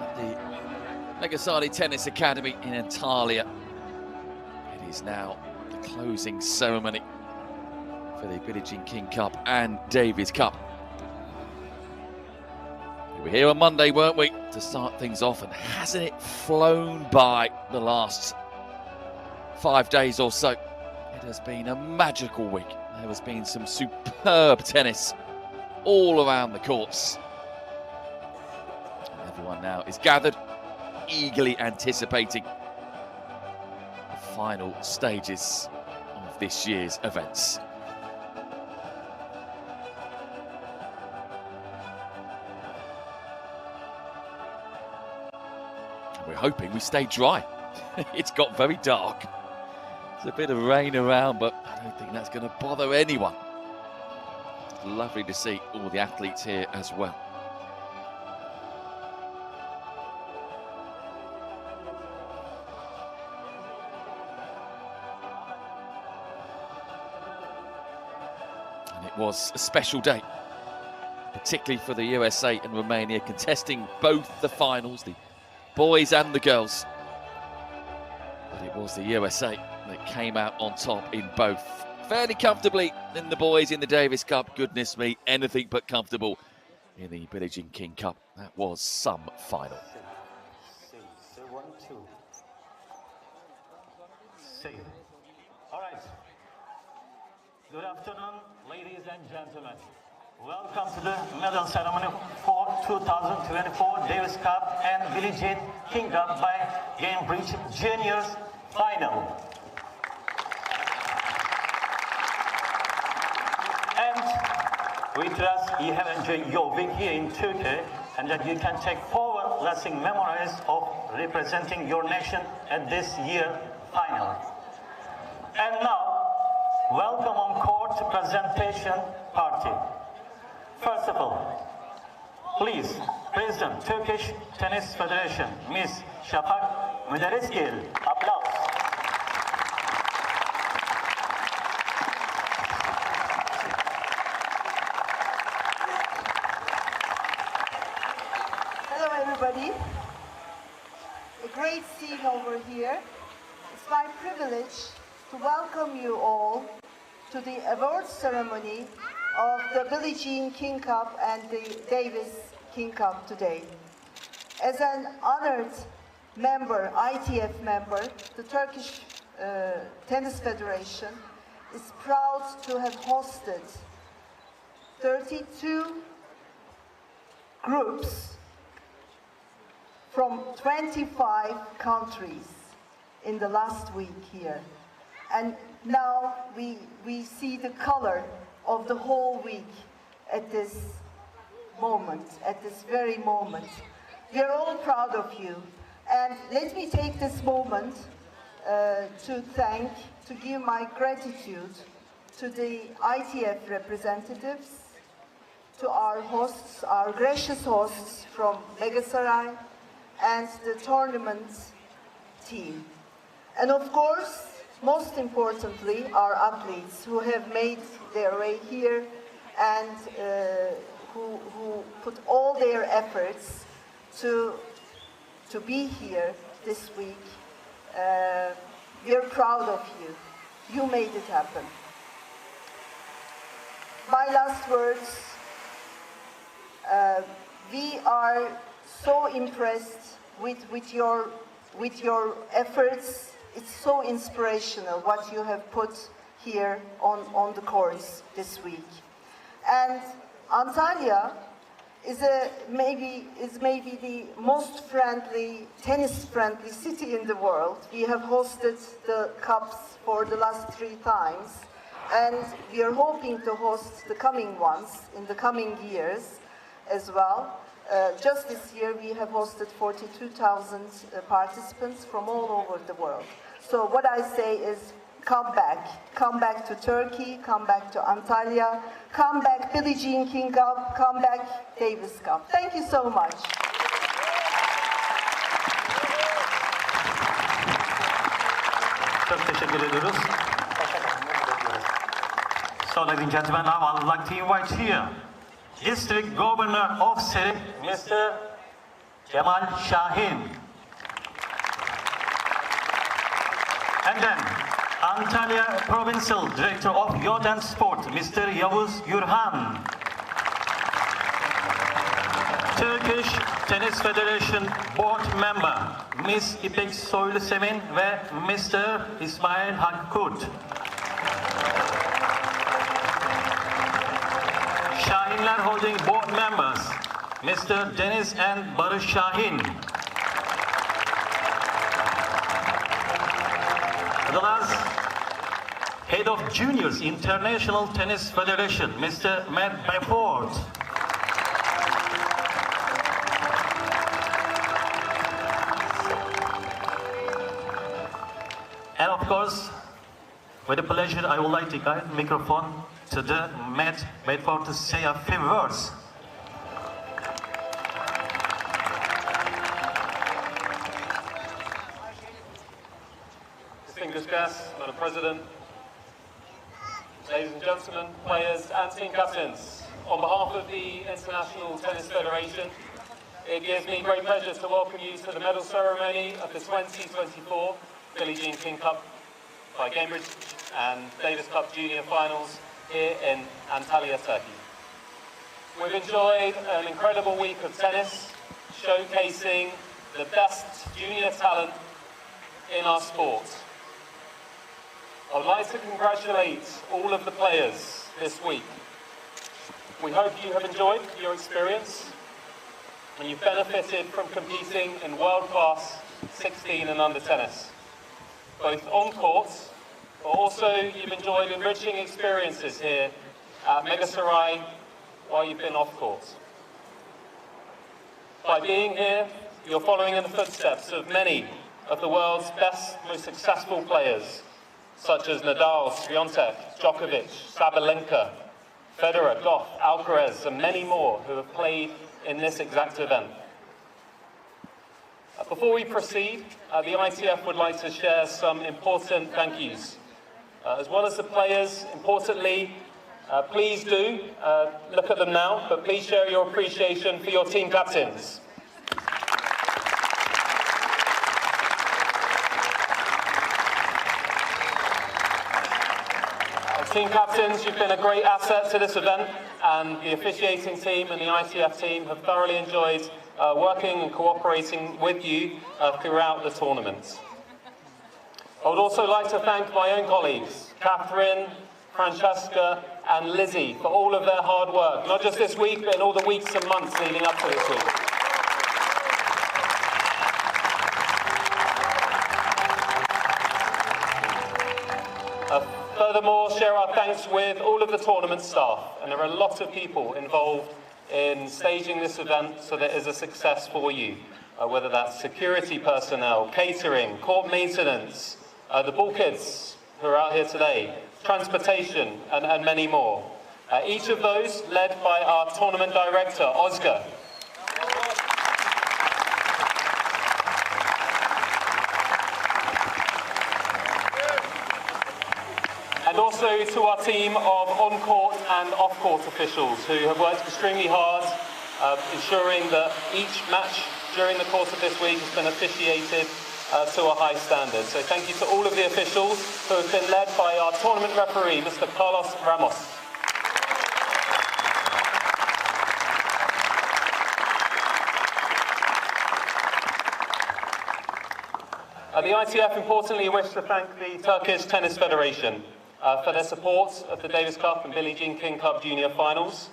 at the Megasali Tennis Academy in Antalya. It is now the closing ceremony for the Billie Jean King Cup and Davis Cup. We were here on Monday, weren't we, to start things off, and hasn't it flown by the last 5 days or so? It has been a magical week. There has been some superb tennis all around the courts. And everyone now is gathered, eagerly anticipating the final stages of this year's events. And we're hoping we stay dry. It's got very dark. There's a bit of rain around, but I don't think that's going to bother anyone. It's lovely to see all the athletes here as well. And it was a special day, particularly for the USA and Romania, contesting both the finals, the boys and the girls. But it was the USA that came out on top in both. Fairly comfortably in the boys in the Davis Cup. Goodness me, anything but comfortable in the Billie Jean King Cup. That was some final. So 1, 2. See. All right. Good afternoon, ladies and gentlemen. Welcome to the medal ceremony for 2024 Davis Cup and Billie Jean King Cup by Cambridge Juniors final. And we trust you have enjoyed your week here in Turkey and that you can take forward lasting memories of representing your nation at this year's final. And now, welcome on court presentation party. First of all, please, President Turkish Tennis Federation, Ms. Şafak Müderrisgil. Applause. Hello everybody. A great scene over here. It's my privilege to welcome you all to the awards ceremony of the Billie Jean King Cup and the Davis King Cup today. As an honored member, ITF member, the Turkish Tennis Federation is proud to have hosted 32 groups from 25 countries in the last week here. And now we see the color of the whole week at this moment, at this very moment. We are all proud of you. And let me take this moment to give my gratitude to the ITF representatives, to our hosts, our gracious hosts from Megasaray, and the tournament team. And of course, most importantly, our athletes who have made their way here and who put all their efforts to be here this week. We're proud of you. You made it happen. My last words, we are so impressed with your efforts. It's so inspirational what you have put here on the courts this week. And Antalya is maybe the most friendly, tennis-friendly city in the world. We have hosted the cups for the last 3 times, and we are hoping to host the coming ones in the coming years as well. Just this year, we have hosted 42,000 participants from all over the world. So what I say is, come back to Turkey, come back to Antalya, come back Billie Jean King Cup, come back Davis Cup. Thank you so much. Çok teşekkür ediyoruz. So, ladies and gentlemen, now I would like to invite here District Governor of City, Mr. Cemal Şahin. And then, Antalya Provincial Director of Youth and Sport, Mr. Yavuz Yurhan. Turkish Tennis Federation Board Member, Miss İpek Soylusemin ve Mr. İsmail Hakkurt. Şahinler Holding Board Members, Mr. Deniz and Barış Şahin. The last Head of Juniors International Tennis Federation, Mr. Matt Beaufort. And of course, with a pleasure, I would like to give the microphone to the Matt Beaufort to say a few words. Distinguished guests, Madam President, ladies and gentlemen, players and team captains, on behalf of the International Tennis Federation, it gives me great pleasure to welcome you to the medal ceremony of the 2024 Billie Jean King Cup by Cambridge and Davis Cup Junior Finals here in Antalya, Turkey. We've enjoyed an incredible week of tennis, showcasing the best junior talent in our sport. I would like to congratulate all of the players this week. We hope you have enjoyed your experience and you've benefited from competing in world-class 16 and under tennis, both on court, but also you've enjoyed enriching experiences here at Megasarai while you've been off court. By being here, you're following in the footsteps of many of the world's best, most successful players, such as Nadal, Swiatek, Djokovic, Sabalenka, Federer, Goff, Alcaraz, and many more who have played in this exact event. Before we proceed, the ITF would like to share some important thank yous. As well as the players, importantly, please do look at them now, but please share your appreciation for your team captains. Team captains, you've been a great asset to this event, and the officiating team and the ITF team have thoroughly enjoyed working and cooperating with you throughout the tournament. I would also like to thank my own colleagues, Catherine, Francesca and Lizzie, for all of their hard work, not just this week, but in all the weeks and months leading up to this week. Furthermore, share our thanks with all of the tournament staff, and there are a lot of people involved in staging this event so that it is a success for you, whether that's security personnel, catering, court maintenance, the ball kids who are out here today, transportation, and many more. Each of those led by our tournament director, Oscar. And also to our team of on-court and off-court officials who have worked extremely hard, ensuring that each match during the course of this week has been officiated to a high standard. So thank you to all of the officials who have been led by our tournament referee, Mr. Carlos Ramos. The ITF importantly wish to thank the Turkish Tennis Federation for their support of the Davis Cup and Billie Jean King Cup Junior Finals.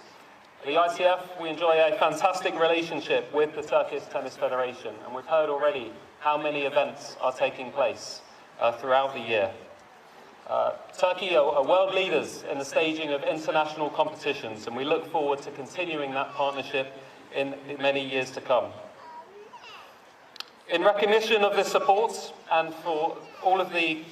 The ITF, we enjoy a fantastic relationship with the Turkish Tennis Federation, and we've heard already how many events are taking place throughout the year. Turkey are world leaders in the staging of international competitions, and we look forward to continuing that partnership in many years to come. In recognition of this support and for all of the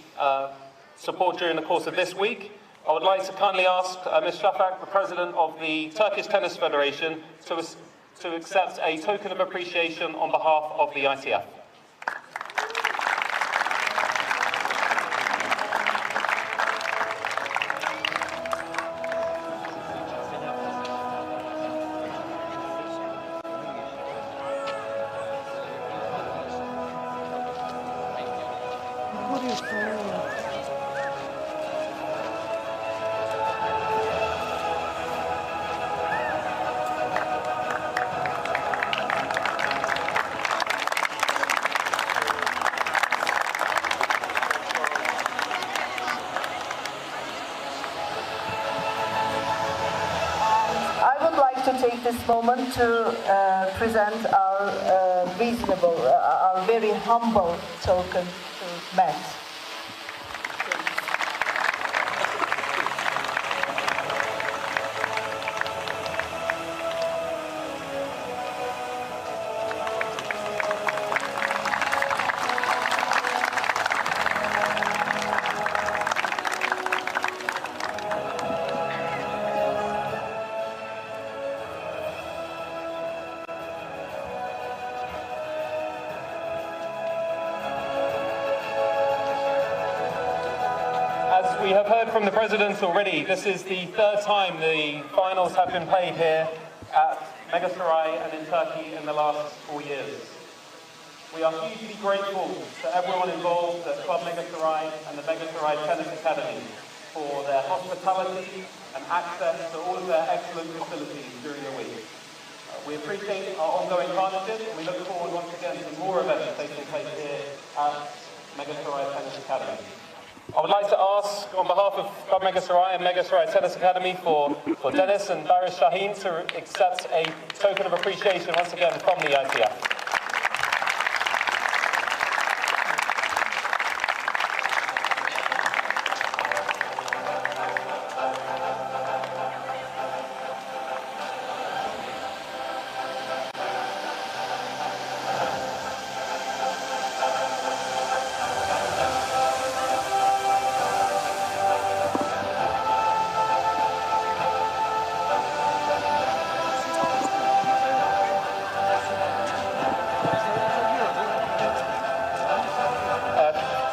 support during the course of this week, I would like to kindly ask Ms. Shafak, the President of the Turkish Tennis Federation, to accept a token of appreciation on behalf of the ITF. I would like to take this moment to present our our very humble token to Matt. As we have heard from the President already, this is the third time the finals have been played here at Meghasaray and in Turkey in the last 4 years. We are hugely grateful to everyone involved at Club Meghasaray and the Meghasaray Tennis Academy for their hospitality and access to all of their excellent facilities during the week. We appreciate our ongoing partnership and we look forward once again to more events taking place here at Meghasaray Tennis Academy. I would like to ask, on behalf of Club Meghasaray and Meghasaray Tennis Academy, for Dennis and Baris Shaheen to accept a token of appreciation once again from the ITF.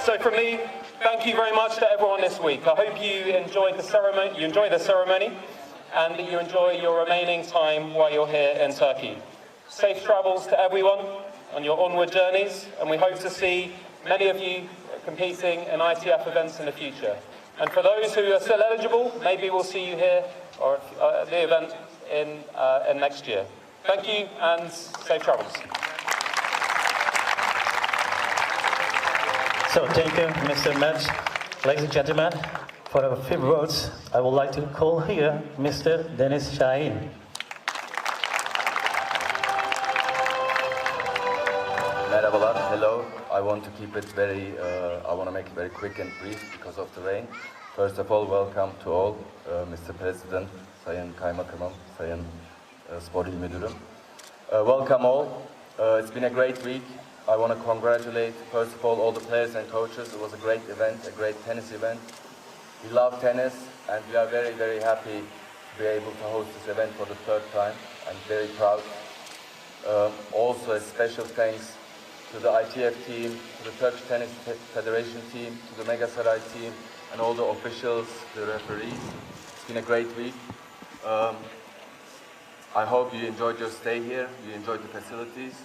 So from me, thank you very much to everyone this week. I hope you enjoyed the ceremony, and that you enjoy your remaining time while you're here in Turkey. Safe travels to everyone on your onward journeys, and we hope to see many of you competing in ITF events in the future. And for those who are still eligible, maybe we'll see you here or at the event in next year. Thank you and safe travels. So thank you, Mr. Matt. Ladies and gentlemen, for a few words, I would like to call here Mr. Dennis Shaheen. Merhabalar, hello. I want to keep it I want to make it very quick and brief because of the rain. First of all, welcome to all, Mr. President, Sayın Kaymakamım, Sayın Spor İl Müdürüm. Welcome all. It's been a great week. I want to congratulate, first of all the players and coaches. It was a great event, a great tennis event. We love tennis, and we are very, very happy to be able to host this event for the third time. I'm very proud. Also, a special thanks to the ITF team, to the Turkish Tennis Federation team, to the Meghasaray team, and all the officials, the referees. It's been a great week. I hope you enjoyed your stay here, you enjoyed the facilities,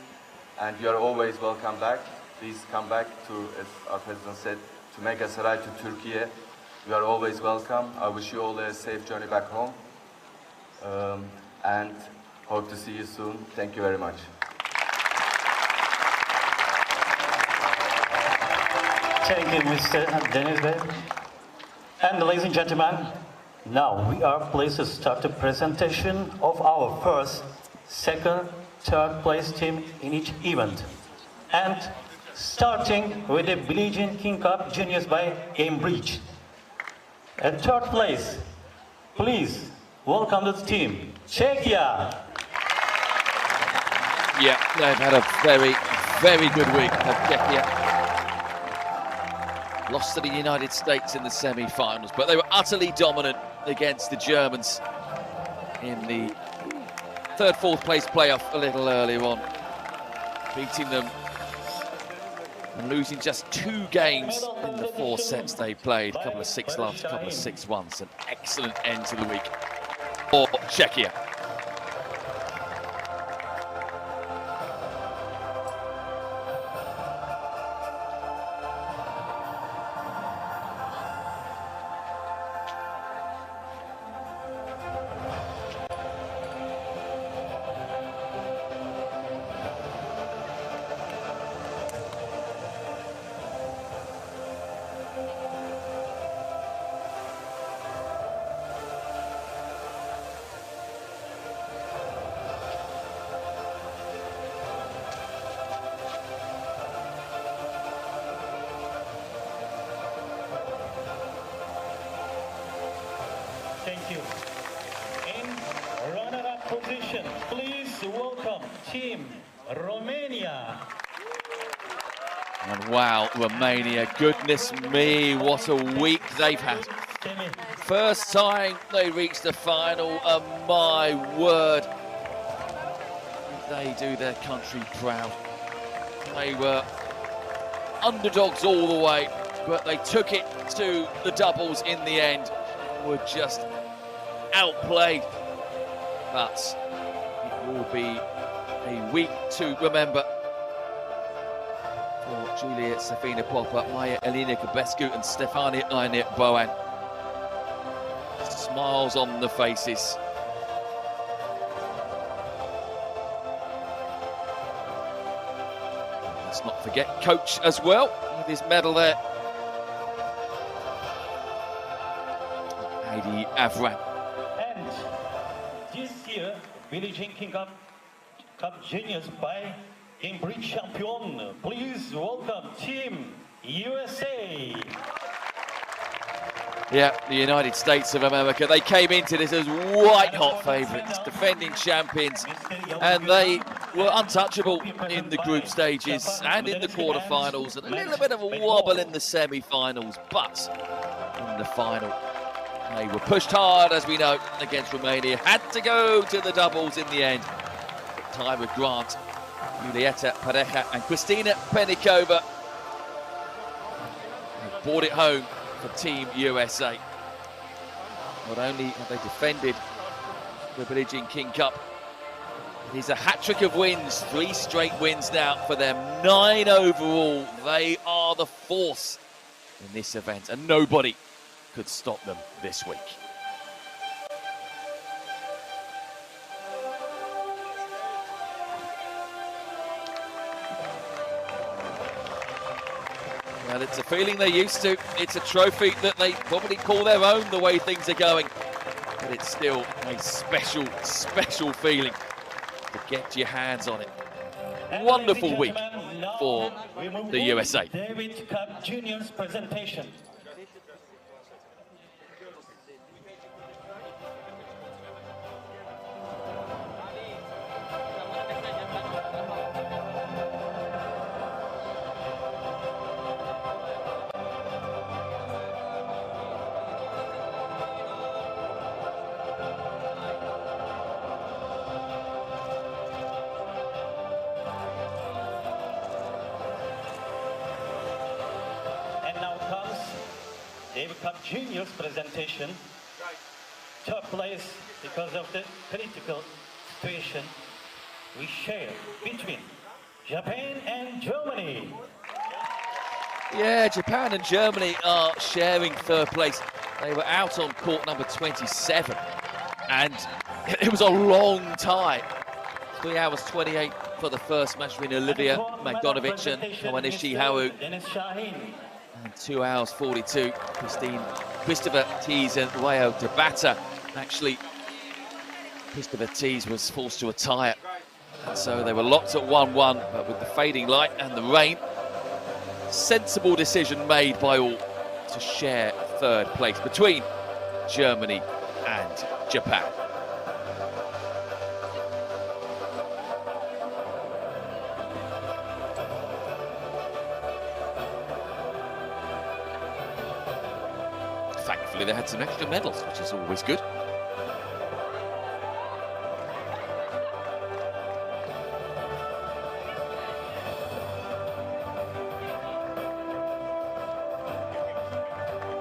and you are always welcome back. Please come back to, as our President said, to Meghasaray, to Turkey. You are always welcome. I wish you all a safe journey back home, and hope to see you soon. Thank you very much. Thank you, Mr. Dennis Bey. And ladies and gentlemen, now we are pleased to start the presentation of our first, second, third place team in each event. And starting with the Billie Jean King Cup Juniors by Cambridge. At third place, please welcome the team, Czechia. Yeah, they've had a very, very good week of Czechia. Lost to the United States in the semi-finals, but they were utterly dominant against the Germans in the third, fourth place playoff a little earlier on, beating them and losing just 2 games in the 4 sets they played. A couple of 6-loves, a couple of 6-1s. An excellent end to the week for Czechia. Thank you. In runner-up position, please welcome Team Romania. And wow, Romania, goodness me, what a week they've had. First time they reached the final, and my word, they do their country proud. They were underdogs all the way, but they took it to the doubles in the end, were just outplayed. But it will be a week to remember for Julia Safina Popper, Maya Elena Kabescu and Stefania Ainet Boan. Smiles on the faces. Let's not forget Coach as well, with his medal there. Heidi Avran. And this year, Billie Jean King Cup Juniors by Cambridge champion. Please welcome Team USA. Yeah, the United States of America. They came into this as white-hot favourites, defending champions, and they were untouchable in the group stages and in the quarterfinals, and a little bit of a wobble in the semi-finals, but in the final, they were pushed hard, as we know, against Romania. Had to go to the doubles in the end. Tyra Grant, Julieta Pareja and Kristina Penikova brought it home for Team USA. Not only have they defended the Billie Jean King Cup, it is a hat-trick of wins, 3 straight wins now for them, 9 overall. They are the force in this event, and nobody could stop them this week. Well, it's a feeling they're used to. It's a trophy that they probably call their own the way things are going. But it's still a special, special feeling to get your hands on it. Wonderful week for the USA. David Cup Juniors presentation. David Cup Juniors presentation. Third place because of the critical situation we share between Japan and Germany. Yeah, Japan and Germany are sharing third place. They were out on court number 27, and it was a long tie. 3 hours 28 for the first match between Olivia Magdonovich and Kawanishi Haru. And 2 hours 42, Christopher Tees and Ryo Tabata. Actually, Christopher Tees was forced to retire, and so they were locked at 1-1, but with the fading light and the rain, sensible decision made by all to share third place between Germany and Japan. Thankfully, they had some extra medals, which is always good.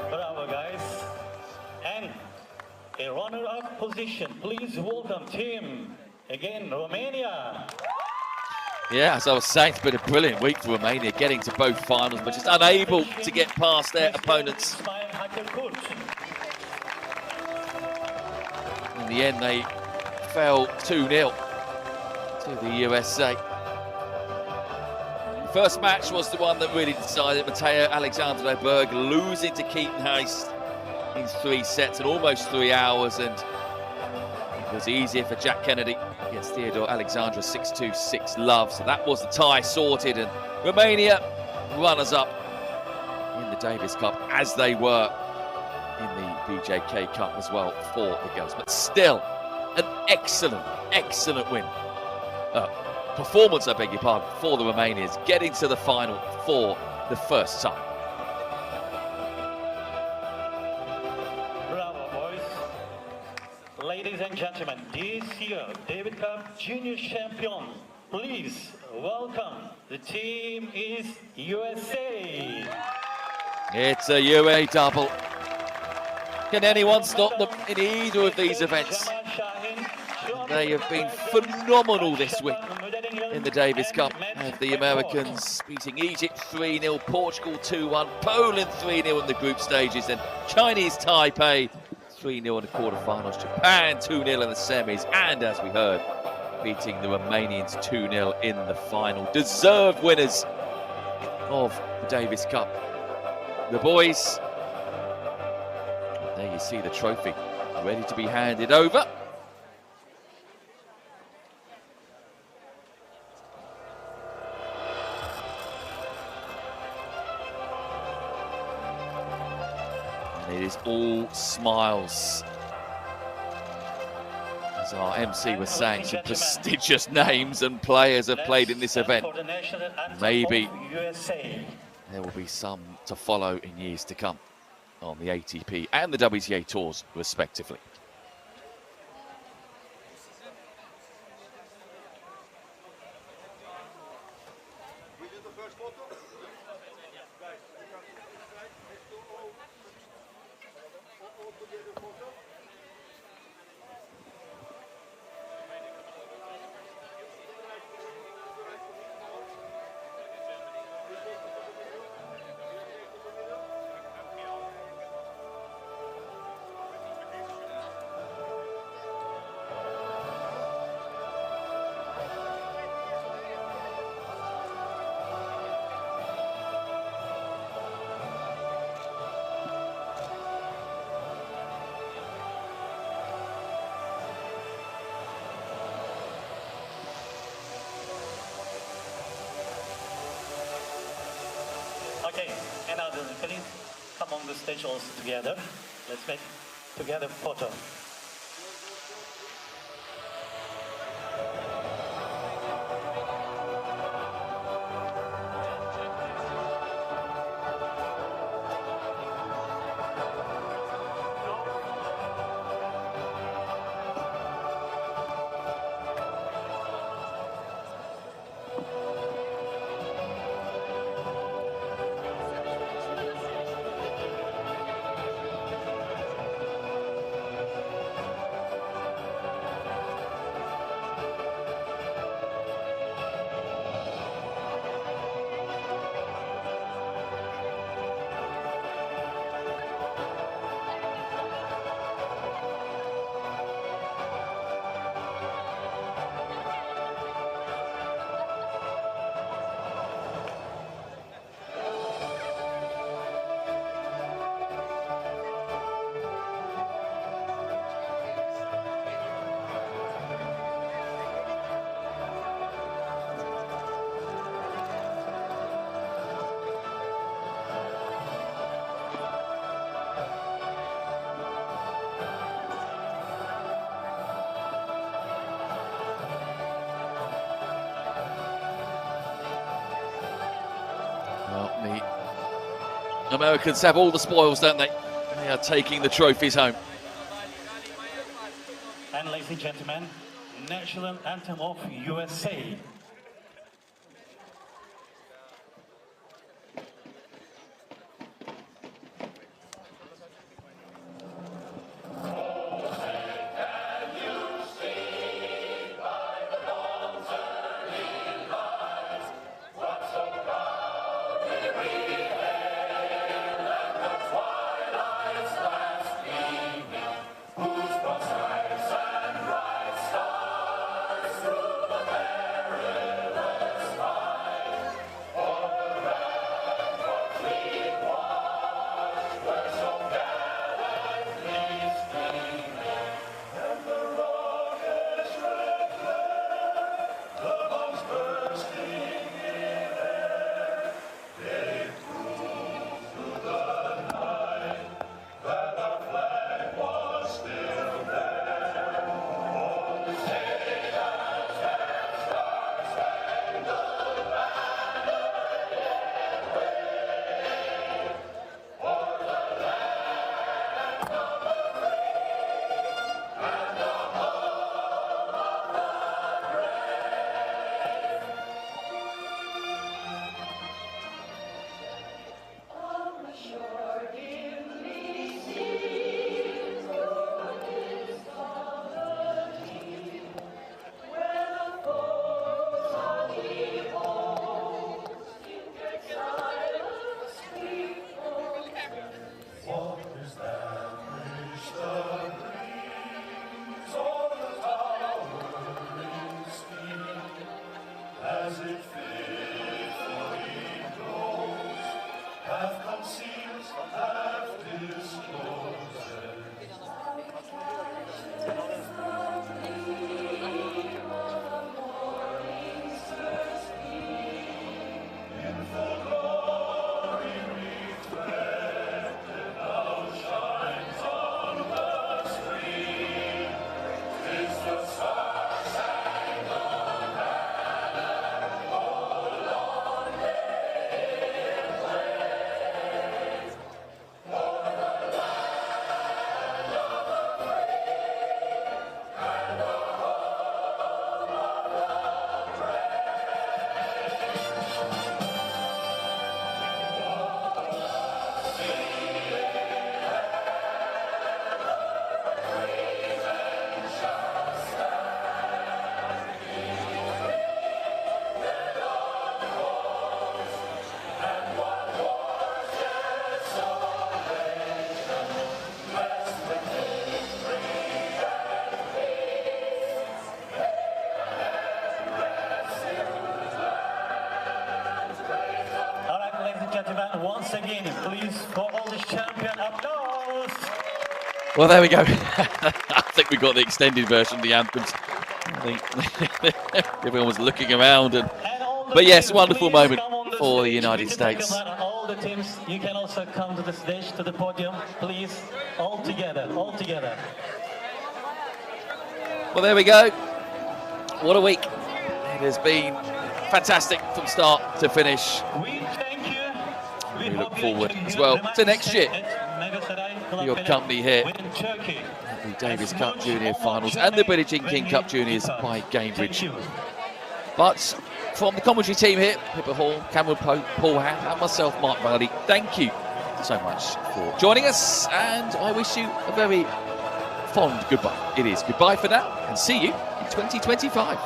Bravo, guys. And a runner-up position. Please welcome Team, again, Romania. Yeah, as I was saying, it's been a brilliant week for Romania, getting to both finals, but just unable to get past their opponents. In the end, they fell 2-0 to the USA. The first match was the one that really decided. Mateo Alexandre-Berg losing to Keaton Hayes in 3 sets in almost 3 hours, and it was easier for Jack Kennedy against Theodore Alexandra 6-2, 6-love. So that was the tie sorted, and Romania runners-up in the Davis Cup, as they were in the BJK Cup as well for the girls. But still, an excellent, excellent win. Performance, I beg your pardon, for the Romanians, getting to the final for the first time. Bravo, boys. Ladies and gentlemen, this year, Davis Cup Junior Champion, please welcome, the team is USA. It's a UA double. Can anyone stop them in either of these events? They have been phenomenal this week in the Davis Cup. Have the Americans beating Egypt 3-0, Portugal 2-1, Poland 3-0 in the group stages, and Chinese Taipei 3-0 in the quarterfinals, Japan 2-0 in the semis, and as we heard, beating the Romanians 2-0 in the final. Deserved winners of the Davis Cup. The boys, there you see the trophy, ready to be handed over. And it is all smiles. As our MC was saying, some prestigious names and players have played in this event. Maybe there will be some to follow in years to come on the ATP and the WTA tours, respectively. Okay, and now please come on the stage also together. Let's make together photo. The Americans have all the spoils, don't they? They are taking the trophies home. And ladies and gentlemen, national anthem of USA. once again, please, for all the champion, applause. Well, there we go. I think we got the extended version of the anthems. I think everyone was looking around, but yes, wonderful moment for the United States. All the teams, you can also come to the stage, to the podium, please, all together, all together. Well, there we go. What a week. It has been fantastic from start to finish. We thank you. We look forward as well to next year. Your company here at the Davis Cup Junior Finals and the Billie Jean King Cup Juniors by Cambridge. But from the commentary team here, Pippa Hall, Cameron Pope, Paul Hand, and myself, Mark Vardy, thank you so much for joining us, and I wish you a very fond goodbye. It is goodbye for now, and see you in 2025.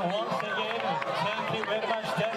Once again, thank you very much.